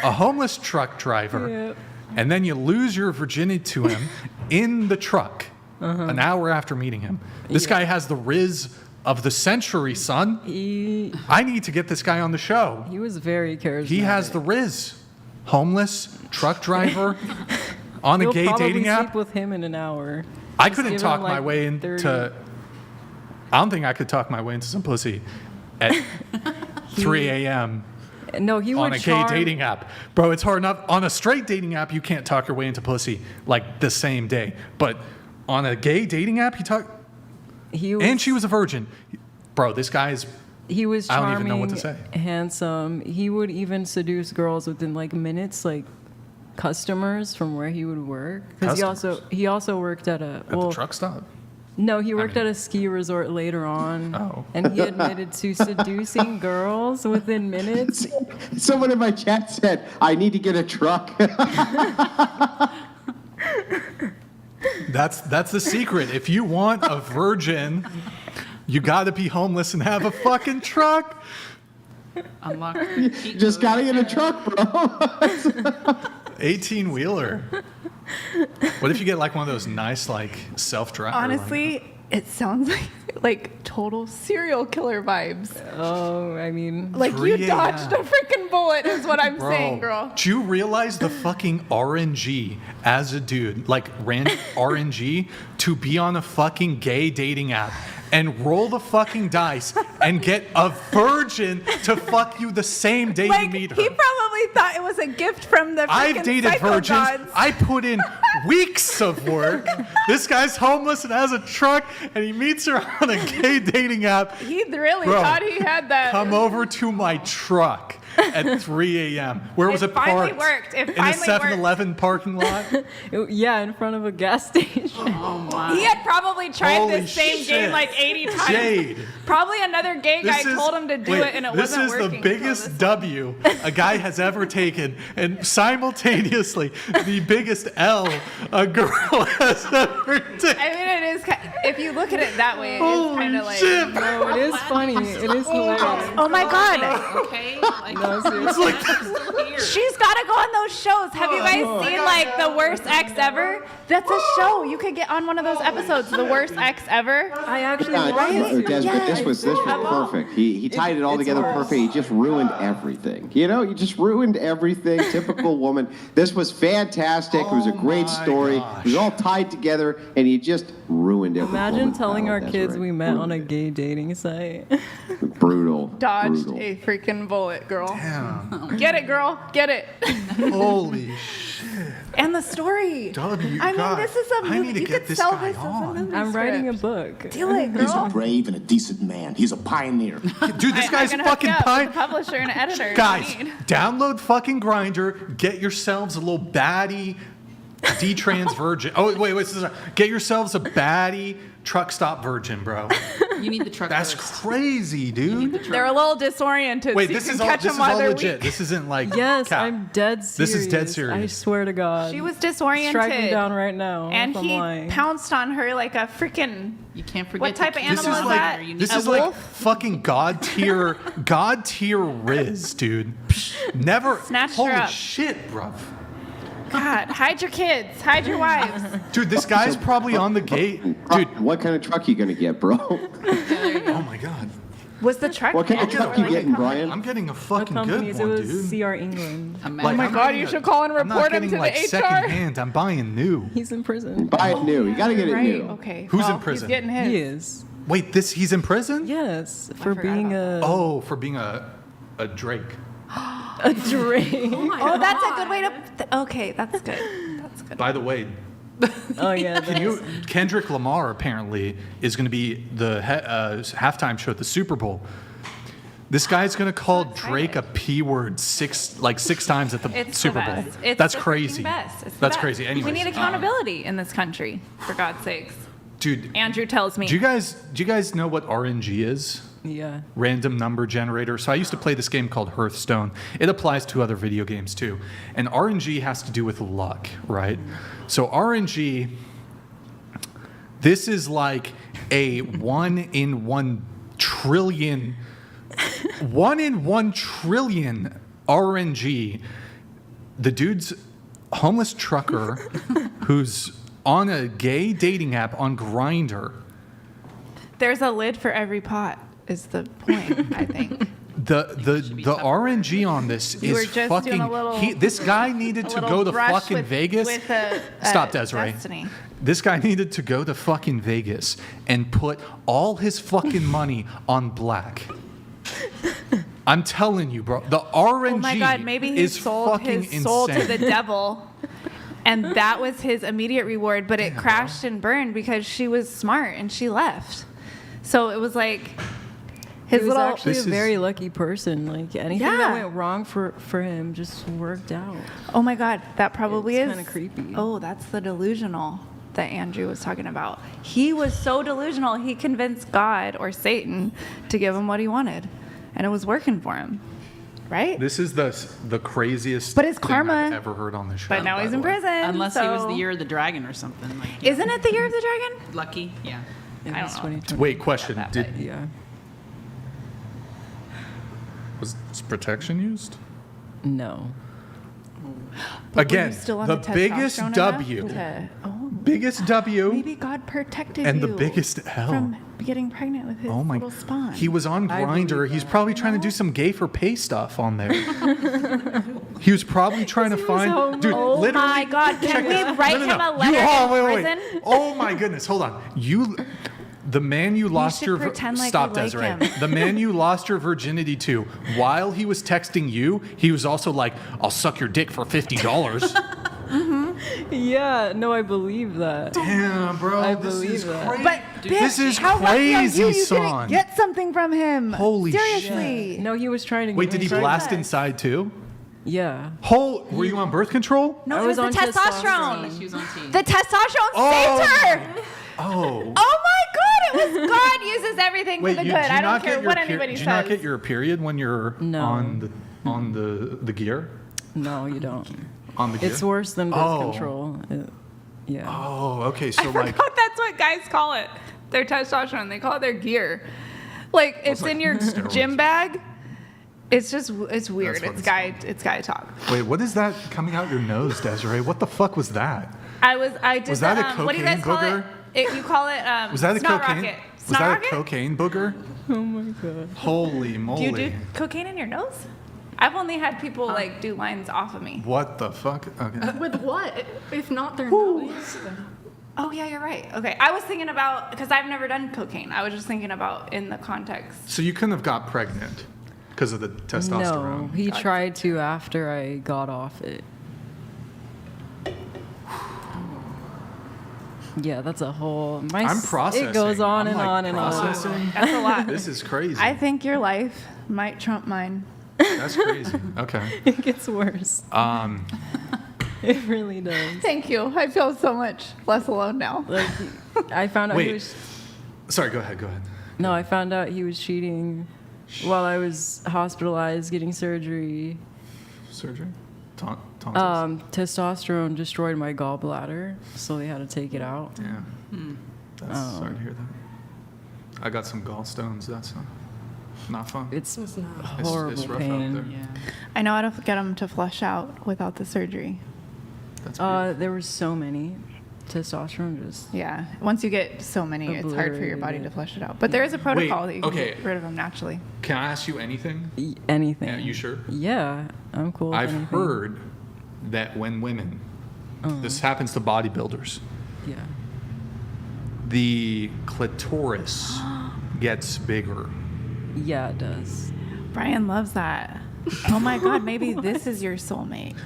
a homeless truck driver, and then you lose your virginity to him in the truck an hour after meeting him. This guy has the riz of the century, son. I need to get this guy on the show. He was very charismatic. He has the riz. Homeless, truck driver, On a You'll gay probably dating app? sleep with him in an hour. I Just couldn't give talk him, my like, way 30. into. I don't think I could talk my way into some pussy at 3 a.m. No, he would on a gay charm- dating app. Bro, it's hard enough. On a straight dating app, you can't talk your way into pussy like the same day. But on a gay dating app, you talk. And she was a virgin. Bro, this guy's. He was I charming, don't even know what to say. handsome. He would even seduce girls within like minutes, like customers from where he would work. Because he also worked at a At the truck stop. No, he worked at a ski resort later on. Oh. And he admitted to seducing girls within minutes. Someone in my chat said, I need to get a truck. That's the secret. If you want a virgin, you got to be homeless and have a fucking truck. Unlock. Just got to get a truck, bro. 18-wheeler. What if you get like one of those nice like self-drive? Honestly, it sounds like total serial killer vibes. Oh, I mean, Like you 3 dodged a freaking bullet is what I'm saying, girl. Do you realize the fucking RNG as a dude, like RNG, to be on a fucking gay dating app and roll the fucking dice and get a virgin to fuck you the same day you meet her? He probably thought it was a gift from the freaking I've dated psycho virgins. gods. I put in weeks of work. This guy's homeless and has a truck, and he meets her on a gay dating app. He really Bro, thought he had that. Come over to my truck at 3 a.m. Where was it finally parked? worked. It in finally a 7-Eleven parking lot? Yeah, in front of a gas station. Oh my. He had probably tried Holy this same shit. game like 80 times. Jade. Probably another gay guy This is- told him to do wait, it and it wasn't working. This is the biggest W a guy has ever taken, and simultaneously the biggest L a girl has ever taken. I mean, it is. If you look at it that way, it is kind of like. shit. No, it is funny. It is hilarious. Oh my god. Okay. Like, No, seriously. She's got to go on those shows. Have you guys seen like the worst ex ever? That's a show. You could get on one of those episodes, the worst ex ever. I actually Des, but this was perfect. He tied it all together perfect. He just ruined everything. You know, he just ruined everything. Typical woman. This was fantastic. It was a great story. It was all tied together, and he just ruined everything. Imagine telling our kids we met on a gay dating site. Brutal. Dodged Brutal. a freaking bullet, girl. Damn. Get it, girl. Get it. Holy shit. And the story. W, I mean, God, this is a movie. I need to You get could this sell guy this as a on. movie I'm writing a script. book. Do it, He's a girl. brave and a decent man. He's a pioneer. Dude, this guy's I'm gonna hook fucking you up with pine. a publisher and editor. if Guys, you need. download fucking Grindr. Get yourselves a little baddie D-trans virgin. Oh, wait. Get yourselves a baddie truck stop virgin, bro. you need the truck. That's first. crazy, dude. They're a little disoriented. Wait, so this you is can all catch this them is while all they're legit. weak. This isn't like Yes, cap. I'm dead serious. This is dead serious. I swear to God. She was disoriented. Strike me down right now. And if I'm he lying. pounced on her like a freaking. You can't forget. What type of to keep animal This is is like that? this A is like wolf? fucking god tier Riz, dude. Never. Snatched her holy up. shit, bruv. God, hide your kids, hide your wives. Dude, this guy's probably on the gate. Dude, What kind of truck you gonna get, bro? oh my god. Was the truck? What kind of bad? truck you getting, Brian? I'm getting a What fucking good companies? one, It was dude. CR England. Oh my God, you should call and I'm not report him getting to like the HR. secondhand. I'm buying new. He's in prison. Buy it new. You gotta get it Right? new. Okay. Who's in well, prison? He's getting his. He is. Wait, he's in prison? Yes, for forgot being about a For being a Drake. a Drake. Oh, that's a good way to. Okay, that's good. That's good. By the way, Oh yeah. Kendrick Lamar apparently is going to be the halftime show at the Super Bowl. This guy's going to call Drake a P word six times at the It's Super the Bowl. best. It's That's the crazy. freaking best. It's the That's best. crazy. We Anyways, need accountability in this country, for God's sakes. dude. Andrew tells me. Do you guys know what RNG is? Yeah. Random number generator. So I used to play this game called Hearthstone. It applies to other video games too. And RNG has to do with luck, right? So RNG, this is like a 1 in 1 trillion RNG. The dude's homeless trucker who's on a gay dating app on Grindr. There's a lid for every pot, is the point, I think. the RNG on this You were is just fucking. doing a little- This guy needed a to little go to brush fucking with- Vegas. with a, Stop, Desiree. Destiny. This guy needed to go to fucking Vegas and put all his fucking money on black. I'm telling you, bro. The RNG Oh my God, maybe he is sold fucking his soul to insane. the devil. And that was his immediate reward, but it crashed and burned because she was smart and she left. So it was like his he was little. actually a very lucky person. Like anything Yeah. that went wrong for him just worked out. Oh my God, that probably It's is kinda creepy. Oh, that's the delusional that Andrew was talking about. He was so delusional, he convinced God or Satan to give him what he wanted, and it was working for him, right? This is the craziest But it's thing karma. I've ever heard on this show. But now by he's the in way. prison. Unless he was so- the year of the dragon or something. Like, Isn't it the year of the dragon? lucky? Yeah. I don't know. Wait, question. That, Did but- Yeah. was protection used? No. But were you Again, still on the testosterone biggest enough W. to- Biggest W. Maybe God protected And you the biggest L. from getting pregnant with his Oh my! little spawn. He was on I Grindr. He's probably trying to do some gay for pay stuff on there. He was probably trying to find. Dude, Oh literally. my God! Can check we this. write No, no, him no. a letter in Wait. prison? Oh my goodness! Hold on. The man you lost should your pretend like stop, we like Desiree. him. The man you lost your virginity to. While he was texting you, he was also like, "I'll suck your dick for $50." Yeah, no, I believe that. Damn, bro, I this believe is that. crazy. But This bitch, is how lucky are crazy, you? You son. didn't get something from him. Holy Seriously. No, he was trying to. Wait, get did me he pregnant. blast inside too? Yeah. Were you on birth control? No, I it was was the on testosterone. She was on T. The testosterone Oh. saved her. Oh. Oh my God! It was God uses everything Wait, for the you, good. do you I not don't care get your what per- anybody do says. you not get your period when you're No. on the gear? No, you don't. On the gear? It's worse than birth Oh. control. Yeah. Oh, okay. So I like, forgot that's what guys call it. Their testosterone. They call it their gear. Like it's like in your steroids. gym bag. It's weird. That's what It's guy talk. wait, what is that coming out your nose, Desiree? What the fuck was that? I did. Was that a what do you guys call cocaine it? You call it Was that a snot cocaine? rocket. Was Snot that rocket? a cocaine booger? Oh my God. Holy Do moly! you do cocaine in your nose? I've only had people like do lines off of me. What the fuck? Okay. With what? If not their nose. Oh yeah, you're right. Okay, I was thinking about because I've never done cocaine. I was just thinking about in the context. So you couldn't have got pregnant because of the testosterone. No, he tried to after I got off it. Yeah, that's a whole. I'm processing. It goes on I'm, and like, on and processing. on. That's a lot. This is crazy. I think your life might trump mine. That's crazy. Okay. It gets worse. It really does. Thank you. I feel so much less alone now. Like, I found out he Wait. was. Sorry. Go ahead. No, I found out he was cheating while I was hospitalized getting surgery. Surgery? Tonsils? Testosterone destroyed my gallbladder, so they had to take it out. Yeah. That's sorry to hear that. I got some gallstones. That's not fun. It's It's horrible rough pain. out there. Yeah. I know how to get them to flush out without the surgery. That's There were so many. Testosterone just. Yeah. Once you get so many, it's hard for your body to flush it out. But there is a protocol that you can get rid of them naturally. Can I ask you anything? Anything. Yeah, you sure? Yeah, I'm cool. with I've anything. heard that when women, this happens to bodybuilders, Yeah. the clitoris gets bigger. Yeah, it does. Brian loves that. Oh my God, maybe this is your soulmate.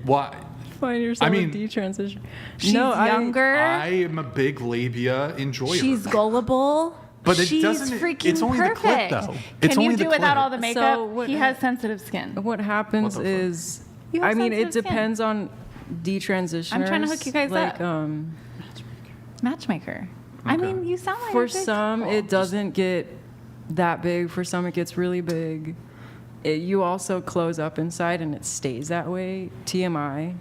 Why? Find yourself I mean, a detransition. She's younger. I am a big labia enjoyer. She's gullible. But it She's doesn't- freaking it's only the perfect. clit, though. It's Can only you the do without clit. all the makeup? So what- He has sensitive skin. What happens What the fuck? is, You have I mean, it sensitive skin. depends on detransitioners. I'm trying to hook you guys like, up. Matchmaker. I mean, you sound like For a big some, couple. it doesn't get that big. For some, it gets really big. You also close up inside, and it stays that way. TMI.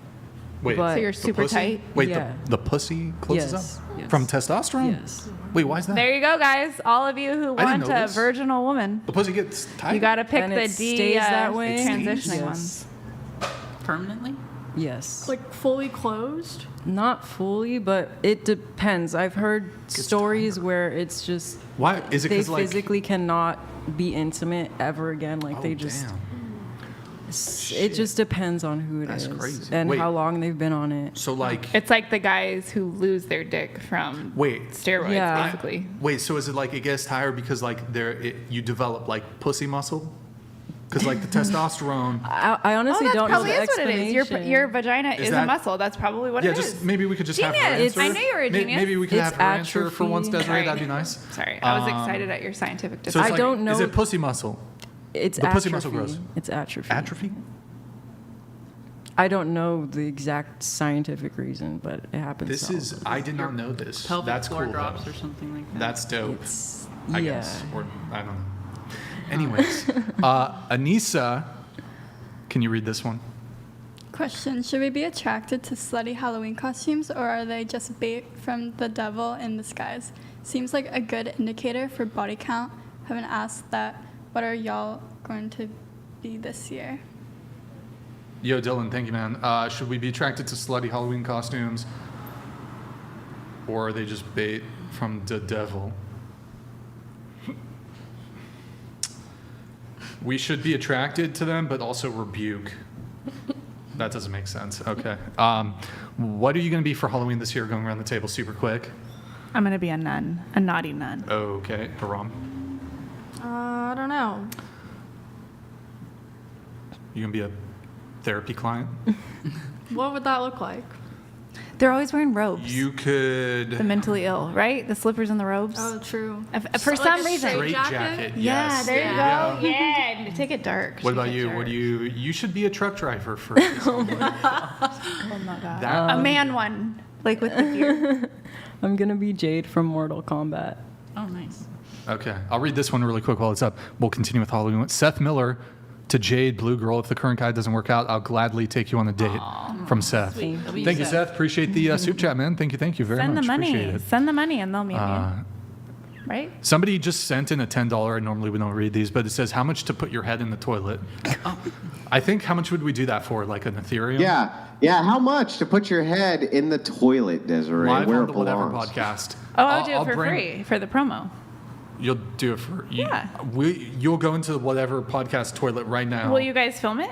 Wait, But- So you're the super pussy? tight? Wait, Yeah. the pussy closes Yes, up? yes. From testosterone? Yes. Wait, why is that? There you go, guys. All of you who I didn't want know a this. virginal woman. The pussy gets tight? You got to pick And the it D stays that way? transitioning Yes. ones. Permanently? Yes. Like fully closed? Not fully, but it depends. I've heard stories where it's just Why is it? they 'Cause, like, physically cannot be intimate ever again. Like they just. It just depends on who it is crazy. and Wait. how long they've been on it. So like, It's like the guys who lose their dick from steroids, Yeah. basically. wait, so is it like it gets tired because like you develop like pussy muscle? Because like the testosterone. I honestly that don't know probably the is what it is. Your explanation. vagina Is is that- a muscle. That's probably what Yeah, it is. just maybe we could just have her Genius. answer. I knew you were a genius. Maybe we could It's have her answer for once, atrophy. Desiree. That'd be nice. Sorry, I was excited at your scientific So display. it's I like, don't know. Is it pussy muscle? It's the atrophy. pussy muscle grows. It's atrophy. Atrophy? I don't know the exact scientific reason, but it happens. This all is. over. I did not know this. Pelvic That's floor cool. drops though. or something like that. That's dope. I yeah. guess, or I don't know. Anyways, Anissa, can you read this one? Question: should we be attracted to slutty Halloween costumes, or are they just bait from the devil in disguise? Seems like a good indicator for body count. Haven't asked that. What are y'all going to be this year? Yo, Dylan, thank you, man. Should we be attracted to slutty Halloween costumes, or are they just bait from the devil? We should be attracted to them, but also rebuke. That doesn't make sense. Okay. What are you going to be for Halloween this year? Going around the table super quick. I'm going to be a nun, a naughty nun. Okay, Haram. I don't know. You going to be a therapy client? What would that look like? They're always wearing robes. You could. The mentally ill, right? The slippers and the robes. Oh, true. For Like some a reason. Straight jacket. Yes. Yeah, there you go. Yeah, take it dark. What about Take it you? dark. What do you? You should be a truck driver for. Oh my god. That- a man one, like with the gear. I'm gonna be Jade from Mortal Kombat. Oh, nice. Okay, I'll read this one really quick while it's up. We'll continue with Halloween. Seth Miller to Jade, Blue Girl. If the current guy doesn't work out, I'll gladly take you on a date. From Seth. Sweet. That'll be Thank you, Seth. Seth. Appreciate the soup chat, man. Thank you very Send much. the money. Appreciate it. Send the money, and they'll meet you. Right? Somebody just sent in a $10. I normally we don't read these, but it says how much to put your head in the toilet. I think how much would we do that for? Like an Ethereum? Yeah. How much to put your head in the toilet, Desiree? Live where on it the Whatever belongs? podcast. Oh, I'll do it for free for the promo. You'll do it for Yeah. You'll go into the Whatever podcast toilet right now. Will you guys film it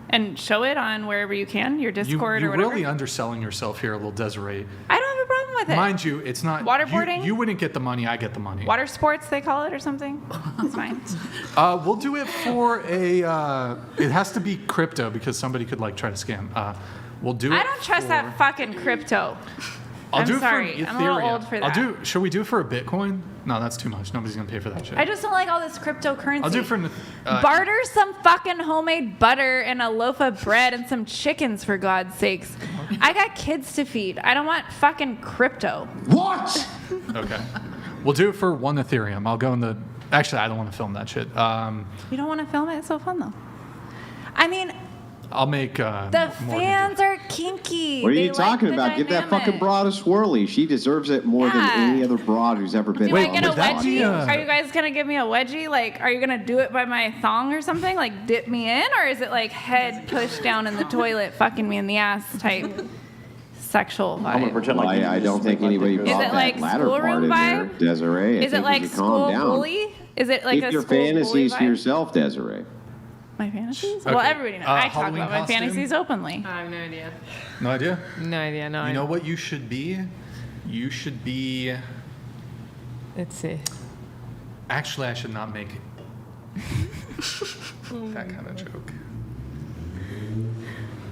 and show it on wherever you can, your Discord You're or whatever? really underselling yourself here, a little Desiree. I don't have a problem with it. Mind you, it's not Waterboarding? You wouldn't get the money. I get the money. Water sports, they call it, or something. It's fine. We'll do it for a. It has to be crypto because somebody could like try to scam. We'll do it. I don't trust that fucking crypto. I'll I'm do sorry. it for Ethereum. I'm a little old for that. Should we do it for a Bitcoin? No, that's too much. Nobody's gonna pay for that shit. I just don't like all this cryptocurrency. I'll do it for. Barter some fucking homemade butter and a loaf of bread and some chickens, for God's sakes. I got kids to feed. I don't want fucking crypto. What? Okay. We'll do it for 1 Ethereum. I'll go in the. Actually, I don't want to film that shit. You don't want to film it? It's so fun, though. I mean, I'll make. the fans are kinky. What are you They talking like the about? Give that dynamic. fucking broad a swirly. She deserves it more than any other broad who's ever been Do I on get a this wedgie? podcast. Are you guys gonna give me a wedgie? Like, are you gonna do it by my thong or something? Like, dip me in, or is it like head pushed down in the toilet, fucking me in the ass type sexual vibe? Well, I don't think anybody brought it that like latter part schoolroom in there, vibe? Desiree. I Is it think like you should calm school down. bully? Is it like Keep a your school bully fantasies to vibe? yourself, Desiree. My fantasies? Okay. Well, everybody knows. I talk Halloween about my costume? fantasies openly. I have no idea. No idea. No idea. No You idea. know what you should be? You should be. Let's see. Actually, I should not make that kind of joke.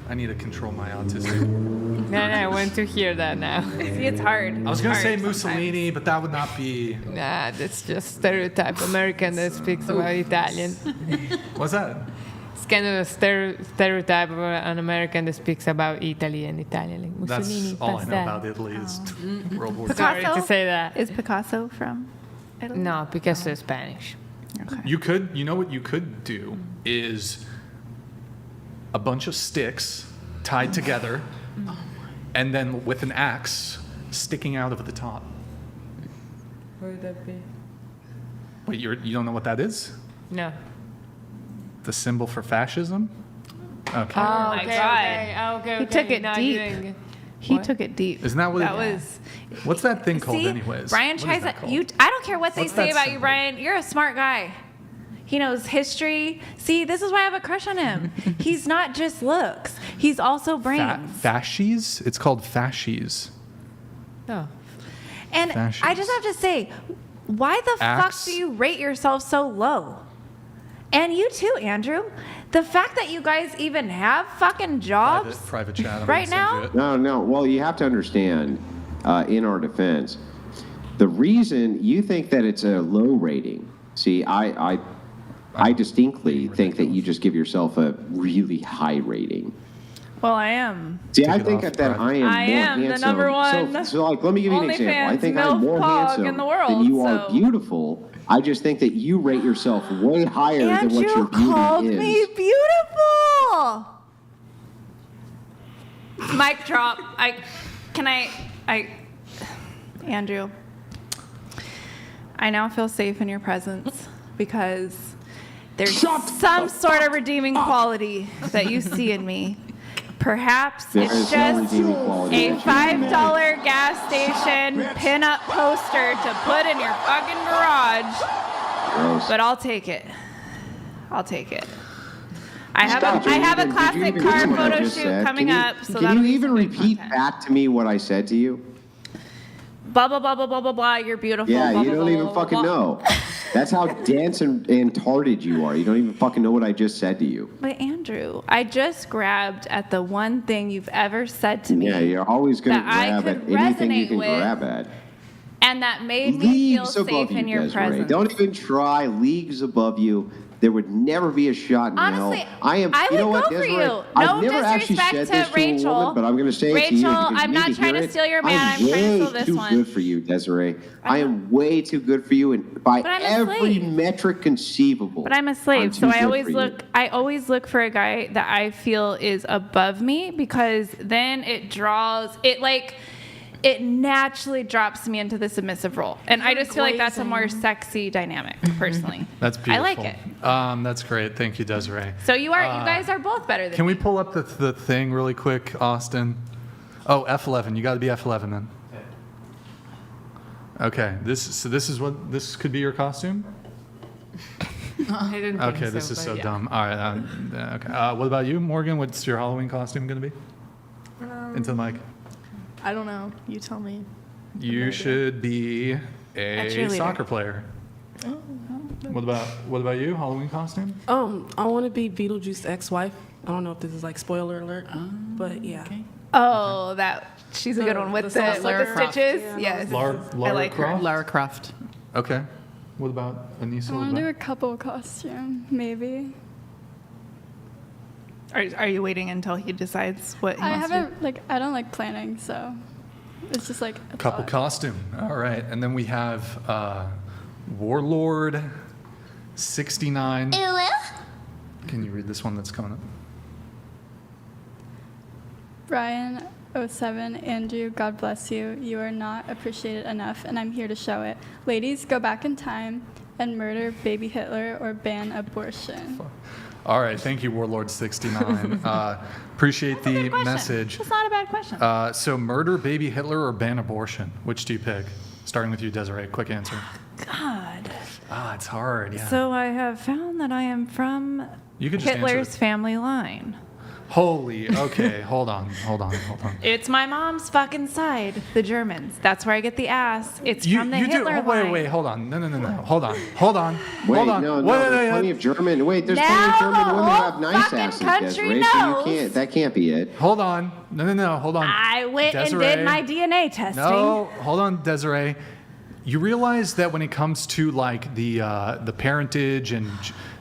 I need to control my autism. No, I want to hear that now. See, it's hard. I was going to It's say hard Mussolini, but that would not be. Nah, that's just stereotype American that speaks about Italian. What's that? It's kind of a stereotype of an American that speaks about Italy and Italian. Like That's Mussolini, all I know pasta. about Italy is World War II. Sorry to say that. Is Picasso from Italy? No, Picasso is Spanish. You know what you could do is a bunch of sticks tied together, and then with an axe sticking out of the top. What would that be? Wait, you don't know what that is? No. The symbol for fascism? Okay. Oh my okay, God. okay. He took it Now deep. you're doing- He What? took it deep. Isn't that what that it- was? What's that thing called See, anyways? Brian What is tries that that. called? I don't care what they What's say that about you, symbol? Brian. You're a smart guy. He knows history. See, this is why I have a crush on him. He's not just looks. He's also brains. Fascies? It's called fascies. No. And I just have to say, why the Axe. fuck do you rate yourself so low? And you too, Andrew. The fact that you guys even have fucking jobs Private chat. I'm right gonna send you now. it. No. Well, you have to understand, in our defense, the reason you think that it's a low rating. See, I distinctly think that you just give yourself a really high rating. Well, I am. See, I think that I am more the handsome. number one. So like, let me give you an example. I OnlyFans think I'm MILF more hog handsome in the world, than you are so- beautiful. I just think that you rate yourself way higher than what your Andrew beauty called is. me beautiful. Mic drop. Andrew, I now feel safe in your presence because there's some sort of redeeming quality that you see in me. Perhaps There it's is no just redeeming quality a $5 gas station pin-up poster to put in your fucking garage. Gross. But I'll take it. I'll take it. I have Stop. a Did you classic even car listen to what I photo just shoot said? coming Can you- up. So can that'll you be even some good repeat content. back to me what I said to you? Blah blah blah blah blah blah blah. You're beautiful. Yeah, blah, you blah, don't blah, even blah, fucking blah. know. That's how dense and tarded you are. You don't even fucking know what I just said to you. But Andrew, I just grabbed at the one thing you've ever said to me. Yeah, you're always going to that I grab at could anything you resonate can with. grab at. And that made me feel Leagues above safe you, in your Desiree. presence. Don't even try. Leagues above you. There would never be a shot in Honestly, hell. I would know what, go for Desiree? you. I've No never actually disrespect said to this to Rachel. a woman, but I'm going to say it to you. Rachel, because you I'm need not to trying hear to it. steal your man. I'm I'm trying to way steal this too one. good for you, Desiree. I am way too good for you, and by But I'm a every slave. metric conceivable. But I'm a slave, I'm so too I good always for you. look. I always look for a guy that I feel is above me because then it draws. It naturally drops me into the submissive role, and I just feel like that's a more sexy dynamic, personally. That's beautiful. I like it. That's great. Thank you, Desiree. So you guys are both better than Can me. we pull up the thing really quick, Austin? Oh, F11. You got to be F11 then. Okay. This could be your costume. I didn't think Okay, this is but so yeah. dumb. All right. Okay. What about you, Morgan? What's your Halloween costume going to be? Into the mic. I don't know. You tell me. You should be a cheerleader. soccer player. What about you? Halloween costume? I want to be Beetlejuice's ex-wife. I don't know if this is like spoiler alert, but yeah. Okay. Oh, she's a good one with the Lara Croft. stitches. Yeah. Yes, Lara I like her. Croft? Lara Croft. Okay. What about Anissa? I What want to do about- a couple costume, maybe. Are you waiting until he decides what he I wants to do? haven't I don't like planning, so it's just like a Couple thought. costume. All right. And then we have Warlord 69. Can you read this one that's coming up? Brian 07, Andrew, God bless you. You are not appreciated enough, and I'm here to show it. Ladies, go back in time and murder baby Hitler or ban abortion. All right. Thank you, Warlord 69. Appreciate That's a the good question. message. That's not a bad question. So murder baby Hitler or ban abortion? Which do you pick? Starting with you, Desiree. Quick answer. God. It's hard. Yeah. So I have found that I am from You could just answer Hitler's it. family line. Holy. Okay. Hold on. It's my mom's fucking side, the Germans. That's where I get the ass. It's from the Hitler line. Wait. Hold on. No. Hold on. Wait, hold on. no, Wait, there's plenty of German. Wait, there's plenty Now of German the women who whole have nice fucking asses, country Desiree. So knows. you can't. That can't be it. Hold on. No. Hold on. I went Desiree. and did my DNA testing. No. Hold on, Desiree. You realize that when it comes to like the parentage and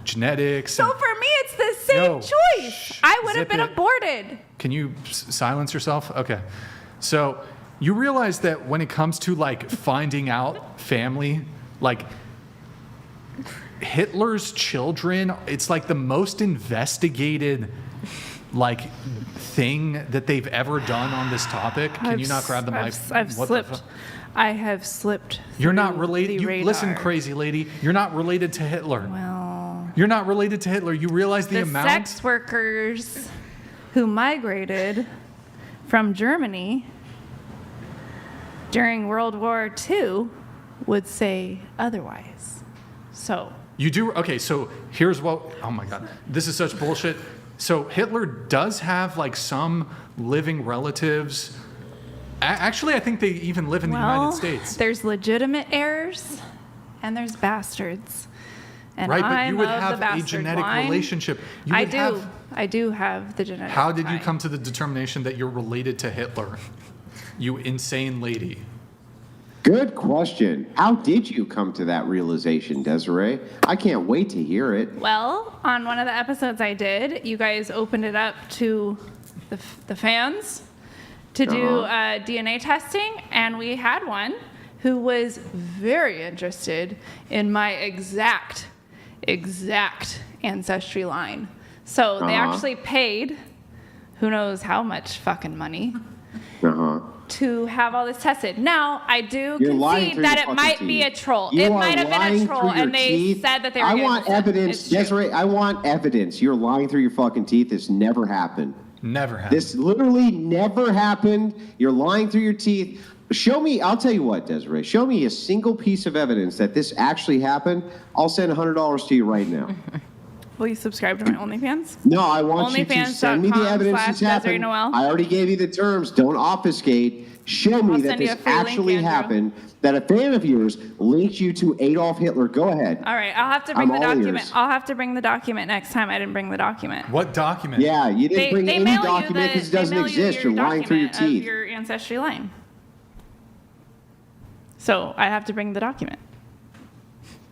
genetics. So and- for me, it's the same No. choice. I would have Zip been it. aborted. Can you silence yourself? Okay. So you realize that when it comes to like finding out family, like Hitler's children, it's like the most investigated like thing that they've ever done on this topic. Can you not grab the mic? I've What the slipped. fu- I have slipped. You're not through related. the You, radar. listen, crazy lady. You're not related to Hitler. Well, You're not related to Hitler. You realize the the amount. sex workers who migrated from Germany during World War II would say otherwise. So You do? Okay, so here's what, oh my God, this is such bullshit. So Hitler does have like some living relatives. Actually, I think they even live in the United States. There's legitimate heirs and there's bastards. And Right, but you I'm would of the have a bastard genetic line. relationship. You I would do. have- I do have the genetic How did you line. come to the determination that you're related to Hitler? You insane lady. Good question. How did you come to that realization, Desiree? I can't wait to hear it. Well, on one of the episodes I did, you guys opened it up to the fans to do DNA testing, and we had one who was very interested in my exact ancestry line. So they actually paid, who knows how much fucking money, to have all this tested. Now, I do You're lying concede through that your it might fucking be a teeth. troll. You It are might have been a lying troll, through your and they teeth. said that they were I getting want this done. evidence, It's true. Desiree. I want evidence. You're lying through your fucking teeth. This never happened. Never happened. This literally never happened. You're lying through your teeth. Show me, I'll tell you what, Desiree. Show me a single piece of evidence that this actually happened. I'll send $100 to you right now. Will you subscribe to my OnlyFans? No, I want you to send me the evidence this OnlyFans.com/Desiree happened. Noel. I already gave you the terms. Don't obfuscate. Show me I'll that send you this a free link, actually Andrew. happened, that a fan of yours linked you to Adolf Hitler. Go ahead. All right, I'll have to bring I'm the all document. ears. I'll have to bring the document next time. I didn't bring the document. What document? Yeah, you didn't bring They any mail you document because it doesn't exist. You're lying through your document of teeth. your ancestry line. So I have to bring the document.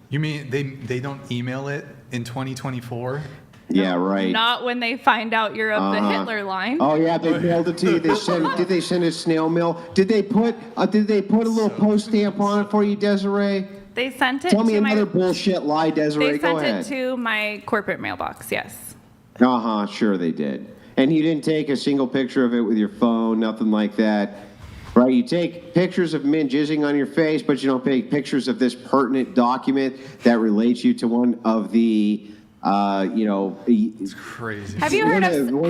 You mean they don't email it in 2024? Yeah, right. Not when they find out you're of the Uh-huh. Hitler line. Oh yeah, they mailed it to you. Did they send a snail mail? Did they put a little post stamp on it for you, Desiree? They sent it Tell me to another my. bullshit lie, Desiree. They Go sent ahead. it to my corporate mailbox. Yes. Sure they did. And you didn't take a single picture of it with your phone, nothing like that. Right, you take pictures of men jizzing on your face, but you don't take pictures of this pertinent document that relates you to one of the, It's crazy. Have you heard of a little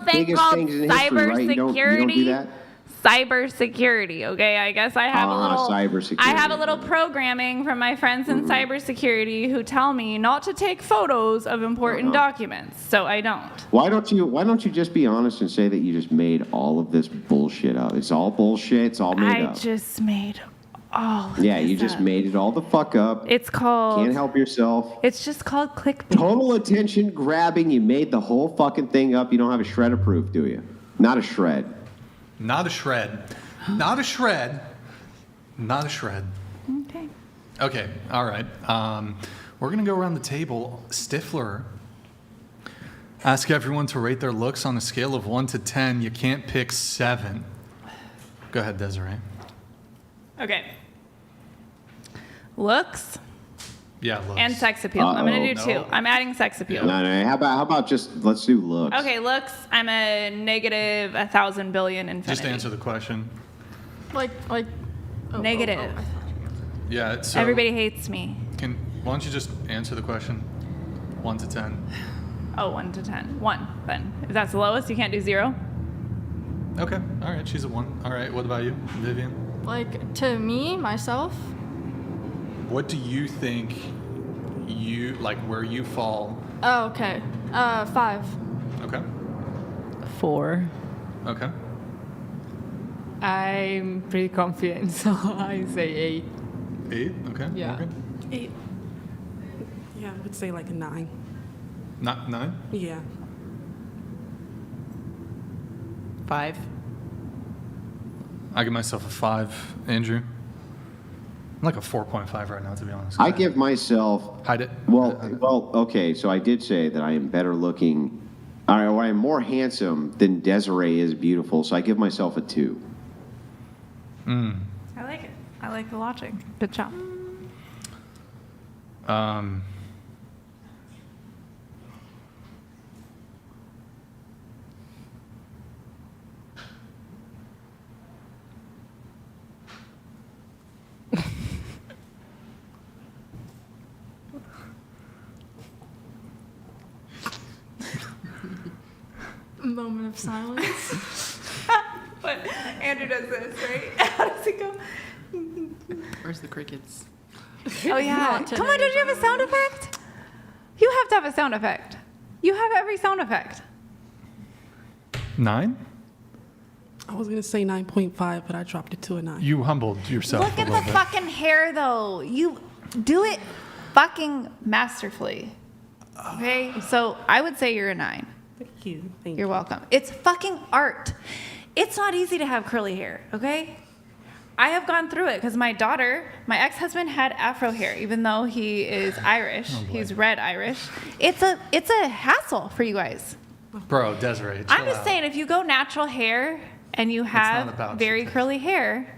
thing called cybersecurity? Cybersecurity, okay? I guess I have a little programming from my friends in cybersecurity who tell me not to take photos of important documents, so I don't. Why don't you just be honest and say that you just made all of this bullshit up? It's all bullshit. It's all made up. I just made all of Yeah, this you just up. made it all the fuck up. It's called. Can't help yourself. It's just called clickbait. Total attention grabbing. You made the whole fucking thing up. You don't have a shred of proof, do you? Not a shred. Not a shred. Not a shred. Not a shred. Okay. Okay, all right. We're going to go around the table. Stifler, ask everyone to rate their looks on a scale of 1 to 10. You can't pick 7. Go ahead, Desiree. Okay. Looks Yeah, looks. and sex appeal. I'm going to do 2. No. I'm adding sex appeal. No. How about just let's do looks. Okay, looks, I'm a negative 1,000 billion infinity. Just answer the question. Negative. Yeah, so Everybody hates me. why don't you just answer the question? 1 to 10. Oh, 1 to 10. 1, then. If that's the lowest, you can't do 0? Okay, all right, she's a 1. All right, what about you, Vivian? To me, myself, What do you think where you fall? oh, okay. 5. Okay. 4. Okay. I'm pretty confident, so I say 8. 8? Okay. Yeah. Morgan? 8. Yeah, I would say like a 9. Not 9? Yeah. 5. I give myself a 5. Andrew? I'm like a 4.5 right now, to be honest. I give myself. Hide it. Well, okay. So I did say that I am better looking, or I am more handsome than Desiree is beautiful. So I give myself a 2. I like it. I like the logic. Good job. Moment of silence. But Andrew does this, right? How does it go? Where's the crickets? Oh, yeah. Come on, don't you have a sound effect? You have to have a sound effect. You have every sound effect. 9? I was gonna say 9.5, but I dropped it to a 9. You humbled yourself. Look a at the little bit. fucking hair, though. You do it fucking masterfully. Okay? So I would say you're a 9. Thank you. Thank You're welcome. It's fucking art. It's not easy to have curly hair, okay? I have gone through it because my ex-husband had afro hair, even though he is Irish. He's red Irish. It's a hassle for you guys. Bro, Desiree, I'm chill just out. saying, if you go natural hair and you not have about very curly hair,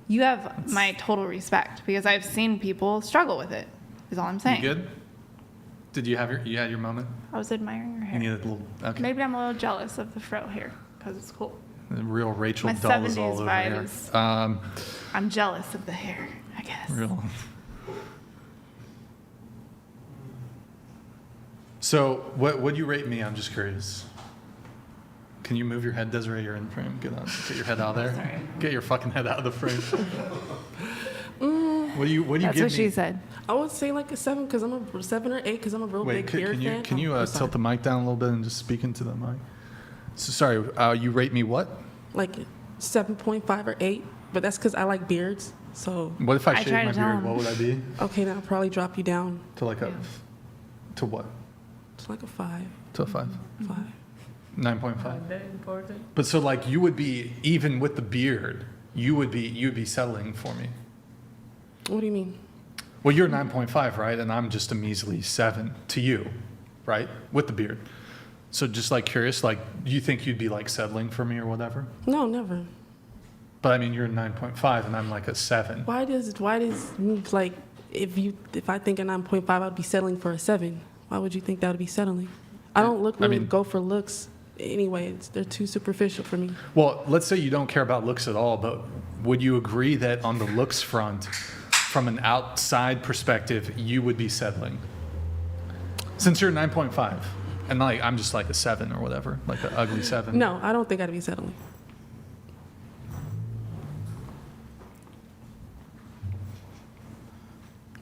you have my total respect because I've seen people struggle with it. Is all I'm saying. You good? Did you had your moment? I was admiring her hair. You needed a little. Okay. Maybe I'm a little jealous of the fro hair because it's cool. The real Rachel My doll is 70s all over vibes. here. I'm jealous of the hair, I guess. Real. So, what would you rate me? I'm just curious. Can you move your head, Desiree? You're in frame. Get your head out of there. Sorry. Get your fucking head out of the frame. What do you That's give what me? she said. I would say like a 7 because I'm a 7 or 8 because I'm a real Wait, big beard fan. can you I'm sorry. tilt the mic down a little bit and just speak into the mic? So sorry, you rate me what? Like 7.5 or 8, but that's because I like beards. So What if I shaved try to my tell beard? him. What would I be? okay, then I'll probably drop you down To like a, to what? to like a 5. To a 5? 5. 9.5. Very important. But so like you would be, even with the beard, you'd be settling for me. What do you mean? Well, you're 9.5, right? And I'm just a measly 7 to you, right? With the beard. So just like curious, like, do you think you'd be like settling for me or whatever? No, never. But I mean, you're a 9.5 and I'm like a 7. Why does like if I think a 9.5, I'd be settling for a 7. Why would you think that would be settling? I don't go for looks anyway. They're too superficial for me. Well, let's say you don't care about looks at all, but would you agree that on the looks front, from an outside perspective, you would be settling? Since you're 9.5, and like I'm just like a 7 or whatever, like an ugly 7. No, I don't think I'd be settling.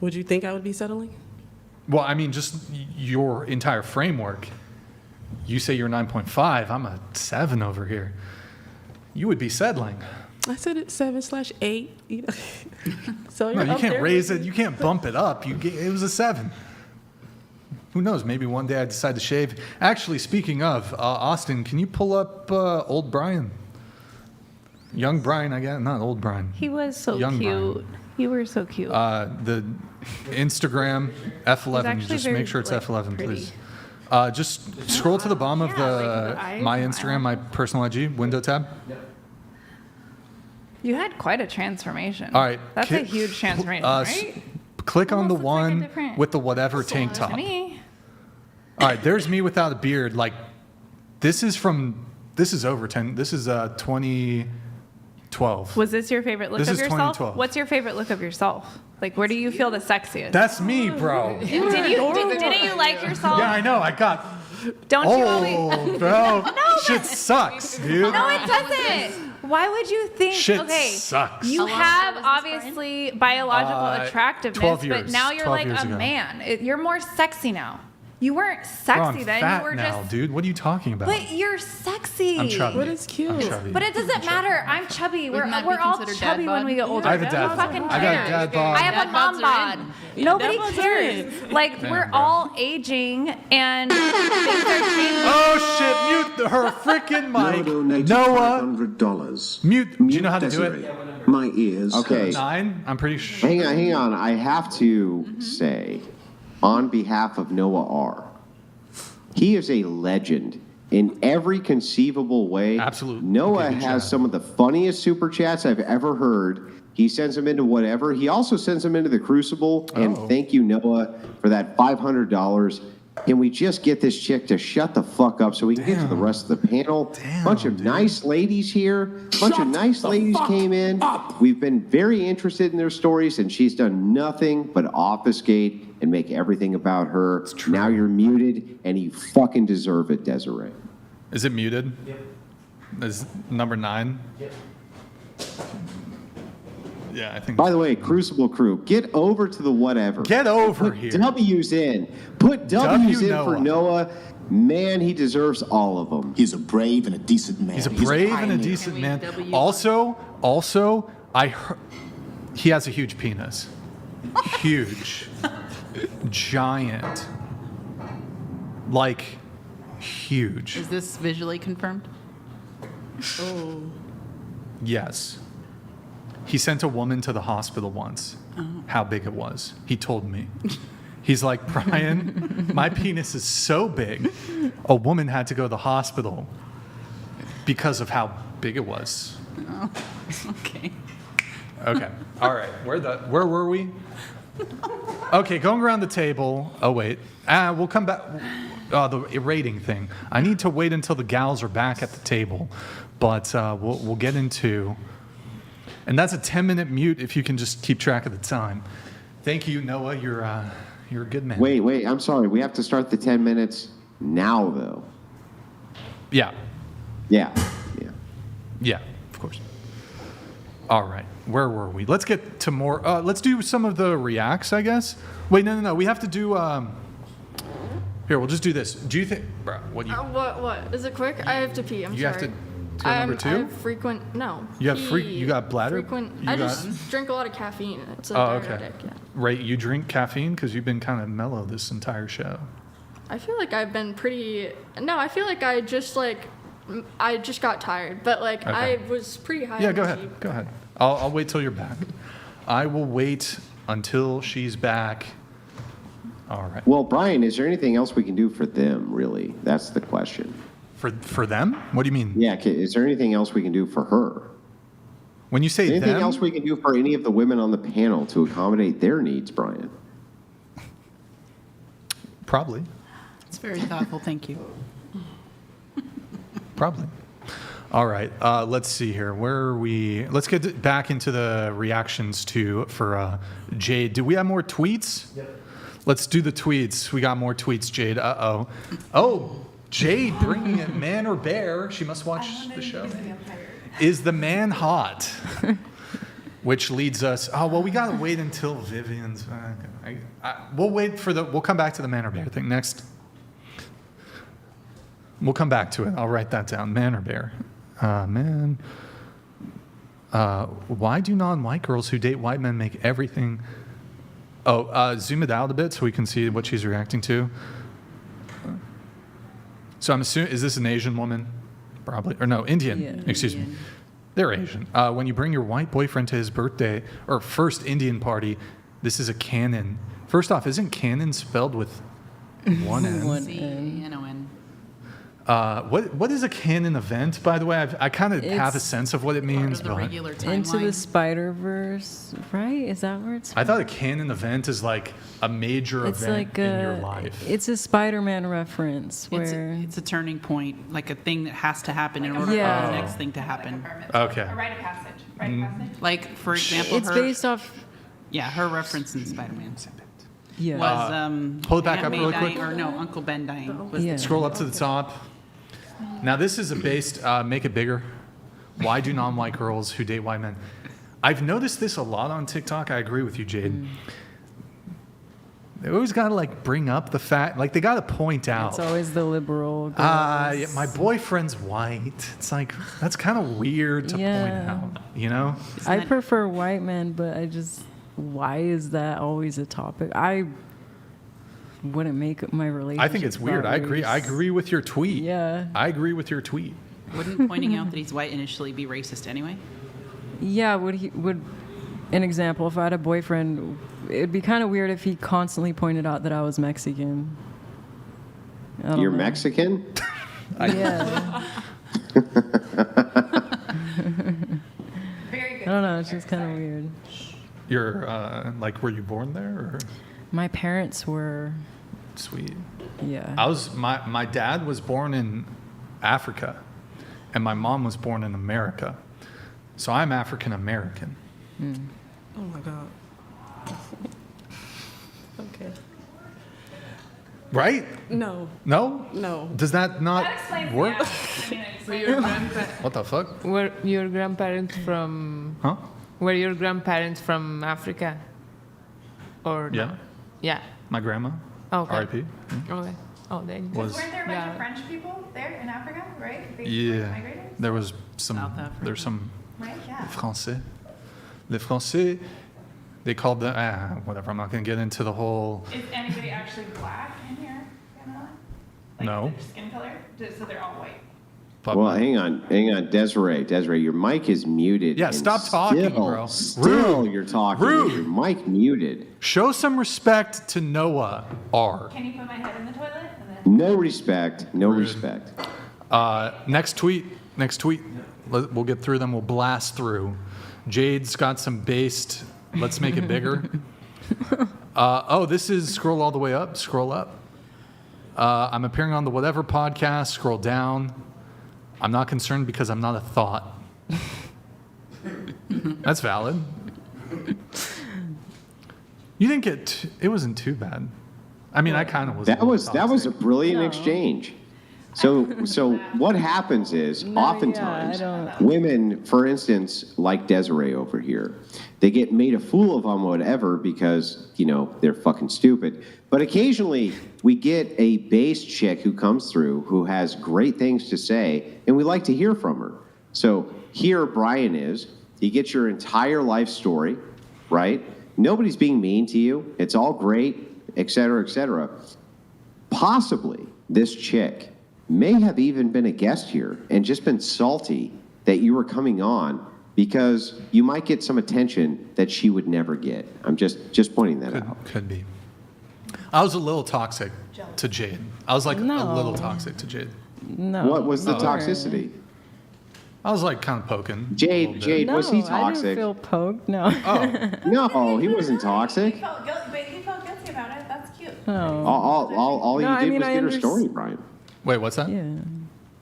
Would you think I would be settling? Well, I mean, just your entire framework. You say you're 9.5. I'm a 7 over here. You would be settling. I said it's 7/8. You know? So No, you're you up can't there raise with it. me. You can't bump it up. It was a 7. Who knows? Maybe one day I decide to shave. Actually, speaking of, Austin, can you pull up old Brian? Young Brian, I guess. Not old Brian. He was so Young cute. Brian. You were so cute. The Instagram F11. actually Just very, make sure it's like, F11, pretty. please. Just scroll to the bottom of my Instagram, my personal IG window tab. You had quite a transformation. All right. That's a huge transformation, right? Click on the one different with the whatever tank top. Me. All right, there's me without a beard. Like, this is over 10. This is 2012. Was this your favorite look This of is yourself? 2012. What's your favorite look of yourself? Like, where do you feel the sexiest? That's me, bro. Didn't you like yourself? Yeah, I know. I got. Don't you always? Bro. No, Shit sucks, dude. No, it doesn't. Why would you think? Shit okay, sucks. you have obviously biological attractiveness, 12 but years, now you're 12 like years a ago. man. You're more sexy now. You weren't sexy Bro, I'm then. fat You were now, just. dude. What are you talking about? But you're sexy. I'm chubby. What is cute? I'm chubby. But it doesn't matter. I'm chubby. We're Wouldn't that all be considered chubby dad when bod? we get older. I have a dad Who bod. fucking I got a cares? dad bod. I have a Dad mom bods bod. are in. Nobody Dad bods are cares. Like Damn, we're bro. all aging and things are changing. Oh shit! Mute her freaking mic. Noah, $500. mute. Do you know how to do Desiree, it? my ears. Okay. 9. I'm pretty sure. Hang on. I have to say, on behalf of Noah R., he is a legend in every conceivable way. Absolutely. Noah Good has chat. some of the funniest super chats I've ever heard. He sends them into whatever. He also sends them into the Crucible. And thank you, Noah, for that $500. Can we just get this chick to shut the fuck up so we can get to the rest of the panel? Bunch of nice ladies here. Bunch of nice ladies came in. We've been very interested in their stories, and she's done nothing but obfuscate and make everything about her. Now you're muted, and you fucking deserve it, Desiree. Is it muted? Yep. Is number 9? Yep. Yeah, I think. By the way, Crucible crew, get over to the whatever. Get over Put here. W's in. Put W's in Noah. for Noah. Man, he deserves all of them. He's a brave and a decent man. He's a brave and a decent man. Also, he has a huge penis. Huge. Giant. Like, huge. Is this visually confirmed? Oh. Yes. He sent a woman to the hospital once. Oh. How big it was. He told me. He's like, Brian, my penis is so big, a woman had to go to the hospital because of how big it was. Oh, okay. Okay. All right. Where were we? Okay, going around the table. Oh, wait. We'll come back. The rating thing. I need to wait until the gals are back at the table, but we'll get into. And that's a 10-minute mute if you can just keep track of the time. Thank you, Noah. You're a good man. Wait. I'm sorry. We have to start the 10 minutes now, though. Yeah. Yeah. Yeah, of course. All right. Where were we? Let's get to more. Let's do some of the reacts, I guess. Wait, no. We have to do. Here, we'll just do this. Do you think, bro? What? What? Is it quick? I have to pee. I'm sorry. You have to go number 2. I have frequent. No. You have You got bladder. I just drink a lot of caffeine. It's a okay. diuretic. Yeah. Right. You drink caffeine because you've been kind of mellow this entire show. I feel like I've been pretty. No, I feel like I just got tired, but Okay. I was pretty high. Yeah. energy. Go ahead. I'll wait till you're back. I will wait until she's back. All right. Well, Brian, is there anything else we can do for them, really? That's the question. For them? What do you mean? Yeah, is there anything else we can do for her? When you say anything them, else we can do for any of the women on the panel to accommodate their needs, Brian? Probably. It's very thoughtful. Thank you. Probably. All right. Let's see here. Where are we? Let's get back into the reactions for Jade. Do we have more tweets? Yep. Let's do the tweets. We got more tweets, Jade. Uh-oh. Oh, Jade bringing it man or bear. She must watch the show. Is the man hot? Which leads us, we got to wait until Vivian's back. We'll come back to the man or bear thing next. We'll come back to it. I'll write that down. Man or bear? Man. Why do non-white girls who date white men make everything... zoom it out a bit so we can see what she's reacting to. So I'm assuming, is this an Asian woman? Probably. Or no, Indian. Yeah, Excuse me. Indian. They're Asian. When you bring your white boyfriend to his birthday or first Indian party, this is a canon. First off, isn't canon spelled with one N? C-N-O-N. What is a canon event, by the way? I kind of have a sense of what it means. The regular timeline. Into the Spider-Verse, right? Is that where it's from? I thought a canon event is like a major event in your life. It's a Spider-Man reference where it's a turning point, like a thing that has to happen in order for the next thing to happen. Okay. A rite of passage. Like, for example, it's based off. Yeah, her reference in Spider-Man. Yeah. Was hold it back Aunt up May really dying, quick. or no, Uncle Ben dying. Was Yeah. Scroll up to the top. Now this is make it bigger. Why do non-white girls who date white men? I've noticed this a lot on TikTok. I agree with you, Jade. They always got to bring up the fact, they got to point out. It's always the liberal. Yeah, my boyfriend's white. It's that's kind of weird to point out, you know? I prefer white men, but why is that always a topic? I wouldn't make my relationship. I think it's weird. I agree with your tweet. Yeah. I agree with your tweet. Wouldn't pointing out that he's white initially be racist anyway? Yeah, would an example, if I had a boyfriend, it'd be kind of weird if he constantly pointed out that I was Mexican. You're Mexican? Yeah. Very good. I don't know, it's just kind of weird. You're were you born there? Or? My parents were. Sweet. Yeah. My dad was born in Africa, and my mom was born in America, so I'm African American. Oh my God. Okay. Right? No. No? No. Does that not work? Were your What the fuck? Were your grandparents from? Huh? Were your grandparents from Africa? Or no? Yeah. Yeah. My grandma. Okay. R.I.P. Okay. Oh, then. Was Weren't there a bunch of French people there in Africa, right? They yeah. migrated? There was some. There's some. Right, yeah. Français. Les Français. They called them. Whatever. I'm not going to get into the whole. Is anybody actually black in here? You know? Like No. their skin color? So they're all white. Well, hang on, Desiree, your mic is muted. Yeah, and stop talking, bro. Still, Rude. you're talking. Rude. Your mic muted. Show some respect to Noah R. Can you put my head in the toilet? And then No respect. No respect. Next tweet. We'll get through them. We'll blast through. Jade's got some based. Let's make it bigger. This is scroll all the way up. Scroll up. I'm appearing on the Whatever podcast. Scroll down. I'm not concerned because I'm not a thought. That's valid. You didn't get. It wasn't too bad. I mean, I kind of was. That was a brilliant exchange. So what happens is oftentimes women, for instance, like Desiree over here, they get made a fool of on whatever because they're fucking stupid. But occasionally we get a base chick who comes through who has great things to say, and we like to hear from her. So here Brian is. He gets your entire life story, right? Nobody's being mean to you. It's all great, et cetera, et cetera. Possibly this chick may have even been a guest here and just been salty that you were coming on because you might get some attention that she would never get. I'm just pointing that out. Could be. I was a little toxic to Jade. I was like a little toxic to Jade. No. What was the toxicity? I was like kind of poking. Jade, was he I toxic? didn't feel poked. No. No, he wasn't toxic. he felt guilty about it. That's cute. Oh. All you did was get her story, Brian. Wait, what's that? Yeah.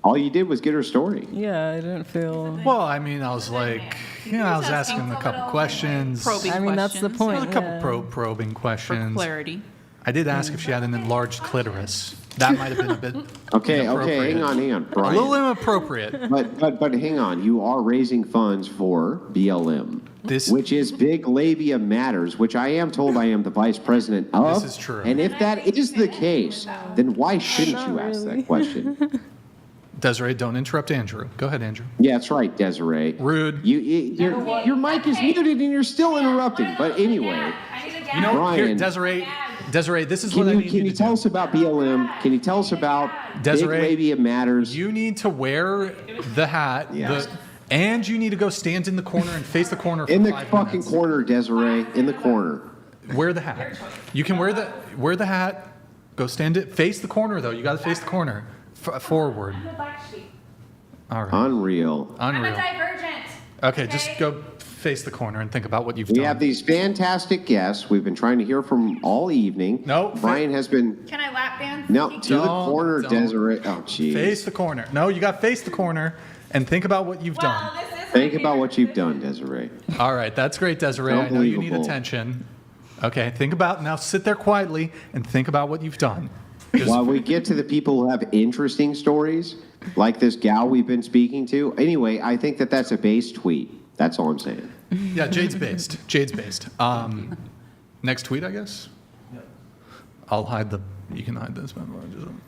All you did was get her story. Yeah, I didn't feel. Well, I mean, I was like, I was asking him a couple questions. Probing I mean, that's the questions. point. A couple probing questions. For clarity. I did ask if she had an enlarged clitoris. That might have been a bit Okay, inappropriate. hang on, Brian. A little inappropriate. But hang on, you are raising funds for BLM, which is Big Labia Matters, which I am told I am the vice president of. This is true. And if that is the case, then why shouldn't you ask that question? Desiree, don't interrupt Andrew. Go ahead, Andrew. Yeah, that's right, Desiree. Rude. Your mic is muted and you're still interrupting. But anyway, You know, Brian, here, Desiree, this is what I need Can you tell us about BLM? Can you tell us about Desiree, Big Labia Matters? You need to wear the hat, and you need to go stand in the corner and face the corner for in the 5 fucking minutes. corner, Desiree. In the corner. Wear the hat. You can wear the hat. Go stand it. Face the corner though. You got to face the corner. Forward. I'm a black sheep. All right. Unreal. I'm a divergent. Okay, just go face the corner and think about what you've We done. have these fantastic guests. We've been trying to hear from all evening. No. Brian has been. Can I lap dance? No, to the corner, Desiree. Oh, jeez. Face the corner. No, you got to face the corner and think about what you've done. Think about what you've done, Desiree. All right, that's great, Desiree. I know you need Unbelievable. attention. Okay, think about now. Sit there quietly and think about what you've done. While we get to the people who have interesting stories, like this gal we've been speaking to. Anyway, I think that's a base tweet. That's all I'm saying. Yeah, Jade's based. Jade's based. Next tweet, I guess. Yep. I'll hide the. You can hide this.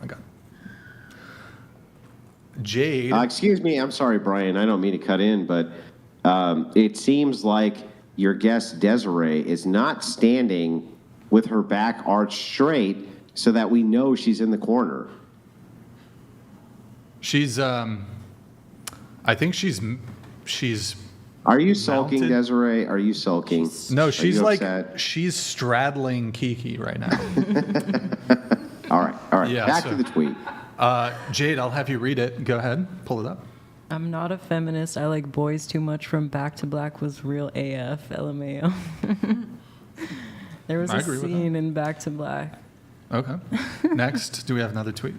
I got. Jade. Excuse me. I'm sorry, Brian. I don't mean to cut in, but it seems like your guest Desiree is not standing with her back arched straight, so that we know she's in the corner. She's. I think she's. Are you sulking, mounted. Desiree? Are you sulking? No, Are she's you like upset? she's straddling Kiki right now. All right. Yeah, Back so- to the tweet. Jade, I'll have you read it. Go ahead, pull it up. I'm not a feminist. I like boys too much from Back to Black was real AF, LMAO. There was I a agree with scene in Back to Black. Okay. Next, do we have another tweet?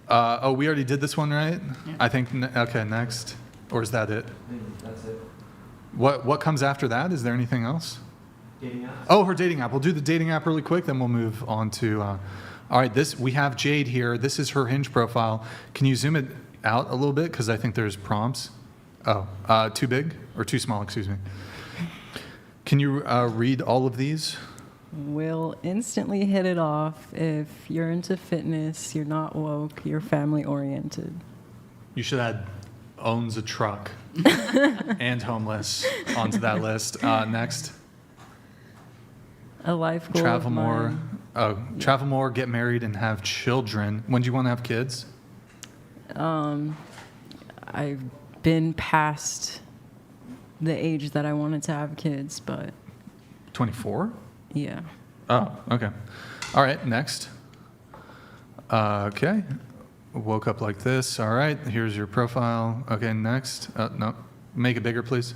We already did this one, right? Yeah. I think. Okay, next, or is that it? That's it. What comes after that? Is there anything else? Dating apps? Oh, her dating app. We'll do the dating app really quick, then we'll move on to All right, we have Jade here. This is her Hinge profile. Can you zoom it out a little bit? Because I think there's prompts. Oh, too big or too small, excuse me. Can you read all of these? Will instantly hit it off if you're into fitness, you're not woke, you're family oriented. You should add owns a truck and homeless onto that list. Next. A life goal Travel of more. mine. Oh, travel more, get married, and have children. When do you want to have kids? I've been past the age that I wanted to have kids, but 24? yeah. Oh, okay. All right, next. Okay. Woke up like this. All right, here's your profile. Okay, next. No, make it bigger, please.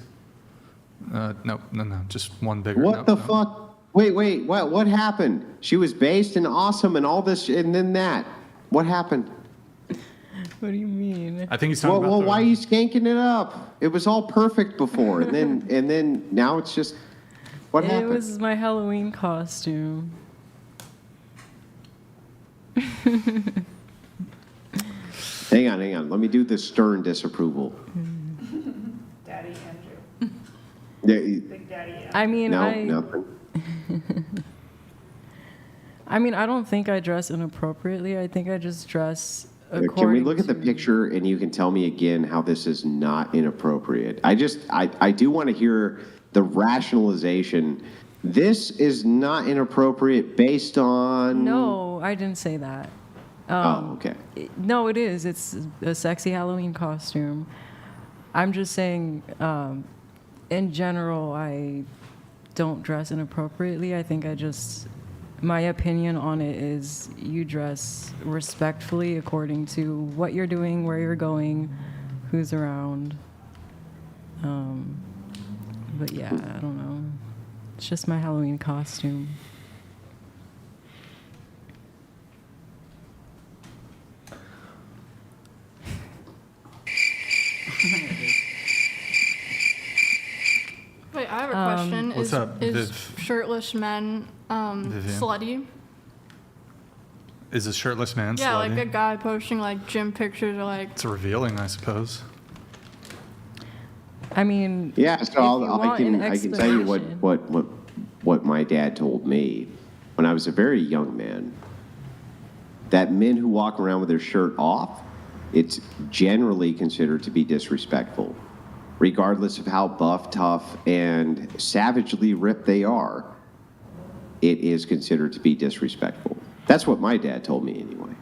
No, just one bigger. What the fuck? Wait, what happened? She was based and awesome and all this, and then that. What happened? What do you mean? I think he's talking about Well, why are you skanking it up? It was all perfect before, and then now it's just, what happened? It was my Halloween costume. Hang on. Let me do the stern disapproval. Daddy Andrew. Yeah, Big Daddy. I mean, nothing. I mean, I don't think I dress inappropriately. I think I just dress according Can we look at the to- picture and you can tell me again how this is not inappropriate? I do want to hear the rationalization. This is not inappropriate based on... No, I didn't say that. Okay. No, it is. It's a sexy Halloween costume. I'm just saying, in general, I don't dress inappropriately. I think my opinion on it is you dress respectfully according to what you're doing, where you're going, who's around. But yeah, I don't know. It's just my Halloween costume. Wait, I have a question. What's up, Is Viv? shirtless men Vivian? slutty? Is a shirtless man Yeah, slutty? like a guy posting like gym pictures or like. It's revealing, I suppose. I mean, Yeah, so I can tell you explanation. what my dad told me when I was a very young man. That men who walk around with their shirt off, it's generally considered to be disrespectful, regardless of how buff, tough, and savagely ripped they are. It is considered to be disrespectful. That's what my dad told me anyway.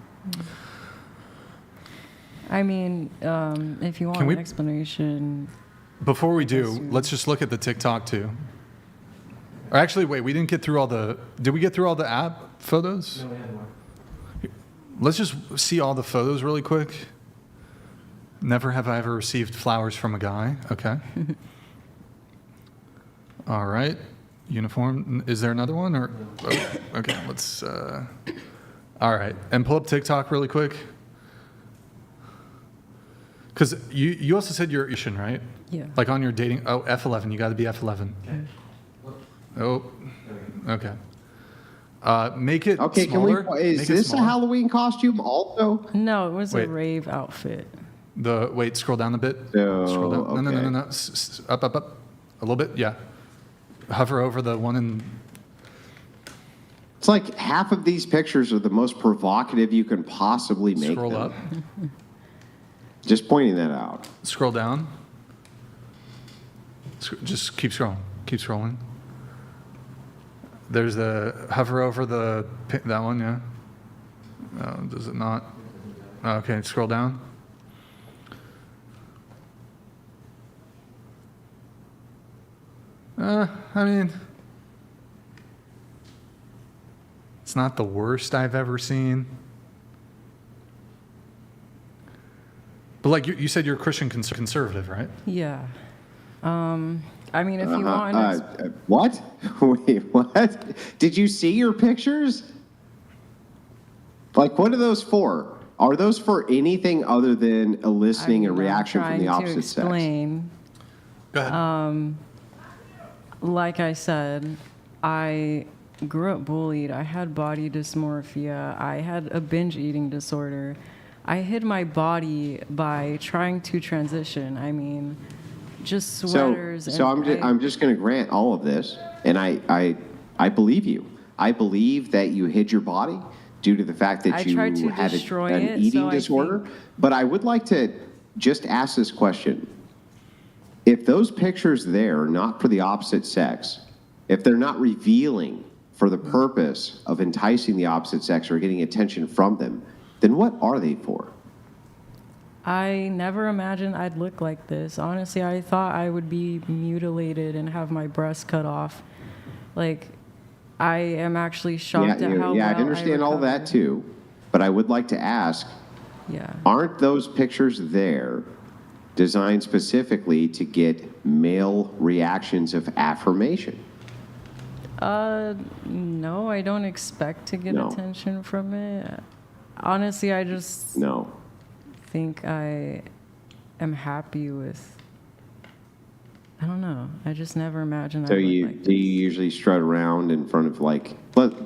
I mean, if you want Can we- an explanation. Before we do, let's just look at the TikTok too. Or actually, wait, we didn't get through all the... Did we get through all the app photos? No, we had more. Let's just see all the photos really quick. Never have I ever received flowers from a guy. Okay. All right. Uniform. Is there another one? Or okay, let's... all right. And pull up TikTok really quick. Because you also said you're Asian, right? Yeah. Like on your dating... Oh, F11. You got to be F11. Okay. Oh, okay. Make it Okay, smaller. is Make it this a smaller. Halloween costume also? No, it was Wait. a rave outfit. Wait, scroll down a bit. So, Scroll down. No. okay. Up. A little bit, yeah. Hover over the one in... It's like half of these pictures are the most provocative you can possibly make Scroll them. up. Just pointing that out. Scroll down. Just keep scrolling. Keep scrolling. There's the hover over that one, yeah. Does it not? Okay, scroll down. I mean, it's not the worst I've ever seen. But like you said, you're a Christian conservative, right? Yeah. I mean, if you want... What? Wait, what? Did you see your pictures? Like, what are those for? Are those for anything other than eliciting a reaction from the opposite sex? Explain. Go ahead. Like I said, I grew up bullied. I had body dysmorphia. I had a binge eating disorder. I hid my body by trying to transition. I mean, just sweaters. So I'm just going to grant all of this, and I believe you. I believe that you hid your body due to the fact that you had an eating disorder. But I would like to just ask this question. If those pictures there are not for the opposite sex, if they're not revealing for the purpose of enticing the opposite sex or getting attention from them, then what are they for? I never imagined I'd look like this. Honestly, I thought I would be mutilated and have my breasts cut off. Like, I am actually shocked at how well I understand all that too, but I would like to ask, aren't those pictures there designed specifically to get male reactions of affirmation? No, I don't expect to get attention from it. Honestly, I just think I am happy with, I don't know. I just never imagined So I would do you usually strut around in front of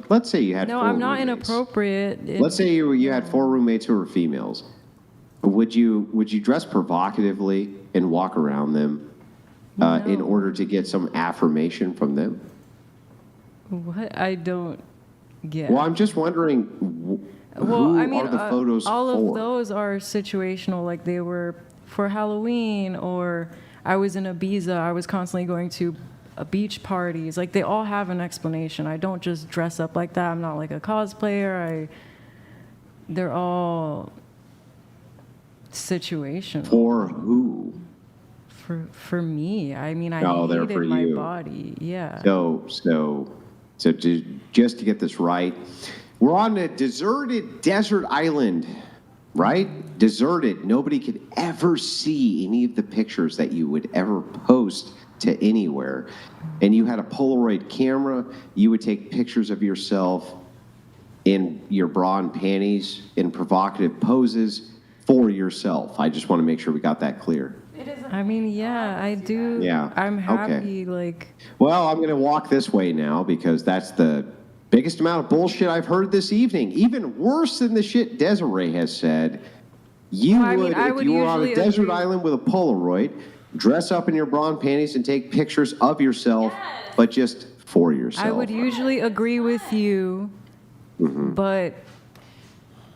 let's say you had No, four I'm not roommates. inappropriate. Let's say you had 4 roommates who were females. Would you dress provocatively and walk around them in order to get some affirmation from them? What? I don't get. Well, I'm just wondering, who are the photos all for? of those are situational. Like they were for Halloween, or I was in Ibiza. I was constantly going to beach parties. Like they all have an explanation. I don't just dress up like that. I'm not like a cosplayer. They're all situational. For who? For me. I mean, I they're hated for my you. body. Yeah. So just to get this right, we're on a deserted desert island, right? Deserted. Nobody could ever see any of the pictures that you would ever post to anywhere. And you had a Polaroid camera. You would take pictures of yourself in your bra and panties in provocative poses for yourself. I just want to make sure we got that clear. I mean, yeah, I do. Yeah. I'm happy. Okay. Like, Well, I'm going to walk this way now because that's the biggest amount of bullshit I've heard this evening. Even worse than the shit Desiree has said. If you were on a desert island with a Polaroid, dress up in your bra and panties and take pictures of yourself, but just for yourself. I would usually agree with you, but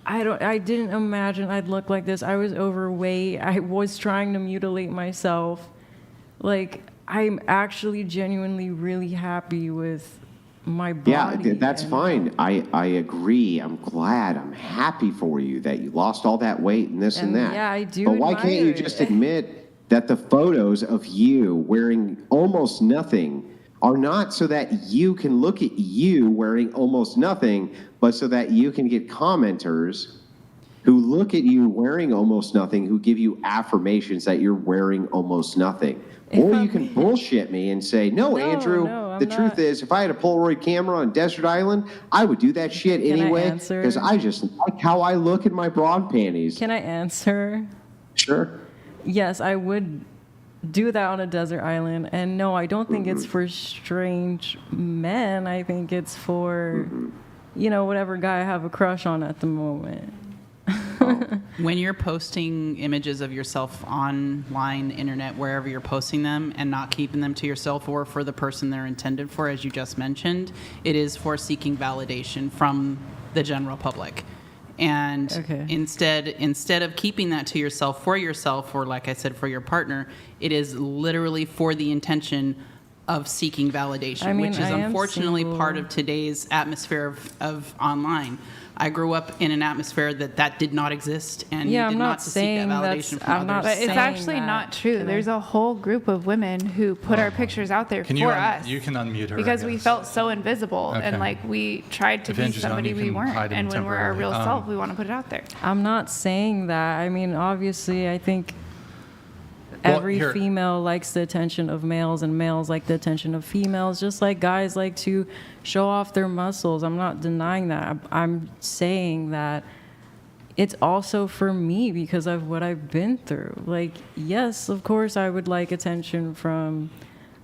I didn't imagine I'd look like this. I was overweight. I was trying to mutilate myself. Like, I'm actually genuinely really happy with my body. Yeah, that's fine. I agree. I'm glad. I'm happy for you that you lost all that weight and this and that. Yeah, I do. But why can't you admire just it. admit that the photos of you wearing almost nothing are not so that you can look at you wearing almost nothing, but so that you can get commenters who look at you wearing almost nothing, who give you affirmations that you're wearing almost nothing. Or you can bullshit me and say, no, Andrew, the truth is, if I had a Polaroid camera on Desert Island, I would do that shit Can I anyway answer? because I just like how I look in my bra and panties. Can I answer? Sure. Yes, I would do that on a desert island. And no, I don't think it's for strange men. I think it's for, whatever guy I have a crush on at the moment. When you're posting images of yourself online, internet, wherever you're posting them, and not keeping them to yourself or for the person they're intended for, as you just mentioned, it is for seeking validation from the general public. And instead of keeping that to yourself, or like I said, for your partner, it is literally for the intention of seeking validation, which is unfortunately part of today's atmosphere of online. I grew up in an atmosphere that did not exist, and you did not seek that validation from others. But it's actually not true. There's a whole group of women who put our pictures out there for us. You can unmute her. Because we felt so invisible, and like we tried to be somebody we weren't. And when we're our real self, we want to put it out there. I'm not saying that. I mean, obviously, I think every female likes the attention of males, and males like the attention of females, just like guys like to show off their muscles. I'm not denying that. I'm saying that it's also for me because of what I've been through. Like, yes, of course, I would like attention from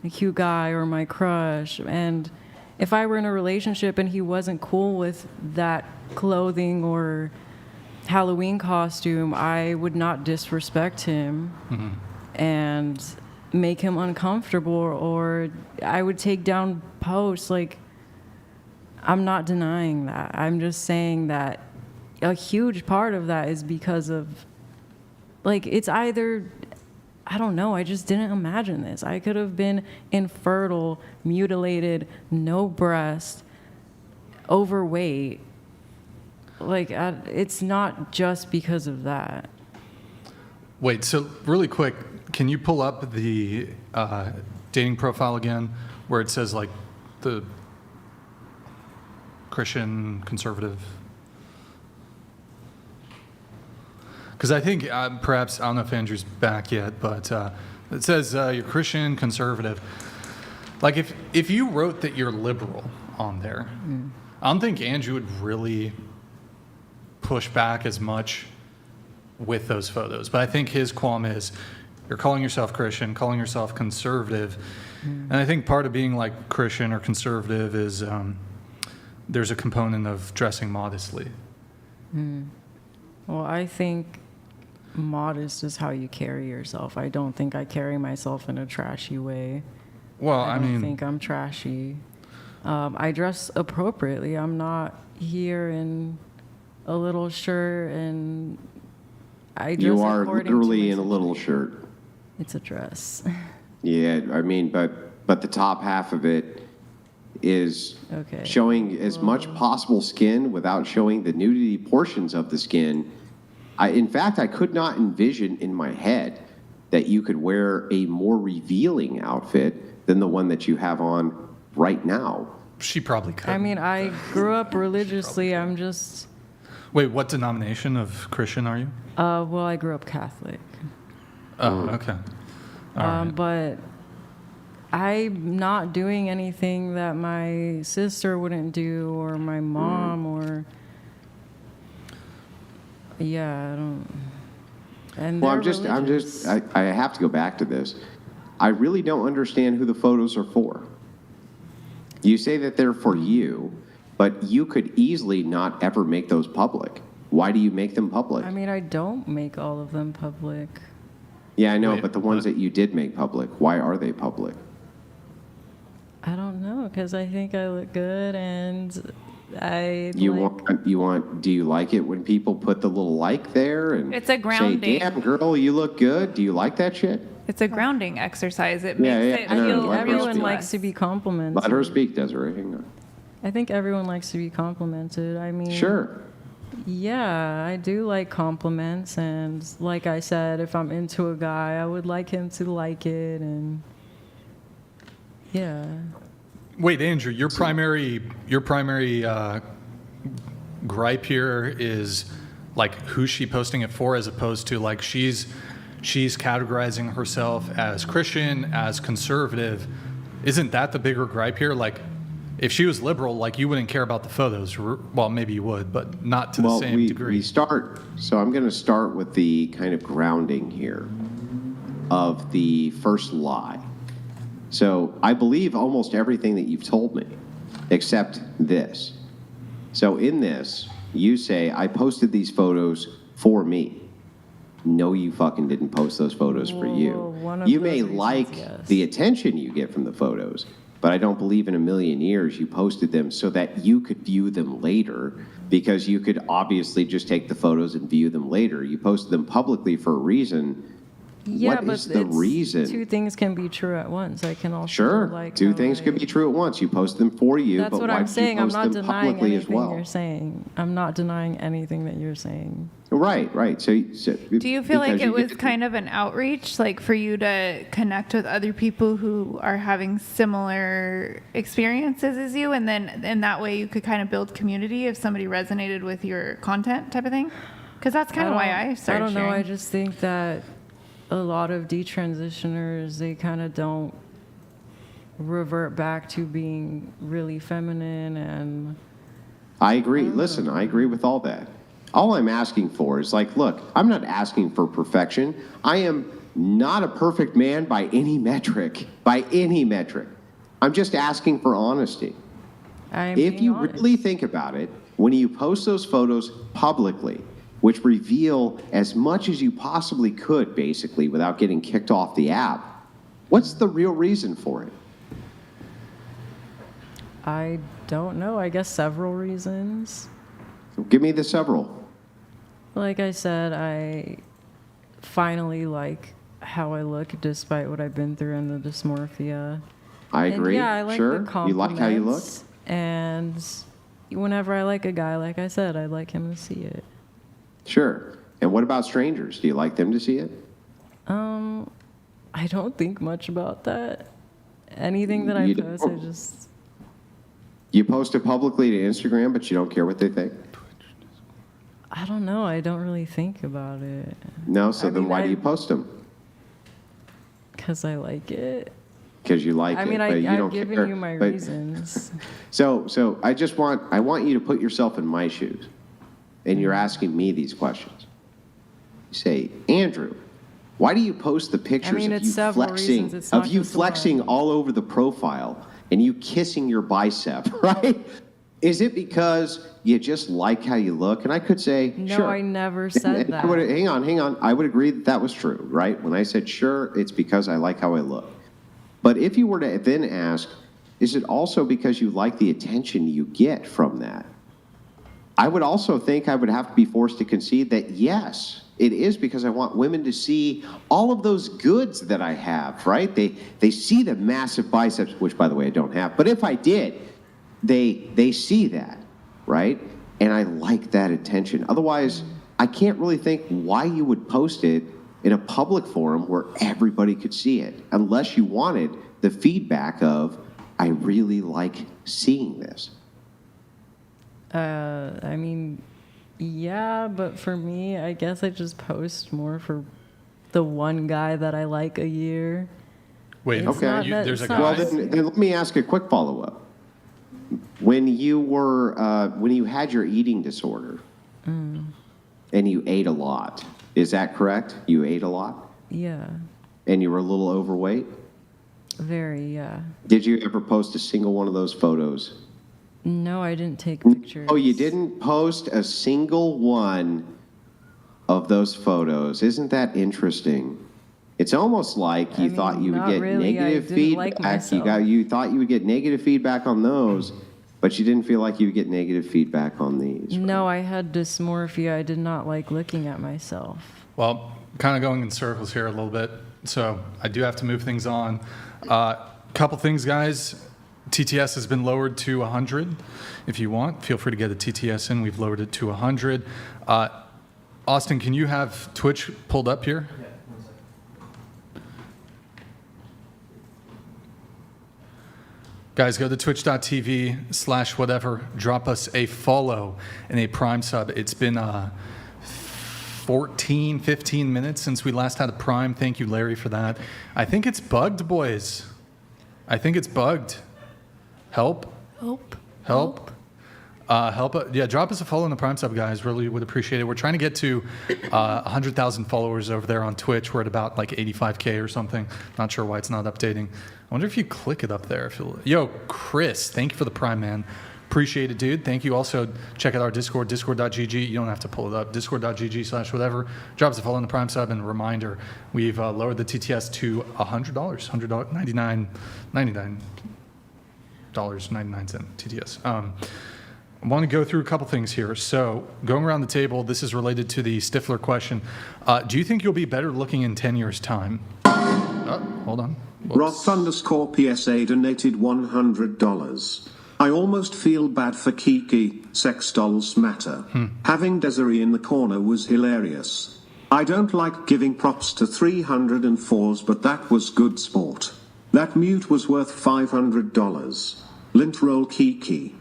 a cute guy or my crush, and if I were in a relationship and he wasn't cool with that clothing or Halloween costume, I would not disrespect him and make him uncomfortable, or I would take down posts. Like, I'm not denying that. I'm just saying that a huge part of that is because of, like, it's either, I don't know, I just didn't imagine this. I could have been infertile, mutilated, no breast, overweight. Like, it's not just because of that. Wait, so really quick, can you pull up the dating profile again where it says, like, the Christian conservative? Because I think perhaps, I don't know if Andrew's back yet, but it says you're Christian conservative. Like, if you wrote that you're liberal on there, I don't think Andrew would really push back as much with those photos. But I think his qualm is, you're calling yourself Christian, calling yourself conservative. And I think part of being like Christian or conservative is there's a component of dressing modestly. Well, I think modest is how you carry yourself. I don't think I carry myself in a trashy way. Well, I don't think I'm trashy. I dress appropriately. I'm not here in a little shirt, and I dress You are according literally to in a little shirt. It's a dress. Yeah, I mean, but the top half of it is showing as much possible skin without showing the nudity portions of the skin. In fact, I could not envision in my head that you could wear a more revealing outfit than the one that you have on right now. She probably could. I mean, I grew up religiously. I'm just... Wait, what denomination of Christian are you? Well, I grew up Catholic. Oh, okay. All right. But I'm not doing anything that my sister wouldn't do, or my mom, or... Yeah, I don't... And Well, I have to go back to this. I really don't understand who the photos are for. You say that they're for you, but you could easily not ever make those public. Why do you make them public? I mean, I don't make all of them public. Yeah, I know, but the ones that you did make public, why are they public? I don't know, because I think I look good, and do you like it when people put the little like there and It's a grounding. say, damn girl, you look good? Do you like that shit? It's a grounding exercise. It makes it feel everyone likes to be complimented. Let her speak, Desiree. Hang on. I think everyone likes to be complimented. I mean, sure. Yeah, I do like compliments, and like I said, if I'm into a guy, I would like him to like it, and yeah. Wait, Andrew, your primary gripe here is like who's she posting it for, as opposed to like she's categorizing herself as Christian, as conservative. Isn't that the bigger gripe here? Like, if she was liberal, like, you wouldn't care about the photos. Well, maybe you would, but not to the same degree. So I'm going to start with the kind of grounding here of the first lie. So I believe almost everything that you've told me, except this. So in this, you say, I posted these photos for me. No, you fucking didn't post those photos for you. You may like the attention you get from the photos, but I don't believe in a million years you posted them so that you could view them later, because you could obviously just take the photos and view them later. You posted them publicly for a reason. Yeah, what but is the reason? Two things can be true at once. I can also Two things can be true at once. You post them for you, That's but what why I'm did saying. you I'm post not them denying publicly as anything well? you're saying. I'm not denying anything that you're saying. Right. So do you feel like it was kind of an outreach, like for you to connect with other people who are having similar experiences as you, and then in that way you could kind of build community if somebody resonated with your content type of thing? Because that's kind of why I started I don't know. sharing. I just think that a lot of detransitioners, they kind of don't revert back to being really feminine, and I agree. Listen, I agree with all that. All I'm asking for is, like, look, I'm not asking for perfection. I am not a perfect man by any metric. I'm just asking for honesty. If you really think about it, when you post those photos publicly, which reveal as much as you possibly could, basically, without getting kicked off the app, what's the real reason for it? I don't know. I guess several reasons. Give me the several. Like I said, I finally like how I look despite what I've been through and the dysmorphia. I agree. And yeah, I like sure. the You like how you look? compliments. And whenever I like a guy, like I said, I'd like him to see it. Sure. And what about strangers? Do you like them to see it? I don't think much about that. Anything that I You post, don't? I just... You post it publicly to Instagram, but you don't care what they think? I don't know. I don't really think about it. No, so then why do you post them? Because I like it. Because you like I it, mean, but you I've don't given care. you my But- reasons. So I want you to put yourself in my shoes, and you're asking me these questions. You say, Andrew, why do you post the pictures it's of you several flexing, reasons. It's not just one. all over the profile and you kissing your bicep, right? Is it because you just like how you look? And I could say, No, sure. I never said that. Hang on. I would agree that was true, right? When I said, sure, it's because I like how I look. But if you were to then ask, is it also because you like the attention you get from that? I would also think I would have to be forced to concede that, yes, it is because I want women to see all of those goods that I have, right? They see the massive biceps, which, by the way, I don't have. But if I did, they see that, right? And I like that attention. Otherwise, I can't really think why you would post it in a public forum where everybody could see it, unless you wanted the feedback of, I really like seeing this. I mean, yeah, but for me, I guess I just post more for the one guy that I like a year. Wait, It's not okay. that- There's a it's guy. not- Well, then let me ask a quick follow-up. When you had your eating disorder and you ate a lot, is that correct? You ate a lot? Yeah, And you were a little overweight? very, yeah. Did you ever post a single one of those photos? No, I didn't take pictures. Oh, you didn't post a single one of those photos. Isn't that interesting? It's almost like you thought you would not get really. I negative didn't like feedback. myself. You thought you would get negative feedback on those, but you didn't feel like you would get negative feedback on these. No, I had dysmorphia. I did not like looking at myself. Well, kind of going in circles here a little bit, so I do have to move things on. Couple things, guys. TTS has been lowered to 100. If you want, feel free to get a TTS in. We've lowered it to 100. Austin, can you have Twitch pulled up here? Yeah, 1 second. Guys, go to twitch.tv/whatever. Drop us a follow and a Prime sub. It's been 14, 15 minutes since we last had a Prime. Thank you, Larry, for that. I think it's bugged, boys. I think it's bugged. Help. Yeah, drop us a follow in the Prime sub, guys. Really would appreciate it. We're trying to get to 100,000 followers over there on Twitch. We're at about like 85K or something. Not sure why it's not updating. I wonder if you click it up there. Yo, Chris, thank you for the Prime, man. Appreciate it, dude. Thank you. Also, check out our Discord, discord.gg. You don't have to pull it up. Discord.gg/whatever. Drop us a follow in the Prime sub, and a reminder, we've lowered the TTS to $100. $99.99 TTS. I want to go through a couple things here. So, going around the table, this is related to the Stifler question. Do you think you'll be better looking in 10 years' time? Hold on. Roth_PSA donated $100. I almost feel bad for Kiki, sex dolls matter. Having Desiree in the corner was hilarious. I don't like giving props to 304s, but that was good sport. That mute was worth $500. Lint roll Kiki.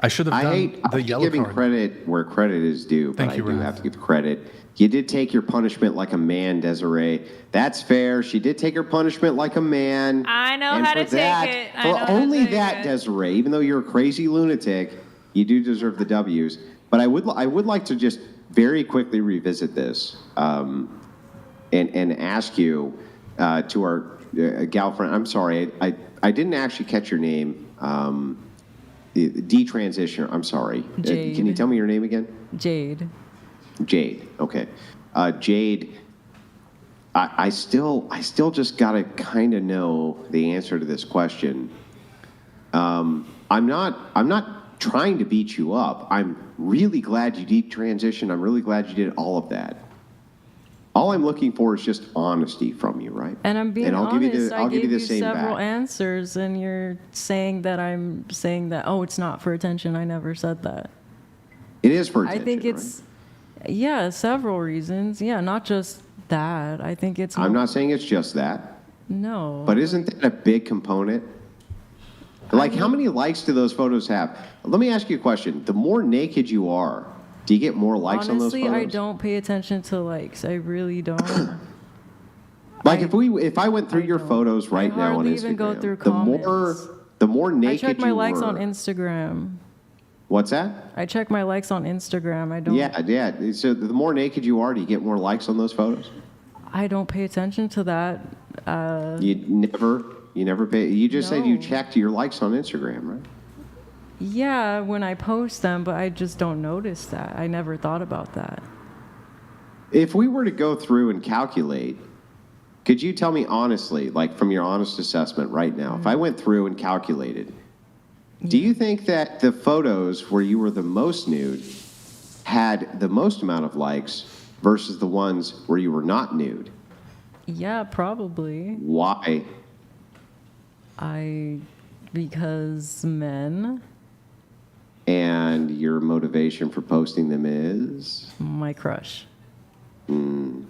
I should have done the yellow giving card. credit where credit is due, but Thank you, I do Ralph. have to give credit. You did take your punishment like a man, Desiree. That's fair. She did take her punishment like a man. I know And how for to that, take it. I for know how to only take that, it. Desiree, even though you're a crazy lunatic, you do deserve the W's. But I would like to just very quickly revisit this and ask you to our gal friend. I'm sorry, I didn't actually catch your name. detransitioner. I'm sorry. Jade. Can you tell me your name again? Jade. Jade. Okay. Jade. I still just gotta kind of know the answer to this question. I'm not trying to beat you up. I'm really glad you detransitioned. I'm really glad you did all of that. All I'm looking for is just honesty from you, right? And I'm being and I'll honest. I'll give you the same several back. answers, and you're saying that I'm saying that, oh, it's not for attention. I never said that. It is for attention, I think it's, yeah, several reasons. Yeah, not just that. I think it's. I'm not saying it's just that. No. But isn't that a big component? Like, how many likes do those photos have? Let me ask you a question. The more naked you are, do you get more likes on those Honestly, photos? I don't pay attention to likes. I really don't. Like, if I went through your photos right now on hardly Instagram, even go through the more I naked check my you likes were. on Instagram. What's that? I check my likes on Instagram. I don't. Yeah. So the more naked you are, do you get more likes on those photos? I don't pay attention to that. You never pay. You just said you No. checked your likes on Instagram, right? Yeah, when I post them, but I just don't notice that. I never thought about that. If we were to go through and calculate, could you tell me honestly, like from your honest assessment right now, if I went through and calculated, do you think that the photos where you were the most nude had the most amount of likes versus the ones where you were not nude? Yeah, probably. Why? Because men. And your motivation for posting them is? My crush. You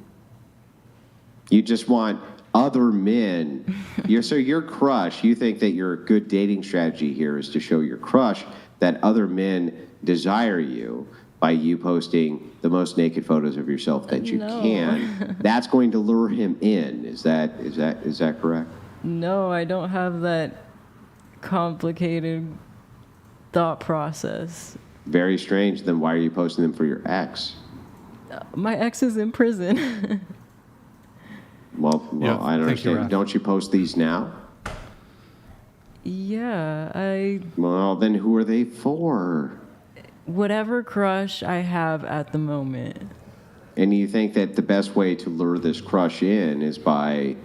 just want other men. So your crush, you think that your good dating strategy here is to show your crush that other men desire you by you posting the most naked photos of yourself that you can. That's going to lure him in. Is that correct? No, I don't have that complicated thought process. Very strange. Then why are you posting them for your ex? My ex is in prison. Well, I don't understand. Don't you post these now? Yeah, Well, then who are they for? Whatever crush I have at the moment. And you think that the best way to lure this crush in is by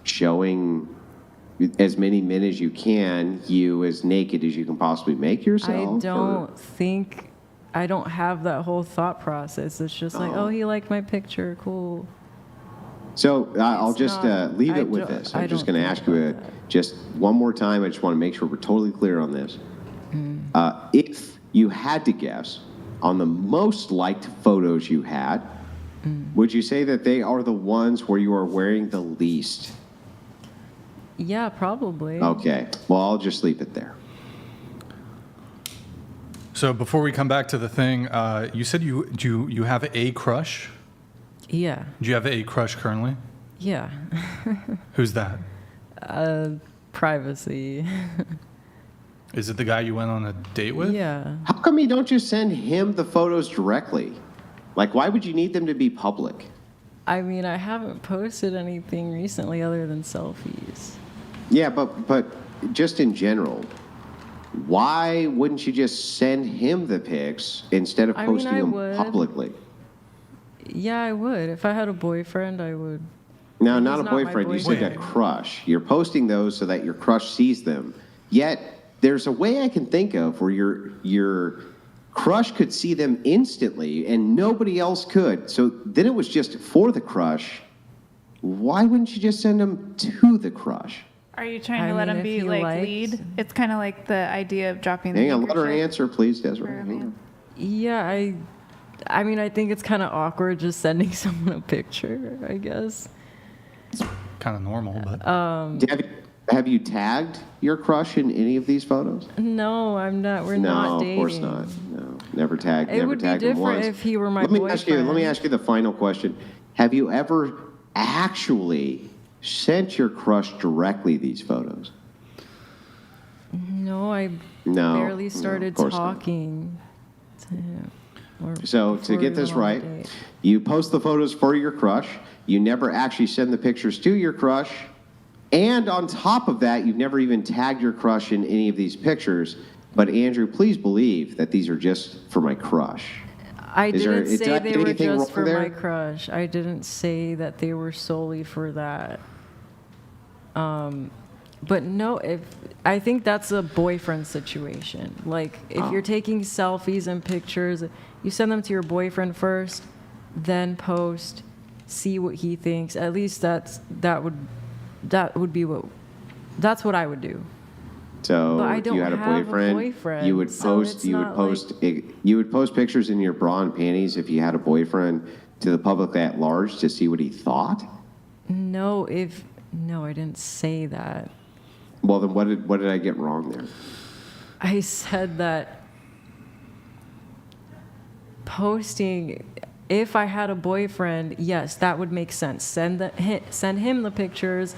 showing as many men as you can, you as naked as you can possibly make yourself? I don't have that whole thought process. It's just like, oh, he liked my picture, cool. So I'll just leave it with this. I'm just going to ask you just one more time. I just want to make sure we're totally clear on this. If you had to guess on the most liked photos you had, would you say that they are the ones where you are wearing the least? Yeah, probably. Okay. Well, I'll just leave it there. So before we come back to the thing, you said you have a crush? Yeah. Do you have a crush currently? Yeah. Who's that? Privacy. Is it the guy you went on a date with? Yeah. How come you don't just send him the photos directly? Like, why would you need them to be public? I mean, I haven't posted anything recently other than selfies. Yeah, but just in general, why wouldn't you just send him the pics instead of posting them publicly? Yeah, I would. If I had a boyfriend, I would. No, not a boyfriend. You said a crush. You're posting those so that your crush sees them. Yet, there's a way I can think of where your crush could see them instantly and nobody else could. So then it was just for the crush. Why wouldn't you just send them to the crush? Are you trying to let him be lead? It's kind of like the idea of dropping the Hang on, let her answer, please, Desiree. Yeah, I mean, I think it's kind of awkward just sending someone a picture, I guess. It's kind of normal, but... Have you tagged your crush in any of these photos? No, I'm not. We're not dating. No, of course not. No, never tagged. It would be different if he were my boyfriend. Let me ask you the final question. Have you ever actually sent your crush directly these photos? No, I barely started talking to him. So to get this right, you post the photos for your crush. You never actually send the pictures to your crush. And on top of that, you've never even tagged your crush in any of these pictures. But Andrew, please believe that these are just for my crush. I didn't say they were anything just wrong for there? my crush. I didn't say that they were solely for that. But no, I think that's a boyfriend situation. Like, if you're taking selfies and pictures, you send them to your boyfriend first, then post, see what he thinks. At least that's what I would do. So But I don't you had a have a boyfriend. boyfriend, You would so post. it's You would not post. You would post pictures in your bra and panties if you had a boyfriend to the public at large to see what he thought. No, I didn't say that. Well, then what did I get wrong there? I said that posting, if I had a boyfriend, yes, that would make sense. Send him the pictures.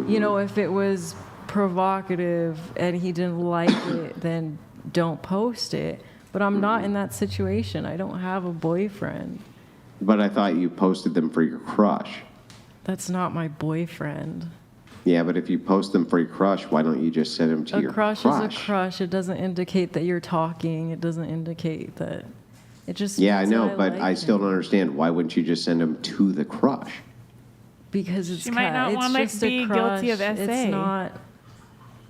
You know, if it was provocative and he didn't like it, then don't post it. But I'm not in that situation. I don't have a boyfriend. But I thought you posted them for your crush. That's not my boyfriend. Yeah, but if you post them for your crush, why don't you just send them to your crush? A crush is a crush. It doesn't indicate that you're talking. It doesn't indicate that. It just Yeah, I means know, that but like I still him. don't understand. Why wouldn't you just send them to the crush? Because it's She might not it's want to just a be crush. guilty of SA. It's not.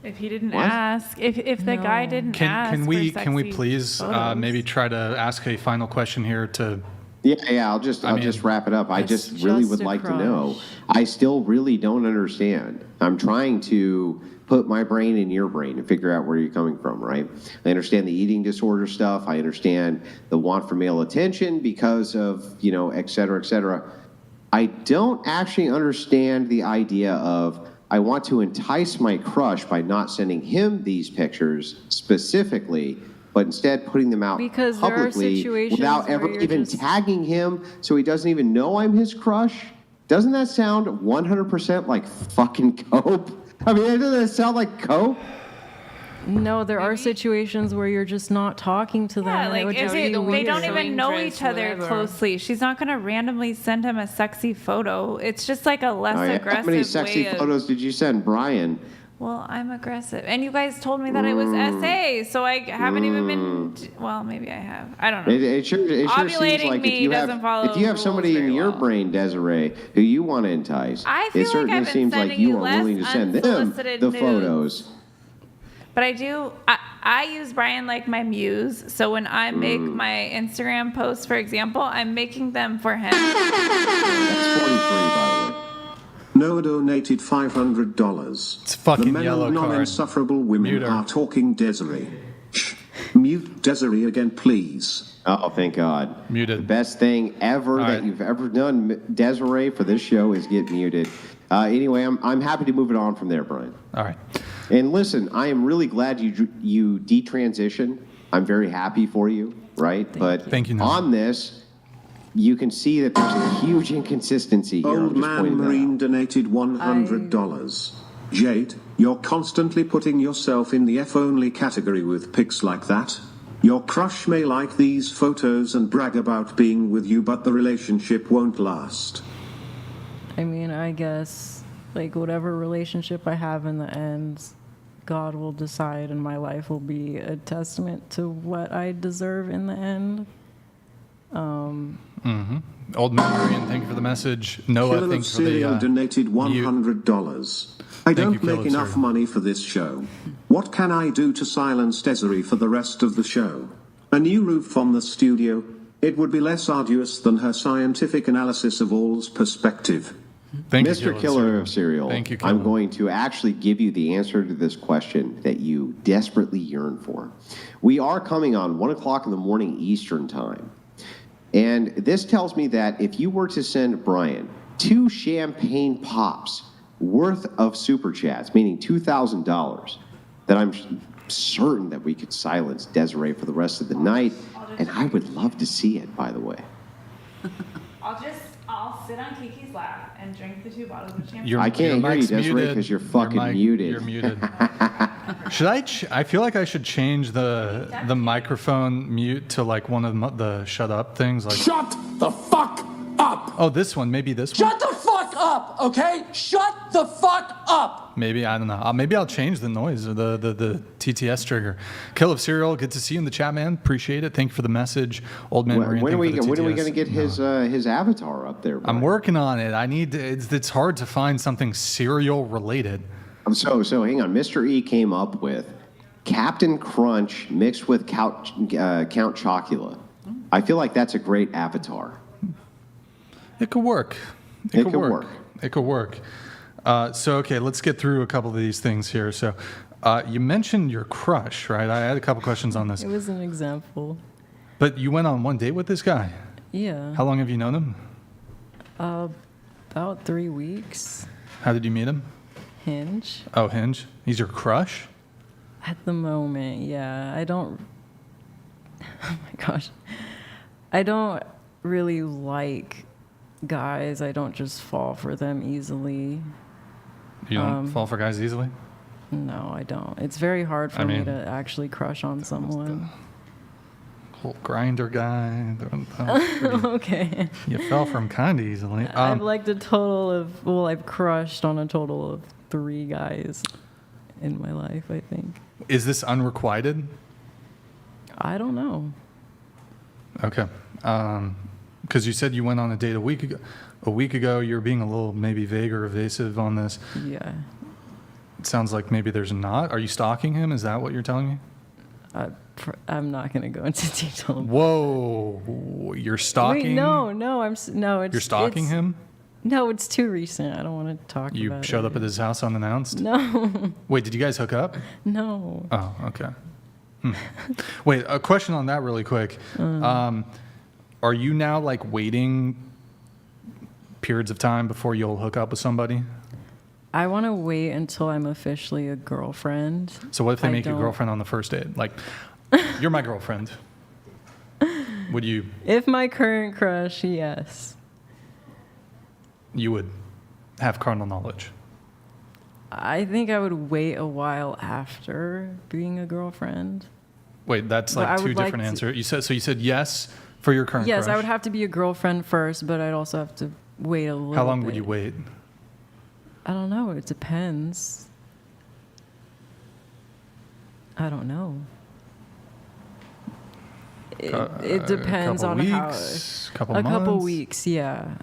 If he didn't What? ask, if the guy didn't ask, Can we for can we sexy please photos. maybe try to ask a final question here to. Yeah, I'll just wrap it up. I just really would like to know. I still really don't understand. I'm trying to put my brain in your brain and figure out where you're coming from, right? I understand the eating disorder stuff. I understand the want for male attention because of, et cetera, et cetera. I don't actually understand the idea of I want to entice my crush by not sending him these pictures specifically, but instead putting them out Because there are publicly situations without where ever you're even just- tagging him so he doesn't even know I'm his crush. Doesn't that sound 100% like fucking cope? I mean, doesn't that sound like cope? No, there are situations where you're just not talking to them. Yeah, and it like would just they be don't weird. even know Interest, each other whatever. closely. She's not going to randomly send him a sexy photo. It's just like a less Oh, yeah. aggressive How many sexy way of. photos did you send, Brian? Well, I'm aggressive, and you guys told me that I was SA, so I haven't even been. Well, maybe I have. I don't know. It sure seems Ovulating like me doesn't follow if you have rules somebody in very your well. brain, Desiree, who you want to entice, I feel it like certainly I've been seems like sending you you are less willing to send them unsolicited the nudes. photos. But I do. I use Brian like my muse. So when I make my Instagram posts, for example, I'm making them for him. That's 43, by the way. Noah donated $500. It's fucking the men yellow and card. non-insufferable women Mute her. are talking Desiree. Shh. Mute Desiree again, please. Oh, thank God. Muted. The best thing ever All that right. you've ever done, Desiree, for this show is get muted. Anyway, I'm happy to move it on from there, Brian. All right. And listen, I am really glad you detransitioned. I'm very happy for you, right? Thank you, Noah. On this, you can see that there's a huge inconsistency here. I'm Old just Man pointing that out. Marine donated $100. Jade, you're constantly putting yourself in the F-only category with pics like that. Your crush may like these photos and brag about being with you, but the relationship won't last. I mean, I guess, like, whatever relationship I have in the end, God will decide, and my life will be a testament to what I deserve in the end. Old Marion, thank you for the message. Noah, Killer thank of you for the Syria donated $100. I don't you, Killer make of enough Syria. money for this show. What can I do to silence Desiree for the rest of the show? A new roof on the studio? It would be less arduous than her scientific analysis of all's perspective. Thank you, Mr. Killer of Cereal, Thank you, I'm Killer. going to actually give you the answer to this question that you desperately yearn for. We are coming on 1 o'clock in the morning Eastern time. And this tells me that if you were to send Brian 2 champagne pops worth of Superchats, meaning $2,000, that I'm certain that we could silence Desiree for the rest of the night. And I would love to see it, by the way. I'll sit on Kiki's lap and drink the 2 bottles of champagne. I can't hear you, mic's Desiree, muted. because you're Your fucking mic- muted. You're muted. Should I? I feel like I should change the microphone mute to like one of the shut up things. Like Shut the fuck up! oh, this one, maybe this one. Shut the fuck up, okay? Shut the fuck up! Maybe, I don't know. Maybe I'll change the noise or the TTS trigger. Kill of Serial, good to see you in the chat, man. Appreciate it. Thank you for the message. Old man Marine, when are we thank you for the going TTS. to get his avatar up there? I'm working on it. It's hard to find something serial related. So hang on. Mr. E came up with Captain Crunch mixed with Count Chocula. I feel like that's a great avatar. It could work. It could work. It could work. So, okay, let's get through a couple of these things here. So, you mentioned your crush, right? I had a couple questions on this. It was an example. But you went on one date with this guy? Yeah. How long have you known him? About 3 weeks. How did you meet him? Hinge. Oh, Hinge. He's your crush? At the moment, yeah. I don't... Oh, my gosh. I don't really like guys. I don't just fall for them easily. You don't fall for guys easily? No, I don't. It's very hard for me to actually crush on someone. Whole Grindr guy. Okay. You fell for him kind of easily. I've liked a total of... Well, I've crushed on a total of 3 guys in my life, I think. Is this unrequited? I don't know. Okay. Because you said you went on a date a week ago. A week ago, you were being a little maybe vague or evasive on this. Yeah. It sounds like maybe there's not. Are you stalking him? Is that what you're telling me? I'm not going to go into detail. Whoa. You're stalking? Wait, no. It's You're stalking him? No, it's too recent. I don't want to talk about it. You showed up at his house unannounced? No. Wait, did you guys hook up? No. Oh, okay. Wait, a question on that really quick. Are you now like waiting periods of time before you'll hook up with somebody? I want to wait until I'm officially a girlfriend. So what if they make you a girlfriend on the first date? Like, you're my girlfriend. Would you? If my current crush, yes. You would have carnal knowledge. I think I would wait a while after being a girlfriend. Wait, that's like two different answers. You said yes for your current Yes, crush? I would have to be a girlfriend first, but I'd also have to wait a little bit. How long would you wait? I don't know. It depends. I don't know. It depends on weeks, how. Couple a months? couple weeks, yeah.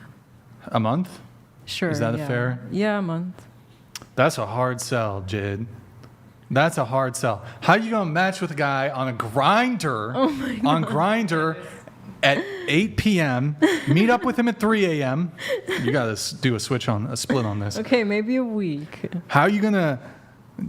A month? Sure. Is that yeah. a fair? Yeah, a month. That's a hard sell, Jade. That's a hard sell. How you gonna match with a guy on a Grindr? Oh my God. On Grindr at 8 p.m. Meet up with him at 3 a.m. You gotta do a split on this. Okay, maybe a week. How are you gonna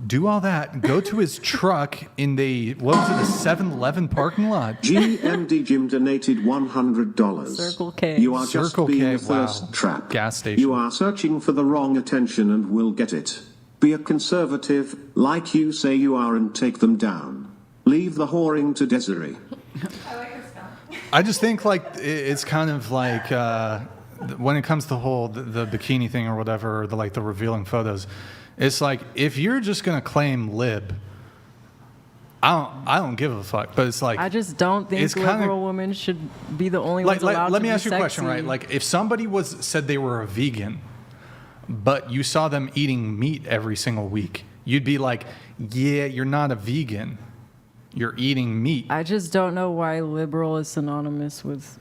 do all that? Go to his truck in the what was it, a 7-Eleven parking lot? GMD Jim donated $100. Circle K. You are Circle just being K, a thirst wow. trap. Gas station. You are searching for the wrong attention and will get it. Be a conservative, like you say you are, and take them down. Leave the whoring to Desiree. I just think like it's kind of like when it comes to the bikini thing or whatever, or the revealing photos. It's like if you're just gonna claim lib, I don't give a fuck. But it's like I just don't think liberal women should be the only ones allowed to let me be ask you a question, sexy. right? Like if somebody said they were a vegan, but you saw them eating meat every single week, you'd be like, yeah, you're not a vegan. You're eating meat. I just don't know why liberal is synonymous with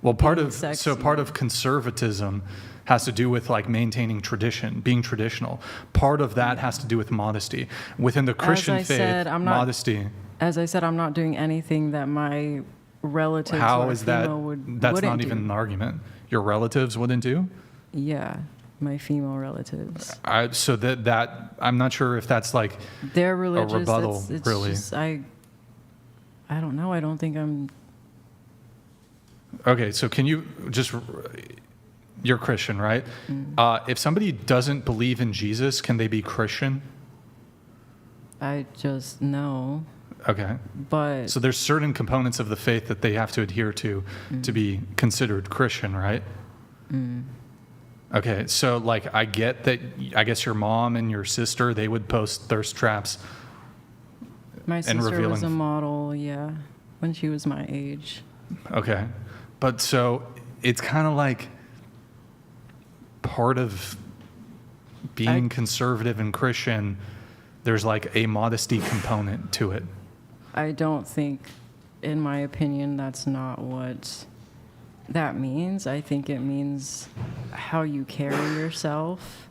part being of sexy. part of conservatism has to do with like maintaining tradition, being traditional. Part of that has to do with modesty. Within the Christian faith, modesty. As I said, I'm not doing anything that my relatives How or is that? female That's wouldn't not do. even an argument. Your relatives wouldn't do? Yeah, my female relatives. So that I'm not sure if that's like They're religious. a rebuttal, it's really. Just, I don't know. I don't think I'm. Okay, so can you just... You're Christian, right? If somebody doesn't believe in Jesus, can they be Christian? I just know. Okay. But so there's certain components of the faith that they have to adhere to be considered Christian, right? Okay, so like I get that. I guess your mom and your sister, they would post thirst traps. My sister was a model, yeah, when she was my age. Okay, but so it's kind of like part of being conservative and Christian, there's like a modesty component to it. I don't think, in my opinion, that's not what that means. I think it means how you carry yourself.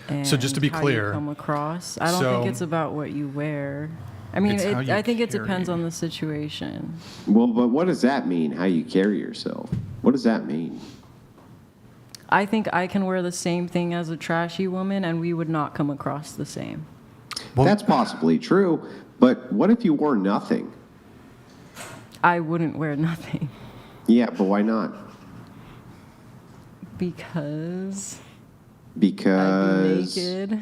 And so just to be how clear, you come across. I don't think it's about what you wear. I mean, I think it depends on the situation. Well, but what does that mean, how you carry yourself? What does that mean? I think I can wear the same thing as a trashy woman, and we would not come across the same. Well, that's possibly true, but what if you wore nothing? I wouldn't wear nothing. Yeah, but why not? Because I'd be naked.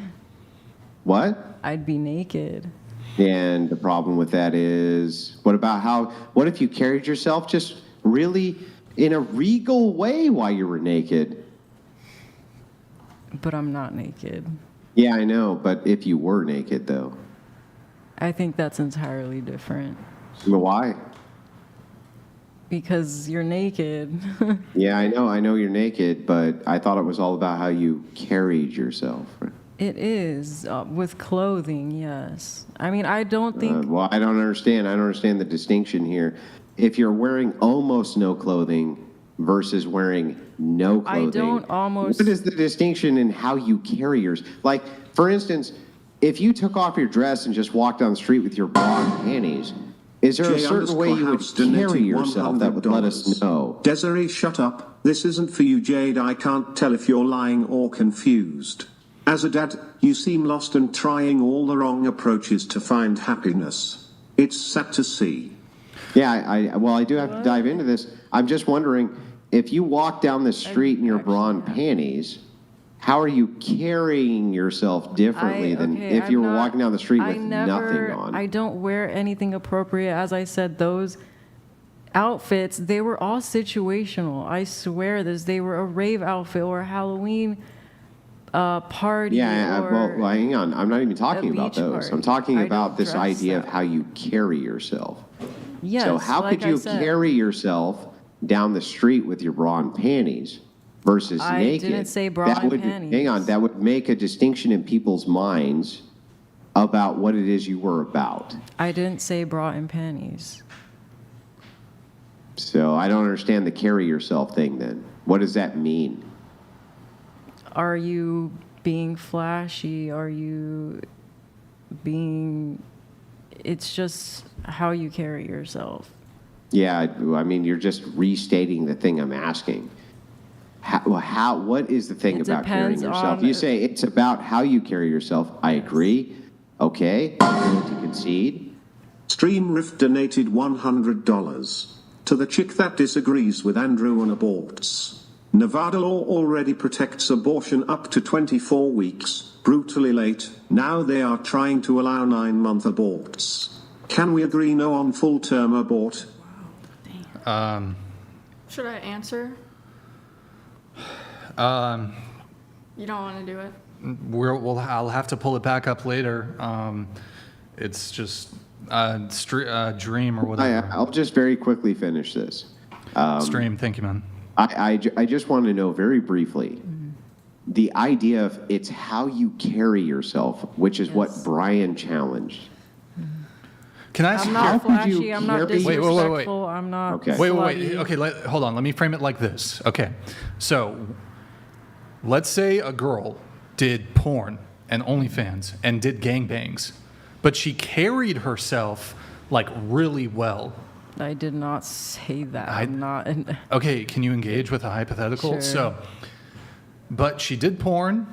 What? I'd be naked. And the problem with that is, what if you carried yourself just really in a regal way while you were naked? But I'm not naked. Yeah, I know, but if you were naked, though? I think that's entirely different. But why? Because you're naked. Yeah, I know you're naked, but I thought it was all about how you carried yourself. It is, with clothing, yes. I mean, I don't think... Well, I don't understand. I don't understand the distinction here. If you're wearing almost no clothing versus wearing no clothing... I don't almost... What is the distinction in how you carry yours? Like, for instance, if you took off your dress and just walked down the street with your bra and panties, is there a certain way you would carry yourself that would let us know? Desiree, shut up. This isn't for you, Jade. I can't tell if you're lying or confused. As a dad, you seem lost and trying all the wrong approaches to find happiness. It's sad to see. Yeah, I do have to dive into this. I'm just wondering, if you walk down the street in your bra and panties, how are you carrying yourself differently than if you were walking down the street with nothing on? I don't wear anything appropriate. As I said, those outfits, they were all situational. I swear this. They were a rave outfit or a Halloween party. Yeah, well, hang on. I'm not even talking about those. Party. I'm talking about this idea of how you carry yourself. Yes, so how could you carry yourself down the street with your bra and panties versus naked? I didn't say bra and panties. Hang on. That would make a distinction in people's minds about what it is you were about. I didn't say bra and panties. So I don't understand the carry yourself thing then. What does that mean? Are you being flashy? Are you being... It's just how you carry yourself. Yeah, I mean, you're just restating the thing I'm asking. What is the thing about carrying yourself? You say it's about how you carry yourself. I agree. Okay, I'm willing to concede. Stream Rift donated $100 to the chick that disagrees with Andrew on aborts. Nevada law already protects abortion up to 24 weeks, brutally late. Now they are trying to allow 9-month aborts. Can we agree no on full-term abort? Should I answer? You don't want to do it? I'll have to pull it back up later. It's just a dream or whatever. I'll just very quickly finish this. Stream, thank you, man. I just want to know very briefly the idea of it's how you carry yourself, which is what Brian challenged. Can I ask I'm not flashy. I'm not disrespectful. I'm not. Okay. Wait. Okay, hold on. Let me frame it like this. Okay, so let's say a girl did porn and OnlyFans and did gangbangs, but she carried herself like really well. I did not say that. I'm not. Okay, can you engage with a hypothetical? Sure. So, but she did porn.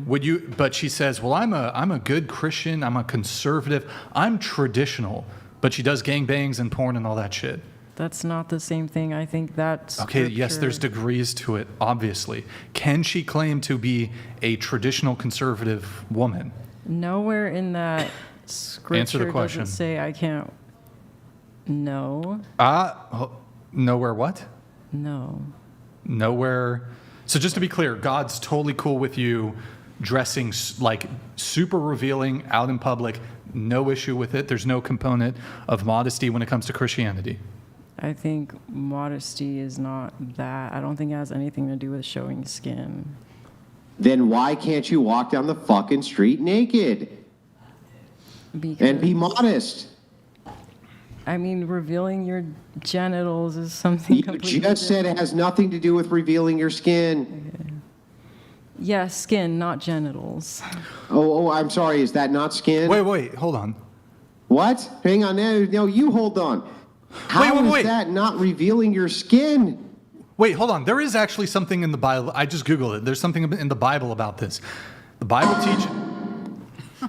Would you? But she says, "Well, I'm a good Christian. I'm a conservative. I'm traditional." But she does gangbangs and porn and all that shit. That's not the same thing. I think that's okay. Yes, there's degrees to it. Obviously, can she claim to be a traditional conservative woman? Nowhere in that scripture Answer the question. does it say I can't. No. Nowhere what? No. Nowhere. So just to be clear, God's totally cool with you dressing like super revealing out in public. No issue with it. There's no component of modesty when it comes to Christianity. I think modesty is not that. I don't think it has anything to do with showing skin. Then why can't you walk down the fucking street naked? And be modest? I mean, revealing your genitals is something You completely just said it has nothing to do with revealing your skin. Okay. Yeah, skin, not genitals. Oh, I'm sorry. Is that not skin? Wait, hold on. What? Hang on. No, you hold on. How is that not revealing your skin? Wait, hold on. There is actually something in the Bible. I just Googled it. There's something in the Bible about this. The Bible teaches...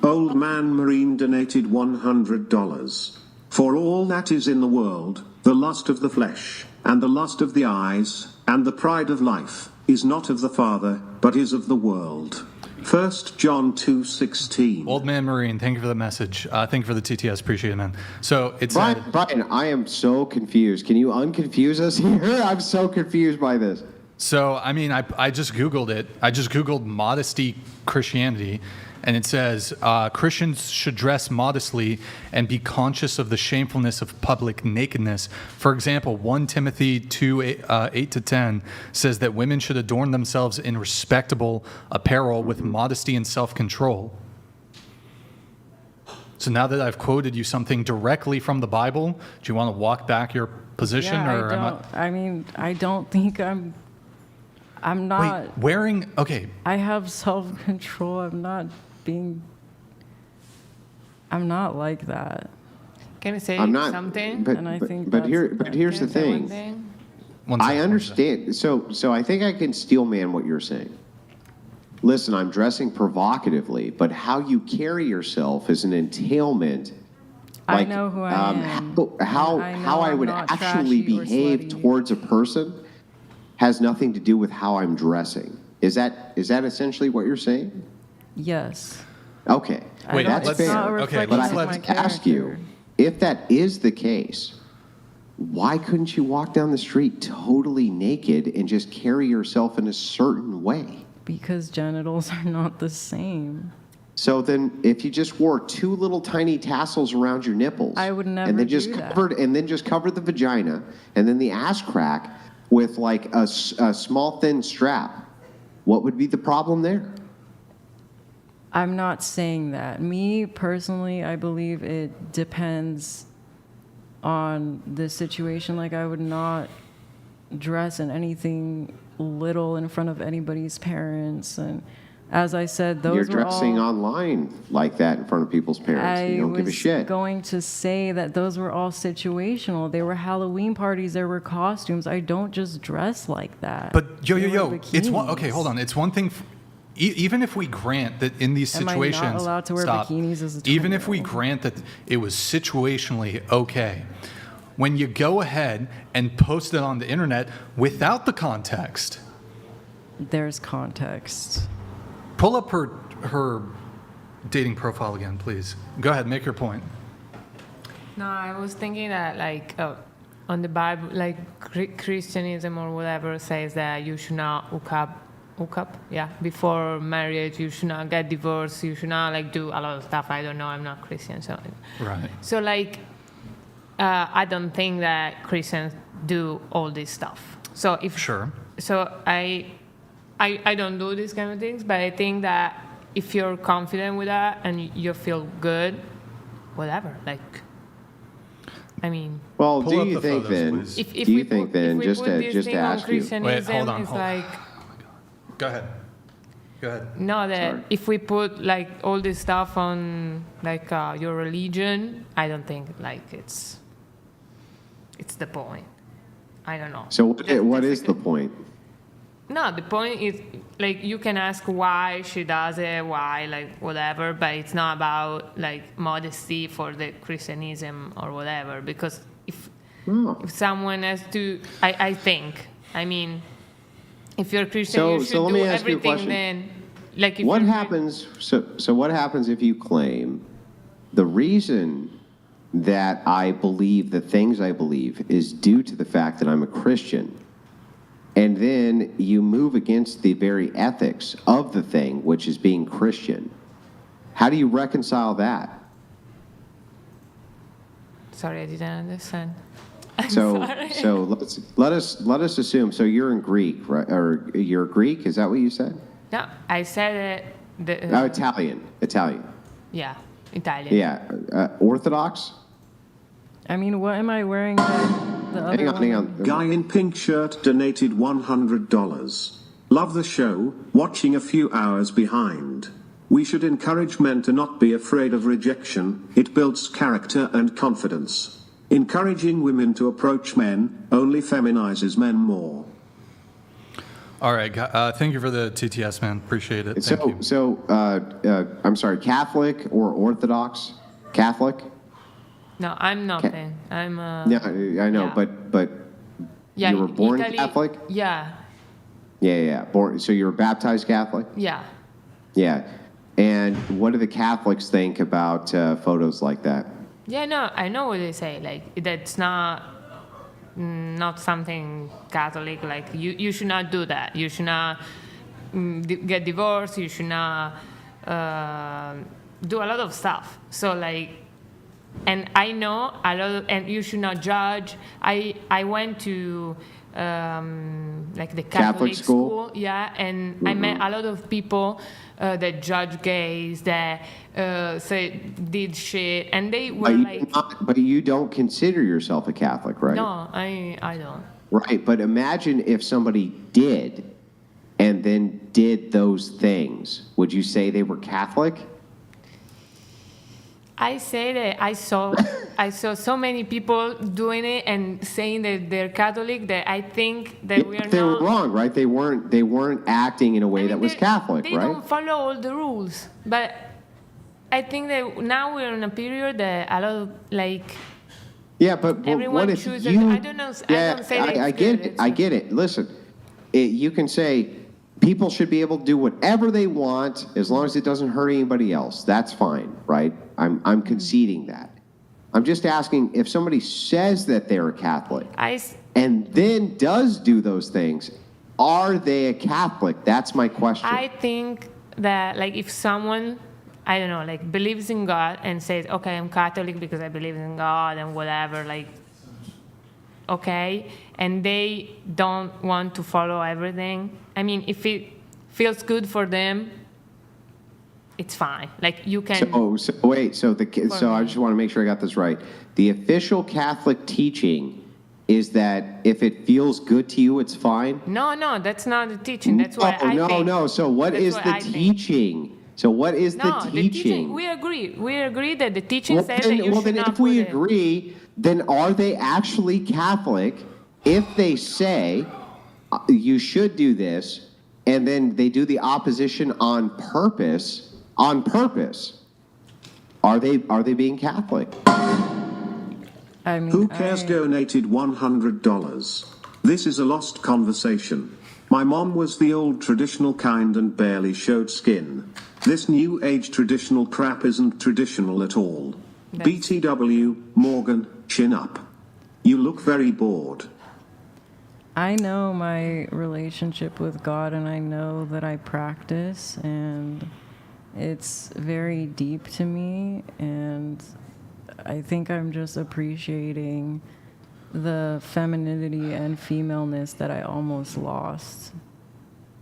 Old Man Marine donated $100. For all that is in the world, the lust of the flesh, and the lust of the eyes, and the pride of life, is not of the Father, but is of the world. 1 John 2:16. Old Man Marine, thank you for the message. Thank you for the TTS. Appreciate it, man. So it's... Brian, I am so confused. Can you unconfuse us here? I'm so confused by this. So, I mean, I just Googled it. I just Googled modesty Christianity, and it says Christians should dress modestly and be conscious of the shamefulness of public nakedness. For example, 1 Timothy 2:8-10 says that women should adorn themselves in respectable apparel with modesty and self-control. So now that I've quoted you something directly from the Bible, do you want to walk back your position? Yeah, or I don't think I'm not... Wait, wearing... Okay. I have self-control. I'm not like that. Can I say something? But here's the thing. I understand. So I think I can steel man what you're saying. Listen, I'm dressing provocatively, but how you carry yourself is an entailment. I know who I am. How I would actually behave towards a person has nothing to do with how I'm dressing. Is that essentially what you're saying? Yes. Okay. Wait, that's fair. Okay, but I have to ask you, if that is the case, why couldn't you walk down the street totally naked and just carry yourself in a certain way? Because genitals are not the same. So then, if you just wore 2 little tiny tassels around your nipples, I would never and then just covered the vagina, and then the ass crack with like a small thin strap, what would be the problem there? I'm not saying that. Me personally, I believe it depends on the situation. Like, I would not dress in anything little in front of anybody's parents. And as I said, those You're dressing online like that in front of people's parents. And you don't give a shit. I was going to say that those were all situational. They were Halloween parties. There were costumes. I don't just dress like that. But it's one. Okay, hold on. It's one thing. Even if we grant that in these situations, am I not allowed to wear bikinis as a 20-year-old? Even if we grant that it was situationally okay, when you go ahead and post it on the internet without the context, there's context. Pull up her dating profile again, please. Go ahead, make your point. No, I was thinking that, like, on the Bible, like Christianism or whatever says that you should not hook up, before marriage. You should not get divorced. You should not like do a lot of stuff. I don't know. I'm not Christian, so right. So like, I don't think that Christians do all this stuff. So I don't do these kind of things, but I think that if you're confident with that and you feel good, whatever, like, I mean. Well, do you think then? Just to ask you. Wait, hold on. Like, go ahead. No, that if we put like all this stuff on like your religion, I don't think like it's the point. I don't know. So what is the point? No, the point is, like, you can ask why she does it, why, like, whatever, but it's not about, like, modesty for the Christianism or whatever, because if someone has to, I think, I mean, if you're Christian, you should do everything then. Like, if what happens, so what happens if you claim the reason that I believe the things I believe is due to the fact that I'm a Christian, and then you move against the very ethics of the thing, which is being Christian? How do you reconcile that? Sorry, I didn't understand. So let us assume. So you're in Greek, right? Or you're Greek? Is that what you said? No, I said Italian. Yeah, Italian. Yeah, Orthodox. I mean, what am I wearing? The other Hang on. Guy in pink shirt donated $100. Love the show, watching a few hours behind. We should encourage men to not be afraid of rejection, it builds character and confidence. Encouraging women to approach men only feminizes men more. All right, thank you for the TTS, man. Appreciate it. Thank you. So, I'm sorry, Catholic or Orthodox? Catholic? No, I'm nothing. I'm. Yeah, I know, yeah. but Yeah, you were born Italy, Catholic? Yeah. Yeah. So you were baptized Catholic? Yeah. Yeah. And what do the Catholics think about photos like that? Yeah, no, I know what they say. Like, that's not something Catholic. Like, you should not do that. You should not get divorced. You should not do a lot of stuff. So, like, and I know a lot of, and you should not judge. I went to like the Catholic school. Yeah, and I met a lot of people that judge gays, that say did shit, and they were But you don't consider yourself a Catholic, right? No, I don't. Right, but imagine if somebody did and then did those things. Would you say they were Catholic? I say that I saw so many people doing it and saying that they're Catholic that I think that we are They not. were wrong, right? They weren't acting in a way that was Catholic, They right? don't follow all the rules, but I think that now we're in a period that a lot of like. Yeah, but everyone what if chooses. you? I don't know. Yeah, I don't say that I it's get good. it. I get it. Listen, you can say people should be able to do whatever they want as long as it doesn't hurt anybody else. That's fine, right? I'm conceding that. I'm just asking if somebody says that they're a Catholic and then does do those things, are they a Catholic? That's my question. I think that like if someone, I don't know, like believes in God and says, okay, I'm Catholic because I believe in God and whatever, like, okay, and they don't want to follow everything. I mean, if it feels good for them, it's fine. Like you can. So I just want to make sure I got this right. The official Catholic teaching is that if it feels good to you, it's fine. No, that's not the teaching. That's what I think. No. So what is the teaching? So what is the teaching? We agree that the teaching says that you should not if we agree, then are they actually Catholic if they say you should do this and then they do the opposition on purpose? On purpose, are they being Catholic? I mean, Who cares donated $100. This is a lost conversation. My mom was the old traditional kind and barely showed skin. This new age traditional crap isn't traditional at all. BTW, Morgan, chin up. You look very bored. I know my relationship with God, and I know that I practice, and it's very deep to me, and I think I'm just appreciating the femininity and femaleness that I almost lost.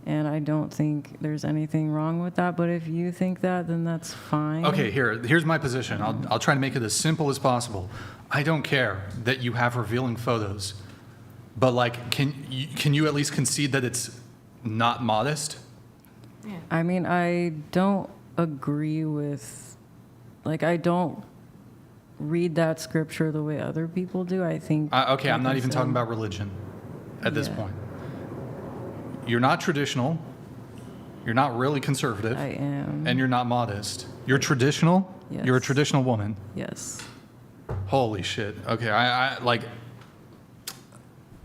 And I don't think there's anything wrong with that, but if you think that, then that's fine. Okay, here's my position. I'll try to make it as simple as possible. I don't care that you have revealing photos, but like, can you at least concede that it's not modest? Yeah. I mean, I don't agree with, like, I don't read that scripture the way other people do. I think. Okay, I'm not even talking about religion at this point. You're not traditional. You're not really conservative. I am. And you're not modest. You're traditional. Yes. You're a traditional woman. Yes. Holy shit. Okay, I like.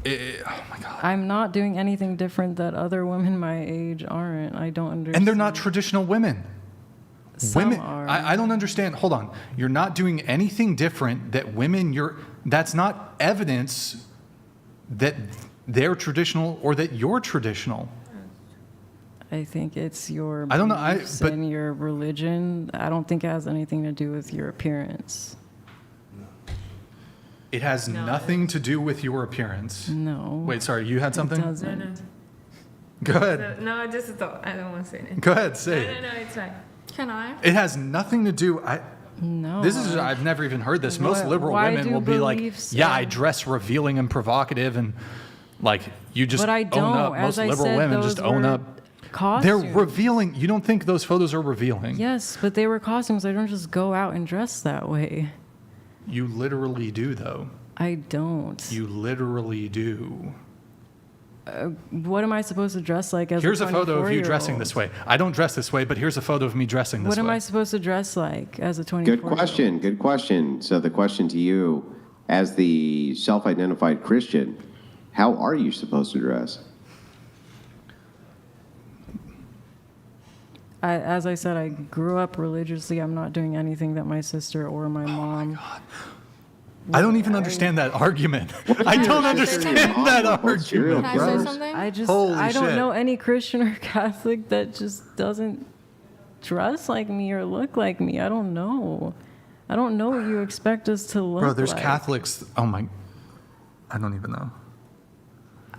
Oh my God. I'm not doing anything different that other women my age aren't. I don't understand. And they're not traditional women. Some women are. I don't understand. Hold on. You're not doing anything different that women that's not evidence that they're traditional or that you're traditional. I think it's your I don't know, beliefs and your religion. I don't think it has anything to do with your appearance. It has nothing to do with your appearance. No. Wait, sorry, you had something? It doesn't. No. Go ahead. No, I just thought. I don't want to say anything. Go ahead, say it. No, it's fine. Can I? It has nothing to do. No. I've never even heard this. Most liberal why women do will be like, beliefs yeah, I dress revealing and provocative, and like you just But I own don't. up. Most As I liberal said, women those just own were up. costumes. They're revealing. You don't think those photos are revealing? Yes, but they were costumes. I don't just go out and dress that way. You literally do, though. I don't. You literally do. What am I supposed to dress like as Here's a a photo of you dressing 24-year-old? this way. I don't dress this way, but here's a photo of me dressing this What way. am I supposed to dress like as a 24-year-old? Good question. Good question. So the question to you, as the self-identified Christian, how are you supposed to dress? As I said, I grew up religiously. I'm not doing anything that my sister or my mom. My God. I don't even understand that argument. I don't understand that argument. Can I say something? I Holy don't shit. know any Christian or Catholic that just doesn't dress like me or look like me. I don't know. I don't know what you expect us to look like. Bro, there's Catholics. Oh my. I don't even know.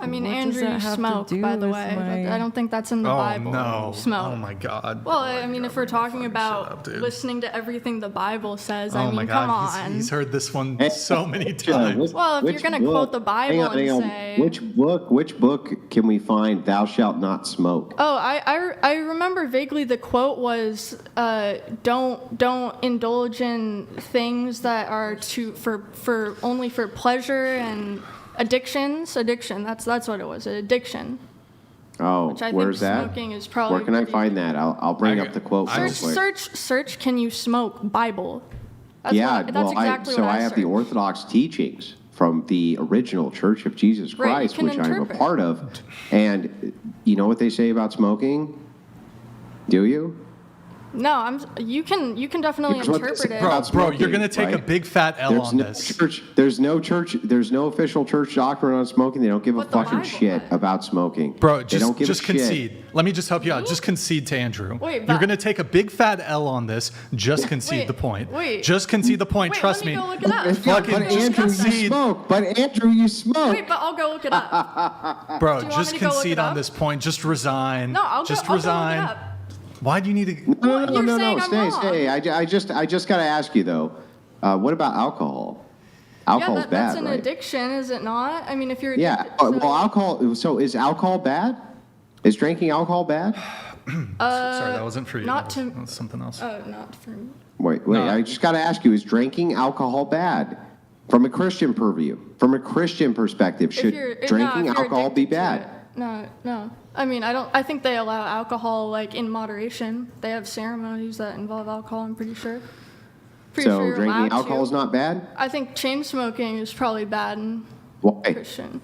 I mean, What does Andrew, that you have to smoke, do by the with way. my- But I don't think that's in the Oh Bible. no. You smoke. Oh my God. Well, I mean, if we're talking about up, dude. listening to everything the Bible says, I Oh mean, my come God. on. He's heard this one so many times. Well, if you're going to quote the Bible hang on. and say... Which book can we find "Thou shalt not smoke"? Oh, I remember vaguely the quote was, don't indulge in things that are for only for pleasure and addiction, that's what it was, addiction. Oh, Which I where's think that? smoking is probably Where can I pretty- find that? I'll bring up the quote real quick. Search can you smoke Bible? That's exactly what I have the searched. Orthodox teachings from the original Church of Jesus Right, you Christ, can which I'm a interpret. part of. And you know what they say about smoking? Do you? No, you can definitely Here's what interpret they say it. about Bro, you're smoking, going to take a right? big fat L on this. There's no official church doctrine on smoking. They don't give a fucking shit about smoking. Bro, they don't give just a shit. concede. Let me just help you out. Just concede to Andrew. Wait, You're but- going to take a big fat L on this. Just concede the point. wait. Just concede the point. Wait, Trust let me me. go look it up. Fucking But just Andrew, you concede. smoke. But Andrew, you smoke. Wait, but I'll go look it up. Bro, Do you want just me to go look concede it on up? this point. Just resign. No, I'll just go resign. look it up. Why do you need to? Well, you're saying I'm wrong. Stay. I just got to ask you though. What about alcohol? Alcohol's Yeah, bad, that's an right? addiction, is it not? I mean, if you're Yeah. addicted, Well, alcohol. So is alcohol bad? Is drinking alcohol bad? Sorry, that wasn't for you. not that was, to- that was something else. Oh, not for me. Wait. No. I just got to ask you: is drinking alcohol bad? From a Christian purview, from a Christian perspective, should drinking alcohol be bad? No. I mean, I think they allow alcohol like in moderation. They have ceremonies that involve alcohol. I'm pretty sure. Pretty So sure you're drinking allowed alcohol to. is not bad. I think chain smoking is probably bad in Why? Christian.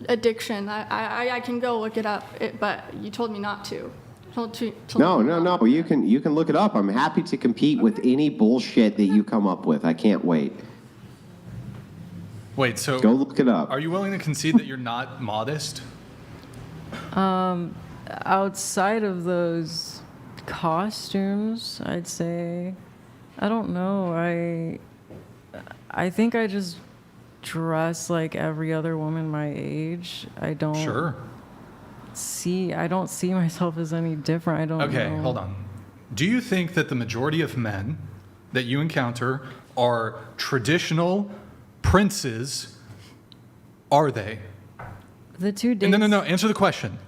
Addiction. I can go look it up, but you told me not to. Told me No. not to. You can look it up. I'm happy to compete with any bullshit that you come up with. I can't wait. Wait, so Go look it up. are you willing to concede that you're not modest? Outside of those costumes, I'd say, I don't know. I think I just dress like every other woman my age. I don't see myself as any different. I don't Okay, know. hold on. Do you think that the majority of men that you encounter are traditional princes? Are they? The 2 days. No. Answer the question.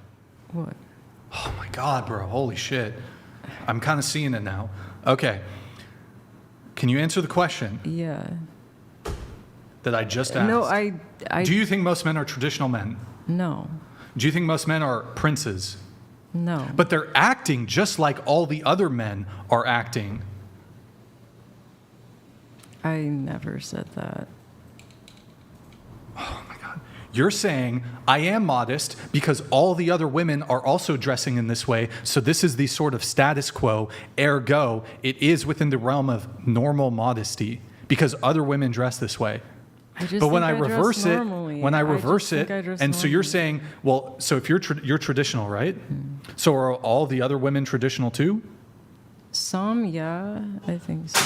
What? Oh my God, bro. Holy shit. I'm kind of seeing it now. Okay. Can you answer the question Yeah. that I just asked? No, I. Do you think most men are traditional men? No. Do you think most men are princes? No. But they're acting just like all the other men are acting. I never said that. Oh my God. You're saying, I am modest because all the other women are also dressing in this way, so this is the sort of status quo, ergo, it is within the realm of normal modesty because other women dress this way. But when I reverse it, and so you're saying, well, so if you're traditional, right? So are all the other women traditional too? Some, yeah, I think so.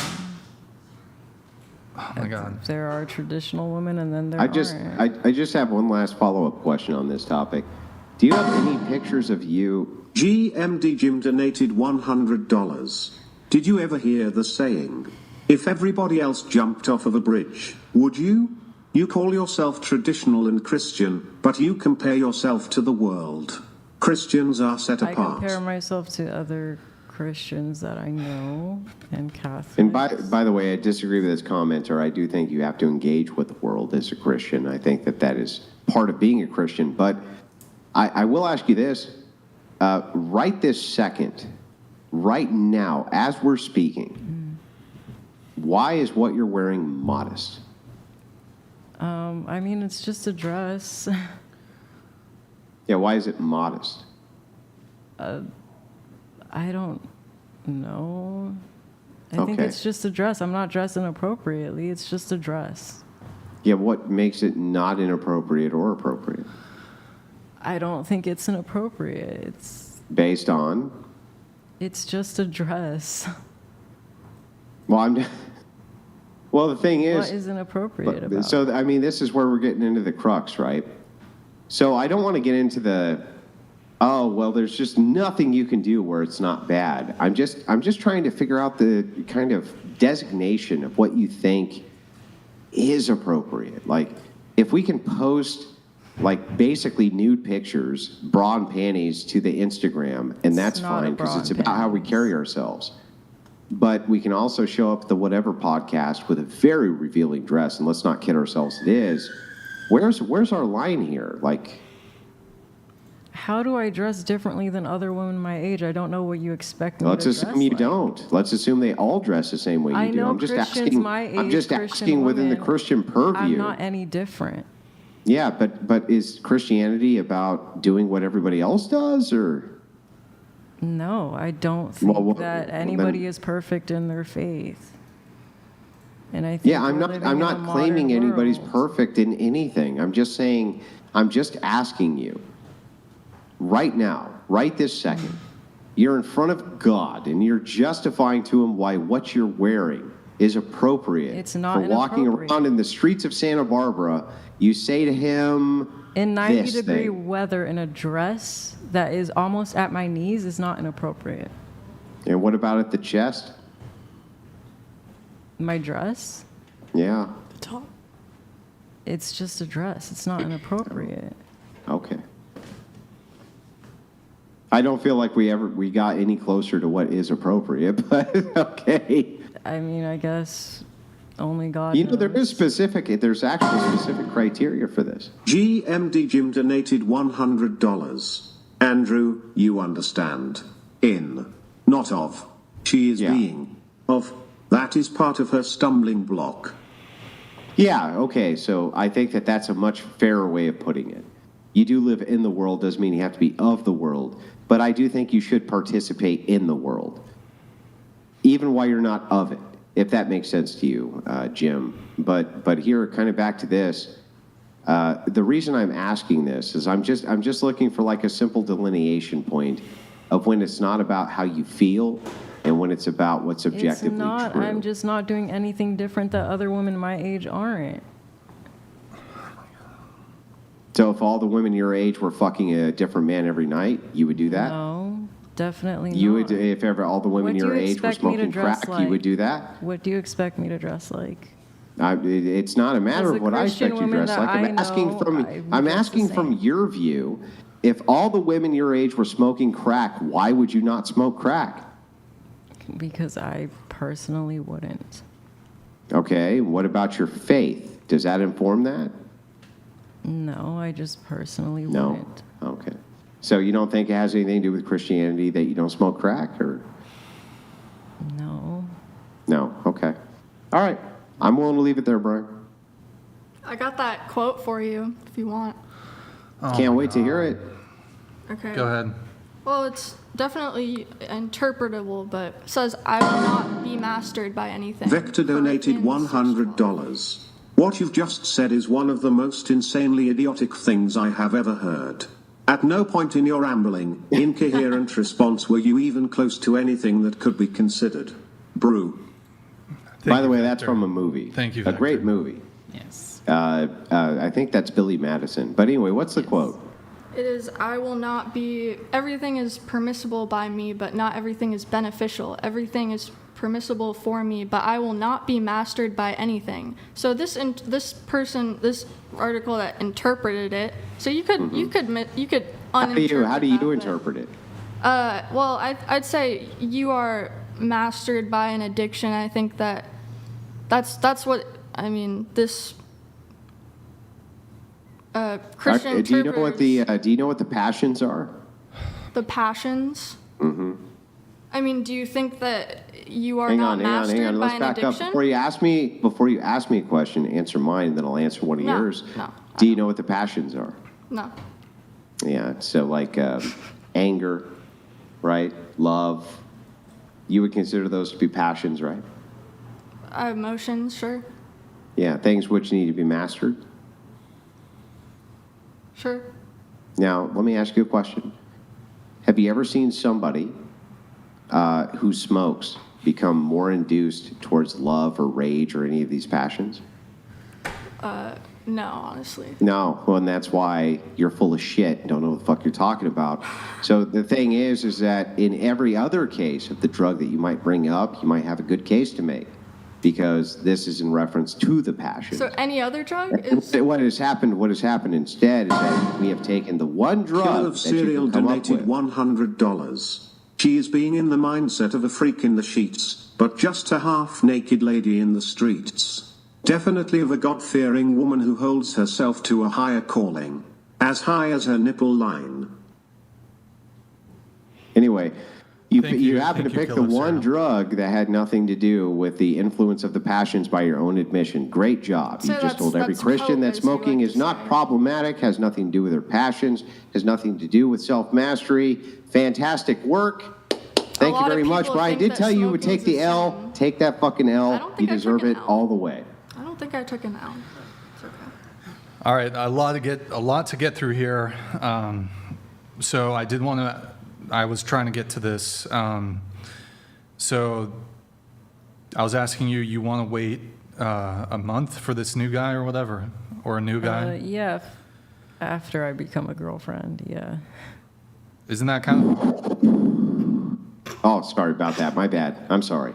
Oh my God. There are traditional women, and then there I just have one last follow-up question on this topic. Do you have any pictures of you? GMD Jim donated $100. Did you ever hear the saying, if everybody else jumped off of a bridge, would you? You call yourself traditional and Christian, but you compare yourself to the world. Christians are set I apart. compare myself to other Christians that I know and Catholics. And by the way, I disagree with this commenter. I do think you have to engage with the world as a Christian. I think that is part of being a Christian. But I will ask you this. Right this second, right now, as we're speaking, why is what you're wearing modest? I mean, it's just a dress. Yeah, why is it modest? I don't know. I think it's just a dress. I'm not dressing appropriately. It's just a dress. Yeah, what makes it not inappropriate or appropriate? I don't think it's inappropriate. It's based on? It's just a dress. Well, well, the thing is, what is inappropriate about it? So, I mean, this is where we're getting into the crux, right? So I don't want to get into the, oh, well, there's just nothing you can do where it's not bad. I'm just trying to figure out the kind of designation of what you think is appropriate. Like, if we can post, like, basically nude pictures, bra and panties to the Instagram, and that's fine because it's about how we carry ourselves. But we can also show up at the whatever podcast with a very revealing dress, and let's not kid ourselves, it is. Where's our line here? Like, how do I dress differently than other women my age? I don't know what you expect me to let's dress assume you like. don't. Let's assume they all dress the same way you I do. know I'm just Christians asking. my age, I'm just Christian asking within the women. Christian purview. I'm not any different. Yeah, but is Christianity about doing what everybody else does, or? No, I don't think that anybody is perfect in their faith. And I think Yeah, I'm not claiming anybody's perfect in anything. I'm just saying, I'm just asking you, right now, right this second, you're in front of God and you're justifying to him why what you're wearing is appropriate. It's not for walking inappropriate. around in the streets of Santa Barbara. You say to him, in this 90-degree thing. weather in a dress that is almost at my knees is not inappropriate. And what about at the chest? My dress? Yeah. The top. It's just a dress. It's not inappropriate. Okay. I don't feel like we got any closer to what is appropriate, but okay. I mean, I guess only God You know, knows. there's actual specific criteria for this. GMD Jim donated $100. Andrew, you understand. In, not of. She is being. Of. That is part of her stumbling block. Yeah, okay, so I think that's a much fairer way of putting it. You do live in the world, doesn't mean you have to be of the world, but I do think you should participate in the world, even while you're not of it, if that makes sense to you, Jim. But here, kind of back to this, the reason I'm asking this is I'm just looking for like a simple delineation point of when it's not about how you feel and when it's about what's objectively It's not. true. I'm just not doing anything different that other women my age aren't. So if all the women your age were fucking a different man every night, you would do that? No, definitely You not. would, if ever all the women What do your you age were expect me to smoking dress crack, like? you would do that? What do you expect me to dress like? It's not a matter As a of what I Christian expect you to woman dress that like. I I'm asking know, from I would I'm dress the asking from your view. If all the women your age were smoking crack, why would you not smoke crack? Because I personally wouldn't. Okay, what about your faith? Does that inform that? No, I just personally No. wouldn't. Okay. So you don't think it has anything to do with Christianity that you don't smoke crack, or? No. No. Okay. All right. I'm willing to leave it there, Brian. I got that quote for you if you want. Can't wait to hear it. Okay. Go ahead. Well, it's definitely interpretable, but it says, I will not be mastered by anything. Vector donated $100. What you've just said is one of the most insanely idiotic things I have ever heard. At no point in your rambling, incoherent response were you even close to anything that could be considered. Brew. By the way, that's from a movie. Thank you, A Vector. great movie. Yes. I think that's Billy Madison. But anyway, what's the quote? It is, I will not be, everything is permissible by me, but not everything is beneficial. Everything is permissible for me, but I will not be mastered by anything. So this article that interpreted it, so you could uninterpret How do you that way. interpret it? Well, I'd say you are mastered by an addiction. I think that's what, I mean, this Christian Do you know what the passions are? the passions. Mm-hmm. I mean, do you think that you are Hang not on. mastered by Let's an back addiction? up. Before you ask me a question, answer mine, then I'll answer one of No, yours. no, Do you know what the passions are? No. Yeah, so like anger, right? Love. You would consider those to be passions, right? Emotions, sure. Yeah, things which need to be mastered. Sure. Now, let me ask you a question. Have you ever seen somebody who smokes become more induced towards love or rage or any of these passions? No, honestly. No, well, and that's why you're full of shit and don't know what the fuck you're talking about. So the thing is that in every other case of the drug that you might bring up, you might have a good case to make because this is in reference to the passion. So any other drug is What has happened instead is that we have taken the one Kill drug of that Cereal you can come up donated with. $100. She is being in the mindset of a freak in the sheets, but just a half-naked lady in the streets. Definitely of a God-fearing woman who holds herself to a higher calling, as high as her nipple line. Anyway, you happen to Thank you, pick the Killer one Sarah. drug that had nothing to do with the influence of the passions by your own admission. Great job. So You just that's- told every that's Christian that hope, as you smoking like is to not say. problematic, has nothing to do with their passions, has nothing to do with self-mastery. Fantastic work. Thank you lot of very much, people Brian. think Did that tell you would take smoking's the a L. sin. Take that fucking I L. don't You think I deserve took it an L. all the way. I don't think I took an L. It's okay. All right, a lot to get through here. So I was trying to get to this. So I was asking you, you want to wait a month for this new guy or whatever, or a new guy? Yeah, after I become a girlfriend, yeah. Isn't that kind of? Oh, sorry about that. My bad. I'm sorry.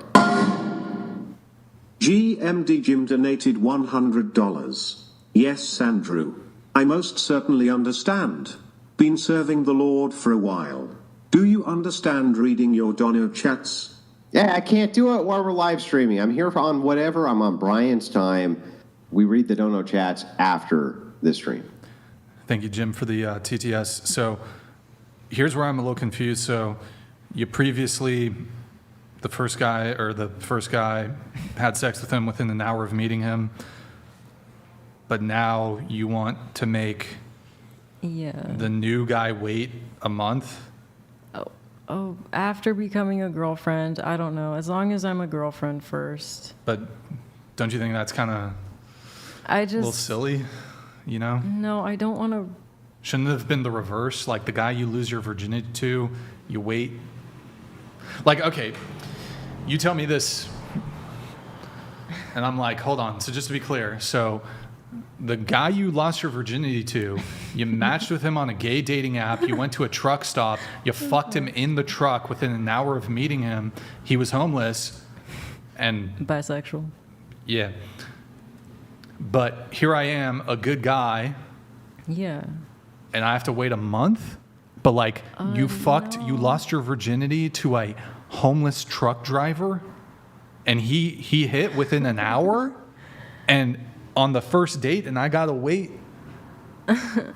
GMD Jim donated $100. Yes, Andrew. I most certainly understand. Been serving the Lord for a while. Do you understand reading your dono chats? Yeah, I can't do it while we're live streaming. I'm here on whatever. I'm on Brian's time. We read the dono chats after the stream. Thank you, Jim, for the TTS. So here's where I'm a little confused. So you previously, the first guy had sex with him within an hour of meeting him, but now you want to make the new guy wait a month? Oh, after becoming a girlfriend, I don't know. As long as I'm a girlfriend first. But don't you think that's kind of a little silly, you know? No, I don't want to. Shouldn't it have been the reverse? Like the guy you lose your virginity to, you wait. Like, okay, you tell me this, and I'm like, hold on. So just to be clear, so the guy you lost your virginity to, you matched with him on a gay dating app, you went to a truck stop, you fucked him in the truck within an hour of meeting him, he was homeless, and... Bisexual. Yeah. But here I am, a good guy, Yeah. and I have to wait a month? But like, you lost your virginity to a homeless truck driver, and he hit within an hour, and on the first date, and I gotta wait.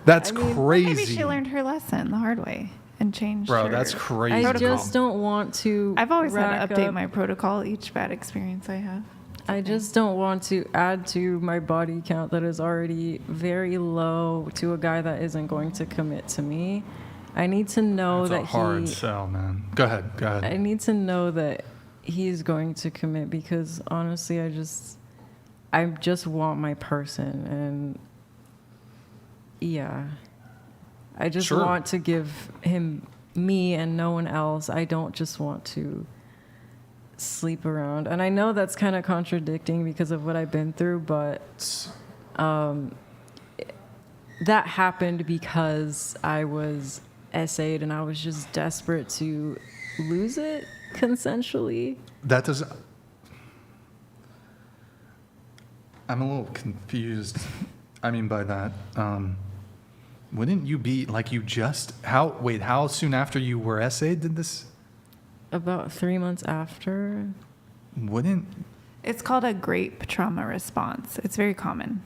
That's crazy. Maybe she learned her lesson the hard way and changed Bro, her that's crazy. I just don't want to. I've always had rack to update up- my protocol each bad experience I have. I just don't want to add to my body count that is already very low to a guy that isn't going to commit to me. I need to know That's that a hard sell, man. Go ahead. I need to know that he's going to commit because honestly, I just want my person, and yeah, I just want to give him me and no one else. I don't just want to sleep around. And I know that's kind of contradicting because of what I've been through, but that happened because I was SA'd and I was just desperate to lose it consensually. That doesn't... I'm a little confused. I mean by that, wouldn't you be like you just... How soon after you were SA'd did this? About 3 months after. Wouldn't... It's called a grape trauma response. It's very common.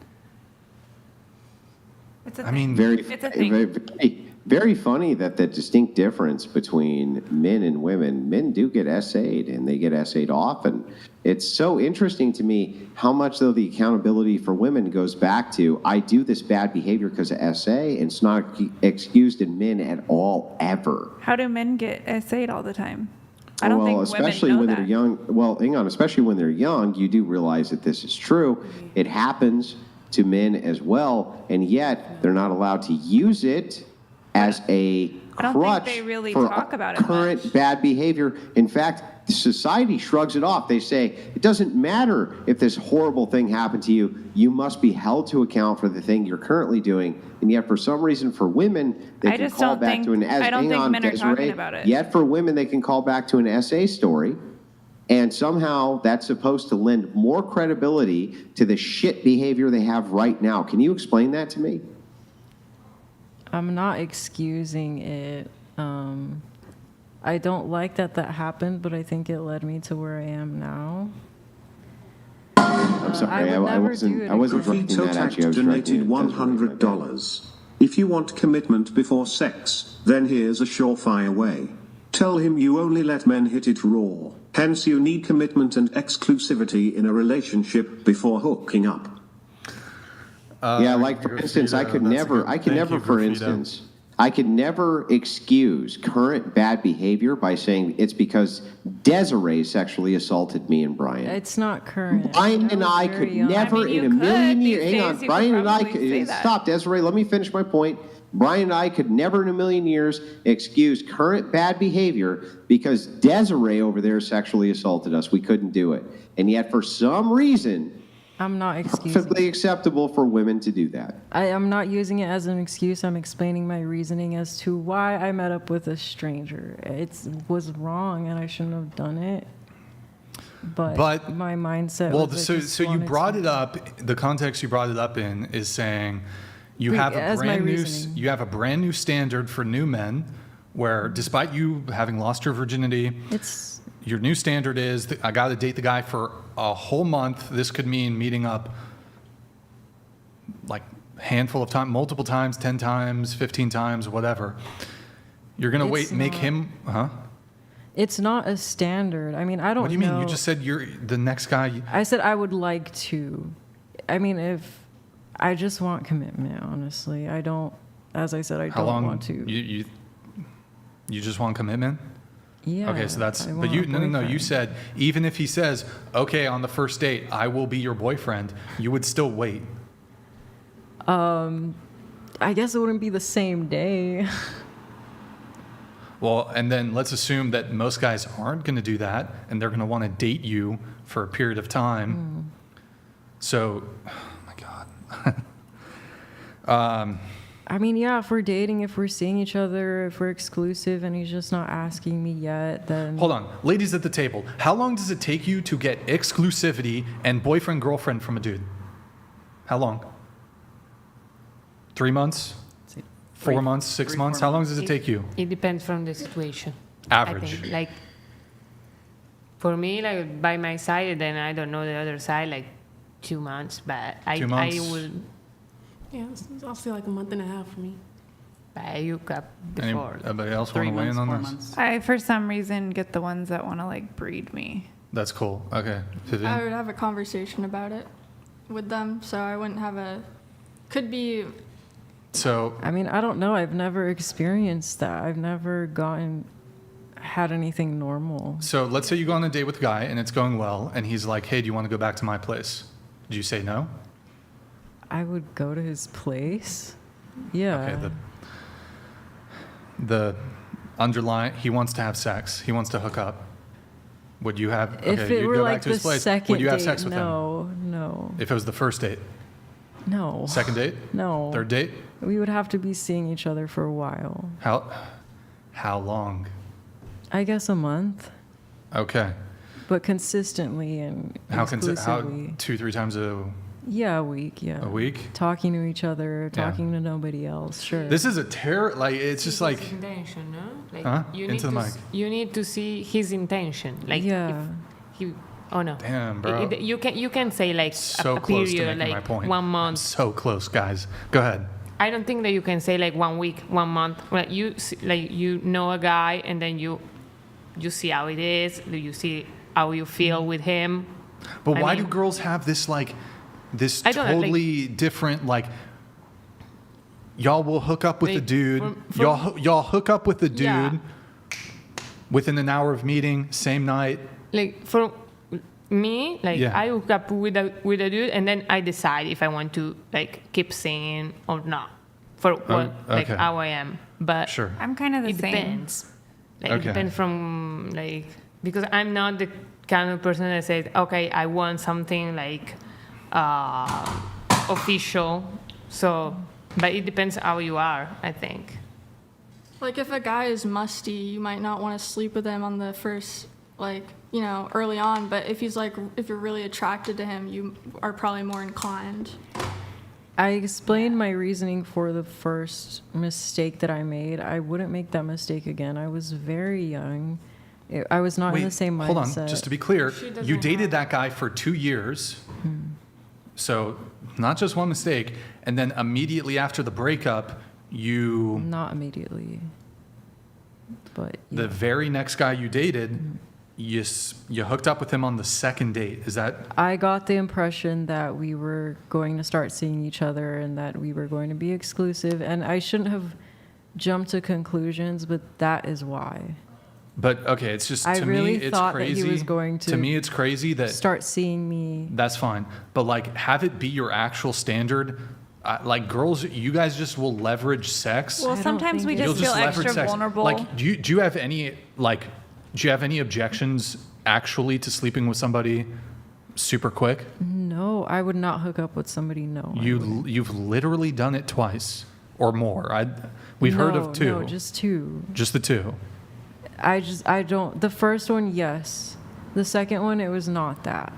It's a thing. It's a thing. Very funny that the distinct difference between men and men do get SA'd, and they get SA'd often. It's so interesting to me how much, though, the accountability for women goes back to, I do this bad behavior because of SA, and it's not excused in men at all, ever. How do men get SA'd all the time? I don't think especially women know when they're young. Well, hang on. Especially when they're young, you do realize that this is true. It happens to men as well, and yet they're not allowed to use it as a crutch think they really for talk about it current bad behavior. In fact, society shrugs it off. They say, it doesn't matter if this horrible thing happened to you. You must be held to account for the thing you're currently doing. And yet, for some reason, for women, they can call back to an... I don't think men are talking about it. Yet, for women, they can call back to an SA story. And somehow that's supposed to lend more credibility to the shit behavior they have right now. Can you explain that to me? I'm not excusing it. I don't like that happened, but I think it led me to where I am now. I'm sorry, I wasn't directing that at you. I was donated $100. If you want commitment before sex, then here's a surefire way. Tell him you only let men hit it raw. Hence you need commitment and exclusivity in a relationship before hooking up. Yeah, like for instance, I could never, excuse current bad behavior by saying it's because Desiree sexually assaulted me and Brian. It's not current. Brian and I could never in a million years, hang on, Brian and I could, stop, Desiree, let me finish my point. Brian and I could never in a million years excuse current bad behavior because Desiree over there sexually assaulted us. We couldn't do it. And yet for some reason, I'm not excusing. Perfectly acceptable for women to do that. I am not using it as an excuse. I'm explaining my reasoning as to why I met up with a stranger. It was wrong and I shouldn't have done it. But my mindset. Well, so you brought it up. The context you brought it up in is saying you have a brand new standard for new men, where despite you having lost your virginity, your new standard is that I got to date the guy for a whole month. This could mean meeting up like a handful of times, multiple times, 10 times, 15 times, whatever. You're going to make him, It's not a standard. I mean, I don't know. What do you mean? You just said you're the next guy. I said I would like to. I mean, if I just want commitment, honestly. I don't, as I said, I don't want to. You just want commitment? Yeah. Okay, so that's, but you, no, you said, even if he says, okay, on the first date, I will be your boyfriend, you would still wait. I guess it wouldn't be the same day. Well, and then let's assume that most guys aren't going to do that, and they're going to want to date you for a period of time. So, oh my God. I mean, yeah, if we're dating, if we're seeing each other, if we're exclusive and he's just not asking me yet, then... Hold on. Ladies at the table, how long does it take you to get exclusivity and boyfriend, girlfriend from a dude? How long? 3 months? 4 months? 6 months? How long does it take you? It depends from the situation. Average. I think. Like, for me, like, by my side, then I don't know the other side, like 2 months, but 2 months. I will... Yeah, I'll say like a month and a half for me. But you got before. Anybody else want to weigh in on this? I, for some reason, get the ones that want to like breed me. That's cool. Okay. Vivian? I would have a conversation about it with them, so I wouldn't have a... Could be... So... I mean, I don't know. I've never experienced that. I've never had anything normal. So let's say you go on a date with a guy and it's going well, and he's like, hey, do you want to go back to my place? Do you say no? I would go to his place. Yeah. Okay. The underlying, he wants to have sex. He wants to hook up. Would you have? Okay, If it you'd were go like back to the his place. second Would you have date, sex with him? no. If it was the first date, No. second date, No. third date, We would have to be seeing each other for a while. how long? I guess a month, Okay. but consistently and How exclusively. 2-3 times a Yeah, a week. Yeah. A week? Talking to each other, talking to nobody else. Sure. This is a like it's just like intention, no? Like Huh? you Into need the to mic. You need to see his intention. Like Yeah. if he oh no. Damn, bro. You can say like so a close to period, making like my point. 1 month. So close, guys. Go ahead. I don't think that you can say like 1 week, 1 month. Like you know a guy and then you see how it is. You see how you feel with him. But I why mean- do girls have this like this I don't know, like- totally different like y'all will hook up with the Like, dude. Y'all hook up with the dude Yeah. within an hour of meeting, same night. Like for me, like Yeah. I hook up with a dude and then I decide if I want to like keep singing or not. For what like okay. how I am. But Sure. I'm kind of the it same. depends. Like Okay. it depends from like because I'm not the kind of person that says, okay, I want something like official. So but it depends how you are, I think. Like if a guy is musty, you might not want to sleep with him on the first, like, you know, early on. But if he's like, if you're really attracted to him, you are probably more inclined. I explained my reasoning for the first mistake that I made. I wouldn't make that mistake again. I was very young. I was not in the same mindset. Hold on. Just to be clear, you dated that guy for 2 years. So not just one mistake. And then immediately after the breakup, you... Not immediately. But The very next guy you dated, you hooked up with him on the second date. Is that... I got the impression that we were going to start seeing each other and that we were going to be exclusive. And I shouldn't have jumped to conclusions, but that is why. But okay, it's just I to really me it's thought crazy. that he was going to me it's crazy that start seeing me. That's fine. But like have it be your actual standard. Like girls, you guys just will leverage sex. Well, sometimes we You'll just feel leverage extra sex. vulnerable. Like do you have any objections actually to sleeping with somebody super quick? No, I would not hook up with somebody. No. You've literally done it twice or more. We've heard of 2. No, just 2. Just the 2. I don't. The first one, yes. The second one, it was not that.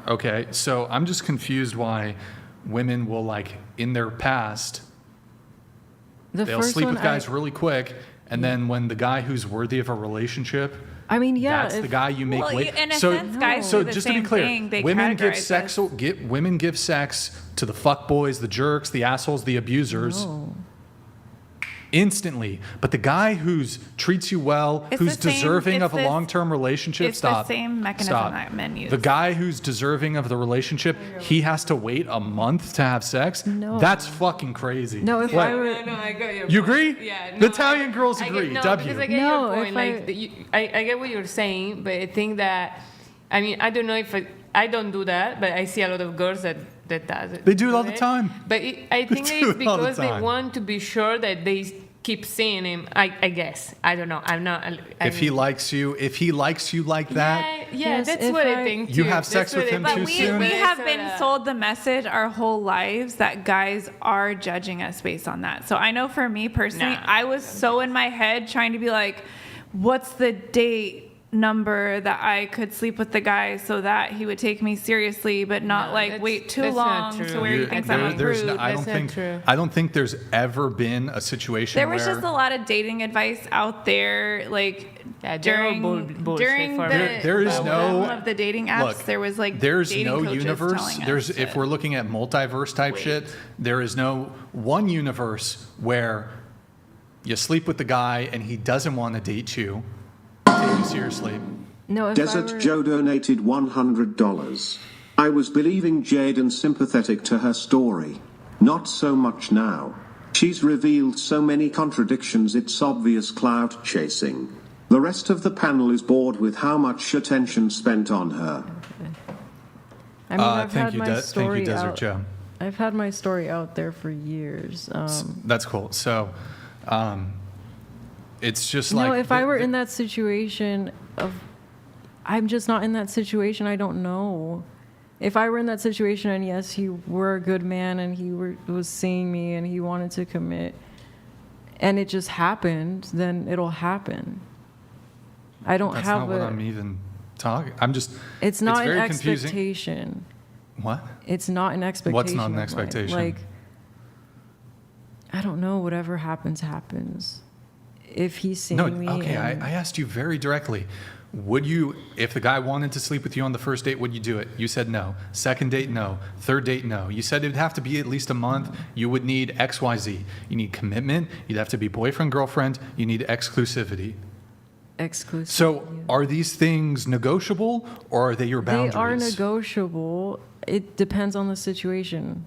Okay, so I'm just confused why women will like in their past they'll sleep with guys really quick, and then when the guy who's worthy of a relationship, I mean, yeah, that's the guy you make Well, wait. in a so, sense, guys so do the just to be same clear, thing. They women give categorize women give sex to the fuckboys, the jerks, the assholes, the abusers. No. Instantly, but the guy who's treats you well, It's who's the same- deserving of a it's the- long-term relationship, it's the same mechanism that men use. The guy who's deserving of the relationship, he has to wait a month to have sex. No. That's fucking crazy. No, if What? I were, No, I got your You point. agree? Yeah. The Italian girls I agree. Get, W. Because I get No, your point. if Like, I get what you're saying, but I think that, I mean, I don't know if I don't do that, but I see a lot of girls that does it. They do it all the time. But I think do it's it all the because they time. want to be sure that they keep seeing him. I guess. I don't know. I'm not. If he likes you like that, Yeah, Yes, that's if what I I- think too. You have That's sex with what I him think. too But soon? we have That's been what I- sold the message our whole lives that guys are judging us based on that. So I know for me personally, Nah. I was so in my head trying to be like, what's the date number that I could sleep with the guy so that he would take me seriously, but not No, like that's- wait too that's not long true. to where he You- thinks I'm a there's prude. no, I don't That's not think true. I don't think there's ever been a situation There was where just a lot of dating advice out there, like Yeah, they're all during bullshit during for the me. There is the no- boom of the dating apps. Look, there was like there's dating no coaches universe. telling us There's to- if we're looking at multiverse type shit, there is no one universe where you sleep with the guy and he doesn't want to date you, take you seriously. no, if Desert I were, Joe donated $100. I was believing Jade and sympathetic to her story. Not so much now. She's revealed so many contradictions it's obvious clout chasing. The rest of the panel is bored with how much attention spent on her. I mean, I've Thank had you, my thank story you, Desert out. Joe. I've had my story out there for years. That's cool. So, it's just no, if I were in that situation I'm just not in that situation. I don't know. If I were in that situation and yes, he were a good man and he was seeing me and he wanted to commit and it just happened, then it'll happen. I don't That's have not what I'm even talking. I'm just. It's not very an confusing. expectation. What? It's not an expectation. What's not an expectation? Like, I don't know. Whatever happens, happens. If he's seeing me. Okay. I asked you very directly. Would you, if the guy wanted to sleep with you on the first date, would you do it? You said no. Second date, no. Third date, no. You said it'd have to be at least a month. You would need X, Y, Z. You need commitment. You'd have to be boyfriend, girlfriend. You need exclusivity. Exclusivity. So are these things negotiable or are they your boundaries? They are negotiable. It depends on the situation.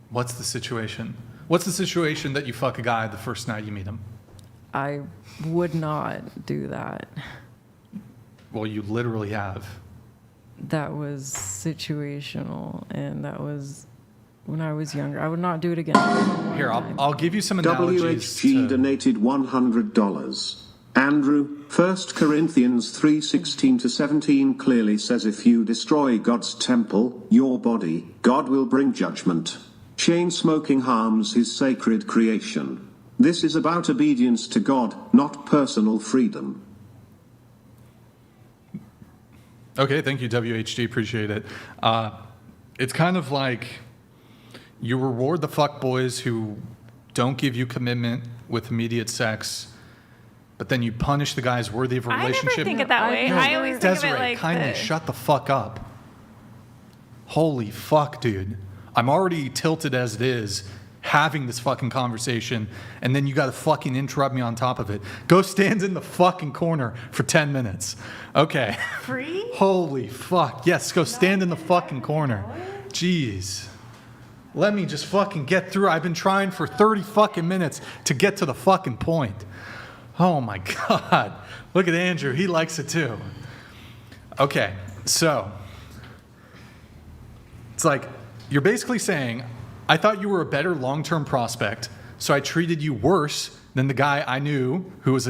What's the situation? What's the situation that you fuck a guy the first night you meet him? I would not do that. Well, you literally have. That was situational, and that was when I was younger. I would not do it again. Here, I'll give you some analogies. WHG donated $100. Andrew, 1 Corinthians 3:16-17 clearly says if you destroy God's temple, your body, God will bring judgment. Chain smoking harms his sacred creation. This is about obedience to God, not personal freedom. Okay, thank you, WHD. Appreciate it. It's kind of like you reward the fuckboys who don't give you commitment with immediate sex, but then you punish the guys worthy of a relationship. I never think it that way. I always think of it like kindly shut the fuck up. Holy fuck, dude. I'm already tilted as it is having this fucking conversation, and then you gotta fucking interrupt me on top of it. Go stand in the fucking corner for 10 minutes. Okay. Free? Holy fuck. Yes, go stand in the fucking corner. Jeez. Let me just fucking get through. I've been trying for 30 fucking minutes to get to the fucking point. Oh my God. Look at Andrew. He likes it too. Okay, so it's like you're basically saying, I thought you were a better long-term prospect, so I treated you worse than the guy I knew who was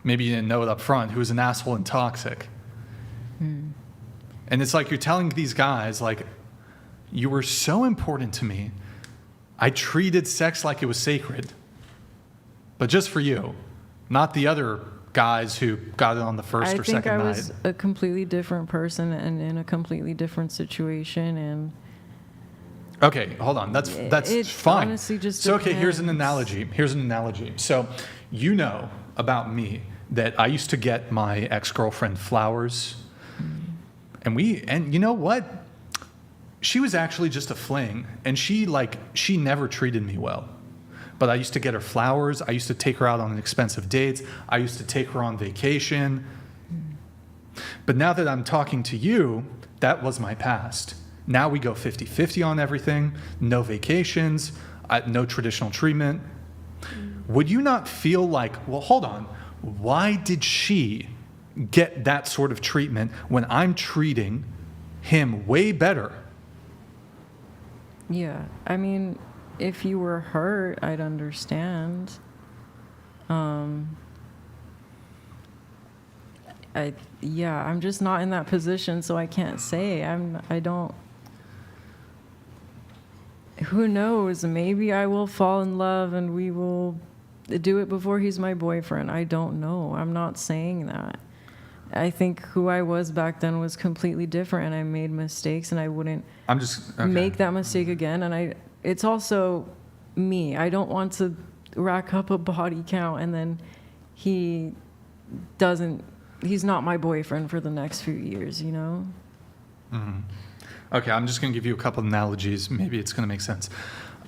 maybe you didn't know it up front, who was an asshole and toxic. And it's like you're telling these guys, like, you were so important to me. I treated sex like it was sacred, but just for you, not the other guys who got it on the first or second night. I think I was a completely different person and in a completely different situation, and okay, hold on. That's it fine. Honestly just so okay, depends. Here's an analogy. So you know about me that I used to get my ex-girlfriend flowers, and you know what? She was actually just a fling, and she never treated me well. But I used to get her flowers. I used to take her out on expensive dates. I used to take her on vacation. But now that I'm talking to you, that was my past. Now we go 50-50 on everything. No vacations, no traditional treatment. Would you not feel like, well, hold on, why did she get that sort of treatment when I'm treating him way better? Yeah, I mean, if you were hurt, I'd understand. I'm just not in that position, so I can't say. Who knows? Maybe I will fall in love and we will do it before he's my boyfriend. I don't know. I'm not saying that. I think who I was back then was completely different, and I made mistakes, and I wouldn't make that mistake again. And it's also me. I don't want to rack up a body count and then he's not my boyfriend for the next few years, you know? Mm-hmm. Okay, I'm just going to give you a couple of analogies. Maybe it's going to make sense.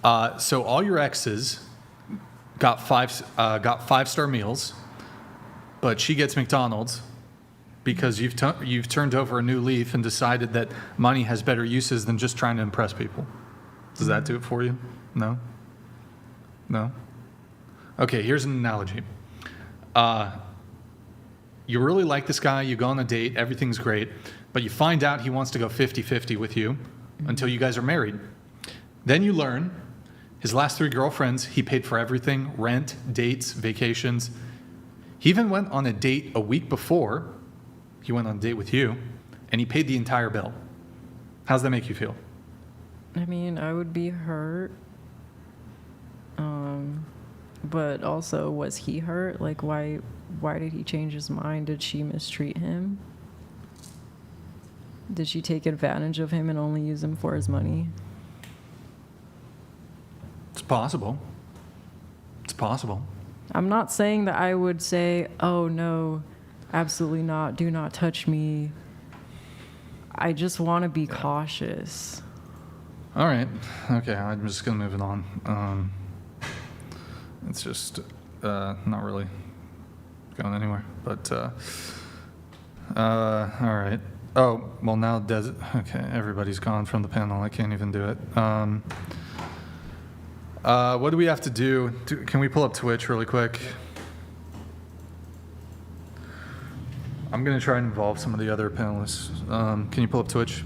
So all your exes got five-star meals, but she gets McDonald's because you've turned over a new leaf and decided that money has better uses than just trying to impress people. Does that do it for you? No? No? Okay, here's an analogy. You really like this guy, you go on a date, everything's great, but you find out he wants to go 50-50 with you until you guys are married. Then you learn His last 3 girlfriends, he paid for everything: rent, dates, vacations. He even went on a date a week before he went on a date with you, and he paid the entire bill. How's that make you feel? I mean, I would be hurt. But also, was he hurt? Like, why did he change his mind? Did she mistreat him? Did she take advantage of him and only use him for his money? It's possible. It's possible. I'm not saying that I would say, oh no, absolutely not, do not touch me. I just want to be cautious. All right. Okay, I'm just going to move it on. It's just not really going anywhere. But, all right. Oh, well, now okay, everybody's gone from the panel. I can't even do it. What do we have to do? Can we pull up Twitch really quick? I'm going to try and involve some of the other panelists. Can you pull up Twitch?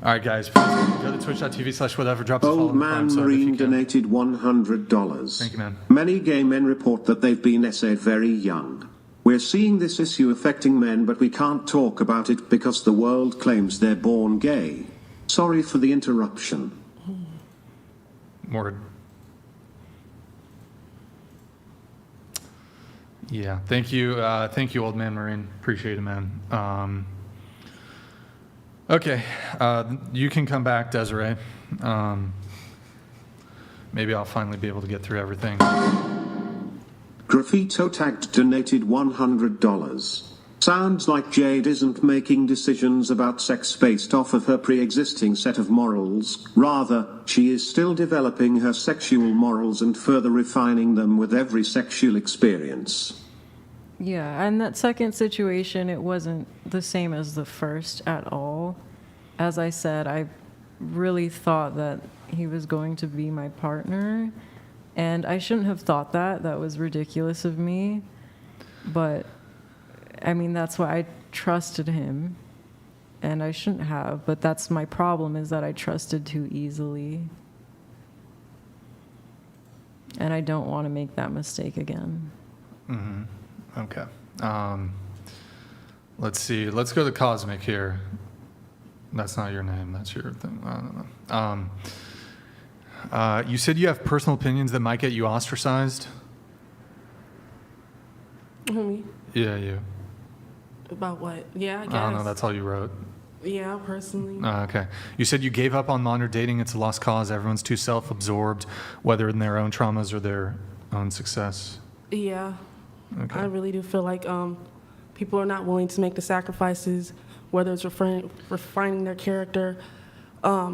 All right, guys, please go to twitch.tv/whatever. Drop a follow. Old Man Marine donated $100. Thank you, man. Many gay men report that they've been essayed very young. We're seeing this issue affecting men, but we can't talk about it because the world claims they're born gay. Sorry for the interruption. Word. Yeah, thank you, Old Man Marine. Appreciate it, man. Okay, you can come back, Desiree. Maybe I'll finally be able to get through everything. Graffito Tagged donated $100. Sounds like Jade isn't making decisions about sex based off of her pre-existing set of morals. Rather, she is still developing her sexual morals and further refining them with every sexual experience. Yeah, and that second situation, it wasn't the same as the first at all. As I said, I really thought that he was going to be my partner, and I shouldn't have thought that. That was ridiculous of me. But, I mean, that's why I trusted him, and I shouldn't have. But that's my problem, is that I trusted too easily. And I don't want to make that mistake again. Mm-hmm. Okay. Let's see. Let's go to Cosmic here. That's not your name. That's your thing. I don't know. You said you have personal opinions that might get you ostracized? Me? Yeah, you. About what? Yeah, I guess. I don't know. That's all you wrote. Yeah, personally. Okay. You said you gave up on modern dating. It's a lost cause. Everyone's too self-absorbed, whether in their own traumas or their own success. Yeah. Okay. I really do feel like people are not willing to make the sacrifices, whether it's refining their character, to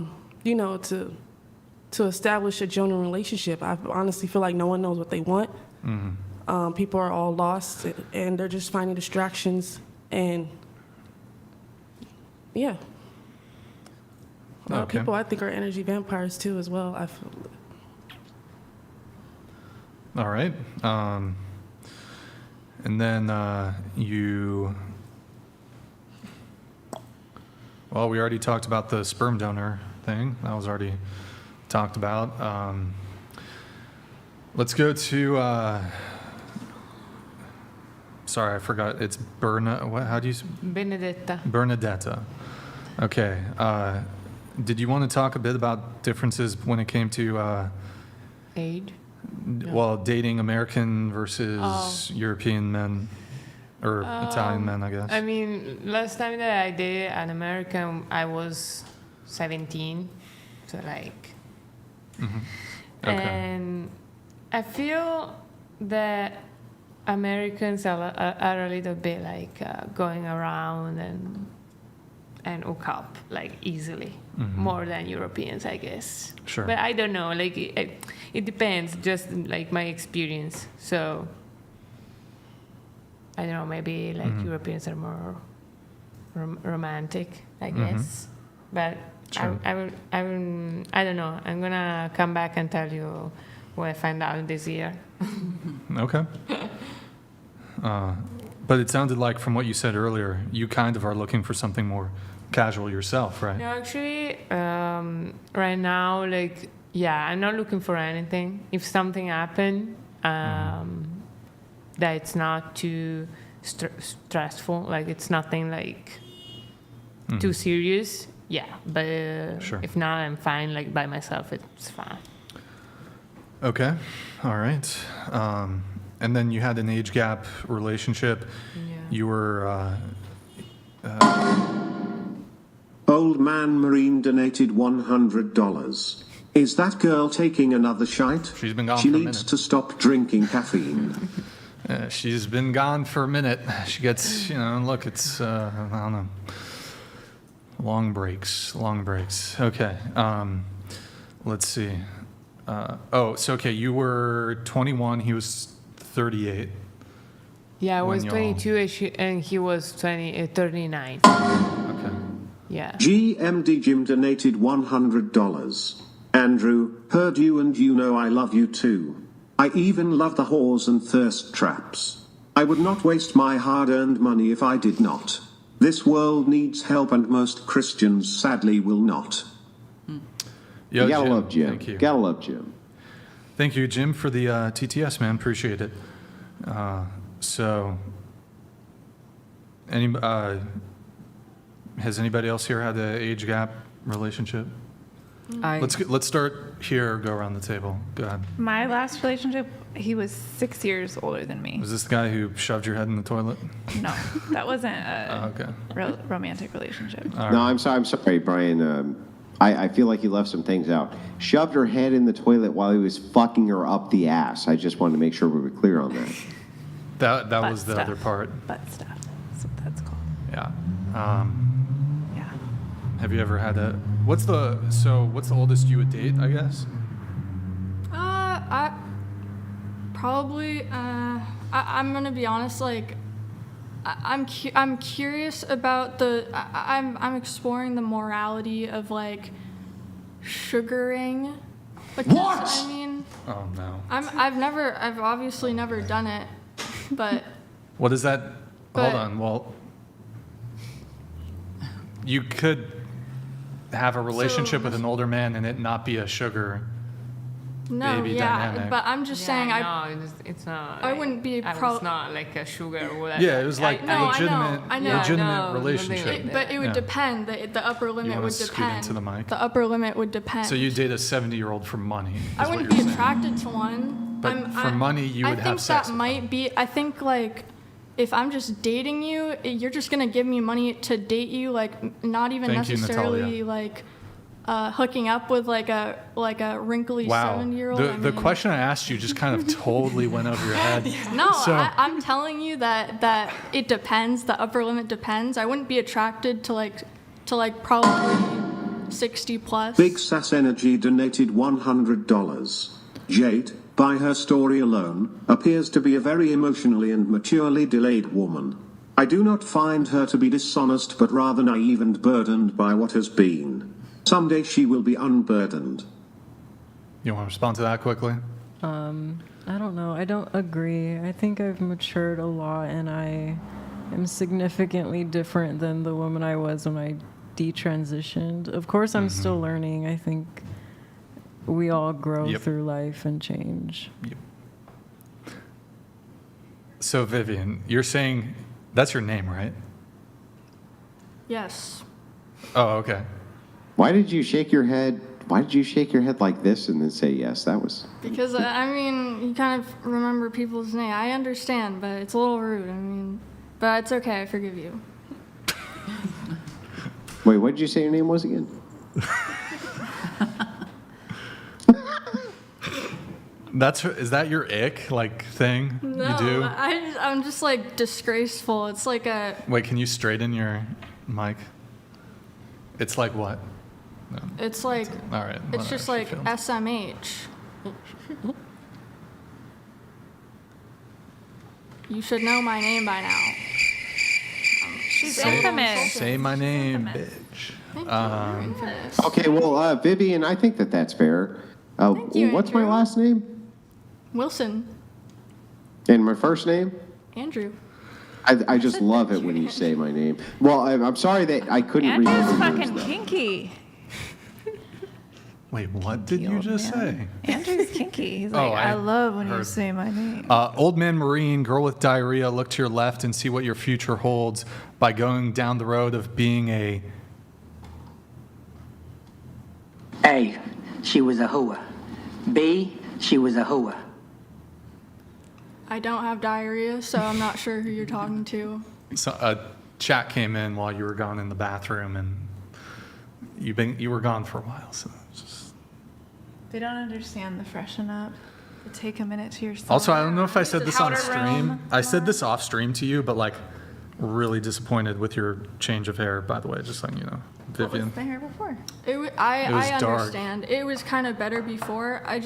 establish a genuine relationship. I honestly feel like no one knows what they want. Mm-hmm. People are all lost, and they're just finding distractions, and yeah. A lot of people, I think, are energy vampires too, as well. I feel. All right. And then well, we already talked about the sperm donor thing. That was already talked about. Let's go to, sorry, I forgot. It's how do you? Benedetta. Bernadetta. Okay. Did you want to talk a bit about differences when it came to age? Well, dating American versus European men, or Italian men, I guess. I mean, last time that I dated an American, I was 17, so like. Mm-hmm. Okay. And I feel that Americans are a little bit like going around and hook up like easily, more than Europeans, I guess. Sure. But I don't know, like it depends, just like my experience. So I don't know, maybe like Europeans are more romantic, I guess. But sure. I don't know. I'm gonna come back and tell you what I find out this year. Okay. But it sounded like, from what you said earlier, you kind of are looking for something more casual yourself, right? No, actually, right now, like, yeah, I'm not looking for anything. If something happened, that it's not too stressful, like it's nothing like too serious, yeah. But Sure. if not, I'm fine. Like by myself, it's fine. Okay, all right. And then you had an age gap relationship. Yeah. You were. Old Man Marine donated $100. Is that girl taking another shite? She's been gone She for a needs minute. to stop drinking caffeine. She's been gone for a minute. She gets, look, it's, I don't know. Long breaks. Okay. Let's see. Okay, you were 21, he was 38. Yeah, I when was y'all- 22 and he was 39. Okay. Yeah. GMD Jim donated $100. Andrew, heard you and you know I love you too. I even love the whores and thirst traps. I would not waste my hard-earned money if I did not. This world needs help and most Christians sadly will not. Yo, You gotta Jim, love Jim. Thank you. Gotta love Jim. Thank you, Jim, for the TTS, man. Appreciate it. Has anybody else here had an age gap relationship? Let's start here. Go around the table. Go ahead. My last relationship, he was 6 years older than me. Was this the guy who shoved your head in the toilet? No, that wasn't a Okay. romantic relationship. No, I'm sorry, Brian. I feel like you left some things out. Shoved her head in the toilet while he was fucking her up the ass. I just wanted to make sure we were clear on that. That was the stuff. other part. Butt stuff. That's what that's called. Yeah. Yeah. Have you ever had what's the oldest you would date, I guess? I probably. I'm gonna be honest. Like, I'm curious about I'm exploring the morality of like sugaring. Because, What? I mean. Oh no. I've obviously never done it, but. What is that? But- Hold on. Well, you could have a relationship with an older man and it not be a sugar No, baby yeah, dynamic. but I'm just saying No, it's not. I wouldn't be It's not like a sugar or whatever. Yeah, it was like legitimate I know. relationship. But it would Yeah. depend. The upper limit wanna would scoot depend. into the mic? The upper limit would depend. So you date a 70-year-old for money. is I what wouldn't you're be saying. attracted to one. But for money, you would I have think sex that with might be. I think like, if I'm just dating you, you're just gonna give me money to date you. Like, not even Thank you, necessarily Natalia. like hooking up with like a wrinkly Wow. 70-year-old. The question I asked you just kind of totally went over your head. No, So, I'm telling you that it depends. The upper limit depends. I wouldn't be attracted to like probably 60 plus. Big Sass Energy donated $100. Jade, by her story alone, appears to be a very emotionally and maturely delayed woman. I do not find her to be dishonest but rather naive and burdened by what has been. Someday she will be unburdened. you want to respond to that quickly? I don't know. I don't agree. I think I've matured a lot, and I am significantly different than the woman I was when I detransitioned. Of course, I'm still learning. I think we all grow Yep. through life and change. So, Vivian, you're saying that's your name, right? Yes. Oh, okay. Why did you shake your head? Why did you shake your head like this and then say yes? That was. Because I mean, you kind of remember people's name. I understand, but it's a little rude. I mean, but it's okay. I forgive you. Wait, what did you say your name was again? Is that your ick thing No, you do? I'm just like disgraceful. It's like a. Wait, can you straighten your mic? It's like what? No. It's like. All right. It's just like SMH. You should know my name by now. She's infamous. Say my name, bitch. Okay, well, Vivian, I think that's fair. you, What's my Andrew. last name? Wilson. And my first name? Andrew. I just love it when you say my name. Well, I'm sorry that I couldn't Andrew's remember fucking yours, though. kinky. Wait, what did you just say? Andrew's kinky. He's like, I love when you heard. say my name. Old man Marine, girl with diarrhea, look to your left and see what your future holds by going down the road of being a... A, she was a hooah. B, she was a hooah. I don't have diarrhea, so I'm not sure who you're talking to. So a chat came in while you were gone in the bathroom, and you were gone for a while. So it's just... They don't understand the freshen up. It take a minute to yourself. Also, I don't know if I said this on Powder stream. room. I said this off stream to you, but like, really disappointed with your change of hair. By the way, just letting you know, Vivian. The hair before. I was dark. understand. It was kind of better before. I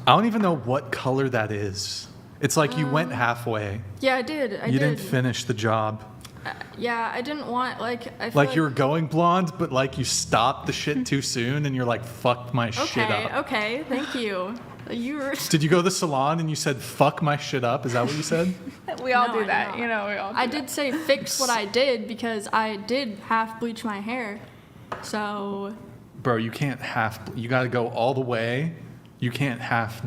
don't even know what color that is. It's like you went halfway. Yeah, I did. You didn't finish the job. Yeah, I didn't want I feel Like you were going blonde, but like you stopped the shit too soon, and you're like, "Fuck my shit up." Okay, thank you. You were. Did you go to the salon and you said, "Fuck my shit up"? Is that what you said? We all No, do I that. did You not. know, we all do I that. did say fix what I did because I did half bleach my hair. So. Bro, you can't half. You got to go all the way. You can't half.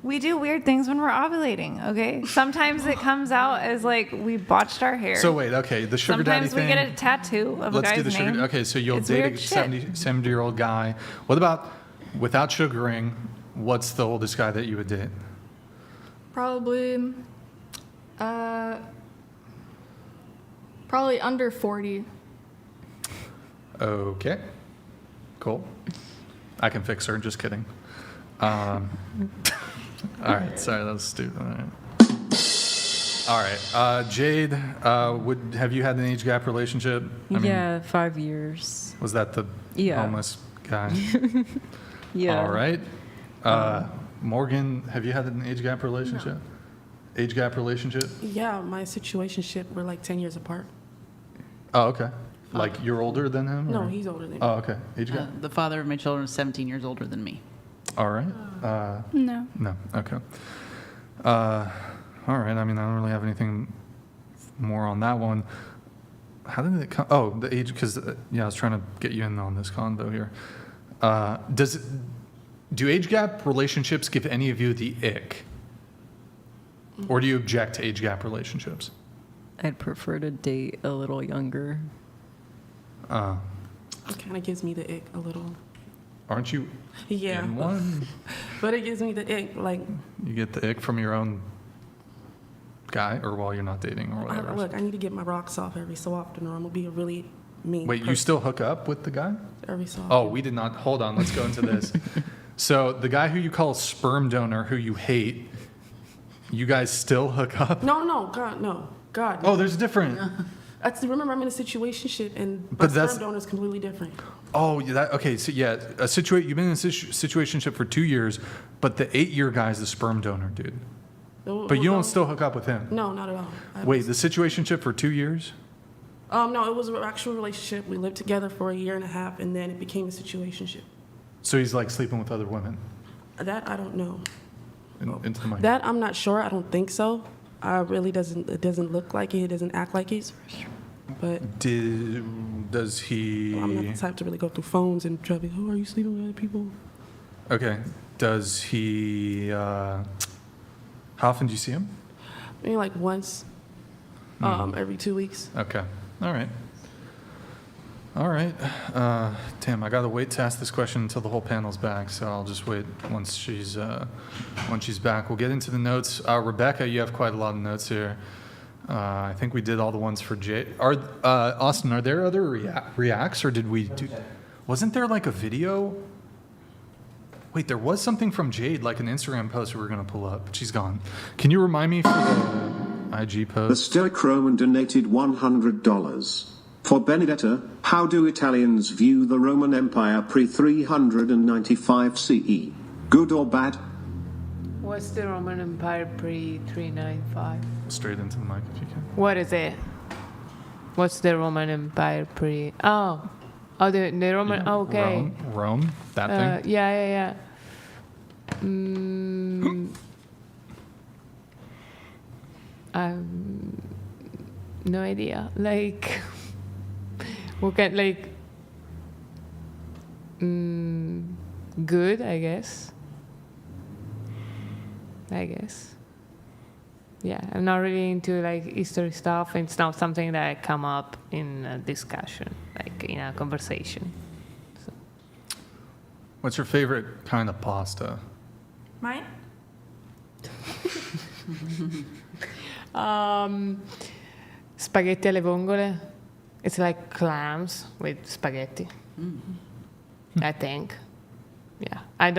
We do weird things when we're ovulating, okay? Sometimes it comes out as like we botched our hair. So wait, okay, the sugar Sometimes daddy thing. we get a tattoo of Let's a guy's do the sugar. name. Okay, so you'll It's date a weird shit. 70-year-old guy. What about without sugaring? What's the oldest guy that you would date? Probably under 40. Okay, cool. I can fix her. Just kidding. All right, sorry, that was stupid. All right, Jade, have you had an age gap relationship? Yeah, 5 years. Was that the homeless guy? Yeah. All right. Morgan, have you had an age gap relationship? Age gap relationship? Yeah, my situationship, we're like 10 years apart. Oh, okay. Like you're older than him? No, or- he's older than me. Oh, okay. Age gap? The father of my children is 17 years older than me. All right. No. No. Okay. All right. I mean, I don't really have anything more on that one. How did it come? Oh, the age, because, I was trying to get you in on this convo here. Do age gap relationships give any of you the ick? Or do you object to age gap relationships? I'd prefer to date a little younger. It kind of gives me the ick a little. Aren't you Yeah. in one? But it gives me the ick, like, You get the ick from your own guy, or while you're not dating, or whatever. look, I need to get my rocks off every so often, or I'm going to be a really mean Wait, you person. still hook up with the guy? Every so often. Oh, we did not. Hold on, let's go into this. So the guy who you call a sperm donor, who you hate, you guys still hook up? No, God, no. God. No. Oh, there's a different. Remember, I'm in a situationship, and But my that's- sperm donor is completely different. Oh, okay. So yeah, you've been in a situationship for 2 years, but the 8-year guy is the sperm donor, dude. But you don't still hook up with him. No, not at all. Wait, the situationship for 2 years? No, it was an actual relationship. We lived together for a year and a half, and then it became a situationship. So he's like sleeping with other women. That I don't know. Into the mic. That I'm not sure. I don't think so. It doesn't look like it. It doesn't act like it. But does he? I'm not the type to really go through phones and try to be, oh, are you sleeping with other people? Okay. Does he? How often do you see him? Maybe like once, every 2 weeks. Okay. All right. All right. Tim, I gotta wait to ask this question until the whole panel's back, so I'll just wait once she's back. We'll get into the notes. Rebecca, you have quite a lot of notes here. I think we did all the ones for Jay. Austin, are there other reacts, or did we do? Wasn't there like a video? Wait, there was something from Jade, like an Instagram post we were gonna pull up, but she's gone. Can you remind me for the IG post? The Stoic Roman donated $100. For Benedetta, how do Italians view the Roman Empire pre-395 CE? Good or bad? What's the Roman Empire pre-395? Straight into the mic if you can. What is it? What's the Roman Empire pre? Oh, the Roman. Yeah, Okay. Rome, that thing. Yeah. No idea. Like, what kind, like, good, I guess. Yeah, I'm not really into like history stuff. It's not something that come up in a discussion, like in a conversation. So. What's your favorite kind of pasta? Mine? Spaghetti alle vongole. It's like clams with spaghetti. I think. Yeah, I'm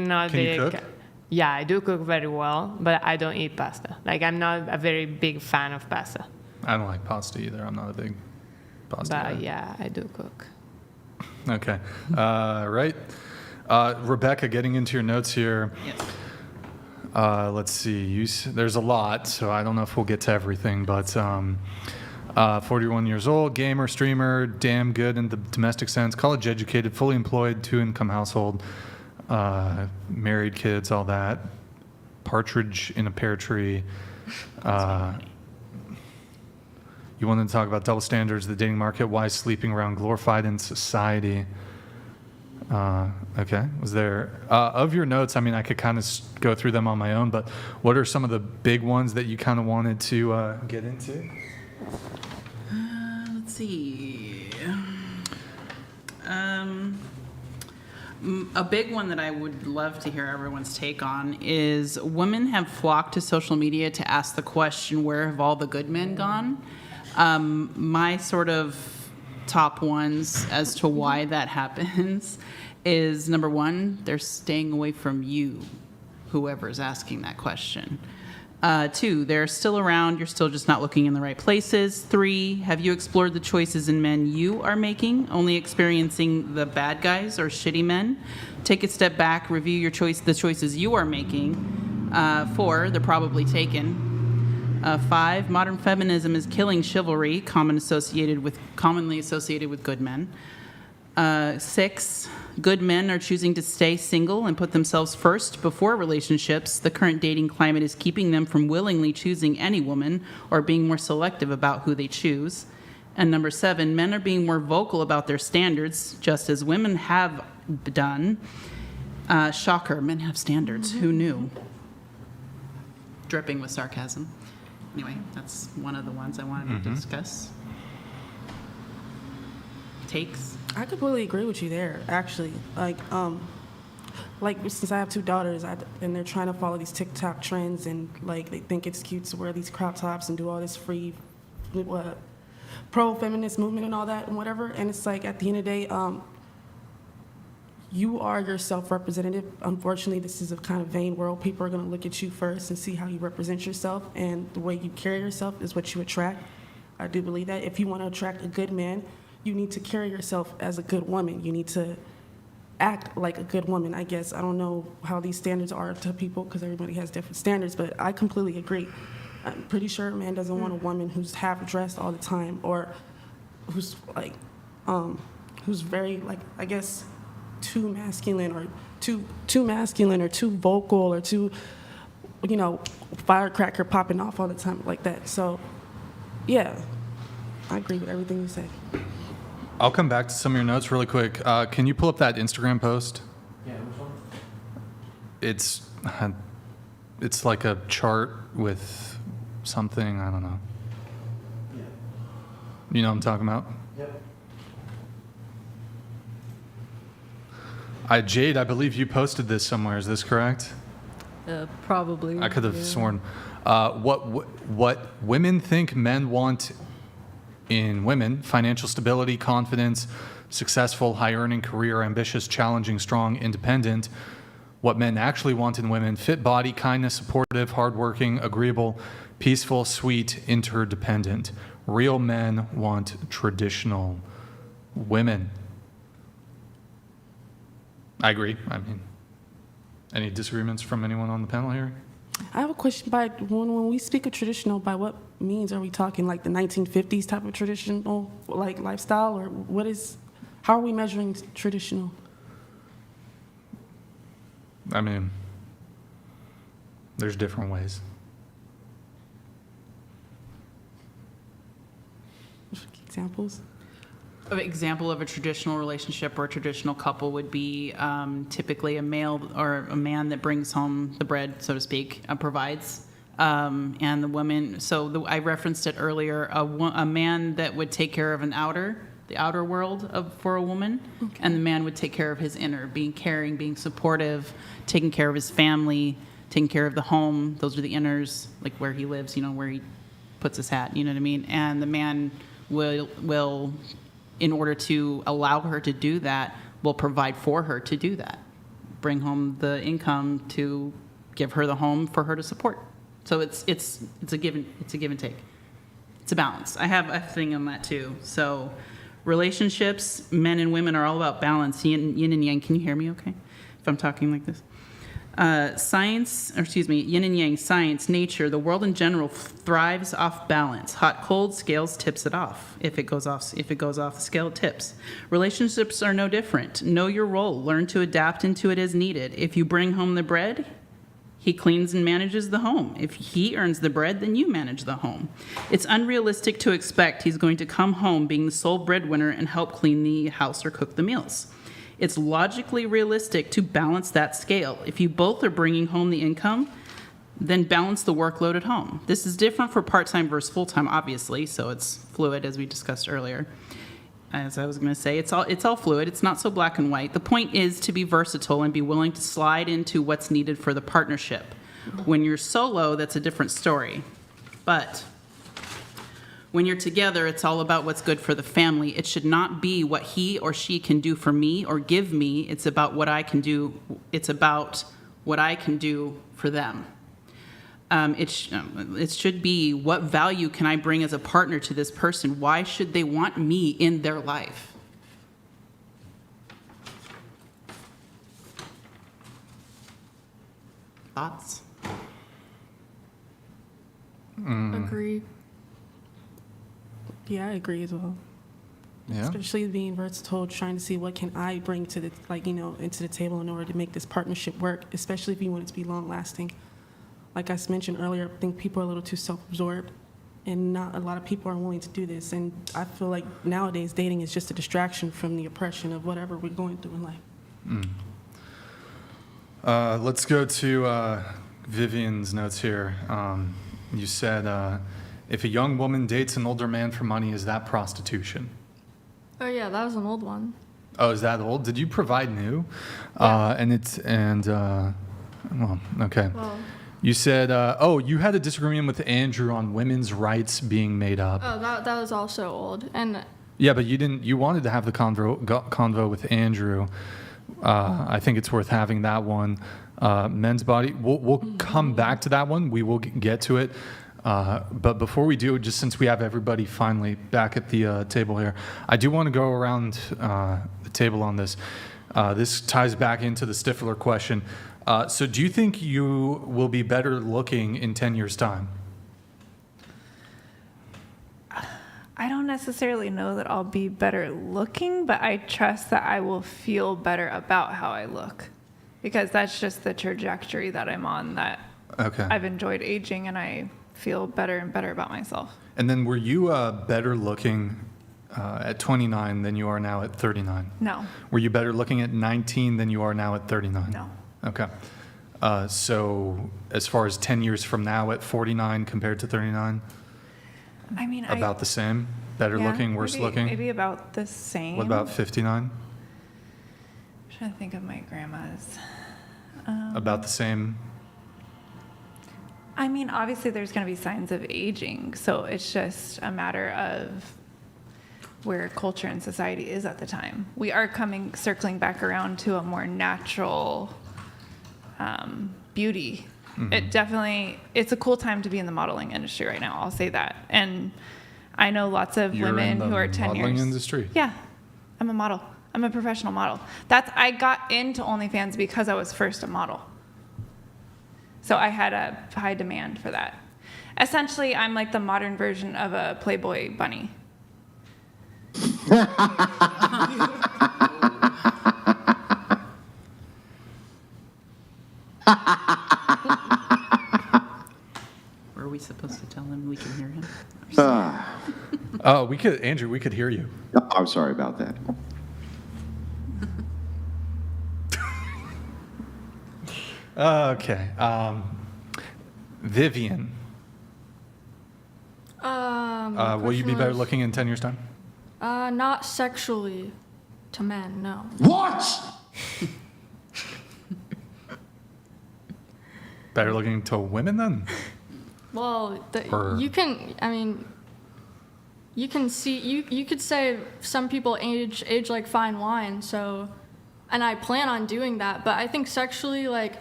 not Can you very. cook? Yeah, I do cook very well, but I don't eat pasta. Like, I'm not a very big fan of pasta. I don't like pasta either. I'm not a big pasta guy. But yeah, I do cook. Okay. Right. Rebecca, getting into your notes here. Yes. Let's see. There's a lot, so I don't know if we'll get to everything, but 41 years old, gamer, streamer, damn good in the domestic sense, college educated, fully employed, 2-income household, married, kids, all that. Partridge in a pear tree. You wanted to talk about double standards, the dating market, why sleeping around glorified in society. Okay. Was there, of your notes, I mean, I could kind of go through them on my own, but what are some of the big ones that you kind of wanted to get into? Let's see. A big one that I would love to hear everyone's take on is women have flocked to social media to ask the question, where have all the good men gone? My sort of top ones as to why that happens is, number one, they're staying away from you, whoever's asking that question. 2, they're still around, you're still just not looking in the right places. 3, have you explored the choices in men you are making, only experiencing the bad guys or shitty men? Take a step back, review the choices you are making. 4, they're probably taken. 5, modern feminism is killing chivalry, commonly associated with good men. 6, good men are choosing to stay single and put themselves first before relationships. The current dating climate is keeping them from willingly choosing any woman or being more selective about who they choose. And number 7, men are being more vocal about their standards, just as women have done. Shocker, men have standards. Who knew? Dripping with sarcasm. Anyway, that's one of the ones I wanted to discuss. Takes? I completely agree with you there, actually. Like since I have 2 daughters, and they're trying to follow these TikTok trends, and like they think it's cute to wear these crop tops and do all this free, pro-feminist movement and all that and whatever. And it's like, at the end of the day, you are your self-representative. Unfortunately, this is a kind of vain world. People are going to look at you first and see how you represent yourself, and the way you carry yourself is what you attract. I do believe that. If you want to attract a good man, you need to carry yourself as a good woman. You need to act like a good woman, I guess. I don't know how these standards are to people, because everybody has different standards, but I completely agree. I'm pretty sure a man doesn't want a woman who's half-dressed all the time, or who's like, who's very, like, I guess, too masculine, or too vocal, or too, firecracker popping off all the time like that. So, yeah, I agree with everything you said. I'll come back to some of your notes really quick. Can you pull up that Instagram post? Yeah, which one? It's like a chart with something, I don't know. Yeah. You know what I'm talking about? Yep. Jade, I believe you posted this somewhere. Is this correct? Probably. I could have sworn. What women think men want in women: financial stability, confidence, successful, high-earning career, ambitious, challenging, strong, independent. What men actually want in women: fit body, kindness, supportive, hardworking, agreeable, peaceful, sweet, interdependent. Real men want traditional women. I agree. I mean, any disagreements from anyone on the panel here? I have a question. When we speak of traditional, by what means are we talking? Like the 1950s type of traditional, like, lifestyle, or how are we measuring traditional? I mean, there's different ways. examples? An example of a traditional relationship or a traditional couple would be typically a male or a man that brings home the bread, so to speak, provides, and the woman. So I referenced it earlier. A man that would take care of the outer world for a woman, and the man would take care of his inner, being caring, being supportive, taking care of his family, taking care of the home. Those are the inners, like where he lives, where he puts his hat. You know what I mean? And the man will in order to allow her to do that, will provide for her to do that. Bring home the income to give her the home for her to support. So it's a give and take. It's a balance. I have a thing on that too. So relationships, men and women are all about balance, yin and yang. Can you hear me okay if I'm talking like this? Yin and yang, science, nature, the world in general thrives off balance. Hot, cold, scales tips it off. If it goes off the scale, it tips. Relationships are no different. Know your role. Learn to adapt into it as needed. If you bring home the bread, he cleans and manages the home. If he earns the bread, then you manage the home. It's unrealistic to expect he's going to come home being the sole breadwinner and help clean the house or cook the meals. It's logically realistic to balance that scale. If you both are bringing home the income, then balance the workload at home. This is different for part-time versus full-time, obviously, so it's fluid, as we discussed earlier. As I was going to say, it's all fluid. It's not so black and white. The point is to be versatile and be willing to slide into what's needed for the partnership. When you're solo, that's a different story. But when you're together, it's all about what's good for the family. It should not be what he or she can do for me or give me. It's about what I can do. It's about what I can do for them. It should be, what value can I bring as a partner to this person? Why should they want me in their life? Thoughts? Agree. Yeah, I agree as well. Yeah. Especially being versatile, trying to see what can I bring to the into the table in order to make this partnership work, especially if you want it to be long lasting. Like I mentioned earlier, I think people are a little too self-absorbed, and not a lot of people are willing to do this. And I feel like nowadays dating is just a distraction from the oppression of whatever we're going through in life. Let's go to Vivian's notes here. You said, if a young woman dates an older man for money, is that prostitution? Oh yeah, that was an old one. Oh, is that old? Did you provide new? Yeah. Well, okay. Well, You said, you had a disagreement with Andrew on women's rights being made up. oh, that was also old. And Yeah, but you wanted to have the convo with Andrew. I think it's worth having that one. Men's body. We'll come back to that one. We will get to it. But before we do, just since we have everybody finally back at the table here, I do want to go around the table on this. This ties back into the Stifler question. So do you think you will be better looking in 10 years' time? I don't necessarily know that I'll be better looking, but I trust that I will feel better about how I look, because that's just the trajectory that I'm on, that I've enjoyed aging and I feel better and better about myself. And then were you better looking at 29 than you are now at 39? No. Were you better looking at 19 than you are now at 39? No. Okay. So as far as 10 years from now at 49 compared to 39? I mean, about the same? Better looking, worse looking? Maybe about the same. What about 59? I'm trying to think of my grandma's. About the same? I mean, obviously there's going to be signs of aging, so it's just a matter of where culture and society is at the time. We are circling back around to a more natural beauty. Mm-hmm. It's a cool time to be in the modeling industry right now, I'll say that. And I know lots of women who are 10 years. Modeling industry? Yeah, I'm a model. I'm a professional model. I got into OnlyFans because I was first a model. So I had a high demand for that. Essentially, I'm like the modern version of a Playboy bunny. Were we supposed to tell him we can hear him? Andrew, we could hear you. Oh, I'm sorry about that. Okay. Vivian. Will you be better looking in 10 years' time? Not sexually to men, no. What? Better looking to women then? Well, Or- you can see, you could say some people age like fine wine, so, and I plan on doing that, but I think sexually, like,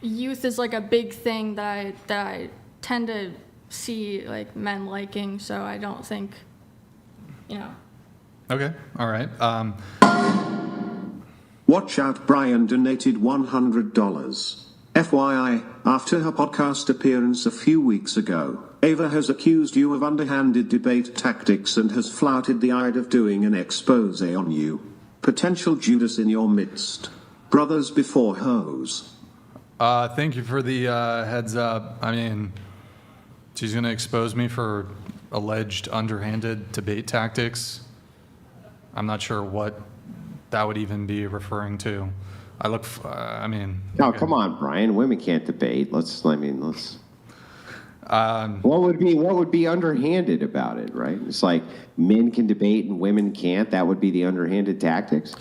youth is like a big thing that I tend to see like men liking, so I don't think, Okay. All right. Watch out, Brian donated $100. FYI, after her podcast appearance a few weeks ago, Ava has accused you of underhanded debate tactics and has flouted the idea of doing an expose on you. Potential Judas in your midst. Brothers before hoes. Thank you for the heads up. I mean, she's going to expose me for alleged underhanded debate tactics. I'm not sure what that would even be referring to. No, come on, Brian. Women can't debate. Let's. What would be underhanded about it, right? It's like men can debate and women can't. That would be the underhanded tactics.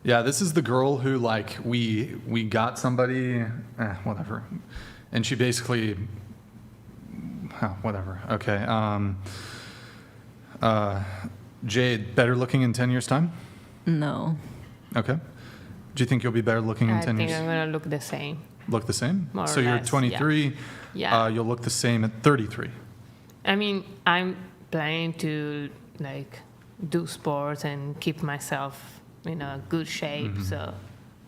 Yeah, this is the girl who, like, we got somebody, whatever, and she basically, whatever. Okay. Jade, better looking in 10 years' time? No. Okay. Do you think you'll be better looking in 10 years? I think I'm going to look the same. Look the same? More So or you're less, 23. Yeah. You'll look the same at 33. I mean, I'm planning to, like, do sports and keep myself in a good shape. Mm-hmm. So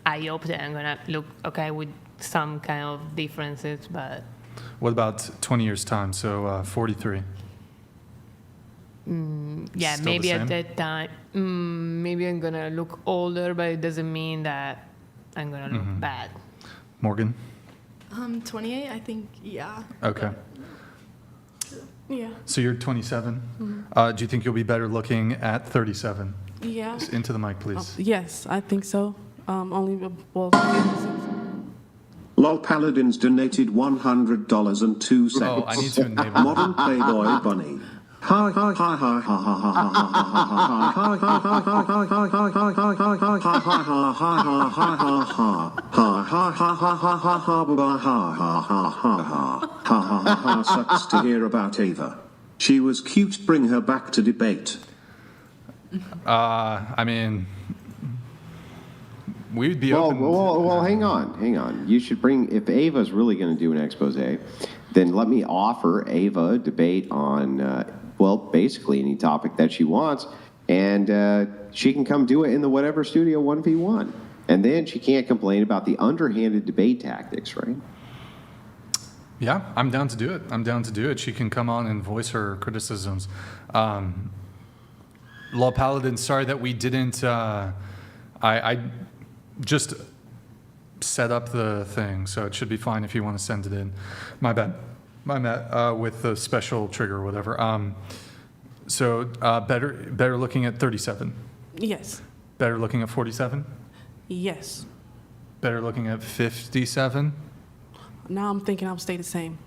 I hope that I'm going to look okay with some kind of differences, but What about 20 years' time? So 43. yeah, Still maybe the at same? that time, maybe I'm going to look older, but it doesn't mean that I'm going to look Mhm. bad. Morgan? 28, I think, yeah. Okay. Yeah. So you're 27. Do you think you'll be better looking at 37? Yeah. Just into the mic, please. Yes, I think so. Only, well, LOL Paladins donated $100 and 2 cents. Oh, I need to enable Modern Playboy Bunny. Ha ha ha ha ha ha ha ha ha. Sucks to hear about Ava. She was cute. Bring her back to debate. I mean, we'd be open. Well, hang on. You should bring, if Ava's really going to do an expose, then let me offer Ava a debate on, basically any topic that she wants, and she can come do it in the whatever studio 1v1. And then she can't complain about the underhanded debate tactics, right? Yeah, I'm down to do it. She can come on and voice her criticisms. Law Paladin, sorry that we didn't. I just set up the thing, so it should be fine if you want to send it in. My bad. With the special trigger or whatever. So better looking at 37. yes, Better looking at 47. yes. Better looking at 57. Now I'm thinking I'll stay the same.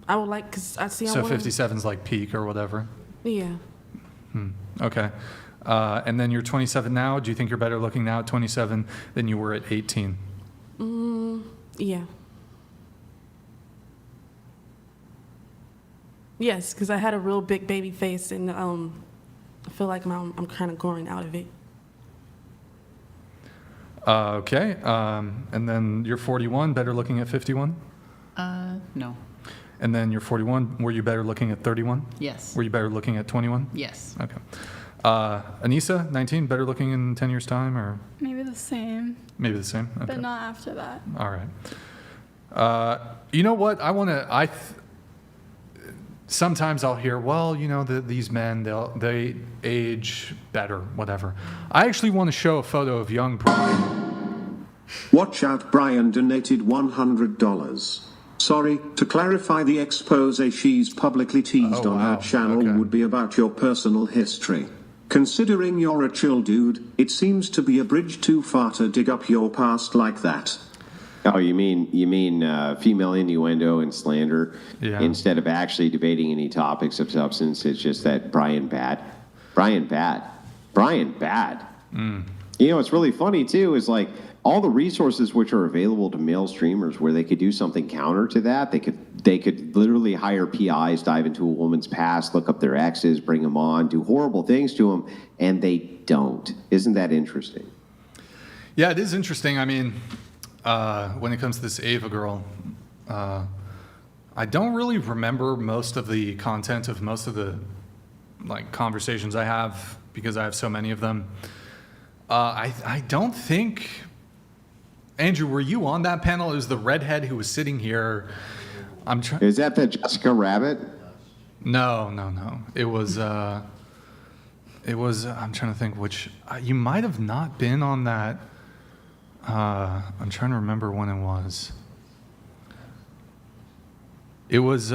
I would like, because I see I So wanna- 57's like peak or whatever. Yeah. Okay. And then you're 27 now. Do you think you're better looking now at 27 than you were at 18? Yeah. Yes, because I had a real big baby face, and I feel like I'm kind of growing out of it. Okay. And then you're 41, better looking at 51? No. And then you're 41, were you better looking at 31? Yes. Were you better looking at 21? Yes. Okay. Anissa, 19, better looking in 10 years' time, or Maybe the same, maybe the same? Okay. but not after that. All right. You know what? Sometimes I'll hear, well, these men, they age better, whatever. I actually want to show a photo of young Brian. Watch out, Brian donated $100. Sorry, to clarify, the expose she's publicly teased on her channel would be about your personal history. Considering you're a chill dude, it seems to be a bridge too far to dig up your past like that. Oh, you mean female innuendo and slander instead of actually debating any topics of substance? It's just that Brian bad. You know, what's really funny too is like all the resources which are available to male streamers where they could do something counter to that. They could literally hire PIs, dive into a woman's past, look up their exes, bring them on, do horrible things to them, and they don't. Isn't that interesting? Yeah, it is interesting. I mean, when it comes to this Ava girl, I don't really remember most of the content of most of the like conversations I have because I have so many of them. I don't think, Andrew, were you on that panel? It was the redhead who was sitting here. Is that the Jessica Rabbit? No. It was, I'm trying to think which, you might have not been on that. I'm trying to remember when it was. It was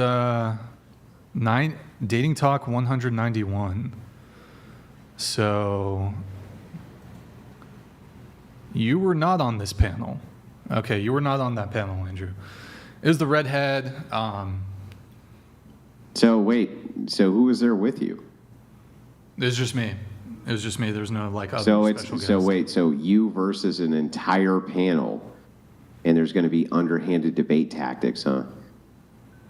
Dating Talk 191. So you were not on this panel. Okay, you were not on that panel, Andrew. It was the redhead. So wait, so who was there with you? It was just me. There's no like other special guests. So wait, so you versus an entire panel, and there's going to be underhanded debate tactics, huh?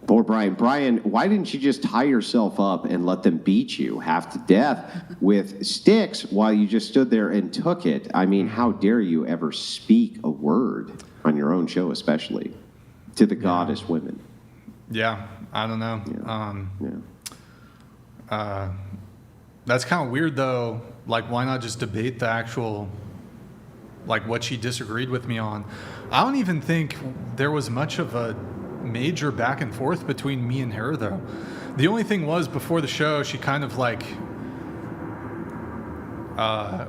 Poor Brian, why didn't you just tie yourself up and let them beat you half to death with sticks while you just stood there and took it? I mean, how dare you ever speak a word on your own show, especially to the goddess women? Yeah, I don't know. That's kind of weird, though. Like, why not just debate the actual, like, what she disagreed with me on? I don't even think there was much of a major back and forth between me and her, though. The only thing was, before the show, she kind of, like,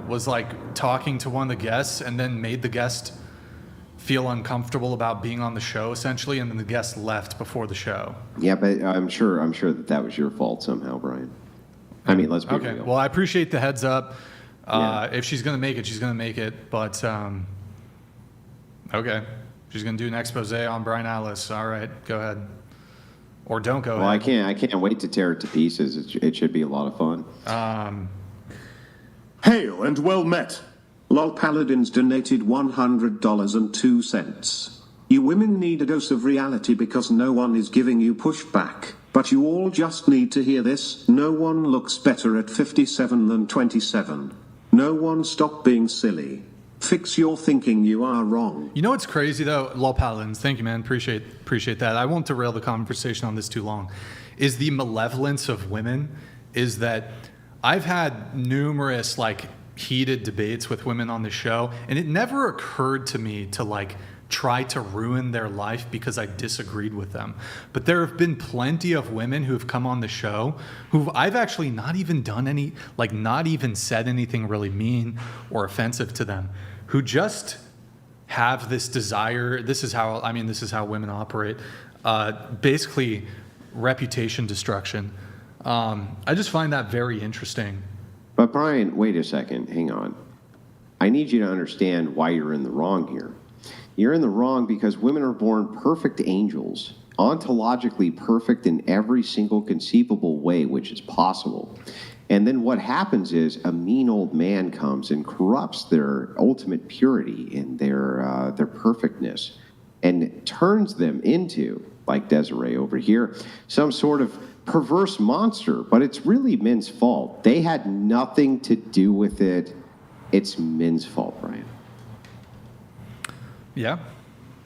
was, like, talking to one of the guests and then made the guest feel uncomfortable about being on the show, essentially, and then the guest left before the show. Yeah, but I'm sure that was your fault somehow, Brian. I mean, let's be real. Well, I appreciate the heads up. If she's going to make it, she's going to make it. But, okay. She's going to do an expose on Brian Alice. All right, go ahead. Or don't go ahead. Well, I can't wait to tear it to pieces. It should be a lot of fun. Hail and well met. Lol Paladins donated $100.02. You women need a dose of reality because no one is giving you pushback. But you all just need to hear this. No one looks better at 57 than 27. No one stop being silly. Fix your thinking, you are wrong. You know what's crazy, though? Lol Paladins, thank you, man. Appreciate that. I won't derail the conversation on this too long. Is the malevolence of women is that I've had numerous, like, heated debates with women on the show, and it never occurred to me to, like, try to ruin their life because I disagreed with them. But there have been plenty of women who have come on the show who I've actually not even done any, like not even said anything really mean or offensive to them, who just have this desire. This is how women operate. Basically reputation destruction. I just find that very interesting. But Brian, wait a second, hang on. I need you to understand why you're in the wrong here. You're in the wrong because women are born perfect angels, ontologically perfect in every single conceivable way which is possible. And then what happens is a mean old man comes and corrupts their ultimate purity and their perfectness and turns them into, like Desiree over here, some sort of perverse monster. But it's really men's fault. They had nothing to do with it. It's men's fault, Brian. Yeah,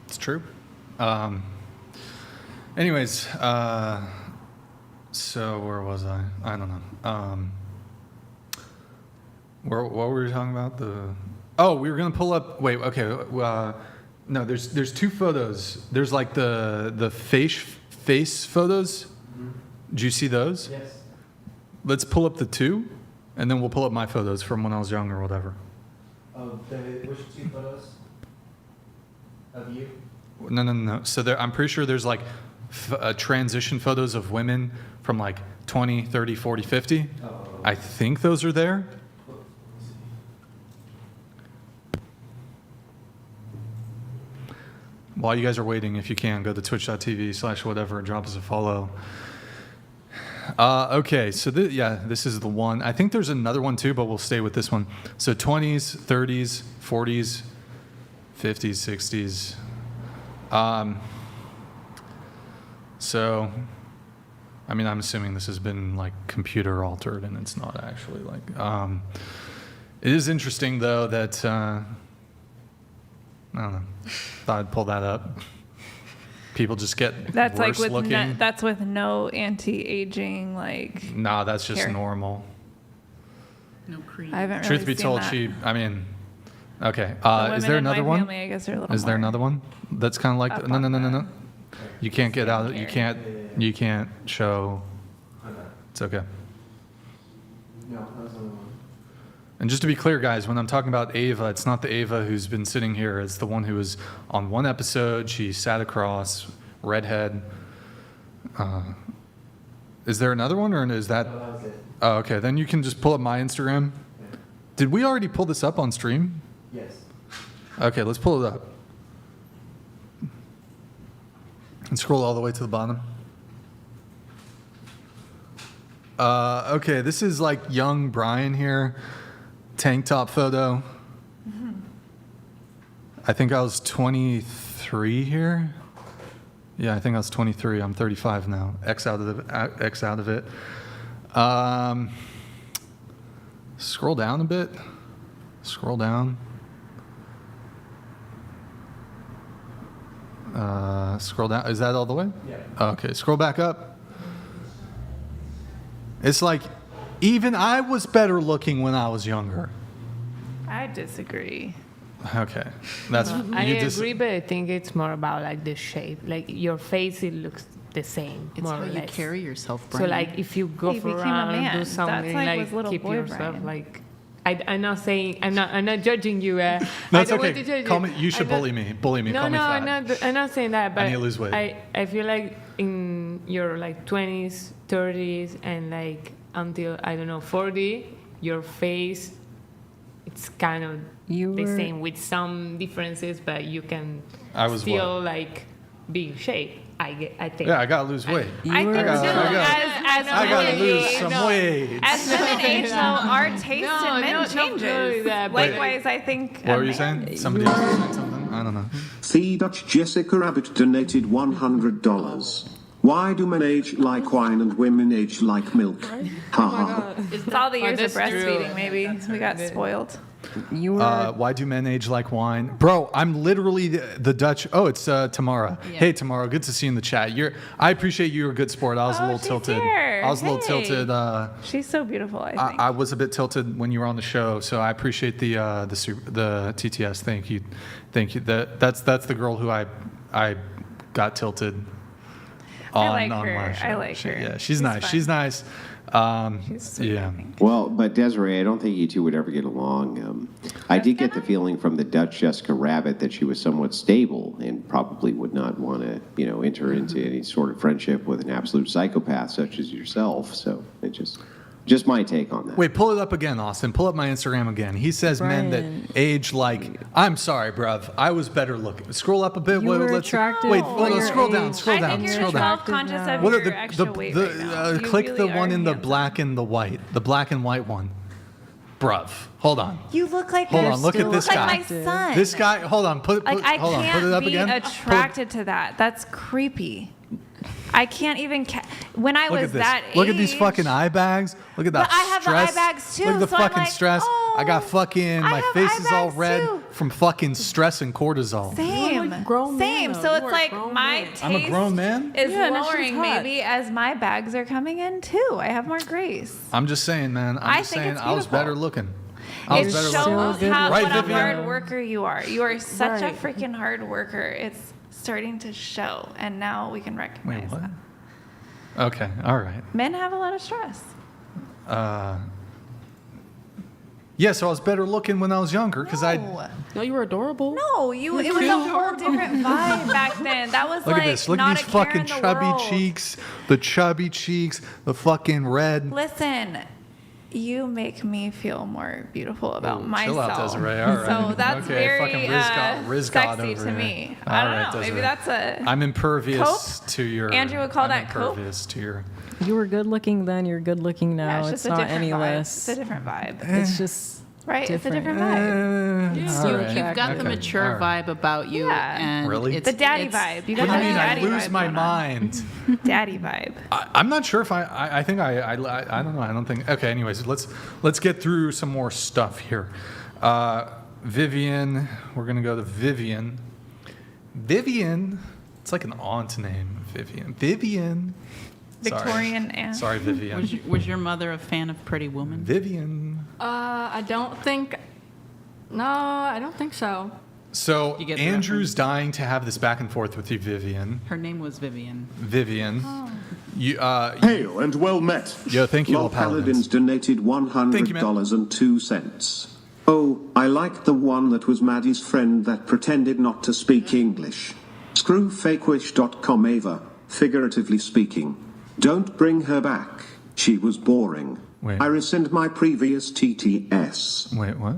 it's true. Anyways, so where was I? I don't know. What were we talking about? We were gonna pull up. Wait, okay. No, there's two photos. There's like the face photos. Did you see those? Yes. Let's pull up the two, and then we'll pull up my photos from when I was young or whatever. Which two photos? Of you? No. So I'm pretty sure there's like transition photos of women from like 20, 30, 40, 50. I think those are there. While you guys are waiting, if you can, go to twitch.tv/whatever and drop us a follow. Okay, so this is the one. I think there's another one too, but we'll stay with this one. So 20s, 30s, 40s, 50s, 60s. So, I mean, I'm assuming this has been like computer altered and it's not actually like. It is interesting though that I don't know. Thought I'd pull that up. People just get That's worse like with looking. that's with no anti-aging like. Nah, that's just hair. normal. No cream. I haven't Truth really be seen told, that. I mean, okay. The Is there women in another my one? family, I guess, are a little Is there more another one that's kind of like up no. on You can't get out. You can't show. It's okay. No, that was another one. And just to be clear, guys, when I'm talking about Ava, it's not the Ava who's been sitting here. It's the one who was on one episode. She sat across, redhead. Is there another one, or is that? No, that was it. Oh, okay. Then you can just pull up my Instagram. Did we already pull this up on stream? Yes. Okay, let's pull it up. And scroll all the way to the bottom. Okay, this is like young Brian here. Tank top photo. I think I was 23 here. Yeah, I think I was 23. I'm 35 now. X out of it. Scroll down a bit. Scroll down. Scroll down. Is that all the way? Yeah. Okay, scroll back up. It's like, even I was better looking when I was younger. I disagree. Okay, that's I you agree, but I think it's more about like the shape. Like your face, it looks the same. It's more how or you less. carry yourself, So Brian. like if you go He for became a around and man. do That's something like like with little keep boy yourself Brian. like. I'm not saying I'm not judging you. No, I it's don't want okay. to judge Call you. me. You should bully me. Bully me. No, Call me no, fat. I'm not saying that. But I need to lose weight. I feel like in your like 20s, 30s, and like until I don't know 40, your face, it's kind of the same with some differences, but you can I was still what? like be in shape. I think. Yeah, I gotta lose weight. I think I gotta lose some weight. As women age, though, our taste in men changes. really that, but- Likewise, I think. What were you saying? Somebody else was saying something? I don't know. The Dutch Jessica Rabbit donated $100. Why do men age like wine and women age like milk? Ha ha. It's all the years of that's true. breastfeeding, maybe. We got spoiled. You were Why do men age like wine? Bro, I'm literally the Dutch. Oh, it's Tamara. Yeah. Hey, Tamara, good to see you in the chat. I appreciate you're a good sport. I was a little she's tilted. here. I was a little Hey. tilted. She's so beautiful, I think. I was a bit tilted when you were on the show, so I appreciate the TTS. Thank you. That's the girl who I got tilted on. I like on her. my show. I like her. Yeah, she's She's nice. fun. She's nice. She's sweet, yeah. I think. Well, but Desiree, I don't think you two would ever get along. I did get the feeling from the Dutch Jessica Rabbit that she was somewhat stable and probably would not want to, enter into any sort of friendship with an absolute psychopath such as yourself. So it just my take on that. Wait, pull it up again, Austin. Pull up my Instagram again. He says men Brian. that age like. I'm sorry, bruv. I was better looking. Scroll up a bit. You were attractive wait. for No, your scroll down. age. Scroll I down. think you're Scroll down. self-conscious of What are your actual weight right now. You click really the are one in the handsome. black and the white. The black and white one. Bruv. Hold on. You look like Hold you're on. Look at this like guy. my son. This guy. Hold on. Hold I on. Put it can't up be again. attracted to that. That's creepy. I can't even. When I Look was at this. that age. Look at these fucking eye bags. Look at that But I have the stress. eye bags too, Look at the so I'm fucking like, stress. I got fucking. My have face eye is all bags red too. from fucking stress and cortisol. Same. grown man, Same. though. So You it's are a like grown my man. taste I'm a grown man? is Yeah, no, she's lowering hot. maybe as my bags are coming in too. I have more grace. I'm just saying, man. I I'm just think saying it's I was beautiful. better looking. I It was better shows looking. how Right, what a Vivian? hard worker you are. You are such a Right. freaking hard worker. It's starting to show, and now we can recognize Wait, what? that. Okay, all right. Men have a lot of stress. Yeah, so I was better looking when I was younger because No, you were adorable. No, it was a whole different vibe back then. That was Look like at this. Look not at these a care fucking in the chubby world. cheeks. The fucking red. Listen, you make me feel more beautiful about Ooh, myself. chill out, Desiree. All right. So that's Okay, very fucking Riz God sexy over to here. me. All I don't right, know. Maybe Desiree. that's a. I'm impervious Cope? to your. Andrew would call I'm that cope? impervious to your. You were good looking then. You're good looking now. Yeah, it's it's just a not different any vibe. less. It's a different vibe. It's just Right? different. It's a different vibe. All right. You've got the Okay. mature All right. vibe about you. Yeah. And Really? It's, The daddy it's- vibe. You What got do you that mean? I daddy lose vibe my going on. mind. Daddy vibe. I'm not sure if I think I don't know. I don't think. Okay. Anyways, let's get through some more stuff here. Vivian. We're gonna go to Vivian. Vivian. It's like an aunt name. Vivian. Victorian aunt. Sorry, Vivian. Was your mother a fan of Pretty Woman? Vivian. I don't think. No, I don't think so. So You get the Andrew's dying to have this back and forth with you, Vivian. Her name was Vivian. Vivian. You, Hail and well met. Yo, thank you, Lol all Paladins paladins. donated $100.02. Oh, I like the one that was Maddie's friend that pretended not to speak English. Screw fakewish.com Ava, figuratively speaking. Don't bring her back. She was boring. Wait. I rescind my previous TTS. Wait, what?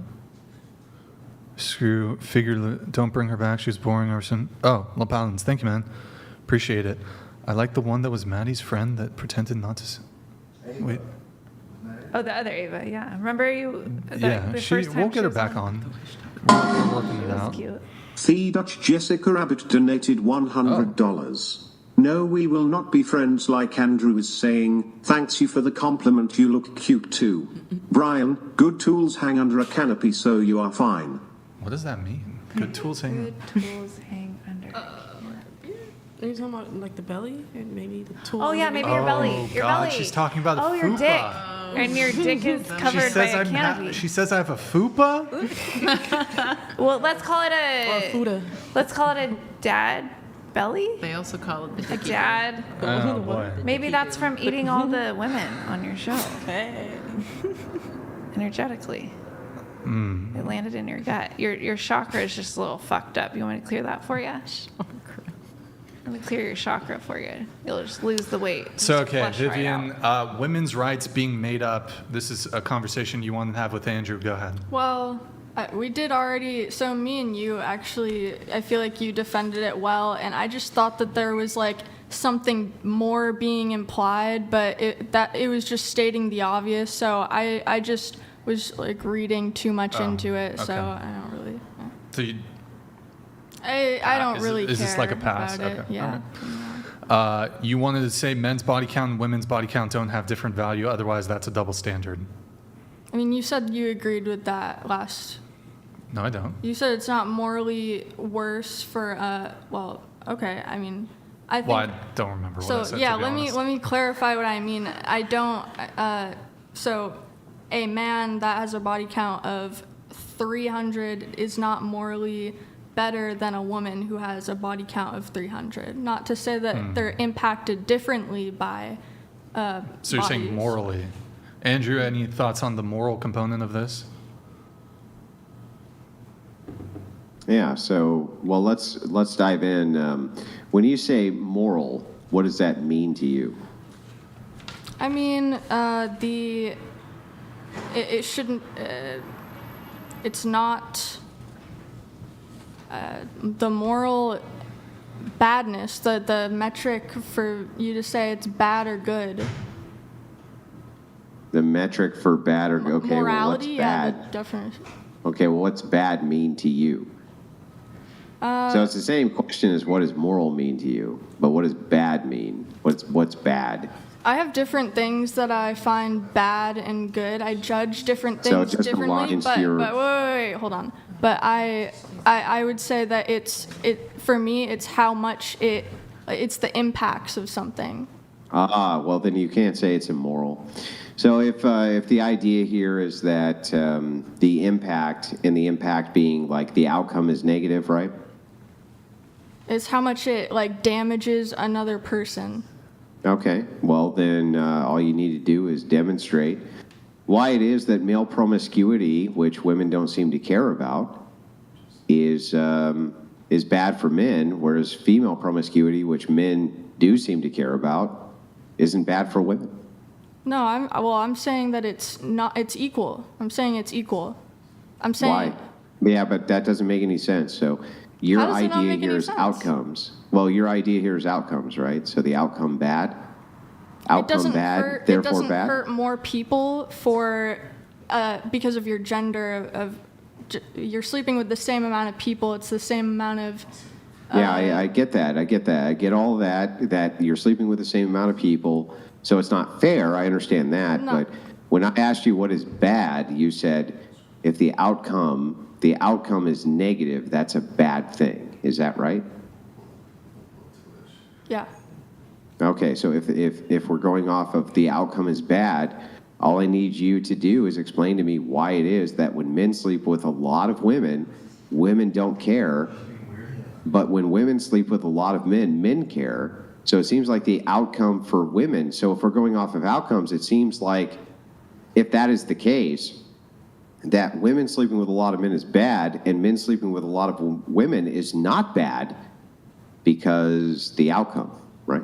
Don't bring her back. She was boring or something. Oh, La Paladins. Thank you, man. Appreciate it. I like the one that was Maddie's friend that pretended not to. Wait. Oh, the other Ava. Yeah. Remember you? Yeah, the first time we'll get her was back on. on. We're working it That out. was cute. The Dutch Jessica Rabbit donated $100. No, we will not be friends like Andrew is saying. Thanks you for the compliment, you look cute too. Brian, good tools hang under a canopy so you are fine. What does that mean? Good tools hang. Good tools hang under. Are you talking about like the belly and maybe the tool? Oh yeah, maybe your belly. Your God, belly. she's talking about a Oh, your fupa. dick. And your dick is covered by a canopy. She says I have a fupa. Well, let's call it a. Fuda. Let's call it a dad belly. They also call it the A dicky dad. Oh boy. Maybe that's from eating all the women on your show. Energetically. It landed in your gut. Your chakra is just a little fucked up. You want me to clear that for you? Let me clear your chakra for you. You'll just lose the weight. So, Just okay, flush right Vivian, out. women's rights being made up. This is a conversation you want to have with Andrew. Go ahead. Well, we did already. So me and you actually, I feel like you defended it well, and I just thought that there was like something more being implied, but it was just stating the obvious. So I just was like reading too much into it. So okay. I don't really. So you, I don't really care. Is this like a pass? about it. Okay. Yeah. All right. You wanted to say men's body count and women's body count don't have different value. Otherwise, that's a double standard. I mean, you said you agreed with that last. No, I don't. You said it's not morally worse for well, okay. I mean, I think. Well, I don't remember what I said. Yeah, to be honest. let me clarify what I mean. I don't. So, a man that has a body count of 300 is not morally better than a woman who has a body count of 300. Not to say that they're impacted differently by. So you're saying bodies. morally. Andrew, any thoughts on the moral component of this? Yeah, so, well, let's dive in. When you say moral, what does that mean to you? I mean, it shouldn't. It's not the moral badness, the metric for you to say it's bad or good. The metric for bad or okay, well, what's Morality, yeah, bad? the definition. Okay, well, what's bad mean to you? So it's the same question as what does moral mean to you, but what does bad mean? What's bad? I have different things that I find bad and good. I judge different So it things just differently, aligns but to your- wait, hold on. But I would say that for me it's how much it's the impacts of something. Well, then you can't say it's immoral. So if the idea here is that the impact being like the outcome is negative, right? It's how much it like damages another person. Okay, well then all you need to do is demonstrate why it is that male promiscuity, which women don't seem to care about, is bad for men, whereas female promiscuity, which men do seem to care about, isn't bad for women. No, I'm saying that it's equal. I'm saying it's equal. I'm saying. Why? Yeah, but that doesn't make any sense. So your How does it not idea make any here is sense? outcomes. Well, your idea here is outcomes, right? So the outcome bad, It outcome doesn't bad, hurt. It therefore doesn't bad. hurt more people because of your gender. You're sleeping with the same amount of people. It's the same amount of. Yeah, I get that. I get all that you're sleeping with the same amount of people. So it's not fair. I understand that. No. But when I asked you what is bad, you said if the outcome is negative, that's a bad thing. Is that right? Yeah. Okay, so if we're going off of the outcome is bad, all I need you to do is explain to me why it is that when men sleep with a lot of women, women don't care, but when women sleep with a lot of men, men care. So it seems like the outcome for women, so if we're going off of outcomes, it seems like if that is the case, that women sleeping with a lot of men is bad and men sleeping with a lot of women is not bad because the outcome, right?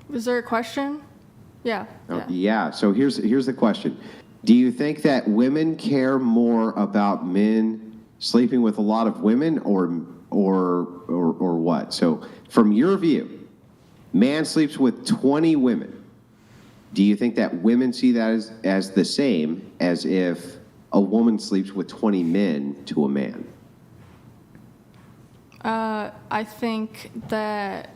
Was there a question? Yeah. Yeah. So here's the question. Do you think that women care more about men sleeping with a lot of women or what? So from your view, man sleeps with 20 women. Do you think that women see that as the same as if a woman sleeps with 20 men to a man? I think that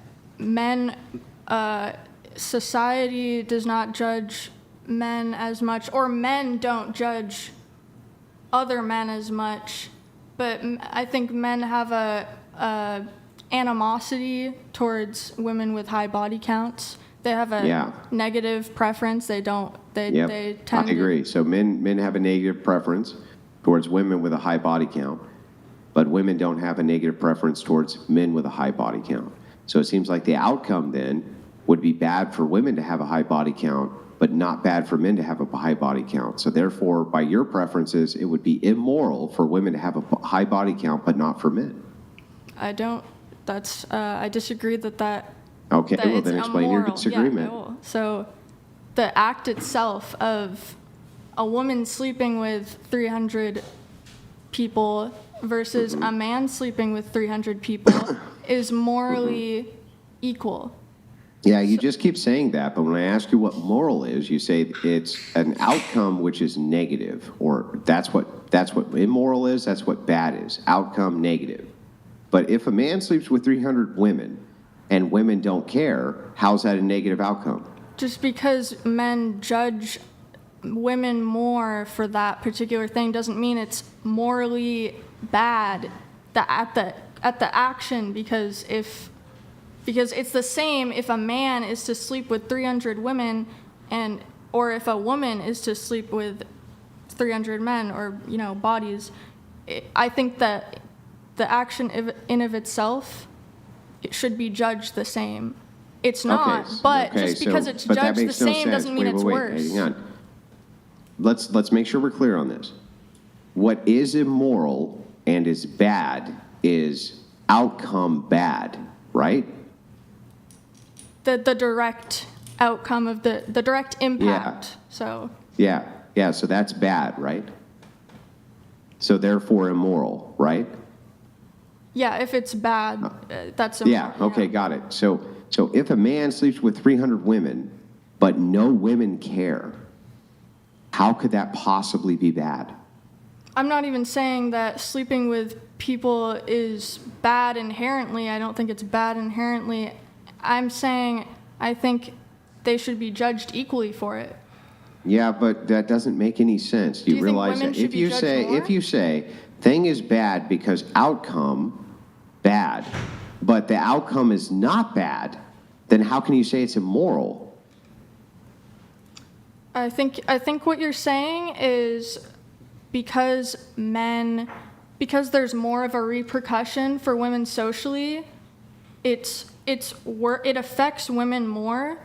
society does not judge men as much, or men don't judge other men as much, but I think men have a animosity towards women with high body counts. They have a negative preference. They don't. They tend I agree. So men have a negative preference towards women with a high body count, but women don't have a negative preference towards men with a high body count. So it seems like the outcome then would be bad for women to have a high body count, but not bad for men to have a high body count. So therefore, by your preferences, it would be immoral for women to have a high body count, but not for men. I don't. I disagree that. Okay, that well it's then explain your immoral. disagreement. Yeah, so the act itself of a woman sleeping with 300 people versus a man sleeping with 300 people is morally equal. Yeah, you just keep saying that, but when I ask you what moral is, you say it's an outcome which is negative, or that's what immoral is, that's what bad is, outcome negative. But if a man sleeps with 300 women and women don't care, how's that a negative outcome? Just because men judge women more for that particular thing doesn't mean it's morally bad at the action, because it's the same if a man is to sleep with 300 women or if a woman is to sleep with 300 men or bodies. I think that the action in of itself, it should be judged the same. It's not, but just because it's judged the same doesn't mean it's worse. Hang on. Let's make sure we're clear on this. What is immoral and is bad is outcome bad, right? The direct outcome of the direct impact. So. Yeah. So that's bad, right? So therefore immoral, right? Yeah, if it's bad, that's immoral. Yeah. Okay, got it. So if a man sleeps with 300 women, but no women care, how could that possibly be bad? I'm not even saying that sleeping with people is bad inherently. I don't think it's bad inherently. I'm saying I think they should be judged equally for it. Yeah, but that doesn't make any sense. Do you realize that if you say thing is bad because outcome bad, but the outcome is not bad, then how can you say it's immoral? I think what you're saying is because there's more of a repercussion for women socially, it affects women more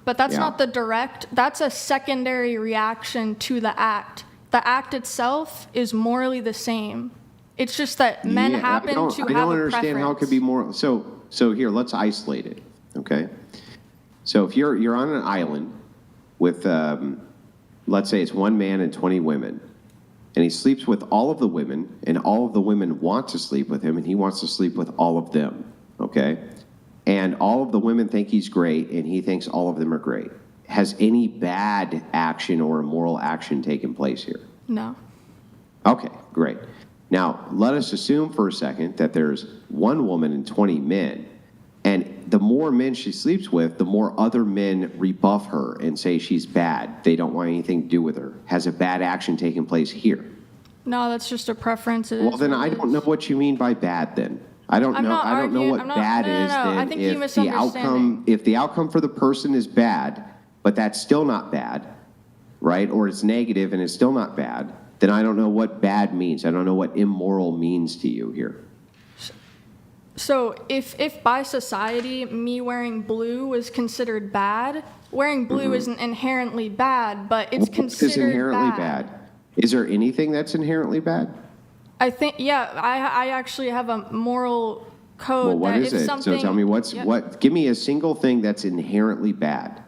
But that's Yeah. not the direct, that's a secondary reaction to the act. The act itself is morally the same. It's just that men happen to have a preference. I don't understand how it could be more. So here, let's isolate it, okay? So if you're on an island with, let's say it's one man and 20 women, and he sleeps with all of the women, and all of the women want to sleep with him, and he wants to sleep with all of them, okay? And all of the women think he's great, and he thinks all of them are great. Has any bad action or immoral action taken place here? No. Okay, great. Now, let us assume for a second that there's one woman and 20 men, and the more men she sleeps with, the more other men rebuff her and say she's bad. They don't want anything to do with her. Has a bad action taken place here? No, that's just a preference. Well, then I don't know what you mean by bad then. I don't know what bad is then. I think you If the outcome for the person is bad, but that's still not bad, right? Or it's negative and it's still not bad, then I don't know what bad means. I don't know what immoral means to you here. So if by society me wearing blue was considered bad, wearing blue isn't inherently bad, but it's considered Is inherently bad. Is there anything that's inherently bad? I think, yeah, I actually have a moral code. Well, what that is if it? something, So tell me give me a single thing that's inherently bad.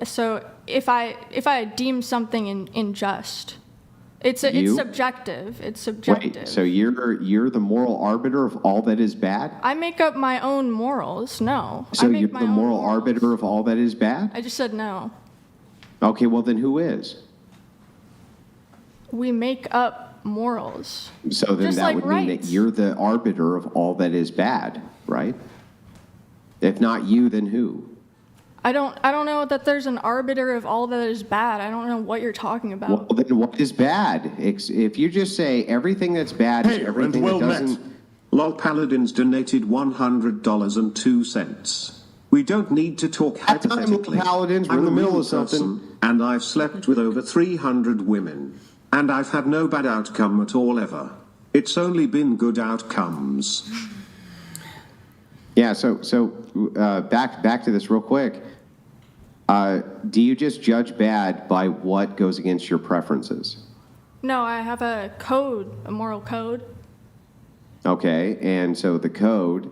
So if I deem something unjust, it's subjective. It's subjective. Wait, so you're the moral arbiter of all that is bad? I make up my own morals. No. So you're the moral arbiter of all that is bad? I just said no. Okay, well then who is? We make up morals. So then that would mean that you're the arbiter of all that is bad, right? If not you, then who? I don't know that there's an arbiter of all that is bad. I don't know what you're talking about. Well, then what is bad? If you just say everything that's bad is everything that doesn't... LOL Paladins donated $100.02. We don't need to talk hypothetically. Paladins, we're in the middle of something. And I've slept with over 300 women. And I've had no bad outcome at all ever. It's only been good outcomes. Yeah, so back to this real quick. Do you just judge bad by what goes against your preferences? No, I have a code, a moral code. Okay, and so the code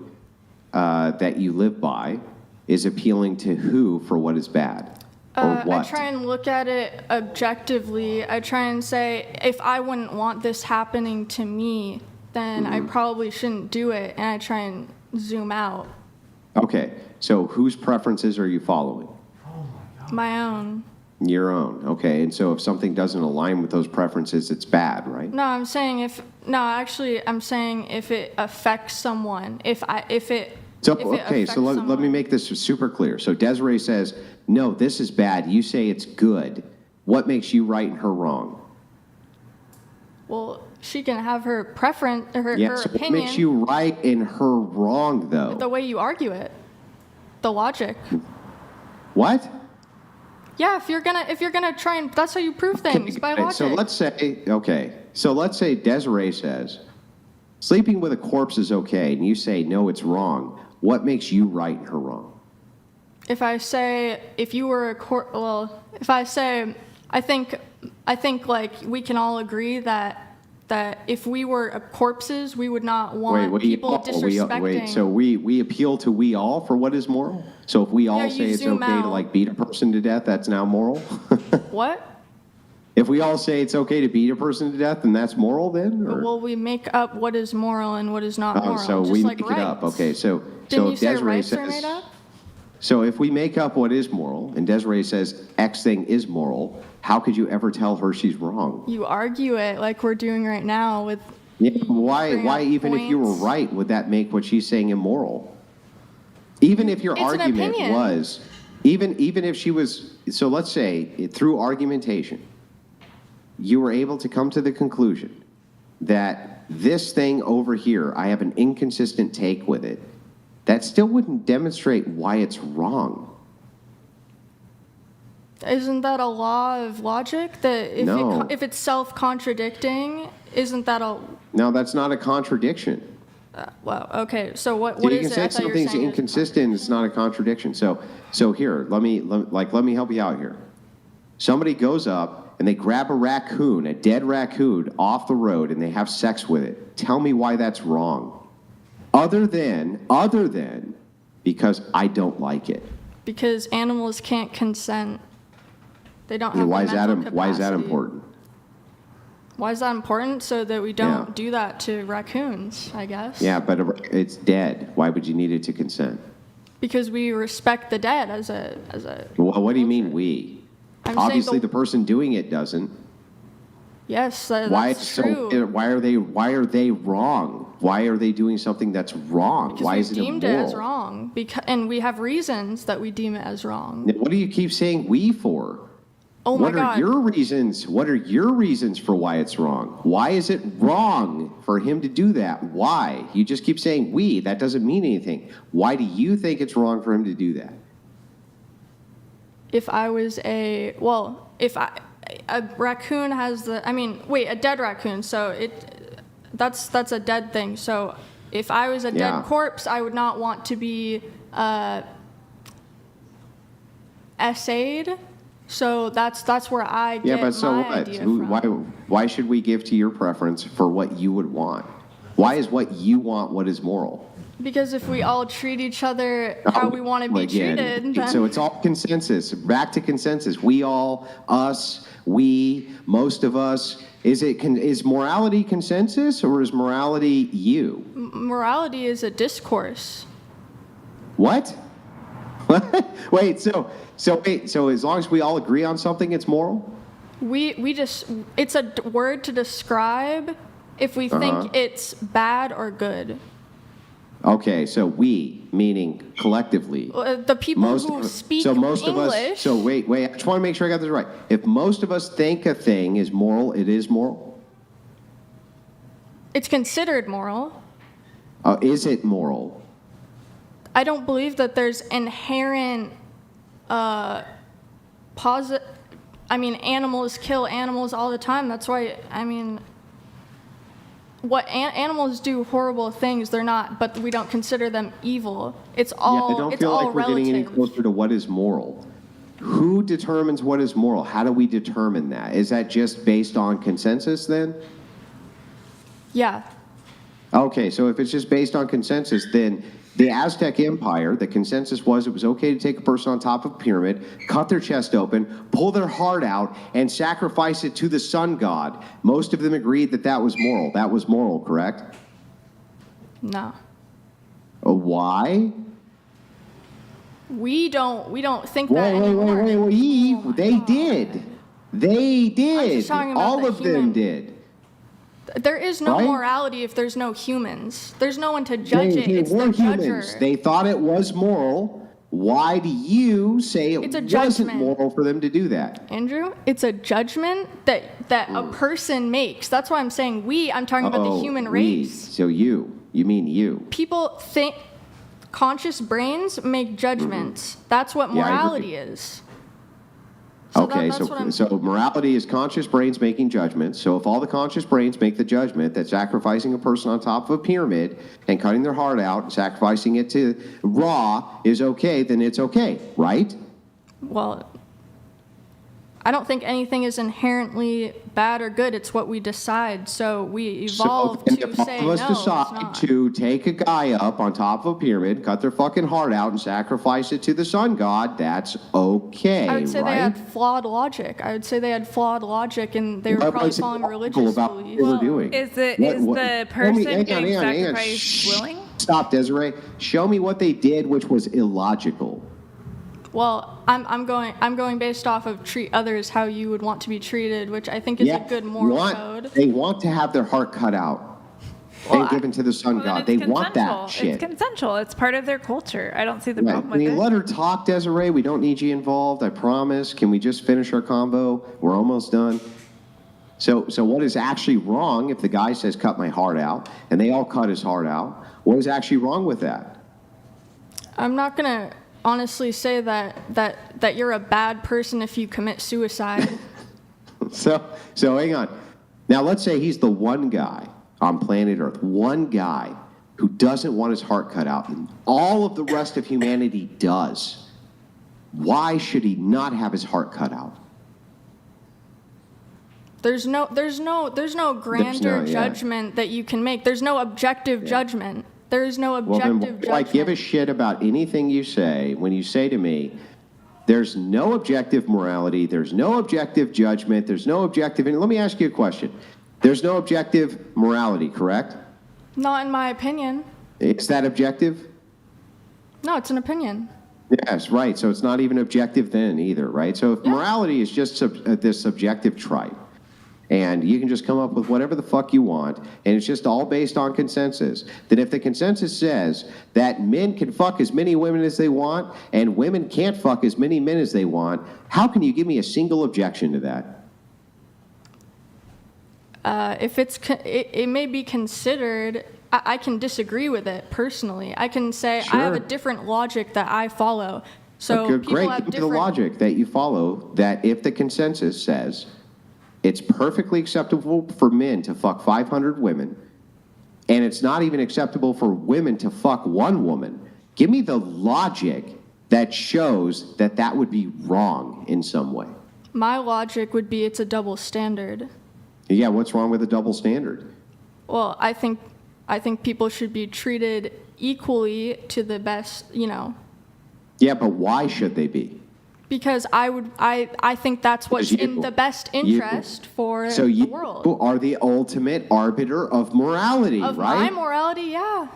that you live by is appealing to who for what is bad? Or what? I try and look at it objectively. I try and say, if I wouldn't want this happening to me, then I probably shouldn't do it. And I try and zoom out. Okay, so whose preferences are you following? My own. Your own, okay. And so if something doesn't align with those preferences, it's bad, right? No, I'm saying if it affects someone, let me make this super clear. So Desiree says, no, this is bad. You say it's good. What makes you right and her wrong? Well, she can have her preference, her So opinion. what makes you right and her wrong, though? The way you argue it, the logic. What? Yeah, if you're gonna try and that's how you prove things by logic. So let's say Desiree says sleeping with a corpse is okay, and you say no, it's wrong. What makes you right and her wrong? If I say if you were if I say I think like we can all agree that if we were corpses, we would not want people disrespecting. So we appeal to we all for what is moral? So if we all say it's okay to like beat a person to death, that's now moral? What? If we all say it's okay to beat a person to death, then that's moral then? Or? Well, we make up what is moral and what is not moral. So just we like make rights. it up. Okay, so Didn't you say Desiree rights says, are made up? So if we make up what is moral, and Desiree says X thing is moral, how could you ever tell her she's wrong? You argue it like we're doing right now with. Yeah, why even if you were right, would that make what she's saying immoral? Even if your argument was, even if she was, so let's say through argumentation, you were able to come to the conclusion that this thing over here, I have an inconsistent take with it, that still wouldn't demonstrate why it's wrong. Isn't that a law of logic? That if it's self-contradicting, isn't that a... No, that's not a contradiction. Well, okay. So what You is can it? say I thought you were something's saying is- inconsistent. It's not a contradiction. So here, let me help you out here. Somebody goes up and they grab a raccoon, a dead raccoon, off the road, and they have sex with it. Tell me why that's wrong. Other than because I don't like it. Because animals can't consent. They don't have Why the is that? mental Why is that capacity. important? Why is that important? So that we don't Yeah. do that to raccoons, I guess. Yeah, but it's dead. Why would you need it to consent? Because we respect the dead as a. Well, what do you mean we? I'm saying Obviously, the person doing it doesn't. Yes, Why that's it's true. so? Why are they wrong? Why are they doing something that's wrong? Because Why we is it deemed it immoral? as wrong. And we have reasons that we deem it as wrong. What do you keep saying we for? Oh my What God. are your reasons? What are your reasons for why it's wrong? Why is it wrong for him to do that? Why? You just keep saying we. That doesn't mean anything. Why do you think it's wrong for him to do that? If I was a raccoon has a dead raccoon, so that's a dead thing. So if I was a Yeah. dead corpse, I would not want to be essayed. So that's where I get Yeah, but so my what? idea from. Why should we give to your preference for what you would want? Why is what you want what is moral? Because if we all treat each other how we want to be treated, then So it's all consensus. Back to consensus. We all, us, we, most of us. Is morality consensus or is morality you? morality is a discourse. What? Wait. So as long as we all agree on something, it's moral? It's a word to describe if we think it's bad or good. Okay, so we, meaning collectively. The people who speak English. Wait, I just want to make sure I got this right. If most of us think a thing is moral, it is moral? It's considered moral. Is it moral? I don't believe that there's inherent animals kill animals all the time. That's why, animals do horrible things. They're not, but we don't consider them evil. It's all, I don't it's feel all like we're relative. getting any closer to what is moral. Who determines what is moral? How do we determine that? Is that just based on consensus then? Yeah. Okay, so if it's just based on consensus, then the Aztec Empire, the consensus was it was okay to take a person on top of a pyramid, cut their chest open, pull their heart out, and sacrifice it to the sun god. Most of them agreed that that was moral. That was moral, correct? No. Why? We don't think that Wait, anymore. they did. They I'm did. just talking about All the of them human- did. There is no Right? morality if there's no humans. There's no one to judge it. They It's were the humans. judger. They thought it was moral. Why do you say it It's a wasn't judgment. moral for them to do that? Andrew, it's a judgment that a person makes. That's why I'm saying we. I'm talking about the human race. So you mean you. People think conscious brains make judgments. That's what Yeah, I agree. morality is. So Okay, that's what I'm so morality is conscious brains making judgments. So if all the conscious brains make the judgment that sacrificing a person on top of a pyramid and cutting their heart out and sacrificing it to raw is okay, then it's okay, right? Well, I don't think anything is inherently bad or good. It's what we decide. So we evolve so to if all say of no, us it's decide not. to take a guy up on top of a pyramid, cut their fucking heart out, and sacrifice it to the sun god, that's okay, I would say right? they had flawed logic. and they were What probably was following illogical religious about what beliefs. they were doing? Is the Tell person me- hang on, getting hang on. sacrificed Shh. willing? Stop, Desiree. Show me what they did which was illogical. Well, I'm going based off of treat others how you would want to be treated, which I think is a good moral code. They want to have their heart cut out and given to the sun god. They want that shit. It's consensual. It's part of their culture. I don't see the Right. problem Can with you it. let her talk, Desiree? We don't need you involved, I promise. Can we just finish our convo? We're almost done. So what is actually wrong if the guy says, cut my heart out, and they all cut his heart out? What is actually wrong with that? I'm not gonna honestly say that you're a bad person if you commit suicide. So hang on. Now let's say he's the one guy on planet Earth, one guy who doesn't want his heart cut out, and all of the rest of humanity does, why should he not have his heart cut out? There's no grander judgment that you can make. There's no objective judgment. There is no objective judgment. judgment. I give a shit about anything you say when you say to me, there's no objective morality, there's no objective judgment, there's no objective. And let me ask you a question. There's no objective morality, correct? Not in my opinion. Is that objective? No, it's an opinion. Yes, right. So it's not even objective then either, right? So if morality is just this subjective tribe, and you can just come up with whatever the fuck you want, and it's just all based on consensus, then if the consensus says that men can fuck as many women as they want, and women can't fuck as many men as they want, how can you give me a single objection to that? If it may be considered, I can disagree with it personally. I can say I have a different logic that I follow. So Okay, people great. have Give me different. the logic that you follow, that if the consensus says it's perfectly acceptable for men to fuck 500 women, and it's not even acceptable for women to fuck one woman, give me the logic that shows that that would be wrong in some way. My logic would be it's a double standard. Yeah, what's wrong with a double standard? Well, I think people should be treated equally to the best, Yeah, but why should they be? because I think that's what's in the best interest for So the world. you are the ultimate arbiter of morality, Of right? my morality, yeah.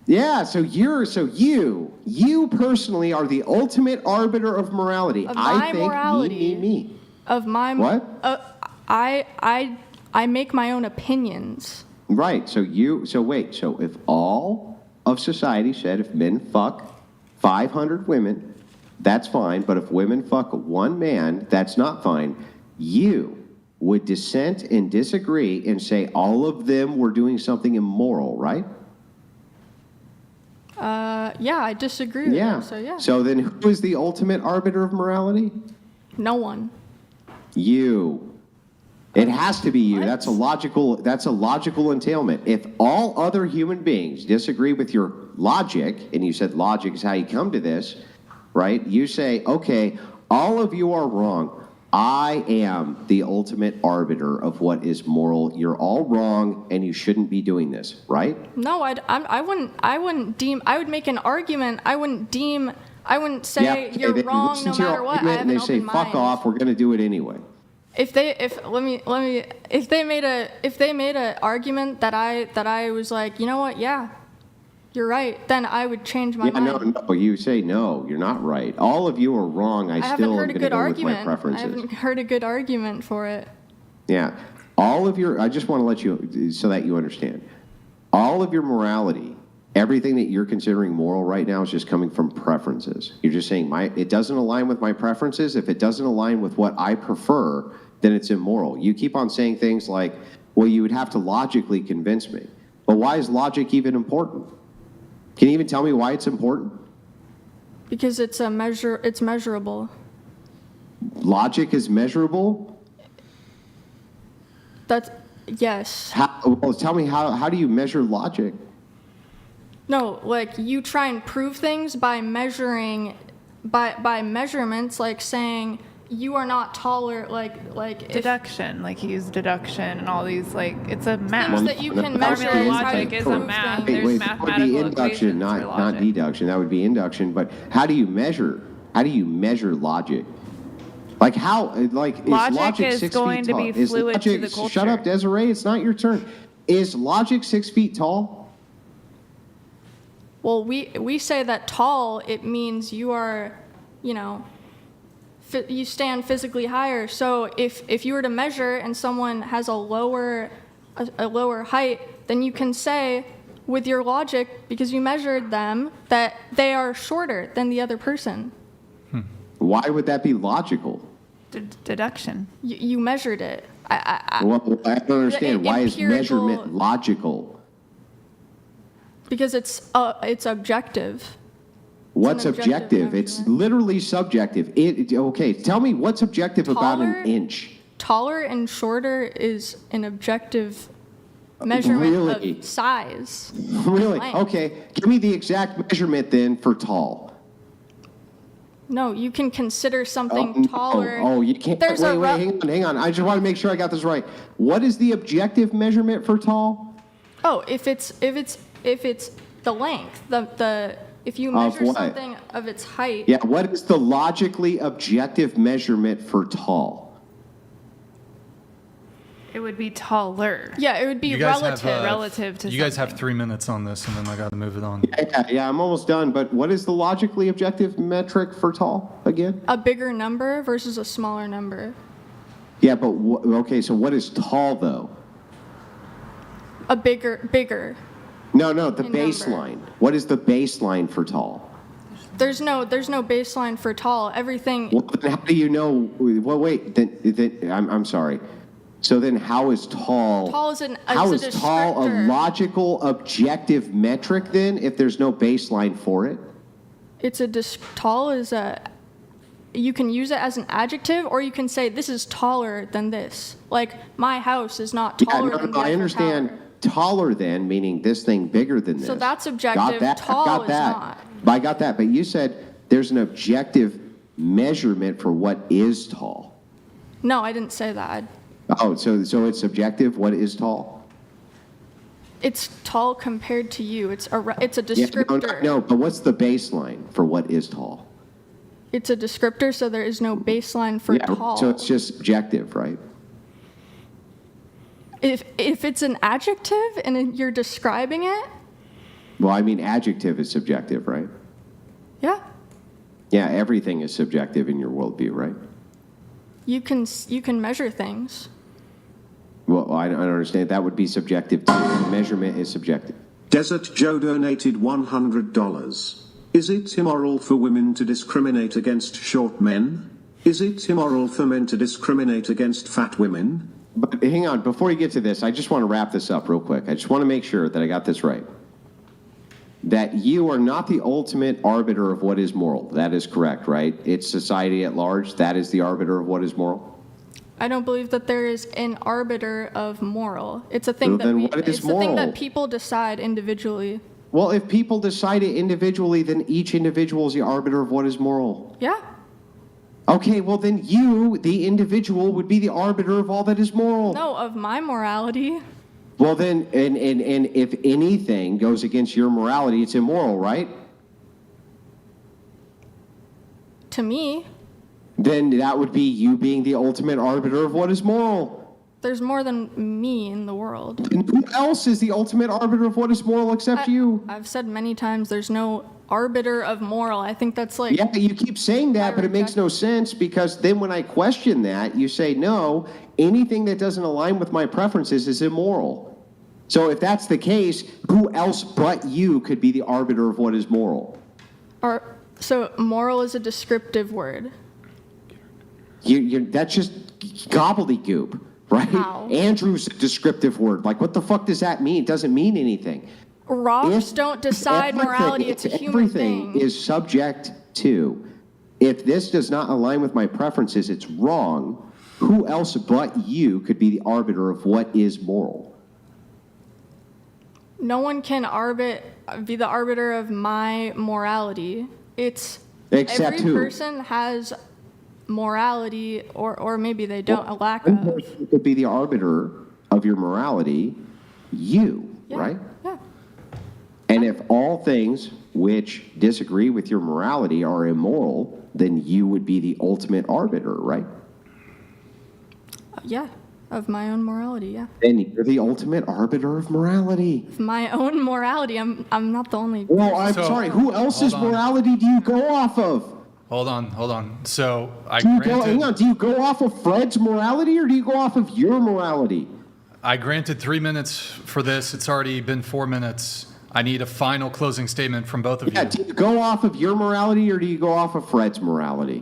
Yeah, so you personally are the ultimate arbiter of morality. Of I my think morality. me. Of my What? I make my own opinions. Right. So if all of society said if men fuck 500 women, that's fine, but if women fuck one man, that's not fine. You would dissent and disagree and say all of them were doing something immoral, right? Yeah, I disagree with Yeah. that, so yeah. So then who is the ultimate arbiter of morality? No one. You. It has to be you. That's a logical entailment. If all other human beings disagree with your logic, and you said logic is how you come to this, right? You say, okay, all of you are wrong. I am the ultimate arbiter of what is moral. You're all wrong, and you shouldn't be doing this, right? No, I wouldn't deem. I would make an argument. I wouldn't say okay, you're they wrong listen no to your matter what. I argument have and an they say, open fuck mind. off, we're going to do it anyway. If they made a argument that I was like, you know what, yeah, you're right, then I would change my mind. No, you say no, you're not right. All of you are wrong. I haven't still am heard a going to good go with my argument. I preferences. haven't heard a good argument for it. Yeah. I just want to let you, so that you understand. All of your morality, everything that you're considering moral right now is just coming from preferences. You're just saying, it doesn't align with my preferences. If it doesn't align with what I prefer, then it's immoral. You keep on saying things like, well, you would have to logically convince me. But why is logic even important? Can you even tell me why it's important? Because it's measurable. Logic is measurable? Yes. Well, tell me, how do you measure logic? No, like you try and prove things by measuring, by measurements, like saying you are not taller, like deduction, like he used deduction and all these, like, it's a math. Things that you can measure Formula is how logic you is a prove math. things. There's That would be mathematical induction, equations for not logic. deduction. That would be induction. But how do you measure? How do you measure logic? Like how? Like is logic is 6 going feet to tall? be Is fluid to logic, the culture. Shut up, Desiree. It's not your turn. Is logic 6 feet tall? Well, we say that tall, it means you are, you stand physically higher. So if you were to measure and someone has a lower height, then you can say with your logic, because you measured them, that they are shorter than the other person. Why would that be logical? Deduction. You measured it. Well, I don't understand. Why is empirical- measurement logical? Because it's objective. What's an objective objective? It's literally subjective. Okay, tell me what's objective about Taller? an inch. Taller and shorter is an objective measurement Really? of size. Really? Length. Okay. Give me the exact measurement then for tall. No, you can consider something No. taller. Oh, you can't. There's a Hang on. I just want to make sure I got this right. What is the objective measurement for tall? Oh, if it's the length, if you Of measure what? something of its height. Yeah, what is the logically objective measurement for tall? It would be taller. Yeah, it would be You guys relative. relative to You guys have 3 minutes on this, and then I got to move it on. Yeah, I'm almost done. But what is the logically objective metric for tall again? A bigger number versus a smaller number. Yeah, but okay. So what is tall though? A bigger. No, the In baseline. What is the baseline for tall? There's no baseline for tall. Everything. Well, then how do you know? Well, wait. Then I'm sorry. So then, how is tall? Tall is an. How it's is a tall a descriptor. logical objective metric then, if there's no baseline for it? Tall is a. You can use it as an adjective, or you can say this is taller than this. Like my house is not taller than the I Eiffel understand. Tower. Taller than meaning this thing bigger than this. So that's objective. Got that. Tall got is that. not. I got that. But you said there's an objective measurement for what is tall. No, I didn't say that. Oh, so it's subjective. What is tall? It's tall compared to you. It's a Yeah, descriptor. no, but what's the baseline for what is tall? It's a descriptor, so there is no baseline for tall. So it's just subjective, right? If it's an adjective and you're describing it, Well, I mean, adjective is subjective, right? yeah, Yeah, everything is subjective in your worldview, right? you can measure things. Well, I don't understand. That would be subjective too. Measurement is subjective. Desert Joe donated $100. Is it immoral for women to discriminate against short men? Is it immoral for men to discriminate against fat women? But hang on, before you get to this, I just want to wrap this up real quick. I just want to make sure that I got this right. That you are not the ultimate arbiter of what is moral. That is correct, right? It's society at large. That is the arbiter of what is moral. I don't believe that there is an arbiter of moral. It's a thing So that then what is it's a thing moral? that people decide individually. Well, if people decide it individually, then each individual is the arbiter of what is moral. Yeah. Okay, well then you, the individual, would be the arbiter of all that is moral. No, of my morality. Well then, and if anything goes against your morality, it's immoral, right? To me, Then that would be you being the ultimate arbiter of what is moral. there's more than me in the world. And who else is the ultimate arbiter of what is moral except you? I've said many times there's no arbiter of moral. I think that's like Yeah, you keep saying that, but it makes no sense because then when I question that, you say, no, anything that doesn't align with my preferences is immoral. So if that's the case, who else but you could be the arbiter of what is moral? so moral is a descriptive word. That's just gobbledygook, right? How? Andrew's a descriptive word. Like, what the fuck does that mean? It doesn't mean anything. Rocks don't decide morality. It's a human Everything thing. is subject to. If this does not align with my preferences, it's wrong. Who else but you could be the arbiter of what is moral? No one can be the arbiter of my morality. It's Except every who? person has morality, or maybe they don't. A lack of. Who could be the arbiter of your morality? You, right? Yeah. And if all things which disagree with your morality are immoral, then you would be the ultimate arbiter, right? Yeah, of my own morality. Yeah. Then you're the ultimate arbiter of morality. Of my own morality. I'm not the only. Well, I'm So, sorry. Who else's hold on. morality do you go off of? Hold on. So I Do you granted, do you go off of Fred's morality or do you go off of your morality? I granted 3 minutes for this. It's already been 4 minutes. I need a final closing statement from both of Yeah, you. do you go off of your morality or do you go off of Fred's morality?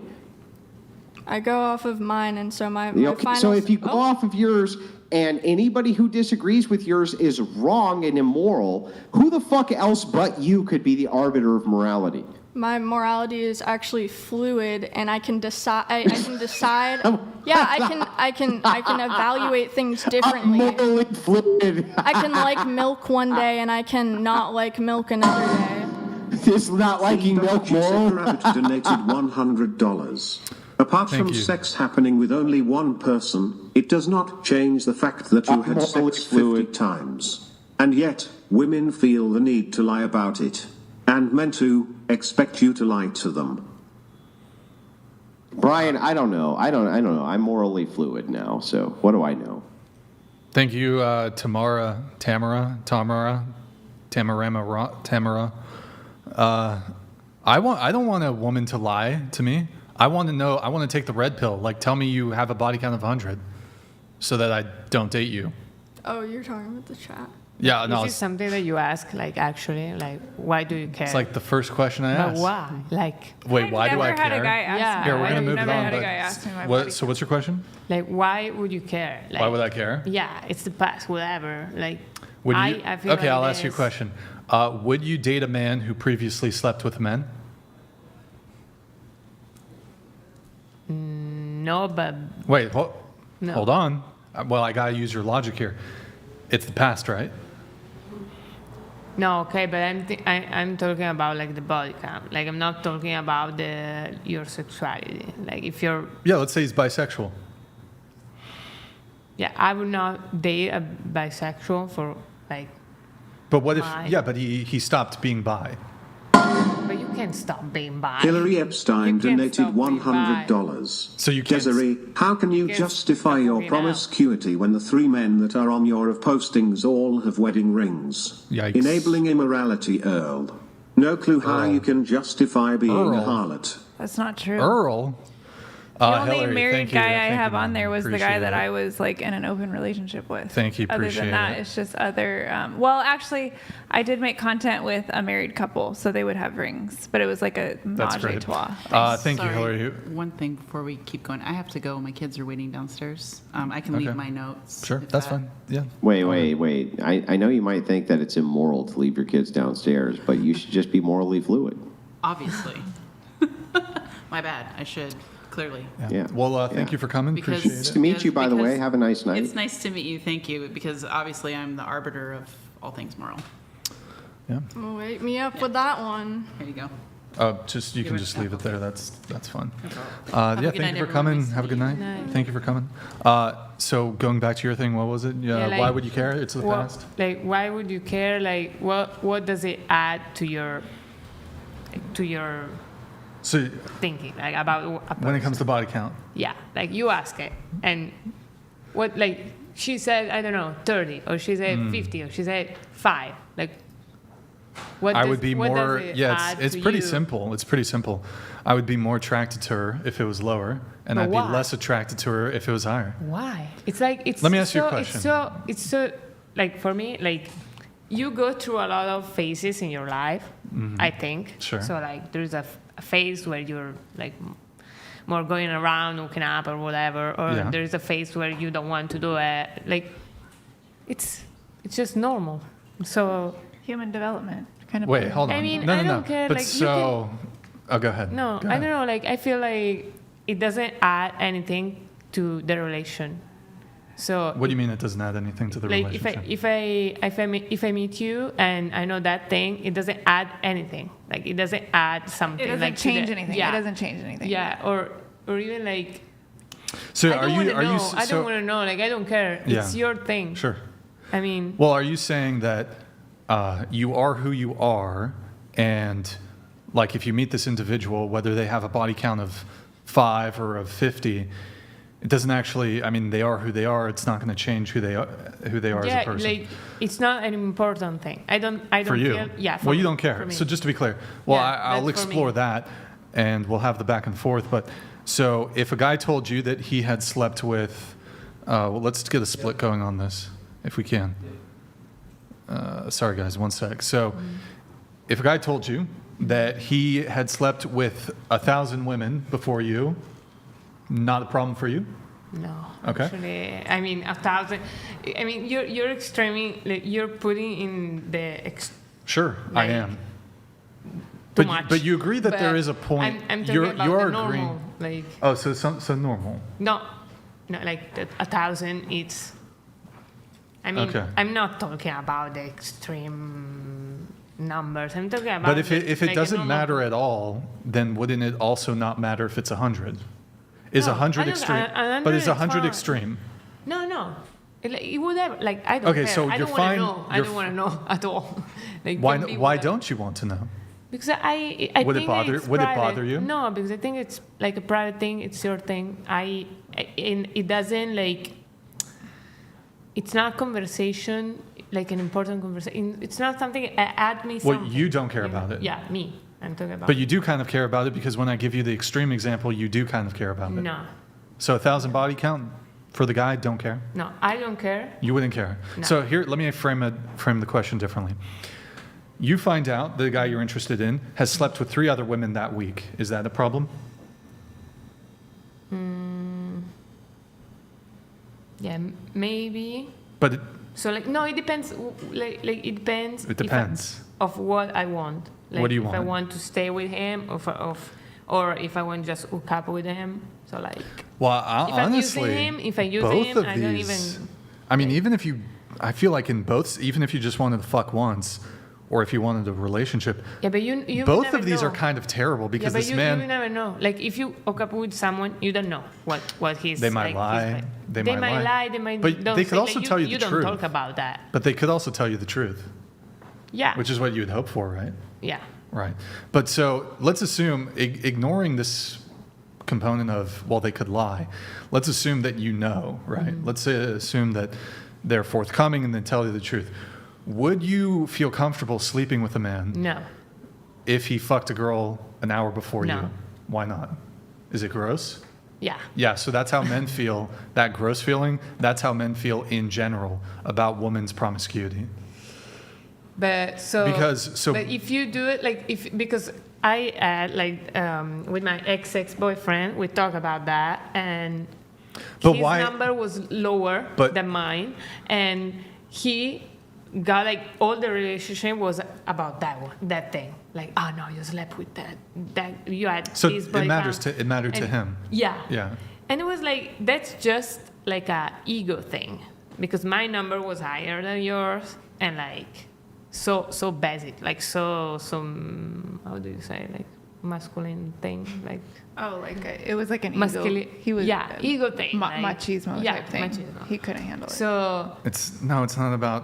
I go off of mine, and so my Okay, final. so if you go off of yours and anybody who disagrees with yours is wrong and immoral, who the fuck else but you could be the arbiter of morality? My morality is actually fluid, and I can decide. I can decide. Yeah, I can evaluate things differently. Morally fluid. I can like milk one day, and I can not like milk another day. It's not liking milk moral. Rabbit donated $100. Apart Thank from you. sex happening with only one person, it does not change the fact that you had sex 50 times. And yet, women feel the need to lie about it. And men too expect you to lie to them. Brian, I don't know. I don't know. I'm morally fluid now, so what do I know? Thank you, Tamara. I don't want a woman to lie to me. I want to know. I want to take the red pill. Like, tell me you have a body count of 100, so that I don't date you. Oh, you're talking about the chat. Yeah, no. This is something that you ask, like, actually, like, why do you care? It's like the first question I asked. But why? Like, wait, why do I care? I've never had a guy ask me. Yeah, we're gonna move it I've never on. had a but guy ask me my body so what's your question? Like, why would you care? Like, Why would I care? Yeah, it's the past, whatever. Like, Would you? I feel Okay, like I'll ask you a this- question. Would you date a man who previously slept with men? No, but Wait, No. hold on. Well, I gotta use your logic here. It's the past, right? no, okay, but I'm talking about like the body count. Like, I'm not talking about your sexuality. Like, if you're, Yeah, let's say he's bisexual. yeah, I would not date a bisexual for like. But what if? Bi. Yeah, but he stopped being bi. But you can't stop being bi. Hillary Epstein donated $100. So you can't. Desiree, how can you can't justify your stop promiscuity when the 3 men that are on your postings all have wedding rings? Yikes. Enabling immorality, Earl. No clue how Earl. you can justify being a Earl. harlot. That's not true. Earl. The only Hillary, married thank you. guy I Thank you, have on man. there was the Appreciate guy that it. I was like in an open relationship with. Thank you, Other appreciate than that, it. it's just other. Well, actually, I did make content with a married couple, so they would have rings, but it was like a That's menage a great. trois. Thank you, Sorry, Hillary. One thing before we keep going. I have to go. My kids are waiting downstairs. I can leave Okay. my notes. Sure, if that's that- fine. Yeah. Wait. I know you might think that it's immoral to leave your kids downstairs, but you should just be morally fluid. Obviously. My bad. I should, clearly. Yeah. Well, thank you for coming. Because- Appreciate Nice it. to meet you, by the way. because Have a nice night. It's nice to meet you. Thank you. Because obviously I'm the arbiter of all things moral. Yeah. Well, wake me up with that one. Here you go. Just you can just leave it there. That's fine. Have a Yeah, good thank night, you for everyone. coming. Nice to Have a good meet night. you. Night. Thank you for coming. So going back to your thing, what was it? Yeah, why like, would you care? It's the what- past. Like, why would you care? Like, what does it add to your So thinking, like, about a person? when it comes to body count, Yeah, like, you ask it, and what, like, she said, I don't know, 30, or she said 50, or she said 5. Like, what I does, would be what more. does it Yeah, add it's to pretty you? simple. It's pretty simple. I would be more attracted to her if it was lower, and But I'd why? be less attracted to her if it was higher. Why? It's like, it's Let me ask you a so, question. It's so, like, for me, like, you go through a lot of phases in your life, I think. Sure. So, like, there's a phase where you're, like, more going around, looking up or whatever, or Yeah. there's a phase where you don't want to do it. Like, it's just normal. So, Human development. Kind of. Wait, hold on. I mean, no, I no, don't no. care, But like, you so, oh, go ahead. no, Go I ahead. don't know. Like, I feel like it doesn't add anything to the relation. So What do you mean it doesn't add anything to the like relationship? if I meet you and I know that thing, it doesn't add anything. Like, it doesn't add something. It doesn't like, to change the- anything. Yeah. It doesn't change anything. Yeah, or even like. So I are don't you? wanna Are you? know. s- I so- don't want to know. Like, I don't care. Yeah. It's your thing. Sure. I mean. Well, are you saying that you are who you are, and like if you meet this individual, whether they have a body count of 5 or of 50, it doesn't actually. I mean, they are who they are. It's not going to change who they are as a person. Like, it's not an important thing. I don't for you. feel. Yeah. For well, you me, don't care. for me. So just to be clear, well, Yeah, I'll that's for me. explore that, and we'll have the back and forth. But so if a guy told you that he had slept with, well, let's get a split going on this, if we can. Sorry, guys, one sec. So if a guy told you that he had slept with 1,000 women before you, not a problem for you? No. Okay. Actually, I mean, 1,000. I mean, you're extreming. Like, you're putting in the. Sure, I Like, am. too much. But you agree that there is a point. I'm talking you're about you're the agreeing. normal, like Oh, so normal. no, like 1,000. It's. I mean, Okay. I'm not talking about the extreme numbers. I'm talking about. But if it like a doesn't normal- matter at all, then wouldn't it also not matter if it's 100? Is No, 100 I don't- extreme? 100 But is 100 fine. extreme? No. It would have like I don't Okay, care. so I you're don't want fine- to know. I you're don't want to know at all. Like, Why can be why whatever. don't you want to know? Because I Would it think bother- it's would it private. bother you? No, because I think it's like a private thing. It's your thing. And it doesn't like. It's not conversation, like an important conversation. It's not something add me something. Well, you don't care about it. Yeah, me. I'm talking about. But you do kind of care about it because when I give you the extreme example, you do kind of care about it. No. So 1,000 body count for the guy, don't care? No, I don't care. You wouldn't care. No. So here, let me frame the question differently. You find out the guy you're interested in has slept with 3 other women that week. Is that a problem? Yeah, maybe. But So like no, it depends. Like it depends. It depends. Of what I want. Like, What do you if I want? want to stay with him, or if I want to just hook up with him. So like. Well, If I'm honestly, using him, if I use both him, of I don't these. even. I mean, even if you, I feel like in both, even if you just wanted to fuck once, or if you wanted a relationship, Yeah, but you both never of these know. are kind of terrible because yeah, but this you man, never know. Like if you hook up with someone, you don't know what he's. they might like, lie. he's They They might might lie. lie. They might. But don't they could say, also like, tell you the You don't truth. talk about that. But they could also tell you the truth. Yeah. Which is what you would hope for, right? Yeah. Right. But so let's assume, ignoring this component of, well, they could lie, let's assume that you know, right? Mm-hmm. Let's assume that they're forthcoming and they tell you the truth. Would you feel comfortable sleeping with a man No. if he fucked a girl an hour before No. you? Why not? Is it gross? Yeah. Yeah, so that's how men feel, that gross feeling, that's how men feel in general about women's promiscuity. But so but if you do it because I with my ex-boyfriend we talk about that and But his why- number was lower than mine and he got like all the relationship was about that thing like oh no you slept with that you had So this it body matters count. it mattered to And- him. yeah Yeah. and it was like that's just like a ego thing because my number was higher than yours and like so basic like so how do you say like masculine thing like It was like an masculine ego. He was ego thing like, machismo type thing. machismo. He couldn't handle it. So It's not about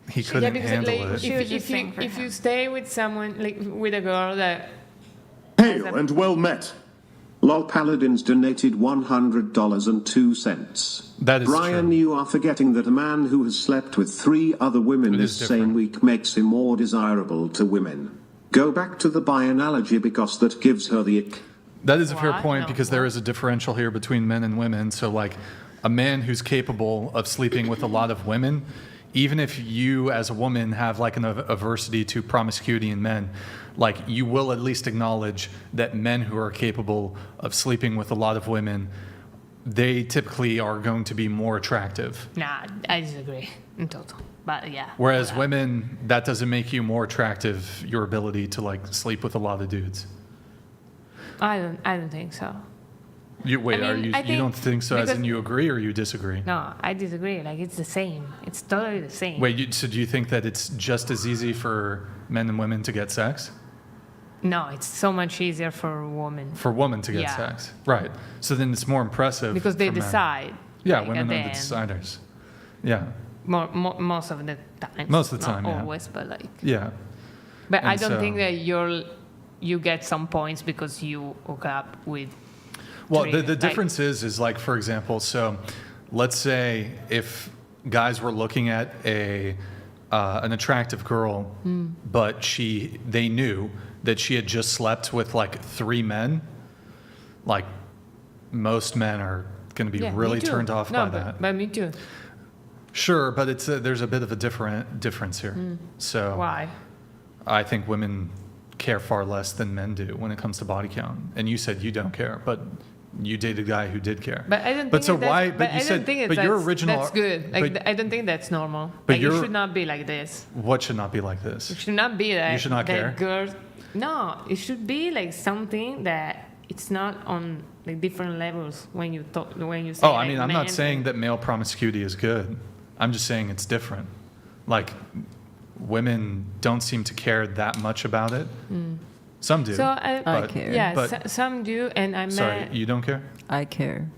he yeah, couldn't because handle like, it. She was just saying for if him. you stay with someone like with a girl that Hail and well met. Lol Paladins donated $100.02. That is Brian, you are forgetting that a man who has slept with 3 other women It this is different. same week makes him more desirable to women. Go back to the bi analogy because that gives her the ick. That is a fair Why? point No, because there is a differential here between men and women. So, like, a man who's capable of sleeping with a lot of women, even if you as a woman have like an aversity to promiscuity in men, like you will at least acknowledge that men who are capable of sleeping with a lot of women, they typically are going to be more attractive. nah I disagree in total but yeah Whereas women, that doesn't make you more attractive, your ability to like sleep with a lot of dudes. I don't think so. You, wait, I mean, you I think don't think so as because- in you agree or you disagree? No, I disagree. Like it's the same. It's totally the same. Wait, so do you think that it's just as easy for men and women to get sex? No, it's so much easier for a woman. For women to get Yeah. sex, right? So then it's more impressive Because they for men. decide. Yeah, like, women at are the end. deciders. Yeah, Most of the time. Most of the time, Not yeah. always, but like. yeah. But I And don't so- think that you get some points because you hook up with. Well, three, the like- difference is like, for example, so let's say if guys were looking at an attractive girl, Hmm. but they knew that she had just slept with like 3 men, like most men are going to be Yeah, me really too. turned off No, by but, that. But me too. Sure, but there's a bit of a difference here. So Why? I think women care far less than men do when it comes to body count. And you said you don't care, but you dated a guy who did care. But I don't But think so that's, why? But But you I said. don't think it's But your original. that's good. Like but I don't think that's normal. But Like, it you're- should not be like this. What should not be like this? It should not be that. You should not that care? Girls. No, it should be like something that it's not on like different levels when you talk when you say. Oh, I like, mean, I'm not men saying that male promiscuity is good. I'm just saying it's different. Like, women don't seem to care that much about it. Some do. So I but- care. Yeah, but- some do, and I Sorry, met. you don't care? I care.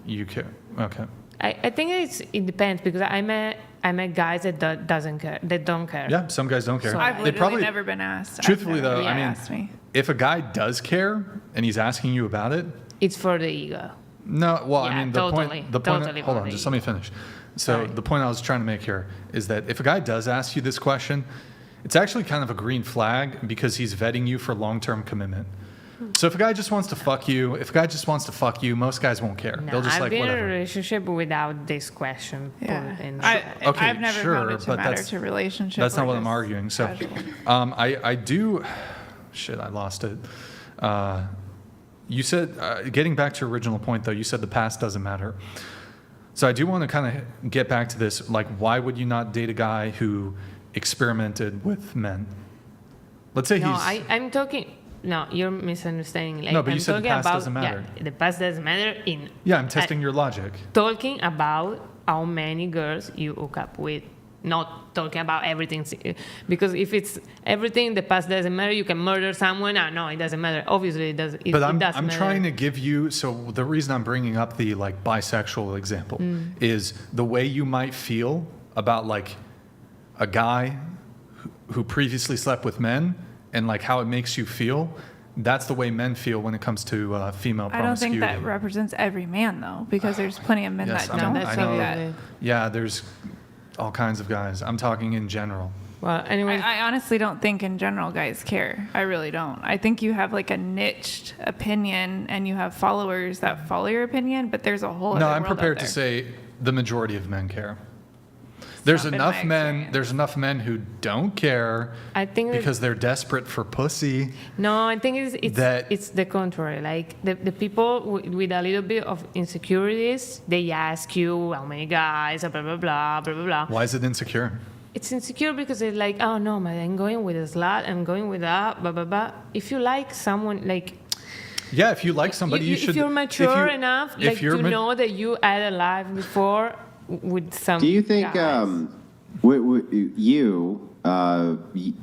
You care. Okay. I think it depends because I met guys that doesn't care, that don't care. Yeah, some guys don't care. So I've They literally probably- never been asked. Truthfully, I've never though, been I mean, asked me. if a guy does care and he's asking you about it, It's for the ego. no, well, Yeah, I mean, totally, the point, totally hold on, valid. just let me finish. So Sorry. the point I was trying to make here is that if a guy does ask you this question, it's actually kind of a green flag because he's vetting you for long-term commitment. So if a guy just wants to fuck you, most guys won't care. No, They'll just I've like been in a whatever. relationship without this question. Yeah. put in. Okay, I've never sure, found it to but matter that's- to relationship. That's not or what I'm just arguing. So, casual. I do. Shit, I lost it. You said, getting back to your original point though, you said the past doesn't matter. So I do want to kind of get back to this. Like, why would you not date a guy who experimented with men? Let's say No, he's. I'm talking. No, you're misunderstanding. Like, No, but you I'm said the talking past about, doesn't matter. Yeah, the past doesn't matter. Yeah, I'm testing your logic. Talking about how many girls you hook up with, not talking about everything. Because if it's everything, the past doesn't matter. You can murder someone. No, it doesn't matter. Obviously, it does. But I'm does matter. trying to give you, so the reason I'm bringing up the like bisexual example is the way you might feel about like a guy who previously slept with men and like how it makes you feel. That's the way men feel when it comes to female I don't think promiscuity. that represents every man though, because there's plenty of men Yes, that I don't know. think I know. that. Yeah, there's all kinds of guys. I'm talking in general. Well, anyway, I honestly don't think in general guys care. I really don't. I think you have like a niched opinion and you have followers that follow your opinion, but there's a whole No, other I'm world out prepared to there. say the majority of men care. There's not been enough my men. There's enough men who don't care I think because they're desperate for pussy. No, I think That- it's the contrary. Like the people with a little bit of insecurities, they ask you how many guys, blah blah blah blah blah blah. Why is it insecure? It's insecure because it's like, oh no, man, I'm going with a slut, I'm going with that, blah blah blah. If you like someone, like Yeah, if you like somebody, you should. if you're mature if you- enough, if like you're to know that you had a life before with some. Do you think guys.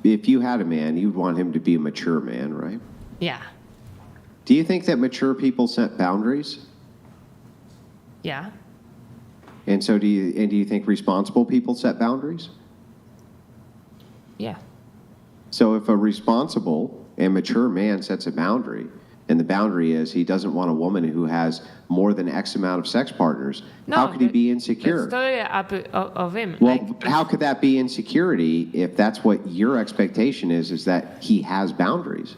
if you had a man, you'd want him to be a mature man, right? Yeah, Do you think that mature people set boundaries? yeah. And so do you think responsible people set boundaries? Yeah. So if a responsible and mature man sets a boundary, and the boundary is he doesn't want a woman who has more than X amount of sex partners, how could he be insecure? It's totally up of him. Well, Like, how could that be insecurity if that's what your expectation is that he has boundaries?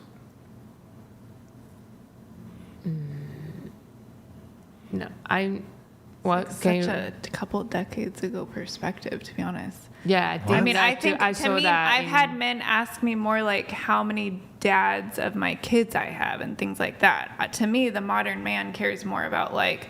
no, I'm. What It's can such you? a couple decades ago perspective, to be honest. Yeah, I think. I mean, I think I to saw me, that. I've had men ask me more like how many dads of my kids I have and things like that. To me, the modern man cares more about like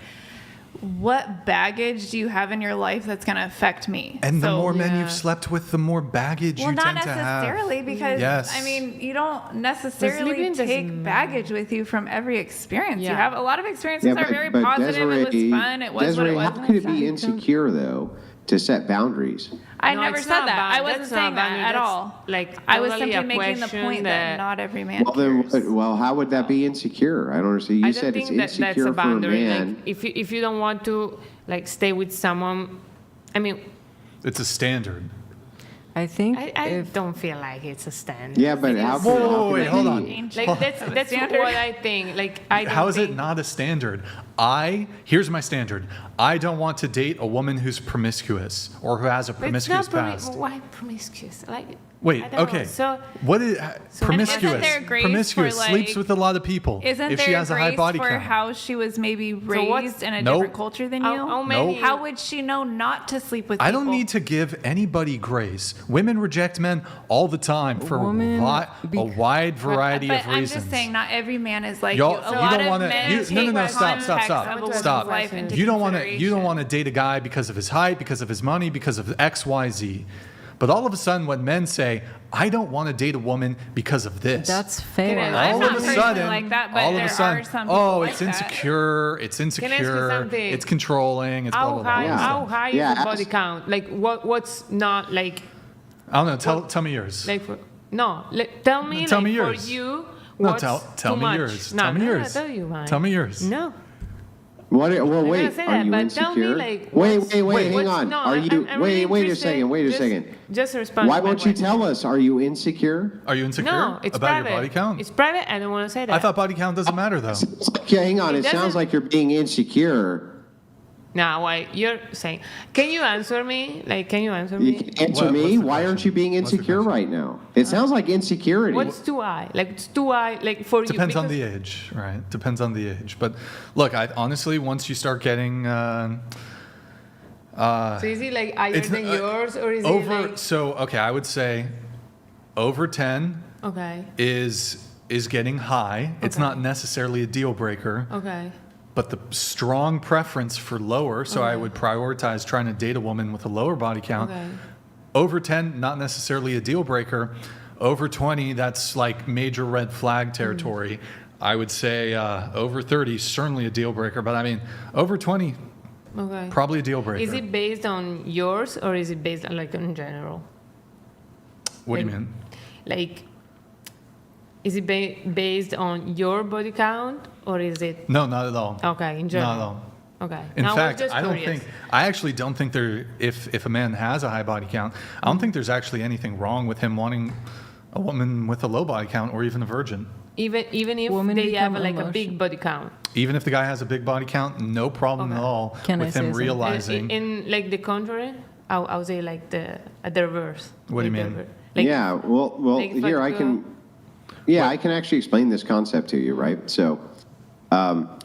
what baggage do you have in your life that's going to affect me. And the So- more men you've slept with, the more baggage well, you not tend to have. necessarily because Yes. I mean, you don't necessarily sleeping doesn't take baggage with you from every experience. You Yeah. have a lot of experiences are very positive. It was fun. It was Desiree, what it how was. could it be insecure though to set boundaries? I No, never it's said not that. bound- I wasn't that's not saying that boundary, at that's all. Like I was totally simply a making the question point that not every man Well, then, cares. how would that be insecure? I don't understand. You I said don't it's think that that's insecure a for a boundary. man. Like, if you don't want to like stay with someone, I mean, It's a standard. I think I don't feel like it's a standard. Yeah, but how could, how could wait, it hold be? on. Like that's Standard. what I think. Like I don't How is think, it not a standard? Here's my standard. I don't want to date a woman who's promiscuous or who has a But it's not promiscuous past. why promiscuous? Like Wait, I don't know. okay. So What is promiscuous? isn't there grace Promiscuous for, sleeps like- with a lot of people. Isn't if there she has a high grace body for count. how she was maybe what's- raised in a Nope. different culture than you? How many- Nope. How would she know not to sleep with I people? don't need to give anybody grace Women reject men all the time for a wide variety but of I'm reasons. just saying, not every man is like Y'all- you. A you lot don't of wanna- men you- take no, the stop. context of a woman's life into You don't want consideration. to date a guy because of his height, because of his money, because of X, Y, Z. But all of a sudden, when men say, "I don't want to date a woman because of this," That's fair. I'm all not of a personally sudden, like that, but all of there a sudden, are some people oh, like it's that. insecure, it's Can I ask you insecure, something? it's controlling, it's blah blah blah. How high is the body count? Like what's not like? I don't know. Tell me yours. Like tell me. Tell like, me yours. For you, No, what's tell too me much? yours. No, Tell me no, yours. Tell you mine. Tell me yours. No. What? Well, I'm wait. gonna say Are that, you but insecure? tell me, like, wait. what's- Hang on. no, Are you? I'm really Wait a interested. second. Wait a second. Just respond. Why to my won't you question. tell us? Are you insecure? Are you insecure No, it's about private. your body count? It's private. I don't want to say that. I thought body count doesn't matter though. Okay, hang on. It It sounds doesn't- like you're being insecure. Now, why you're saying? Can you answer me? Like, can you answer You me? can answer me. Why aren't you being insecure right now? It sounds like insecurity. What's too high? Like, it's too high. Like for Depends you. on the age, right? Depends on the age. But look, I honestly, once you start getting So is it like higher it's, than yours, or is over? it like? So okay, I would say over 10 Okay. is getting high. It's not necessarily a deal breaker. Okay. But the strong preference for lower, so I would prioritize trying to date a woman with a lower body count. Okay. Over 10, not necessarily a deal breaker. Over 20, that's like major red flag territory. I would say over 30, certainly a deal breaker. But I mean, over 20, Okay. probably a deal breaker. Is it based on yours, or is it based on like in general? What do you mean? Like, is it based on your body count, or is it? No, not at all. Okay, in general. Not at all. Okay. In Now, fact, just curious. I actually don't think there, if a man has a high body count, I don't think there's actually anything wrong with him wanting a woman with a low body count or even a virgin. Even if Women they have become like a emotional. big body count. Even if the guy has a big body count, no problem at all Can I with say him something? realizing. In like the contrary, I would say like the reverse. What do you Like mean? the like, yeah. Well. like if Here I I go- can. Yeah, I can actually explain this concept to you, right? So,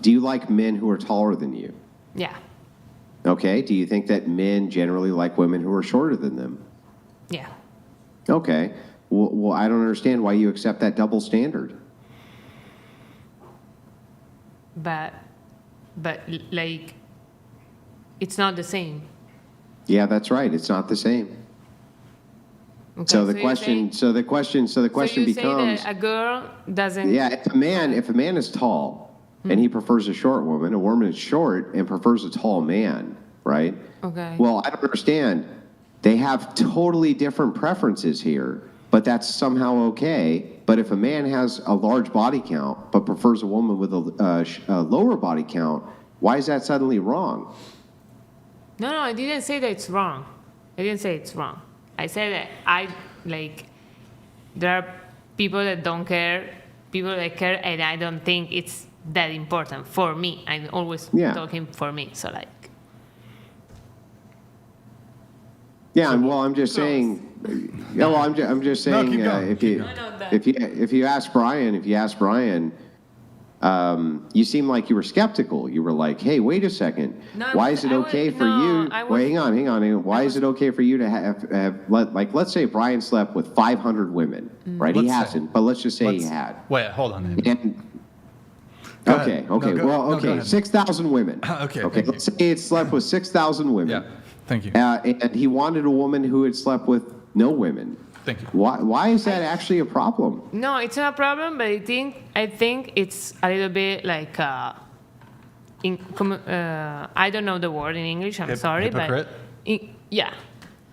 do you like men who are taller than you? Yeah. Okay. Do you think that men generally like women who are shorter than them? Yeah. Okay. Well, I don't understand why you accept that double standard. But like, it's not the same. Yeah, that's right. It's not the same. Okay, So the you're question, saying- so the question so you becomes, say that a girl doesn't. yeah, if a man is tall and he prefers a short woman, a woman is short and prefers a tall man, right? Okay. Well, I don't understand. They have totally different preferences here, but that's somehow okay. But if a man has a large body count but prefers a woman with a lower body count, why is that suddenly wrong? No, I didn't say that it's wrong. I didn't say it's wrong. I said that there are people that don't care, people that care, and I don't think it's that important for me. I'm always talking for me, so like. Yeah, well, I'm just saying. Yeah, well, I'm just saying. keep going, If you ask Brian, you seem like you were skeptical. You were like, "Hey, wait a second. No, Why is it okay for you? Wait, hang on. Why is it okay for you to have like, let's say Brian slept with 500 women, right? He Let's say. hasn't, but let's just say he had. Wait, hold on. Andy. And, Go okay, ahead. okay, No, go- well, no, go okay, ahead. 6,000 women. Okay, Okay, thank you. let's say it slept with 6,000 women. Yeah, thank you. And he wanted a woman who had slept with no women. Thank you. Why is that actually a problem? No, it's not a problem, but I think it's a little bit like I don't know the word in English. I'm sorry, hypocrite? but yeah.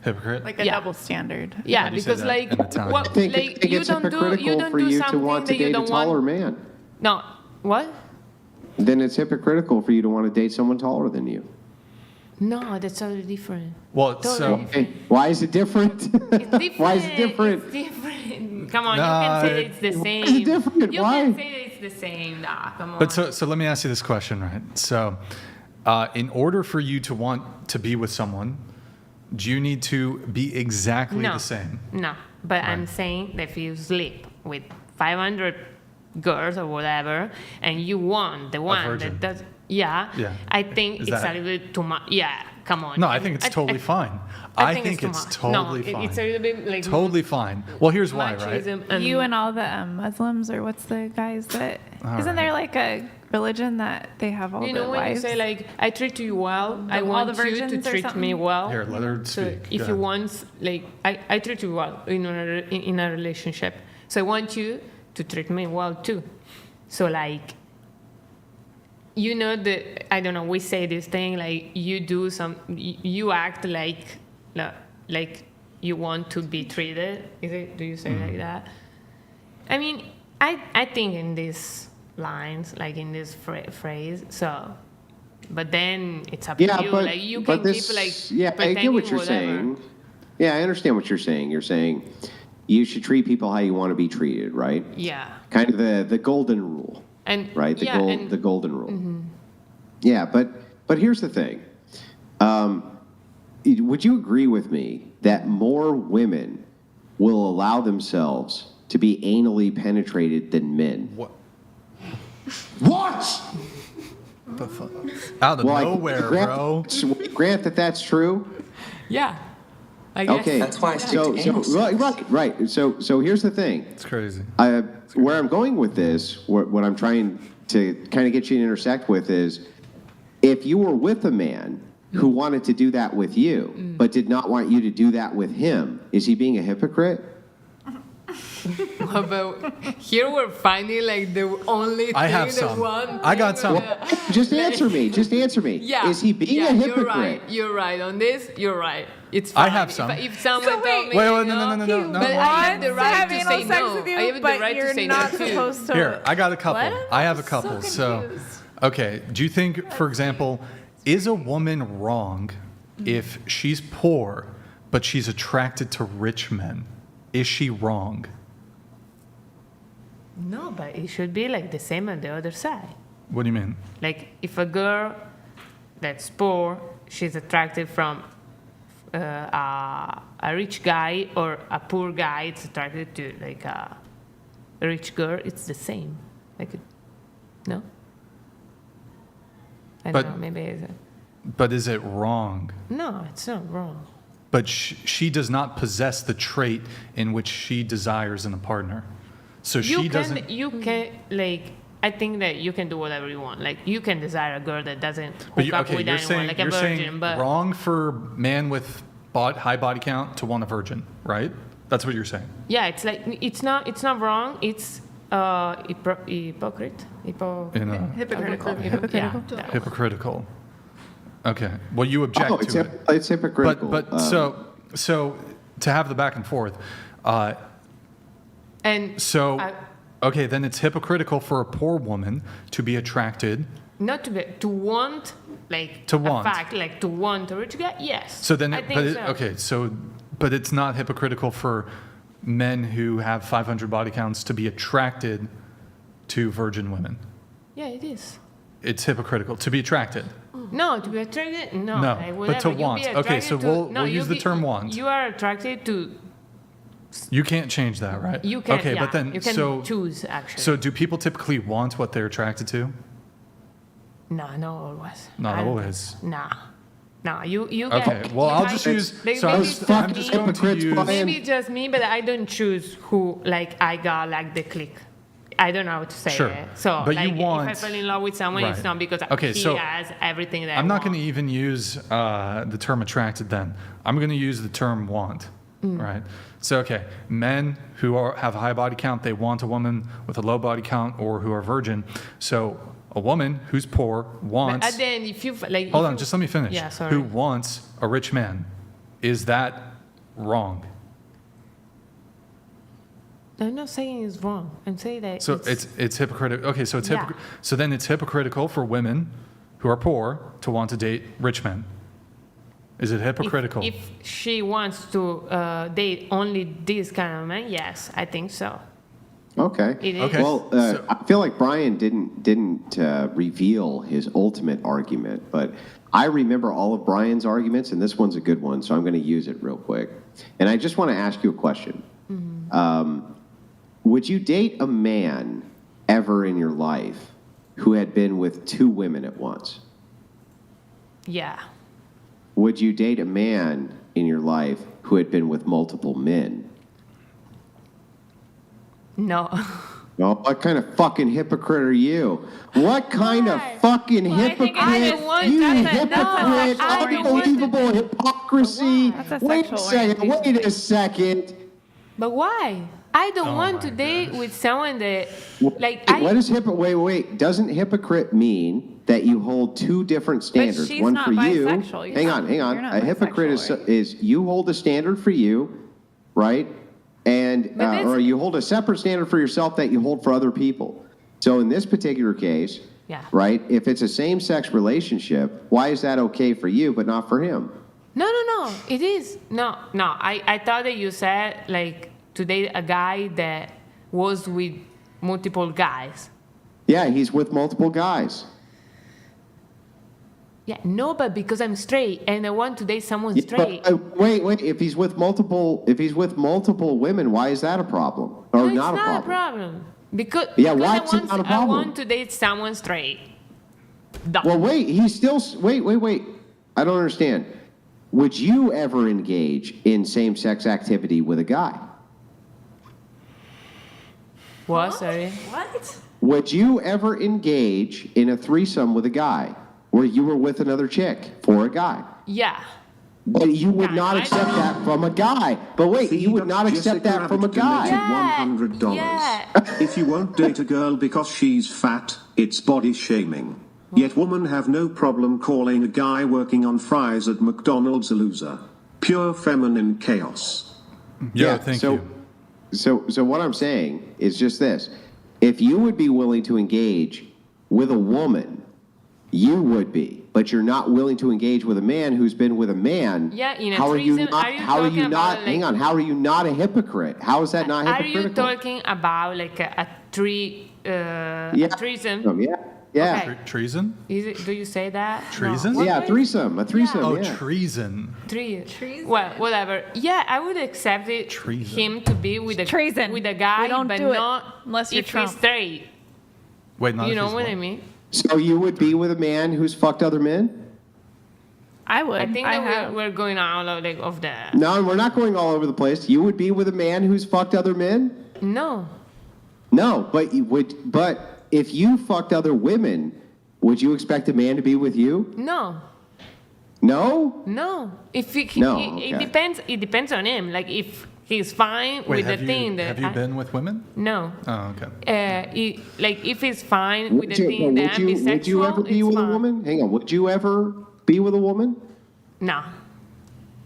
Hypocrite? Like a double standard. Yeah, How do you say because that like in Italian? what, I think like you it's don't do hypocritical for you to something want to that you date a don't taller want. man. No, what? Then it's hypocritical for you to want to date someone taller than you. No, that's totally different. Well, Totally so Okay, why is it different? It's different. Why is it different? It's different. Come on, Nah, you can say it's the same. Why is it different? You Why? can say that it's the same. Nah, come on. But so let me ask you this question, right? So, in order for you to want to be with someone, do you need to be exactly no, the same? No, but I'm saying that if you sleep with 500 girls or whatever, and you want the one virgin. that does, Yeah. Yeah. I think Is it's that- a little bit too much. Yeah, come on. No, I think it's totally fine. I think too it's much. totally no, fine. It's a little bit like Totally fine. Well, here's why, right? machism and You and all the Muslims, or what's the guys that? All Isn't right. there like a religion that they have all you the know when wives? you say like I treat you well, I All want the you to virgins or treat me something? well. Here, let her So speak. if Go you ahead. want, like I treat you well in a relationship, so I want you to treat me well too. So like, you know that I don't know. We say this thing like you act like you want to be treated. Is it? Do you say like that? I mean, I think in these lines, like in this phrase. So, but then it's up to you. Like you can keep like I get pretending what you're whatever. saying. Yeah, I understand what you're saying. You're saying you should treat people how you want to be treated, right? Yeah. Kind of the golden rule, And right? The yeah, and, the golden rule. mhm. Yeah, but here's the thing. Would you agree with me that more women will allow themselves to be anally penetrated than men? What? What? The fuck? Out of nowhere, bro. Grant that that's true. Yeah. I guess. Okay. That's why I stick so, to so anal right. So here's the thing. It's crazy. Where I'm going with this, what I'm trying to kind of get you to intersect with is, if you were with a man who wanted to do that with you, but did not want you to do that with him, is he being a hypocrite? But here we're finding like the only thing I have the some. one I got thing some. that- Just answer me. Just answer me. Yeah. Is he being yeah, a hypocrite? You're right on this. You're right. It's fine. I have some. If someone So told me, Wait, no. But I have the to right have to anal say sex no. with you, I have the but right you're to say not no too. supposed to. Here, I got a couple. What? I have a I'm couple. so So, confused. okay. Do you think, for example, is a woman wrong if she's poor but she's attracted to rich men? Is she wrong? No, but it should be like the same on the other side. What do you mean? Like if a girl that's poor, she's attracted from a rich guy, or a poor guy is attracted to like a rich girl, it's the same. Like, no? I don't But- know, maybe it's But is it wrong? no, it's not wrong. But she does not possess the trait in which she desires in a partner. So she doesn't. You can, like, I think that you can do whatever you want. Like, you can desire a girl that doesn't But hook up with you're anyone, saying, like a you're virgin, saying but wrong for man with high body count to want a virgin, right? That's what you're saying. yeah, it's like it's not wrong. It's hypocrite. Hypocritical. Yeah. Hypocritical. Okay. Well, you object Oh, to it. it's hypocritical. But so to have the back and forth. And So, okay, then it's hypocritical for a poor woman to be attracted. not to be, to want, like, To a want. fact, like to want a rich guy. Yes. So then, I think so. but it's not hypocritical for men who have 500 body counts to be attracted to virgin women. Yeah, it is. It's hypocritical to be attracted. No, to be attracted, no. No, like, but to whatever. You want. be Okay, so attracted to- we'll no, use you the term want. You are attracted to. You can't change that, right? You can. Okay, yeah, but then you can so choose actually. so do people typically want what they're attracted to? No, not always. Not I don't always. think- Nah. Nah, you Okay, get, well, you I'll might- just use. Maybe So it's just I'm just me. going to use. Maybe it's just me, but I don't choose who, like, I got, like, the click. I don't know how to say Sure. it. So, But you like, want- if I fall in love with someone, it's Right. not because Okay, he so has everything that I'm I not want. going to even use the term attracted then. I'm going to use the term want, right? So, okay, men who have a high body count, they want a woman with a low body count or who are virgin. So a woman who's poor wants. But then if you, like... Hold if on, you- just let me finish. Yeah, sorry. Who wants a rich man. Is that wrong? I'm not saying it's wrong. I'm saying that So it's hypocritical. Okay, so it's Yeah. so then it's hypocritical for women who are poor to want to date rich men. Is it hypocritical? If she wants to date only this kind of man, yes, I think so. Okay. It is. Well, I feel like Brian didn't reveal his ultimate argument, but I remember all of Brian's arguments, and this one's a good one, so I'm going to use it real quick. And I just want to ask you a question. Would you date a man ever in your life who had been with 2 women at once? Yeah. Would you date a man in your life who had been with multiple men? No. Well, what kind of fucking hypocrite are you? What kind of fucking hypocrite? You hypocrite! Unbelievable hypocrisy! Wait a second. Wait a second. But why? I don't want to date with someone that, like, What is hypocrite? Wait. Doesn't hypocrite mean that you hold 2 different standards? she's One not for you. bisexual. You're Hang not- on. you're not A hypocrite is you hold a standard for you, right? And or you hold a separate standard for yourself that you hold for other people. So in this particular case, right? If it's a same-sex relationship, why is that okay for you but not for him? No. It is. No. I thought that you said, like, to date a guy that was with multiple guys. Yeah, he's with multiple guys. Yeah, no, but because I'm straight and I want to date someone Yeah, straight. but, wait. If he's with multiple women, why is that a problem or It's not a not problem? a problem. Because, Yeah, because why is it not a problem? I want to date someone straight. Well, wait. He's still wait. I don't understand. Would you ever engage in same-sex activity with a guy? What? Sorry. What? Would you ever engage in a threesome with a guy where you were with another chick for a guy? Yeah. But you would not accept that from a guy. But wait, you would not accept that from a guy. $100. If you won't date a girl because she's fat, it's body shaming. Yet women have no problem calling a guy working on fries at McDonald's a loser. Pure feminine chaos. Yeah, thank you. So what I'm saying is just this. If you would be willing to engage with a woman, you would be. But you're not willing to engage with a man who's been with a man. Yeah, in a how are you threesome, not? are you How are you talking not? about, Hang on. How are you not a hypocrite? How is that not Are you hypocritical? talking about like a threesome? Yeah. Okay. Treason? Is it, do you say that? Treason? No. Yeah, What? threesome. A threesome. Oh, yeah. treason. Treason. Well, whatever. Yeah, I would accept it. Treason. Him to be with a with a guy, We don't but do it not unless you're if Trump. he's straight. Wait, not You if know he's what what? I mean? So you would be with a man who's fucked other men? I would. I think that we're going out of that. No, we're not going all over the place. You would be with a man who's fucked other men? No. No, but you would. But if you fucked other women, would you expect a man to be with you? No. No. No. If it, No, it okay. depends. It depends on him. Like if he's fine Wait, with the have you, thing that have you been with women? No. Oh, okay. Like if he's fine with Would the you, thing that I'm bisexual, would you ever be it's with fine. a woman? Hang on. Would you ever be with a woman? No.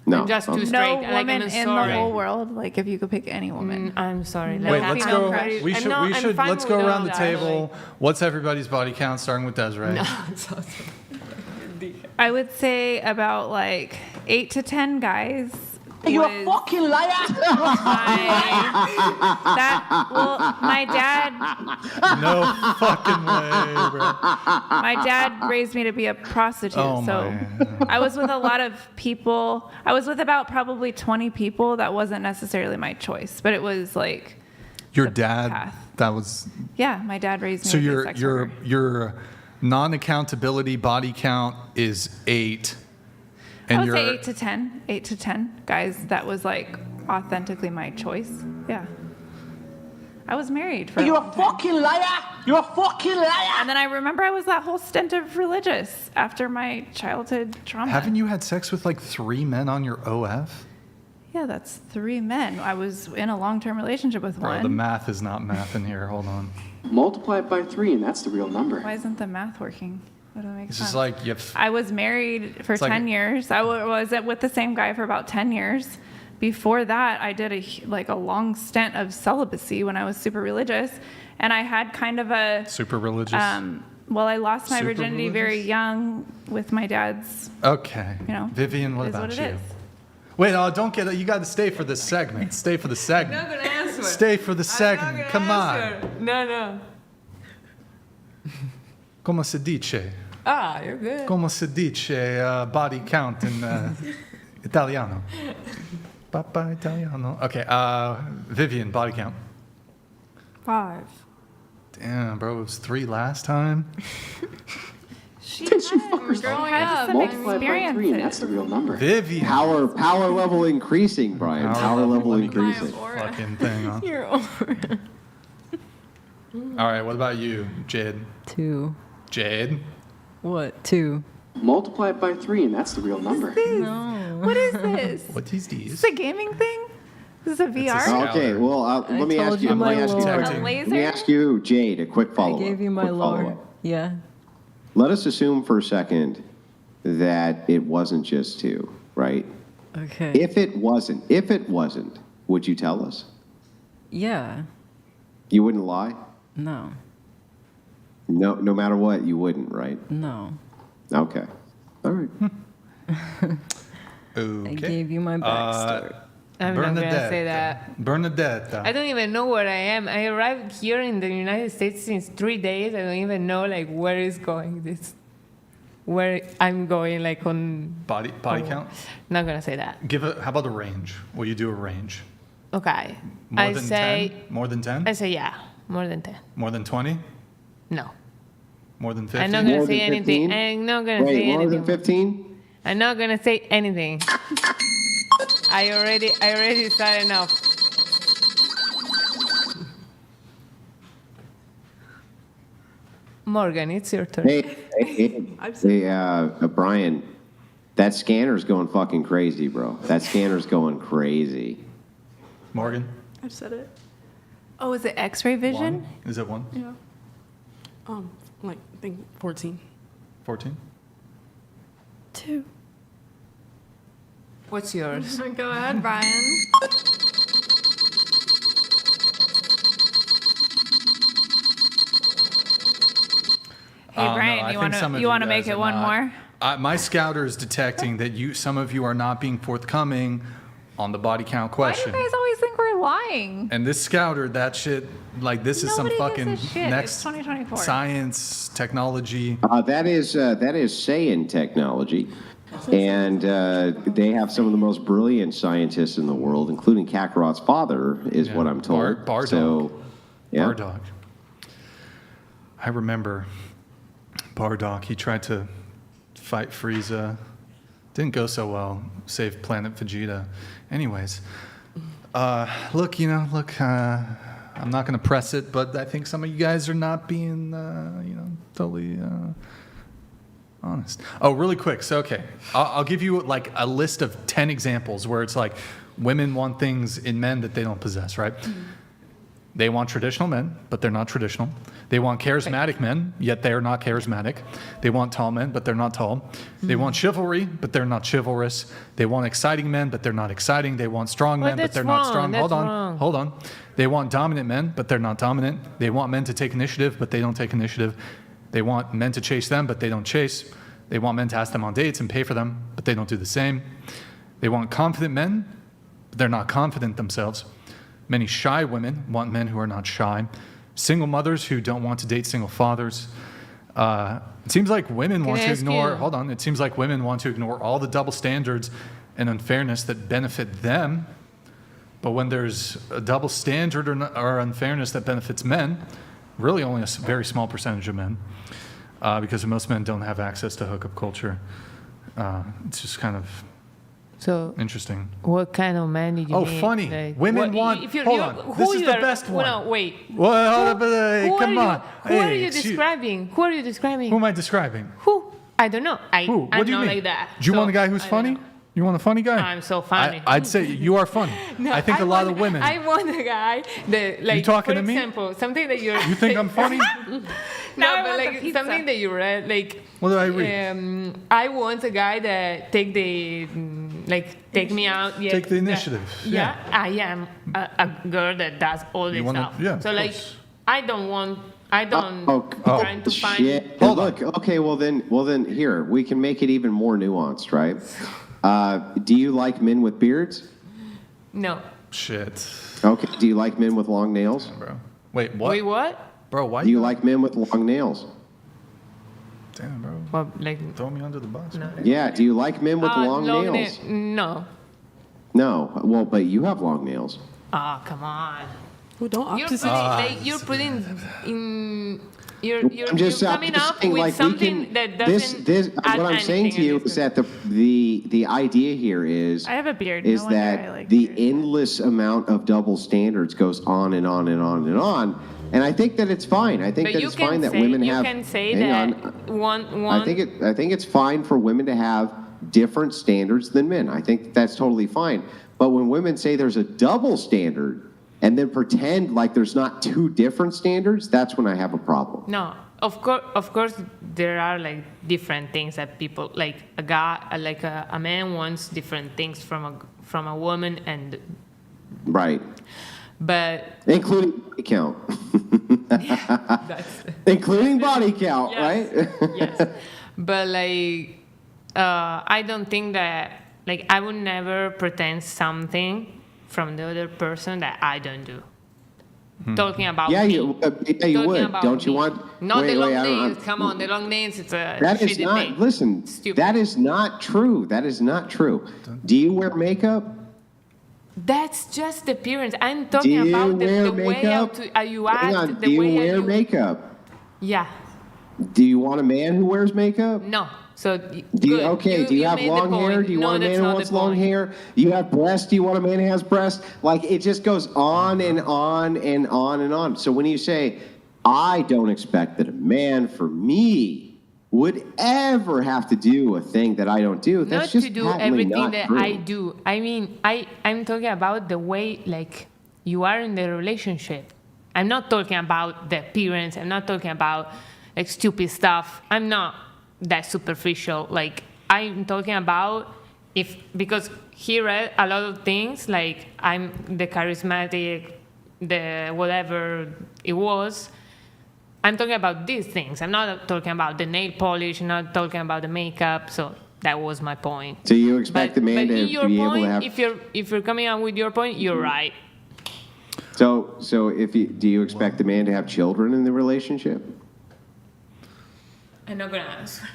No. I'm just too Okay. straight. No like, woman I'm in sorry. the whole world. Like if you could pick any woman. I'm sorry. No Wait, let's female go. crush. We should. Let's go around the table. What's everybody's body count, starting with Desiree? No, it's awesome. I would say about like 8 to 10 guys. You're a was fucking liar! my dad. No fucking way, bro. My dad raised me to be a prostitute, Oh, so I was with a lot of people. I was with about probably 20 people. That wasn't necessarily my choice, but it was like, Your dad. That was. yeah, my dad raised me So to be a sex worker. your non-accountability body count is 8. I would say 8 to 10. 8 to 10 guys. That was like authentically my choice. Yeah. I was married for. You're a fucking liar! You're a fucking liar! And then I remember I was that whole stint of religious after my childhood trauma. Haven't you had sex with like 3 men on your OF? Yeah, that's 3 men. I was in a long-term relationship with Bro, one. the math is not math in here. Hold on. Multiply it by 3, and that's the real number. Why isn't the math working? That doesn't make It's sense. just like I was married for It's like 10 years. I was with the same guy for about 10 years. Before that, I did a long stint of celibacy when I was super religious, and I had kind of a super religious. Well, I lost my Super virginity very young with my dad's. Okay. You know, Vivian, what is about what you? it is. Wait, don't get it. You got to stay for this segment. Stay for the segment. I'm not gonna answer. Stay for the segment. Come on. No. Come si dice? Ah, you're good. Come si dice body count in Italiano? Papa Italiano. Okay, Vivian, body count. 5. Damn, bro, it was 3 last time. She had some experiences. That's the real number. Vivian. Power level increasing, Brian. Power level increasing. Fucking thing, huh? Your aura. All right, what about you, Jade? 2. Jade? What? 2. Multiply it by 3, and that's the real number. No. What is this? What is Is these? this a gaming thing? This is a VR? Okay, well, let me ask you. Let me ask you, Jade, a quick follow-up. I gave you my lore. Yeah. Let us assume for a second that it wasn't just 2, right? Okay. If it wasn't, would you tell us? Yeah. You wouldn't lie? No. No matter what, you wouldn't, right? No. Okay. All right. Okay. I gave you my backstory. I'm not going to say that. Bernadette. I don't even know where I am. I arrived here in the United States since 3 days. I don't even know like where is going this, where I'm going like on Body count? Not gonna say that. How about a range? Will you do a range? Okay. More than 10? More than 10? I say yeah, more than 10. More than 20? No. More than 50? I'm not gonna say anything. I'm not gonna say anything. More than 15? I'm not gonna say anything. I already said enough. Morgan, it's your turn. Hey, Brian, that scanner's going fucking crazy, bro. That scanner's going crazy. Morgan? I've said it. Oh, is it X-ray vision? 1? Is it 1? Yeah. Like, I think 14. 14? 2. What's yours? Go ahead, Brian. Hey, Brian, you want to make it one more? My scouter is detecting that some of you are not being forthcoming on the body count question. Why do you guys always think we're lying? And this scouter, that shit, like this is Nobody some gives fucking a shit. next It's 2024. science technology. That is Saiyan technology. And they have some of the most brilliant scientists in the world, including Kakarot's father, is what I'm told. Bardock. So, yeah. Bardock. I remember Bardock. He tried to fight Frieza. Didn't go so well. Saved Planet Vegeta. Anyways, look, I'm not going to press it, but I think some of you guys are not being, totally honest. Oh, really quick. So, okay. I'll give you like a list of 10 examples where it's like women want things in men that they don't possess, right? Mm-hmm. They want traditional men, but they're not traditional. They want charismatic men, yet they are not charismatic. They want tall men, but they're not tall. They want chivalry, but they're not chivalrous. They want exciting men, but they're not exciting. They want strong men, but they're not strong. Hold on. They want dominant men, but they're not dominant. They want men to take initiative, but they don't take initiative. They want men to chase them, but they don't chase. They want men to ask them on dates and pay for them, but they don't do the same. They want confident men, but they're not confident themselves. Many shy women want men who are not shy. Single mothers who don't want to date single fathers. It seems like women want to ignore. Hold on. It seems like women want to ignore all the double standards and unfairness that benefit them. But when there's a double standard or unfairness that benefits men, really only a very small percentage of men, because most men don't have access to hookup culture. It's just kind of interesting. What kind of man did you mean? Funny. Like, women want. Hold on. This is the best one. No, wait. Well, come on. Who are you describing? Who are you describing? Who am I describing? Who? I don't know. Who? What do you mean? Like that. Do you want a guy who's funny? You want a funny guy? I'm so funny. I'd say you are funny. No, I think a lot of women. I want a guy that, like, you talking for to me? example, something that you're. You think I'm funny? No, but like something that you read, like. What did I read? I want a guy that take me out. Yeah, take the initiative. Yeah, I am a girl that does all this stuff. Yeah, so like, I don't trying to find. Shit. Look, okay, well then here we can make it even more nuanced, right? Do you like men with beards? No. Shit. Okay. Do you like men with long nails? Bro. Wait, what? Wait, what? Bro, why? Do you like men with long nails? Damn, bro. Well, like, throw me under the bus. No. Yeah. Do you like men with long nails? No. No. Well, but you have long nails. Oh, come on. Well, don't You're putting, like, you're putting in. You're coming up saying, with like, something that doesn't add what I'm saying to anything you is that the idea here is I have a beard. is No wonder that I like the endless amount of double standards goes on and on and on and on. And I think that it's fine. I think But that you it's can fine that say- women you have. can say hang that on. one. I think it's fine for women to have different standards than men. I think that's totally fine. But when women say there's a double standard and then pretend like there's not two different standards, that's when I have a problem. No, of course, there are like different things that people like a guy, like a man wants different things from a woman, and Right. but Including body count. Including body count, right? yes, but like I don't think that like I would never pretend something from the other person that I don't do. Talking about Yeah, me. you Talking would. about Don't you me. want? Not the long I don't- nails. Come on, the long nails. It's a That is shitty not. thing. Listen, Stupid. that is not true. That is not true. Do you wear makeup? That's just appearance. I'm Do talking you about wear the way makeup? you Hang act, on. the Do you way wear makeup? Yeah. Do you want a man who wears makeup? No. So Do you, do you have made the long hair? point. Do you No, want a man that's who not wants the long point. hair? You have breasts? Do you want a man who has breasts? Like, it just goes on and on and on and on. So when you say, I don't expect that a man for me would ever have to do a thing that I don't do, that's Not just to do patently everything not that true. I do. I mean, I'm talking about the way like you are in the relationship. I'm not talking about the appearance. I'm not talking about like stupid stuff. I'm not that superficial. Like I'm talking about because he read a lot of things like I'm the charismatic, the whatever it was. I'm talking about these things. I'm not talking about the nail polish. I'm not talking about the makeup. So that was my point. So you expect the man But to in your be point, able to have... if you're coming out with your point, you're right. So do you expect the man to have children in the relationship? I'm not gonna answer.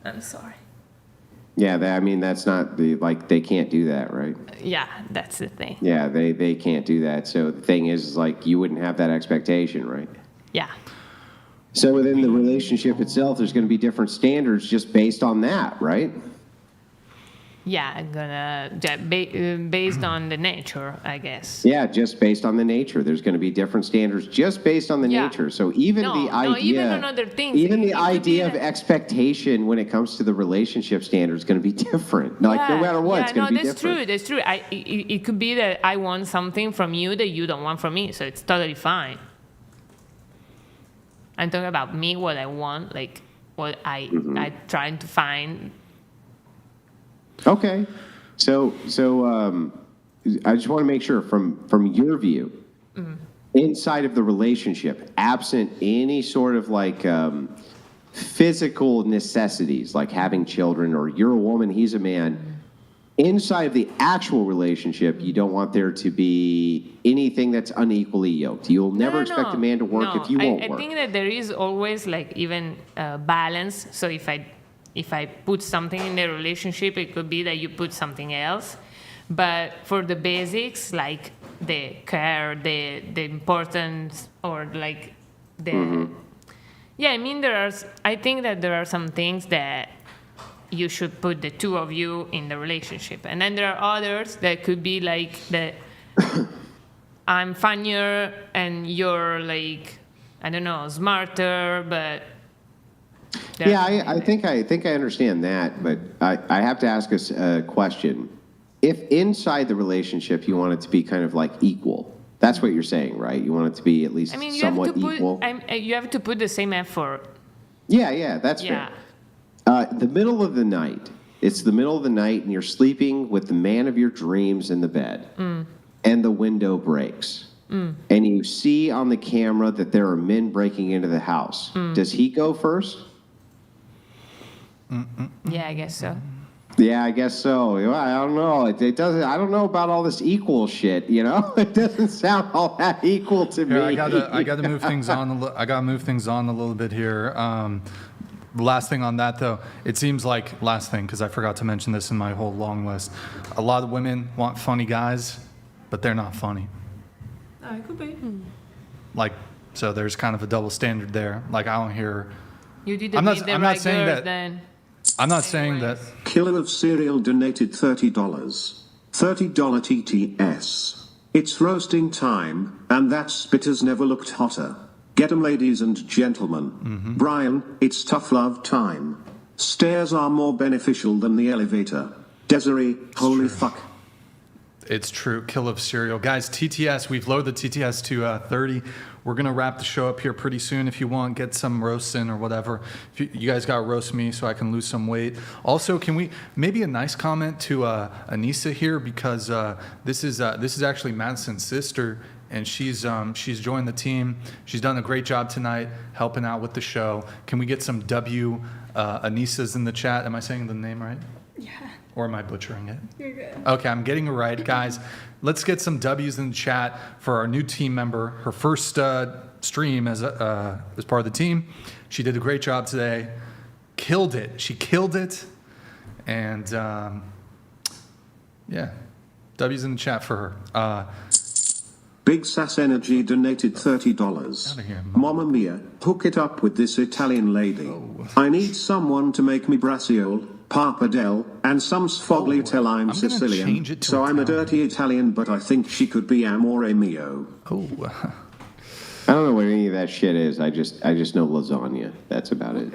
I'm sorry. Yeah, that's not they can't do that, right? Yeah, that's the thing. Yeah, they can't do that. So the thing is like you wouldn't have that expectation, right? Yeah. So within the relationship itself, there's going to be different standards just based on that, right? Yeah, I'm gonna based on the nature, I guess. Yeah, just based on the nature. There's going to be different standards just based on the Yeah. nature. So even the idea, even on other things. even the It could be idea of that- expectation when it comes to the relationship standard is going to be different. Like no matter what, it's going to be that's different. true. That's true. It could be that I want something from you that you don't want from me, so it's totally fine. I'm talking about me, what I want, like what I'm trying to find. Okay, so I just want to make sure from your view, inside of the relationship, absent any sort of like physical necessities, like having children, or you're a woman, he's a man. Inside of the actual relationship, you don't want there to be anything that's unequally yoked. You'll never expect a man to work if you won't I work. think that there is always like even balance. So if I put something in the relationship, it could be that you put something else. But for the basics, like the care, the importance, or like the yeah, I mean I think that there are some things that you should put the two of you in the relationship, and then there are others that could be like that. I'm funnier and you're like, I don't know, smarter, but Yeah, I think I understand that, but I have to ask us a question. If inside the relationship you want it to be kind of like equal, that's what you're saying, right? You want it to be at least I mean, somewhat equal. You have to put the same effort. Yeah, that's fair. The middle of the night. It's the middle of the night, and you're sleeping with the man of your dreams in the bed, and the window breaks, and you see on the camera that there are men breaking into the house. Does he go first? Yeah, I guess so. Yeah, I guess so. I don't know. It doesn't. I don't know about all this equal shit. You know, it doesn't sound all that equal to me. I gotta move things on. I gotta move things on a little bit here. Last thing on that, though, it seems like last thing because I forgot to mention this in my whole long list. A lot of women want funny guys, but they're not funny. Oh, it could be. Like, so there's kind of a double standard there. Like, I don't hear. You didn't I'm not- meet the I'm not right saying girls that- then. I'm not saying that. Killer of Cereal donated $30. $30 TTS. It's roasting time, and that spitter's never looked hotter. Get 'em, ladies and gentlemen. Brian, it's tough love time. Stairs are more beneficial than the elevator. Desiree, holy fuck. It's true. Kill of cereal. Guys, TTS, we've lowered the TTS to 30. We're going to wrap the show up here pretty soon. If you want, get some roasts in or whatever. If you guys got to roast me so I can lose some weight. Also, can we, maybe a nice comment to Anissa here, because this is actually Madison's sister, and she's joined the team. She's done a great job tonight helping out with the show. Can we get some Anissas in the chat? Am I saying the name right? Yeah. Or am I butchering it? You're good. Okay, I'm getting it right. Guys, let's get some W's in the chat for our new team member. Her first stream as part of the team. She did a great job today. Killed it. She killed it. And, yeah, W's in the chat for her. Big Sass Energy donated $30. Mamma mia, hook it up with this Italian lady. I need someone to make me braciole, pappardelle, and some sfogli till I'm gonna change Sicilian. it to So I'm a dirty Italian, but I think she could be amore mio. Oh. I don't know what any of that shit is. I just know lasagna. That's about it.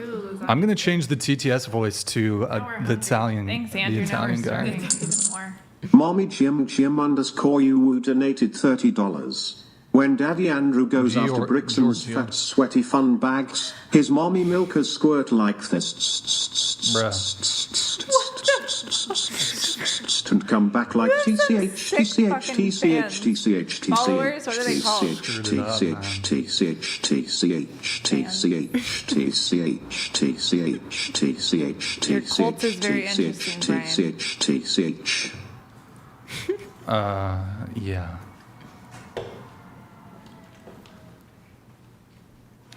I'm going to change the TTS voice to the Italian, Thanks, the Andrew. Now we're Italian guy. starting even more. Mommy Jim _you donated $30. When Daddy Andrew goes after Brixan's fat, sweaty fun bags, his mommy milkers squirt like this. And come back like TCH, TCH, TCH, TCH, TCH, Followers? What are they called? TCH, TCH, TCH, TCH, TCH, TCH, TCH, Your cult is very interesting, Brian. TCH, TCH. Yeah.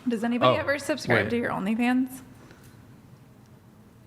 Does anybody Oh, ever subscribe wait. to your OnlyFans?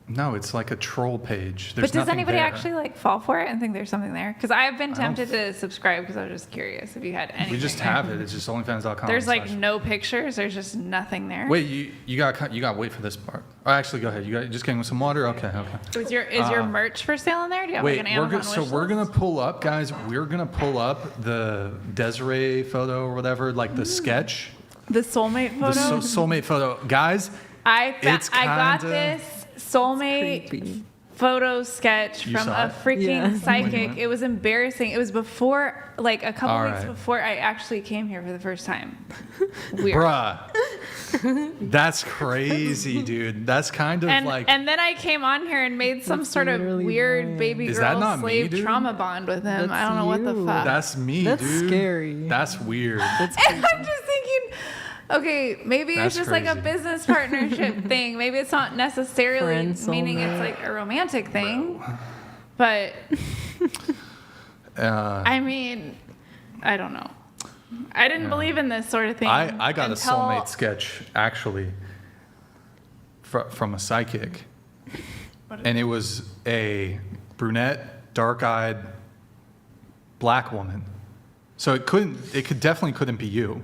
No, it's like a troll page. But does anybody actually like fall for it and think there's something there? Because I've been tempted to subscribe because I was just curious if you had anything. We just there. have it. It's just onlyfans.com. There's like no pictures. There's just nothing there. Wait, you got to wait for this part. Oh, actually, go ahead. You just getting some water? Okay. Is your merch for sale in there? Do you have Wait, like an Amazon we're gonna pull up, guys. We're gonna pull up the Desiree photo or whatever, like the sketch, the soulmate the photo? soulmate photo, guys. I got kinda- this soulmate photo sketch You from saw a it? freaking Yeah. psychic. It was embarrassing. It was before, like a couple All weeks right. before I actually came here for the first time. Weird. Bruh. That's crazy, dude. That's kind of like. And then I came on here and made some sort of weird baby Is that girl not me, slave dude? trauma bond with him. I don't know what the fuck. That's me, That's dude. scary. That's weird. And I'm just thinking, okay, maybe That's it's just like a crazy. business partnership thing. Maybe it's not necessarily Friend meaning it's soulmate. like a romantic thing. But I mean, I don't know. I didn't believe in this sort of thing. I got a until- soulmate sketch actually from a psychic, and it was a brunette, dark-eyed, black woman. So it definitely couldn't be you.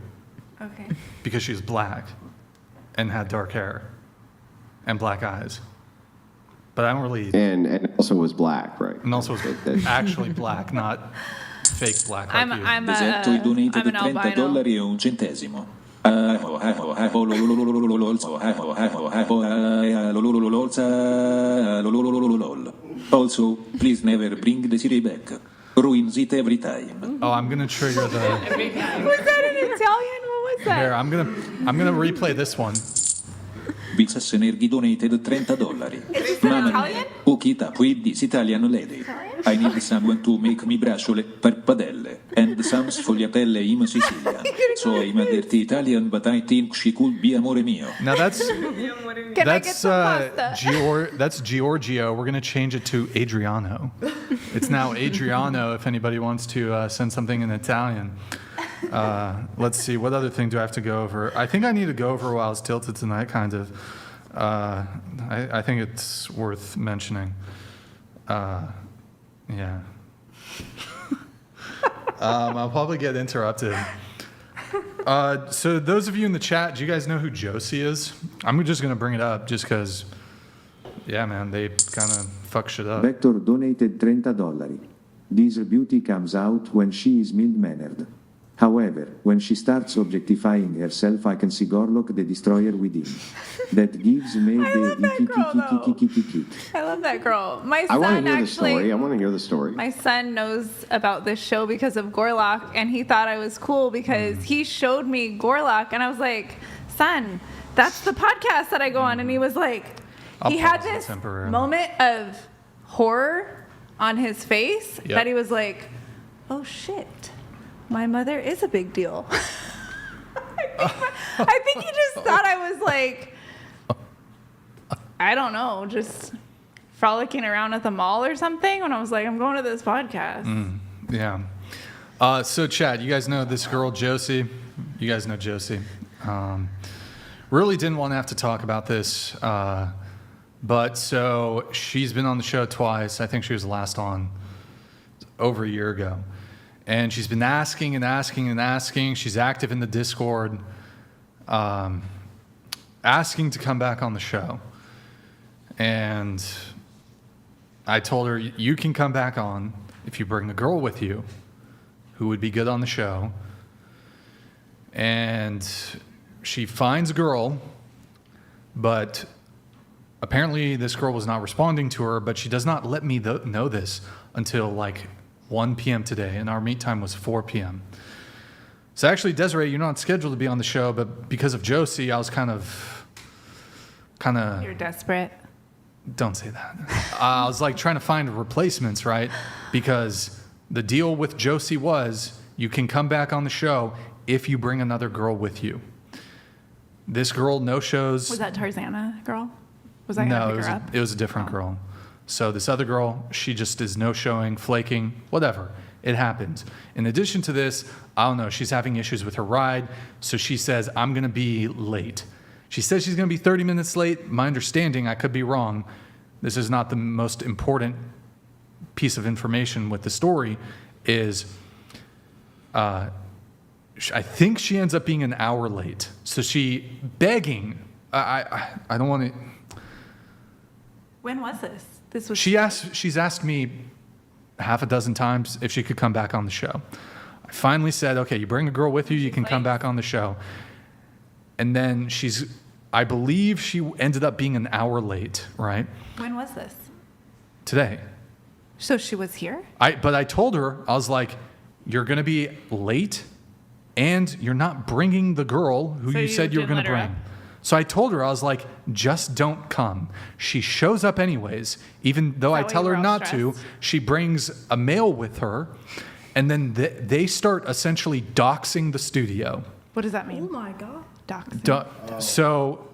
Okay. Because she was black, and had dark hair, and black eyes. But I don't really. And also was black, right? And also was actually black, not fake black. Like you. Deserto i donate di $30 e un centesimo. Also, please never bring Desiree back. Ruins it every time. Oh, I'm gonna trigger the. Was that in Italian? What was that? Here, I'm gonna replay this one. Big Sass Energy donated $30. Is this in Italian? Hook it up with this Italian lady. I need someone to make me braciole, parpadelle, and some sfogliatelle in Sicilian. So I'm a dirty Italian, but I think she could be amore mio. Now that's pasta? That's Giorgio. We're gonna change it to Adriano. It's now Adriano. If anybody wants to send something in Italian. Let's see. What other thing do I have to go over? I think I need to go over while it's tilted tonight. Kind of. I think it's worth mentioning. Yeah. I'll probably get interrupted. So those of you in the chat, do you guys know who Josie is? I'm just going to bring it up just because, yeah, man, they kind of fuck shit up. Vector donated $30. This beauty comes out when she is mild-mannered. However, when she starts objectifying herself, I can see Gorlock the Destroyer within. That gives me the I love that girl. My I want son to hear the actually. story. I want to hear the story. My son knows about this show because of Gorlock, and he thought I was cool because he showed me Gorlock, and I was like, son, that's the podcast that I go on. And he was like, he had this moment of horror on his face that he was like, oh shit, my mother is a big deal. I think he just thought I was like, I don't know, just frolicking around at the mall or something when I was like, I'm going to this podcast. Yeah. So, Chad, you guys know this girl, Josie. You guys know Josie. Really didn't want to have to talk about this. But so she's been on the show twice. I think she was last on over a year ago. And she's been asking and asking and asking. She's active in the Discord, asking to come back on the show. And I told her, you can come back on if you bring a girl with you who would be good on the show. And she finds a girl, but apparently this girl was not responding to her, but she does not let me know this until like 1 p.m. today, and our meet time was 4 p.m. So actually, Desiree, you're not scheduled to be on the show, but because of Josie, I was kind of... You're desperate. Don't say that. I was like trying to find replacements, right? Because the deal with Josie was you can come back on the show if you bring another girl with you. This girl no-shows... Was that Tarzana girl? Was I going to pick her up? It was a different girl. So this other girl, she just is no-showing, flaking, whatever. It happens. In addition to this, I don't know, she's having issues with her ride, so she says, I'm going to be late. She says she's going to be 30 minutes late. My understanding, I could be wrong, this is not the most important piece of information with the story, is I think she ends up being an hour late. So she begging, I don't want to... When was this? This was. She's asked me half a dozen times if she could come back on the show. I finally said, okay, you bring a girl with you, you can come back on the show. And then I believe she ended up being an hour late, right? When was this? Today. So she was here? But I told her, I was like, you're going to be late and you're not bringing the girl who you said you were going to bring. So I told her, I was like, just don't come. She shows up anyways, even though I tell her not to. She brings a male with her, and then they start essentially doxing the studio. What does that mean? Oh my God. Doxing. So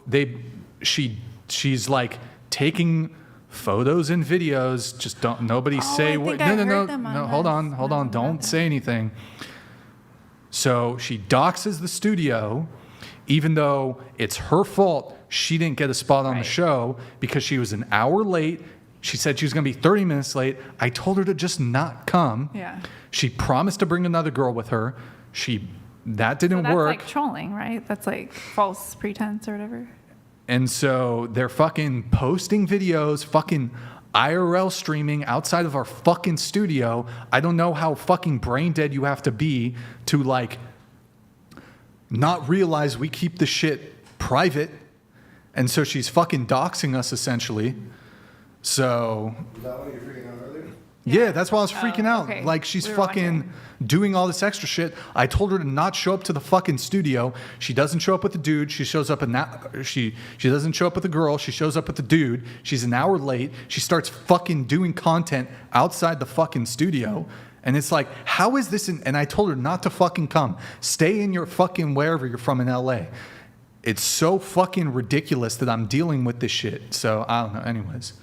she's like taking photos and videos. Just don't, nobody say what. No, hold on. Don't say anything. So she doxes the studio. Even though it's her fault, she didn't get a spot on the show because she was an hour late. She said she was going to be 30 minutes late. I told her to just not come. Yeah. She promised to bring another girl with her. That didn't work. That's like trolling, right? That's like false pretense or whatever. And so they're fucking posting videos, fucking IRL streaming outside of our fucking studio. I don't know how fucking brain dead you have to be to like... not realize we keep the shit private. And so she's fucking doxing us essentially. So Is that why you're freaking out earlier? yeah, that's why I was freaking out. Okay. Like she's fucking doing all this extra shit. I told her to not show up to the fucking studio. She doesn't show up with the dude. She shows up she doesn't show up with the girl. She shows up with the dude. She's an hour late. She starts fucking doing content outside the fucking studio. And it's like, how is this? And I told her not to fucking come. Stay in your fucking wherever you're from in LA. It's so fucking ridiculous that I'm dealing with this shit. So I don't know. Anyways.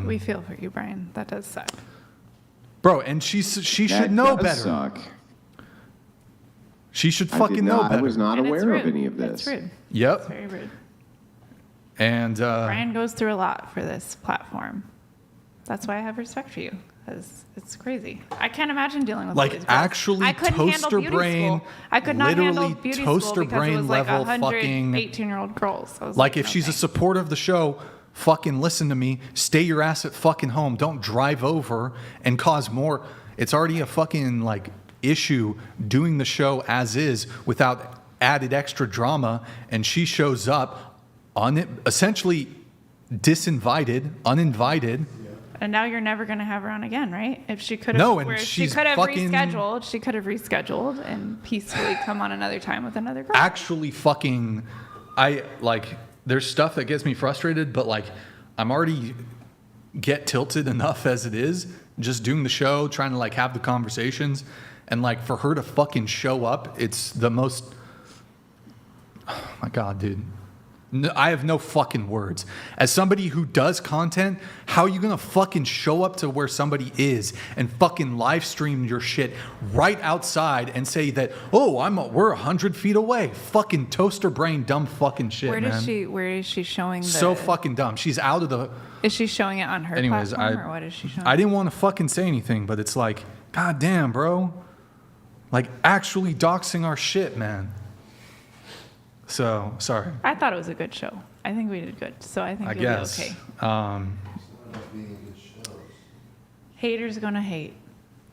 We feel for you, Brian. That does suck. Bro, and she should know better. Suck. She should fucking know better. I was not aware of any of this. That's rude. Yep. It's very rude. And Brian goes through a lot for this platform. That's why I have respect for you. because it's crazy. I can't imagine dealing with Like, all these girls. actually I couldn't handle toaster beauty brain, school. I could not handle literally beauty school toaster because it brain was like level 100 fucking- 18-year-old girls. I was Like, if no she's a thanks. supporter of the show, fucking listen to me. Stay your ass at fucking home. Don't drive over and cause more. It's already a fucking, like, issue doing the show as is without added extra drama. And she shows up essentially disinvited, uninvited. And now you're never going to have her on again, right? If she could have, No, and she she's could have fucking- rescheduled. She could have rescheduled and peacefully come on another time with another girl. Actually fucking, there's stuff that gets me frustrated, but like, I'm already get tilted enough as it is, just doing the show, trying to like have the conversations, and like for her to fucking show up, it's the most, oh my God, dude. No, I have no fucking words. As somebody who does content, how are you gonna fucking show up to where somebody is and fucking live stream your shit right outside and say that, oh, we're 100 feet away? Fucking toaster brain, dumb fucking shit, Where man. Where is she showing the? So fucking dumb. She's out of the. Is she showing it on her Anyways, platform, or what is she showing? I didn't want to fucking say anything, but it's like, God damn, bro. Like, actually doxing our shit, man. So, sorry. I thought it was a good show. I think we did good. So I think I you'll guess. be okay. Haters gonna hate.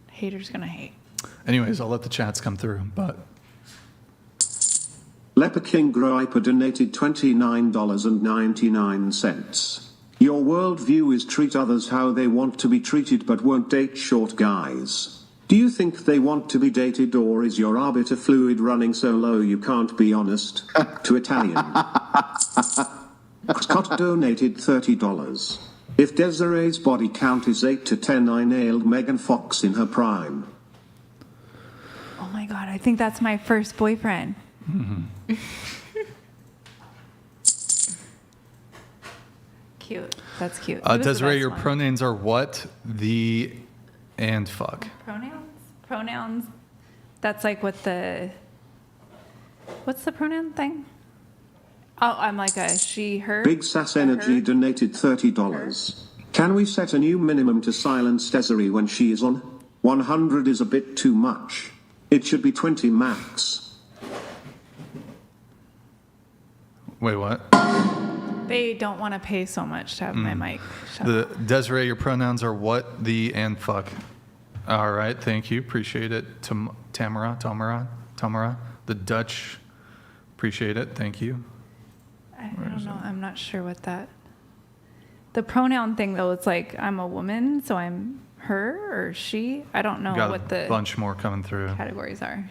Haters gonna hate. Anyways, I'll let the chats come through, but. Leper King Griper donated $29.99. Your worldview is treat others how they want to be treated but won't date short guys. Do you think they want to be dated, or is your arbiter fluid running so low you can't be honest? To Italian. Scott donated $30. If Desiree's body count is 8 to 10, I nailed Megan Fox in her prime. Oh my God, I think that's my first boyfriend. Mm-hmm. Cute. That's cute. He was the Desiree, best your one. pronouns are what, the, and fuck. Pronouns. That's like what what's the pronoun thing? Oh, I'm like a she, her. Big Sass Energy donated $30. Can we set a new minimum to silence Desiree when she is on? 100 is a bit too much. It should be 20 max. Wait, what? They don't want to pay so much to have my mic shut. Desiree, your pronouns are what, the, and fuck. All right, thank you. Appreciate it. Tamara, the Dutch. Appreciate it. Thank you. I don't know. I'm not sure what that. The pronoun thing, though, it's like I'm a woman, so I'm her or she. I don't know Got what a the bunch more coming through. categories are.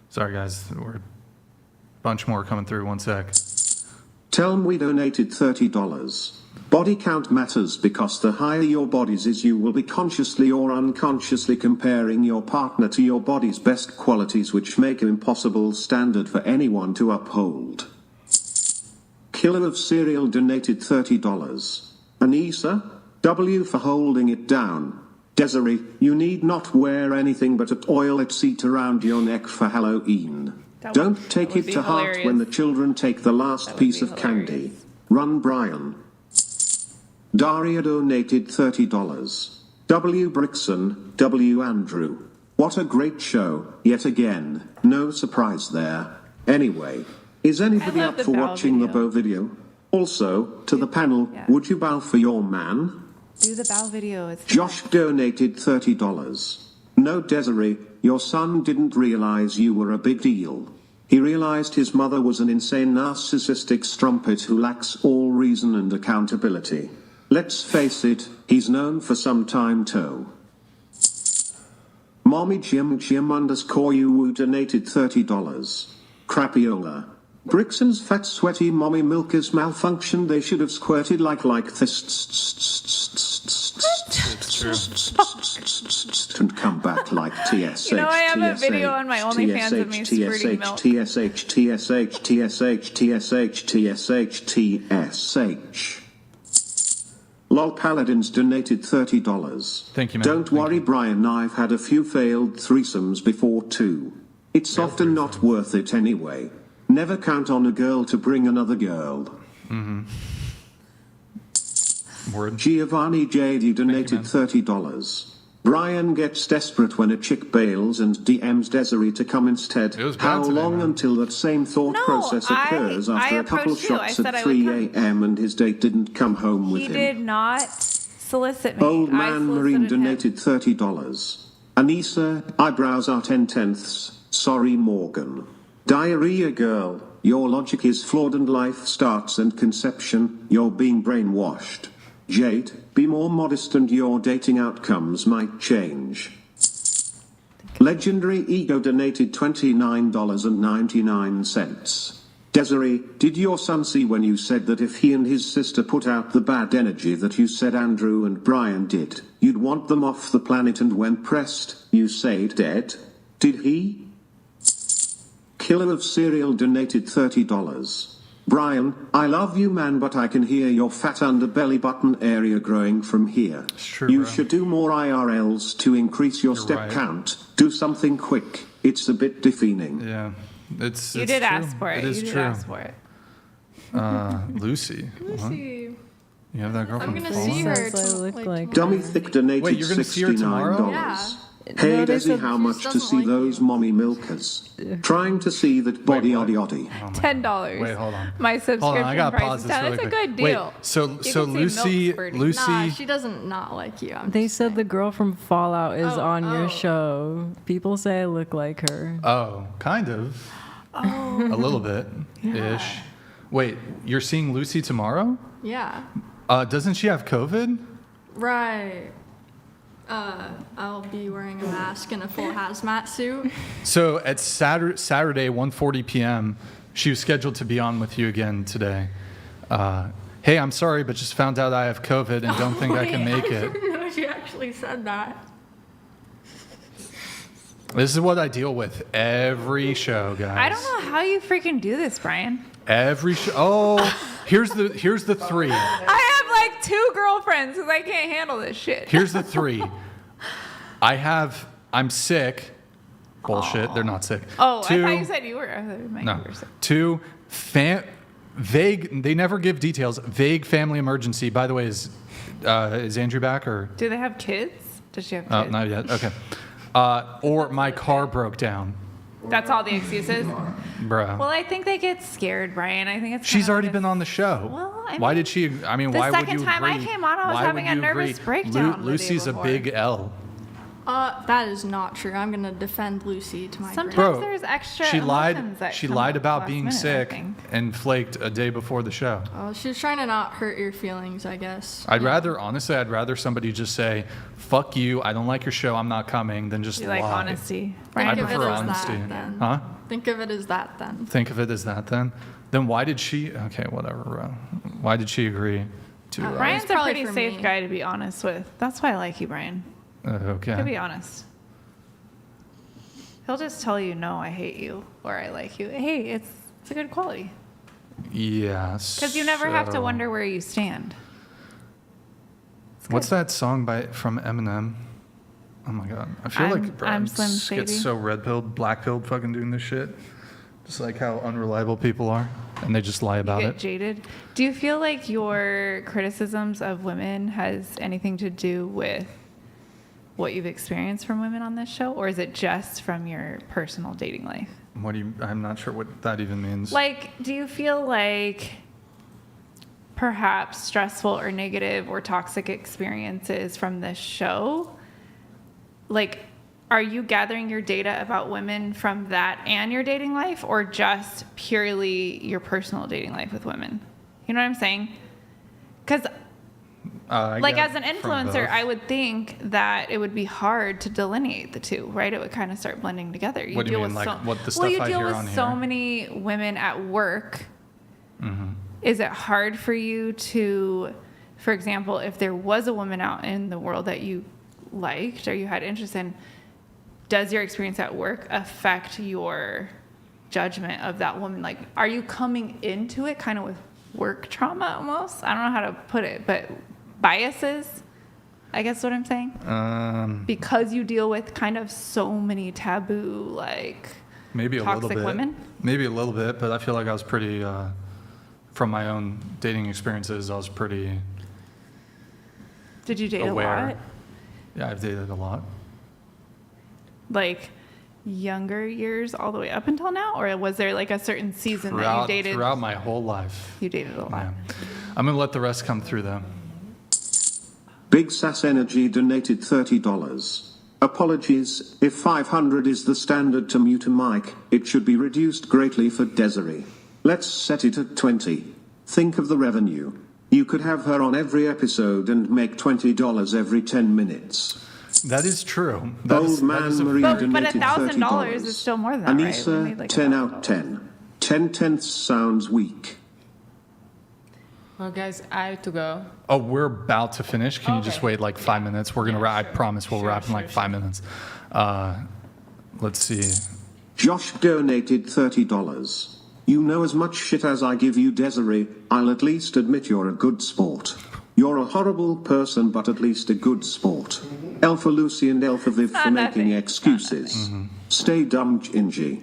Sorry, guys. Bunch more coming through. 1 sec. Telm, we donated $30. Body count matters because the higher your bodies is, you will be consciously or unconsciously comparing your partner to your body's best qualities, which make an impossible standard for anyone to uphold. Killer of Cereal donated $30. Anissa, W for holding it down. Desiree, you need not wear anything but an oil seat around your neck for Halloween. Don't take it to heart when the children take the last piece of candy. Run, Brian. Daria donated $30. W Brixan, W Andrew. What a great show, yet again. No surprise there. Anyway, is anybody up for watching the bow video? Also, to the panel, would you bow for your man? Do the bow video. It's Josh donated $30. No, Desiree, your son didn't realize you were a big deal. He realized his mother was an insane narcissistic strumpet who lacks all reason and accountability. Let's face it, he's known for some time too. Mommy Jim _ you donated $30. Crapiola. Brixan's fat sweaty mommy milk is malfunctioned. They should have squirted like this and come back like TSH. You know, I have a video on my OnlyFans of me squirting milk. TSH. Lol Paladins donated $30. Thank you, man. Don't worry, Brian, I've had a few failed threesomes before too. It's often not worth it anyway. Never count on a girl to bring another girl. Mm-hmm. Word. Giovanni JD donated $30. Brian gets desperate when a chick bails and DMs Desiree to come instead. How today, long man. until that same thought process occurs after a couple approached you. I shots said at I would 3 a.m. and his date didn't come home with He him? did not solicit me. Old I man Marine solicited him. donated $30. Anissa, eyebrows are 10/10. Sorry, Morgan. Diarrhea girl, your logic is flawed and life starts and conception, you're being brainwashed. Jade, be more modest and your dating outcomes might change. Legendary Ego donated $29.99. Desiree, did your son see when you said that if he and his sister put out the bad energy that you said Andrew and Brian did, you'd want them off the planet, and when pressed, you said dead? Did he? Killer of Cereal donated $30. Brian, I love you man, but I can hear your fat underbelly button area growing from here. You should do more IRLs to increase your step right. count. Do something quick. It's a bit deafening. Yeah. It's You it's did true. ask for it. It is You did true. ask for it. Lucy. What? Lucy. You have that girl I'm from gonna Fallout? see her. Says I look like Dummy Thick donated Wait, you're gonna see her tomorrow? $69. Yeah. Hey No, they Desi, said how she much just to doesn't see like those mommy milkers? Trying to see that body oddy oddy. $10. Wait, hold on. My subscription Hold on, I gotta price pause is this $10. really That's a quick. good deal. Wait, so You so can see milk Lucy spurting. Lucy Nah, she doesn't not like you. They said the girl from Fallout is Oh, on oh. your show. People say I look like her. Oh, kind of. Oh. A little bit ish. Wait, you're seeing Lucy tomorrow? Yeah. Doesn't she have COVID? Right. I'll be wearing a mask and a full hazmat suit. So at Saturday 1:40 p.m., she was scheduled to be on with you again today. Hey, I'm sorry, but just found out I have COVID and don't think I can make I it. didn't know she actually said that. This is what I deal with every show, guys. I don't know how you freaking do this, Brian. Every show. Oh, here's the three. I have like 2 girlfriends because I can't handle this shit. Here's the three. I'm sick. Bullshit. They're not sick. Oh, Two, I thought you said you were. I thought you meant no. you were sick. 2, vague. They never give details. Vague family emergency. By the way, is Andrew back or? Do they have kids? Does she have kids? Oh, not yet. Okay. Or my car broke down. That's all the excuses? Bruh. Well, I think they get scared, Brian. I think it's She's kind already of been on the show. Well, I why mean, did she? I mean, the why would second you time I agree? came on, I was Why having would a you nervous agree? breakdown the day Lucy's a before. big L. That is not true. I'm gonna defend Lucy to my Sometimes grave. Bro, there's extra she lied. emotions that She come lied up about last being minute, I sick think. and flaked a day before the show. Oh, she was trying to not hurt your feelings, I guess. I'd rather somebody just say, "Fuck you, I don't like your show, I'm not coming," than just You lie. like honesty. I Think of it prefer as honesty. that, then. Huh? Think of it as that then. Think of it as that then. Then why did she? Okay, whatever. Why did she agree to? Brian's a probably pretty for safe me. guy to be honest with. That's why I like you, Brian. Okay. To be honest. He'll just tell you, no, I hate you, or I like you. Hey, it's a good quality. Yes. Because you never have to so- wonder where you stand. What's that song from Eminem? Oh my god, I feel like bro, I'm I Slim just get Shady. so red pilled, black pilled, fucking doing this shit. Just like how unreliable people are, and they just lie about You it. get jaded. Do you feel like your criticisms of women has anything to do with what you've experienced from women on this show, or is it just from your personal dating life? What do you? I'm not sure what that even means. Like, do you feel like perhaps stressful or negative or toxic experiences from this show? Like, are you gathering your data about women from that and your dating life, or just purely your personal dating life with women? You know what I'm saying? Because like as an influencer, I would think that it would be hard to delineate the two, right? It would kind of start blending together. What do you mean, like what the stuff well, you I deal hear with on so here? many women at work. Mm-hmm. Is it hard for you to, for example, if there was a woman out in the world that you liked or you had interest in, does your experience at work affect your judgment of that woman? Like, are you coming into it kind of with work trauma almost? I don't know how to put it, but biases, I guess what I'm saying? Because you deal with kind of so many taboo, like, Maybe a toxic little bit. women? Maybe a little bit, but I feel like I was pretty, from my own dating experiences, I was pretty Did you date aware. a lot? Yeah, I've dated a lot. Like younger years all the way up until now? Or was there like a certain season that you dated? Throughout my whole life. You dated a lot. Yeah. I'm going to let the rest come through, though. Big Sass Energy donated $30. Apologies, if 500 is the standard to mute a mic, it should be reduced greatly for Desiree. Let's set it at 20. Think of the revenue. You could have her on every episode and make $20 every 10 minutes. That is true. Old Man Marie But donated $1,000 is still more than that, Anissa, right? We made like 10 out 10. 10 tenths sounds weak. Well, guys, I have to go. Oh, we're about to finish. Can you just Okay. wait like 5 minutes? We're going to wrap. I promise we'll wrap in like 5 minutes. Let's see. Josh donated $30. You know as much shit as I give you, Desiree. I'll at least admit you're a good sport. You're a horrible person, but at least a good sport. Alpha Lucy and Alpha Viv for making excuses. Stay dumb, Gingy.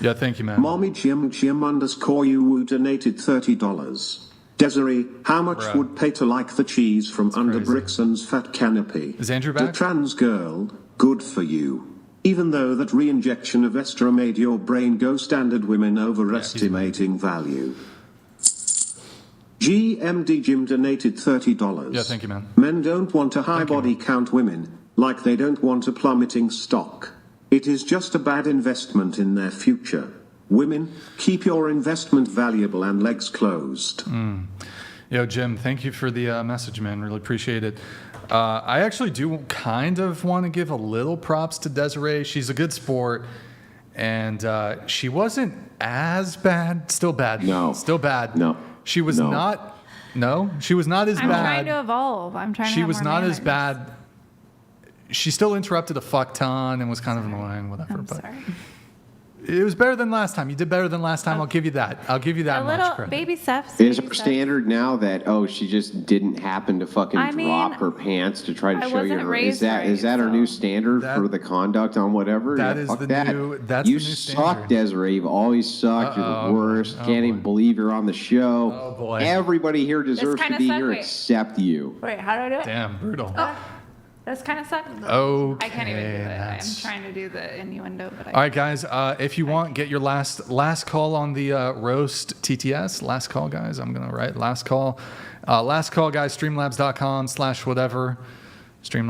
Yeah, thank you, man. Mommy Jim _ you donated $30. Desiree, how much Bruh. would pay to like the cheese from under Brixan's fat canopy? Is Andrew The back? trans girl, good for you. Even though that re-injection of Estra made your brain go, standard women overestimating value. GMD Jim donated $30. Yeah, thank you, man. Men don't want to high body count women, like they don't want a plummeting stock. It is just a bad investment in their future. Women, keep your investment valuable and legs closed. Yo, Jim, thank you for the message, man. Really appreciate it. I actually do kind of want to give a little props to Desiree. She's a good sport, and she wasn't as bad. Still bad. No. Still bad. No. She was No. not. No, she was not as I'm bad. trying to evolve. I'm trying to She have was more not as manners. bad. She still interrupted a fuck ton and was kind of annoying, whatever. I'm but sorry. it was better than last time. You did better than last time. I'll give you that. I'll give you that A much little credit. baby steps. Is baby her steps. standard now that she just didn't happen to fucking I mean, drop her pants to try to I show you wasn't her? raised Is that her new standard for the conduct on whatever? That Yeah, is fuck the that. new- that's you the new suck, standard. Desiree. You've always sucked. You're Uh-oh. the worst. Oh, Can't even believe you're on the show. Oh, boy. Everybody here deserves to kinda be suck. here Wait. except you. Wait, how do I do it? Damn, brutal. Oh, that's kind of suck. Okay, I can't even do it. I'm that's- trying to do the innuendo, but I All right, guys. If you want, get your last call on the roast TTS. Last call, guys. I'm gonna write last call. Last call, guys. Streamlabs.com/whatever.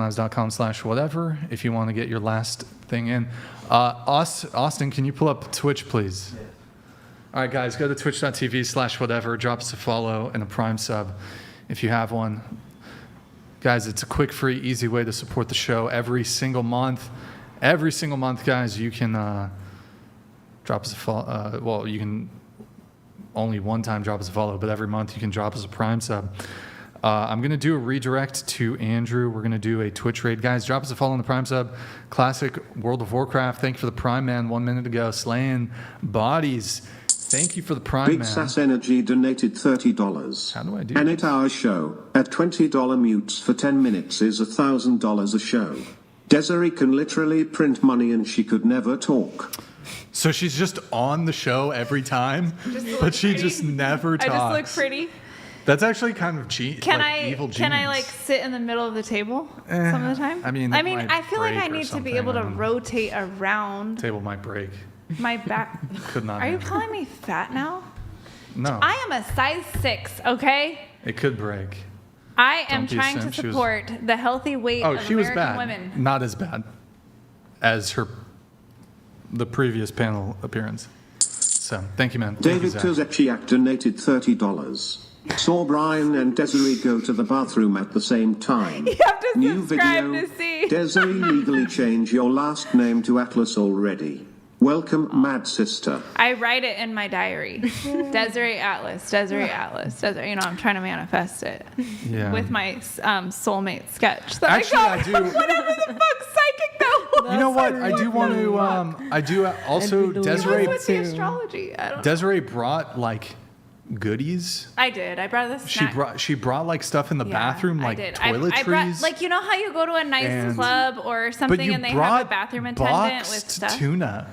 Streamlabs.com/whatever. If you want to get your last thing in. Austin, can you pull up Twitch, please? All right, guys. Go to twitch.tv/whatever. Drop us a follow and a Prime sub if you have one. Guys, it's a quick, free, easy way to support the show every single month. Every single month, guys, you can drop us a follow. Well, you can only one time drop us a follow, but every month you can drop us a Prime sub. I'm going to do a redirect to Andrew. We're going to do a Twitch raid. Guys, drop us a follow on the Prime sub. Classic World of Warcraft. Thank you for the Prime, man. 1 minute ago. Slaying bodies. Thank you for the Prime, Big man. Sass Energy donated $30. How do I do An this? 8-hour show at $20 mutes for 10 minutes is $1,000 a show. Desiree can literally print money and she could never talk. So she's just on the show every time, Just look but she pretty. just never I talks. just look pretty. That's actually kind of Can like I evil can I genius. like sit in the middle of the table some of the time? I mean, it might I feel like break I or need to be something, able to I don't know. rotate around Table might break. my back. Could not. Are you handle calling me fat now? it. No, I am a size 6, okay? it could break. I am Don't be a trying to simp. She was- support the healthy weight Oh, of she was American bad. women. Not as bad as the previous panel appearance. So thank you, man. Thank you, David Zach. Kozechiak donated $30. Saw Brian and Desiree go to the bathroom at the same time. You have to New subscribe video. to see. Desiree legally change your last name to Atlas already. Welcome, Mad Sister. I write it in my diary. Desiree Atlas, Desiree Atlas, Desiree. You know, I'm trying to manifest it Yeah. with my soulmate sketch. That Actually, I I do. Whatever the fuck, psychic though. You know what? I do want to. I do also. Desiree. What's with the astrology? I don't know. Desiree brought like goodies. I did. I brought this. She brought like stuff in the bathroom, like I did. toiletries. I brought, like, you know how you go to a nice And- club or but something you and they have brought a bathroom attendant with boxed stuff. tuna.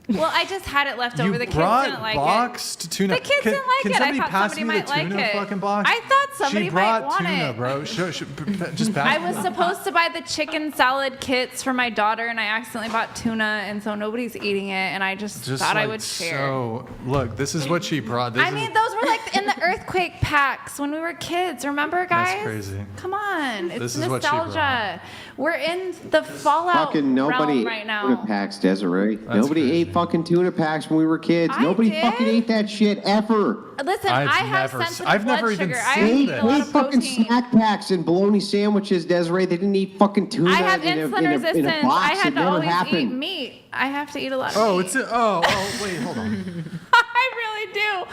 Well, I just had it left You over. The kids brought didn't like boxed it. tuna. The kids Can- didn't like can it. I somebody thought pass somebody me the might like tuna it. fucking box? I thought somebody She might brought want tuna, it. bro. Just pass I me was the- supposed to buy the chicken salad kits for my daughter, and I accidentally bought tuna, and so nobody's eating it, and I just thought I would share. So, look, this is what she brought. This I mean, those were like in the earthquake packs when we were kids. Remember, guys? That's crazy. Come on, it's This is what she brought. nostalgia. We're in the Fallout Fucking nobody realm right ate now. tuna packs, Desiree. Nobody ate fucking tuna packs when we were kids. I Nobody did. fucking ate that shit ever. Listen, I have sensitive I've blood never even sugar. I have to seen eat this. a lot They ate of fucking protein. snack packs and bologna sandwiches, Desiree. They didn't eat fucking tuna I have in a insulin box. resistance. I It had to never always happened. eat meat. I have to eat a lot of Oh, meat. it's wait, hold on. I really do.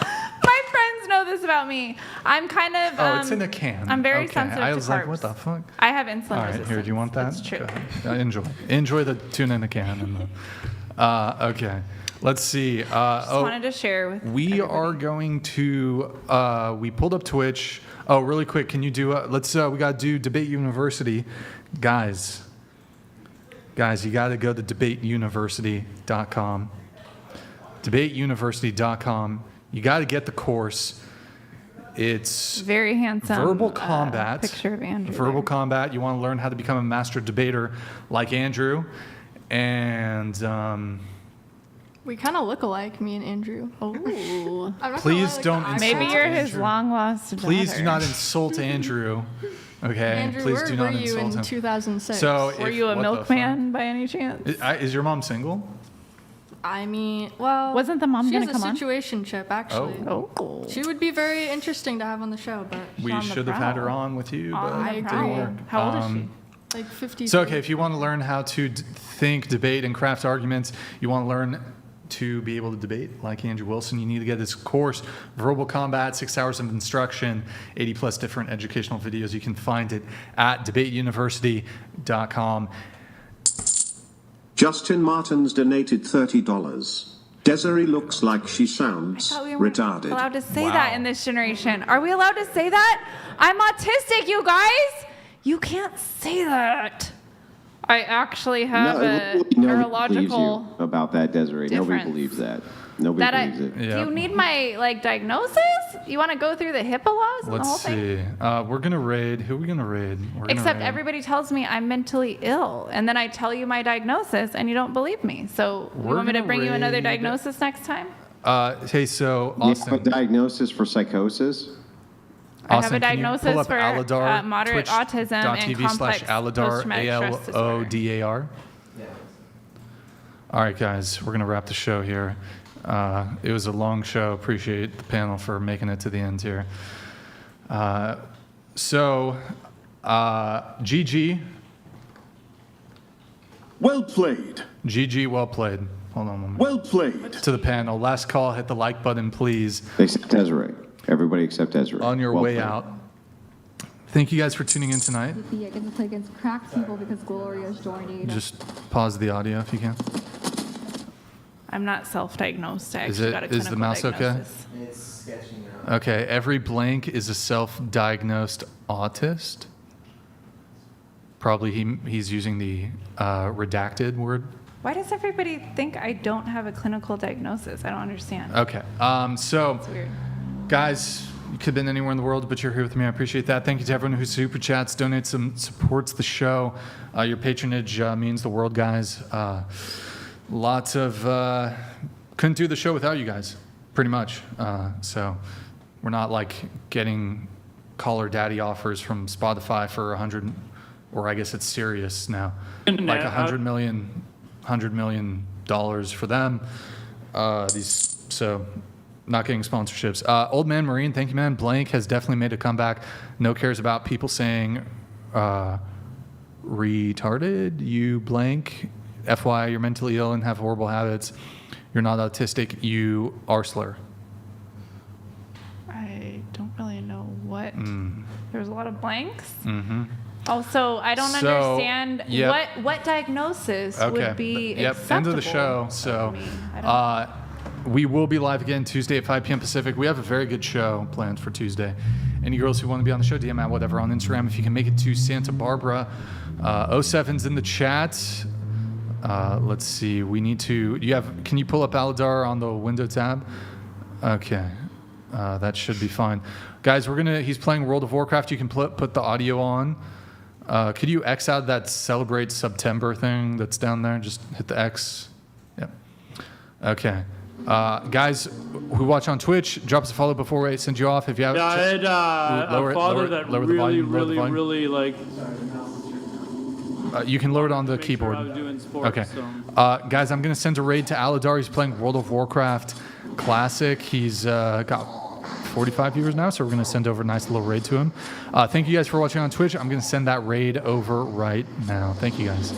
My friends know this about me. I'm kind of. Oh, it's in a can. I'm very Okay. sensitive I to was carbs. like, what the fuck? I have insulin All right, resistance. here. Do you want that? It's true. Go ahead. Enjoy the tuna in a can. And the, okay. Let's see. Just wanted to share with. We are going to. We pulled up Twitch. Oh, really quick. Can you do? Let's. We got to do Debate University, guys. Guys, you got to go to debateuniversity.com. Debateuniversity.com. You got to get the course. It's Very handsome. verbal combat. Picture of Andrew. Verbal combat. You want to learn how to become a master debater like Andrew, and. We kind of look alike, me and Andrew. Oh. Please don't insult Maybe you're his Andrew. long lost daughter. Please do not insult Andrew. Okay. Andrew, Please where do were not you insult in him. 2006? So Were if- you a what the milkman by any chance? Is your mom single? I mean, well, Wasn't the mom she gonna has come a on? situationship, actually. Oh. She would be very interesting to have on the show, but We should have had her on with you, but I it agree. didn't work. How old is she? Like 50. So, okay, if you want to learn how to think, debate, and craft arguments, you want to learn to be able to debate like Andrew Wilson, you need to get this course, Verbal Combat, 6 hours of instruction, 80 plus different educational videos. You can find it at debateuniversity.com. Justin Martins donated $30. Desiree looks like she sounds thought we weren't retarded. allowed to say that in this generation. Are we allowed to say that? I'm autistic, you guys. You can't say that. I actually have a nobody believes neurological. you about that, Desiree. Nobody difference. believes that. Nobody That I, believes it. do you need my diagnosis? You want to go through the HIPAA laws and the whole Let's thing? see. We're going to raid. Who are we going to raid? We're gonna Except raid. everybody tells me I'm mentally ill, and then I tell you my diagnosis, and you don't believe me. So you We're want me to gonna bring you another raid- diagnosis next time? Hey, so You have Austin. a diagnosis for psychosis? I have a Austin, can you diagnosis pull up for Aladar, moderate autism and complex Aladar, post-traumatic stress disorder. ALODAR. All right, guys, we're going to wrap the show here. It was a long show. Appreciate the panel for making it to the end here. GG. Well played. GG, well played. Hold on one minute. Well played. To the panel. Last call, hit the like button, please. Except Desiree. Everybody except Desiree. On your Well way played. out. Thank you guys for tuning in tonight. I get to play against cracked people because Gloria's joining. Just pause the audio if you can. I'm not self-diagnosed. I Is actually it- got a is the clinical mouse okay? diagnosis. It's sketching out. Okay, every blank is a self-diagnosed autist. Probably he's using the redacted word. Why does everybody think I don't have a clinical diagnosis? I don't understand. Okay, so It's weird. guys, you could have been anywhere in the world, but you're here with me. I appreciate that. Thank you to everyone who super chats, donates, and supports the show. Your patronage means the world, guys. Lots of couldn't do the show without you guys, pretty much. So we're not like getting caller daddy offers from Spotify for 100, or I guess it's serious now, like $100 million for them. So not getting sponsorships. Old Man Marine, thank you, man. Blank has definitely made a comeback. No cares about people saying retarded. You blank. FYI, you're mentally ill and have horrible habits. You're not autistic. You arsler. I don't really know what. Mm. There's a lot of blanks. Mm-hmm. Also, I don't So, understand yep. what diagnosis Okay. would be Yep. acceptable. End of the show. So, I don't we will be live again Tuesday at 5 p.m. Pacific. We have a very good show planned for Tuesday. Any girls who want to be on the show, DM at whatever on Instagram. If you can make it to Santa Barbara, 07's in the chat. Let's see. We need to. Can you pull up Aladar on the window tab? Okay. That should be fine. Guys, he's playing World of Warcraft. You can put the audio on. Could you X out that Celebrate September thing that's down there? Just hit the X. Yep. Okay. Guys who watch on Twitch, drop us a follow before I send you off. If you have, yeah, I had a father that really like. You can lower it on the keyboard. Sure I was doing sports, okay. So. Guys, I'm going to send a raid to Aladar. He's playing World of Warcraft Classic. He's got 45 viewers now, so we're going to send over a nice little raid to him. Thank you guys for watching on Twitch. I'm going to send that raid over right now. Thank you guys.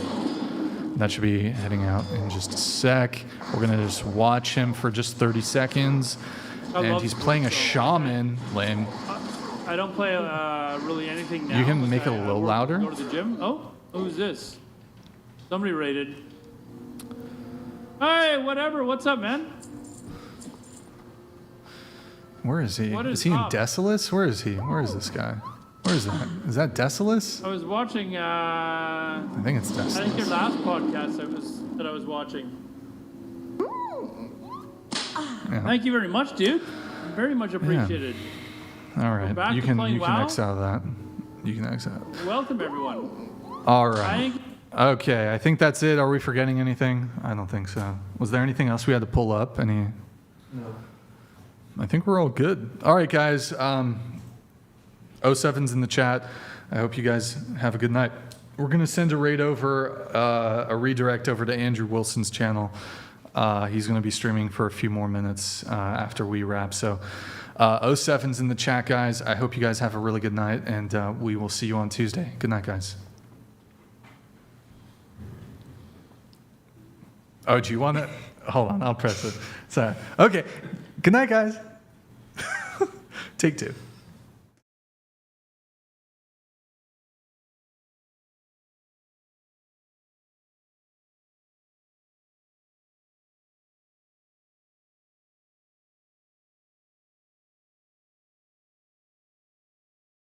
That should be heading out in just a sec. We're going to just watch him for just 30 seconds. And he's playing a shaman lane. I don't play really anything now. You can make it a little louder. Go to the gym. Oh, who's this? Somebody raided. Hey, whatever. What's up, man? Where is he? Is he in Desolus? Where is he? Where is this guy? Where is that? Is that Desolus? I was watching. I think it's Desolus. I think your last podcast that I was watching. Yeah. Thank you very much, dude. Very much appreciated. Yeah. All right. You can X out of that. You can X out. Welcome, everyone. All right. Okay. I think that's it. Are we forgetting anything? I don't think so. Was there anything else we had to pull up? No. I think we're all good. All right, guys. 07's in the chat. I hope you guys have a good night. We're going to send a raid over, a redirect over to Andrew Wilson's channel. He's going to be streaming for a few more minutes after we wrap. So 07's in the chat, guys. I hope you guys have a really good night, and we will see you on Tuesday. Good night, guys. Oh, do you want to? Hold on, I'll press it. Sorry. Okay. Good night, guys. Take two.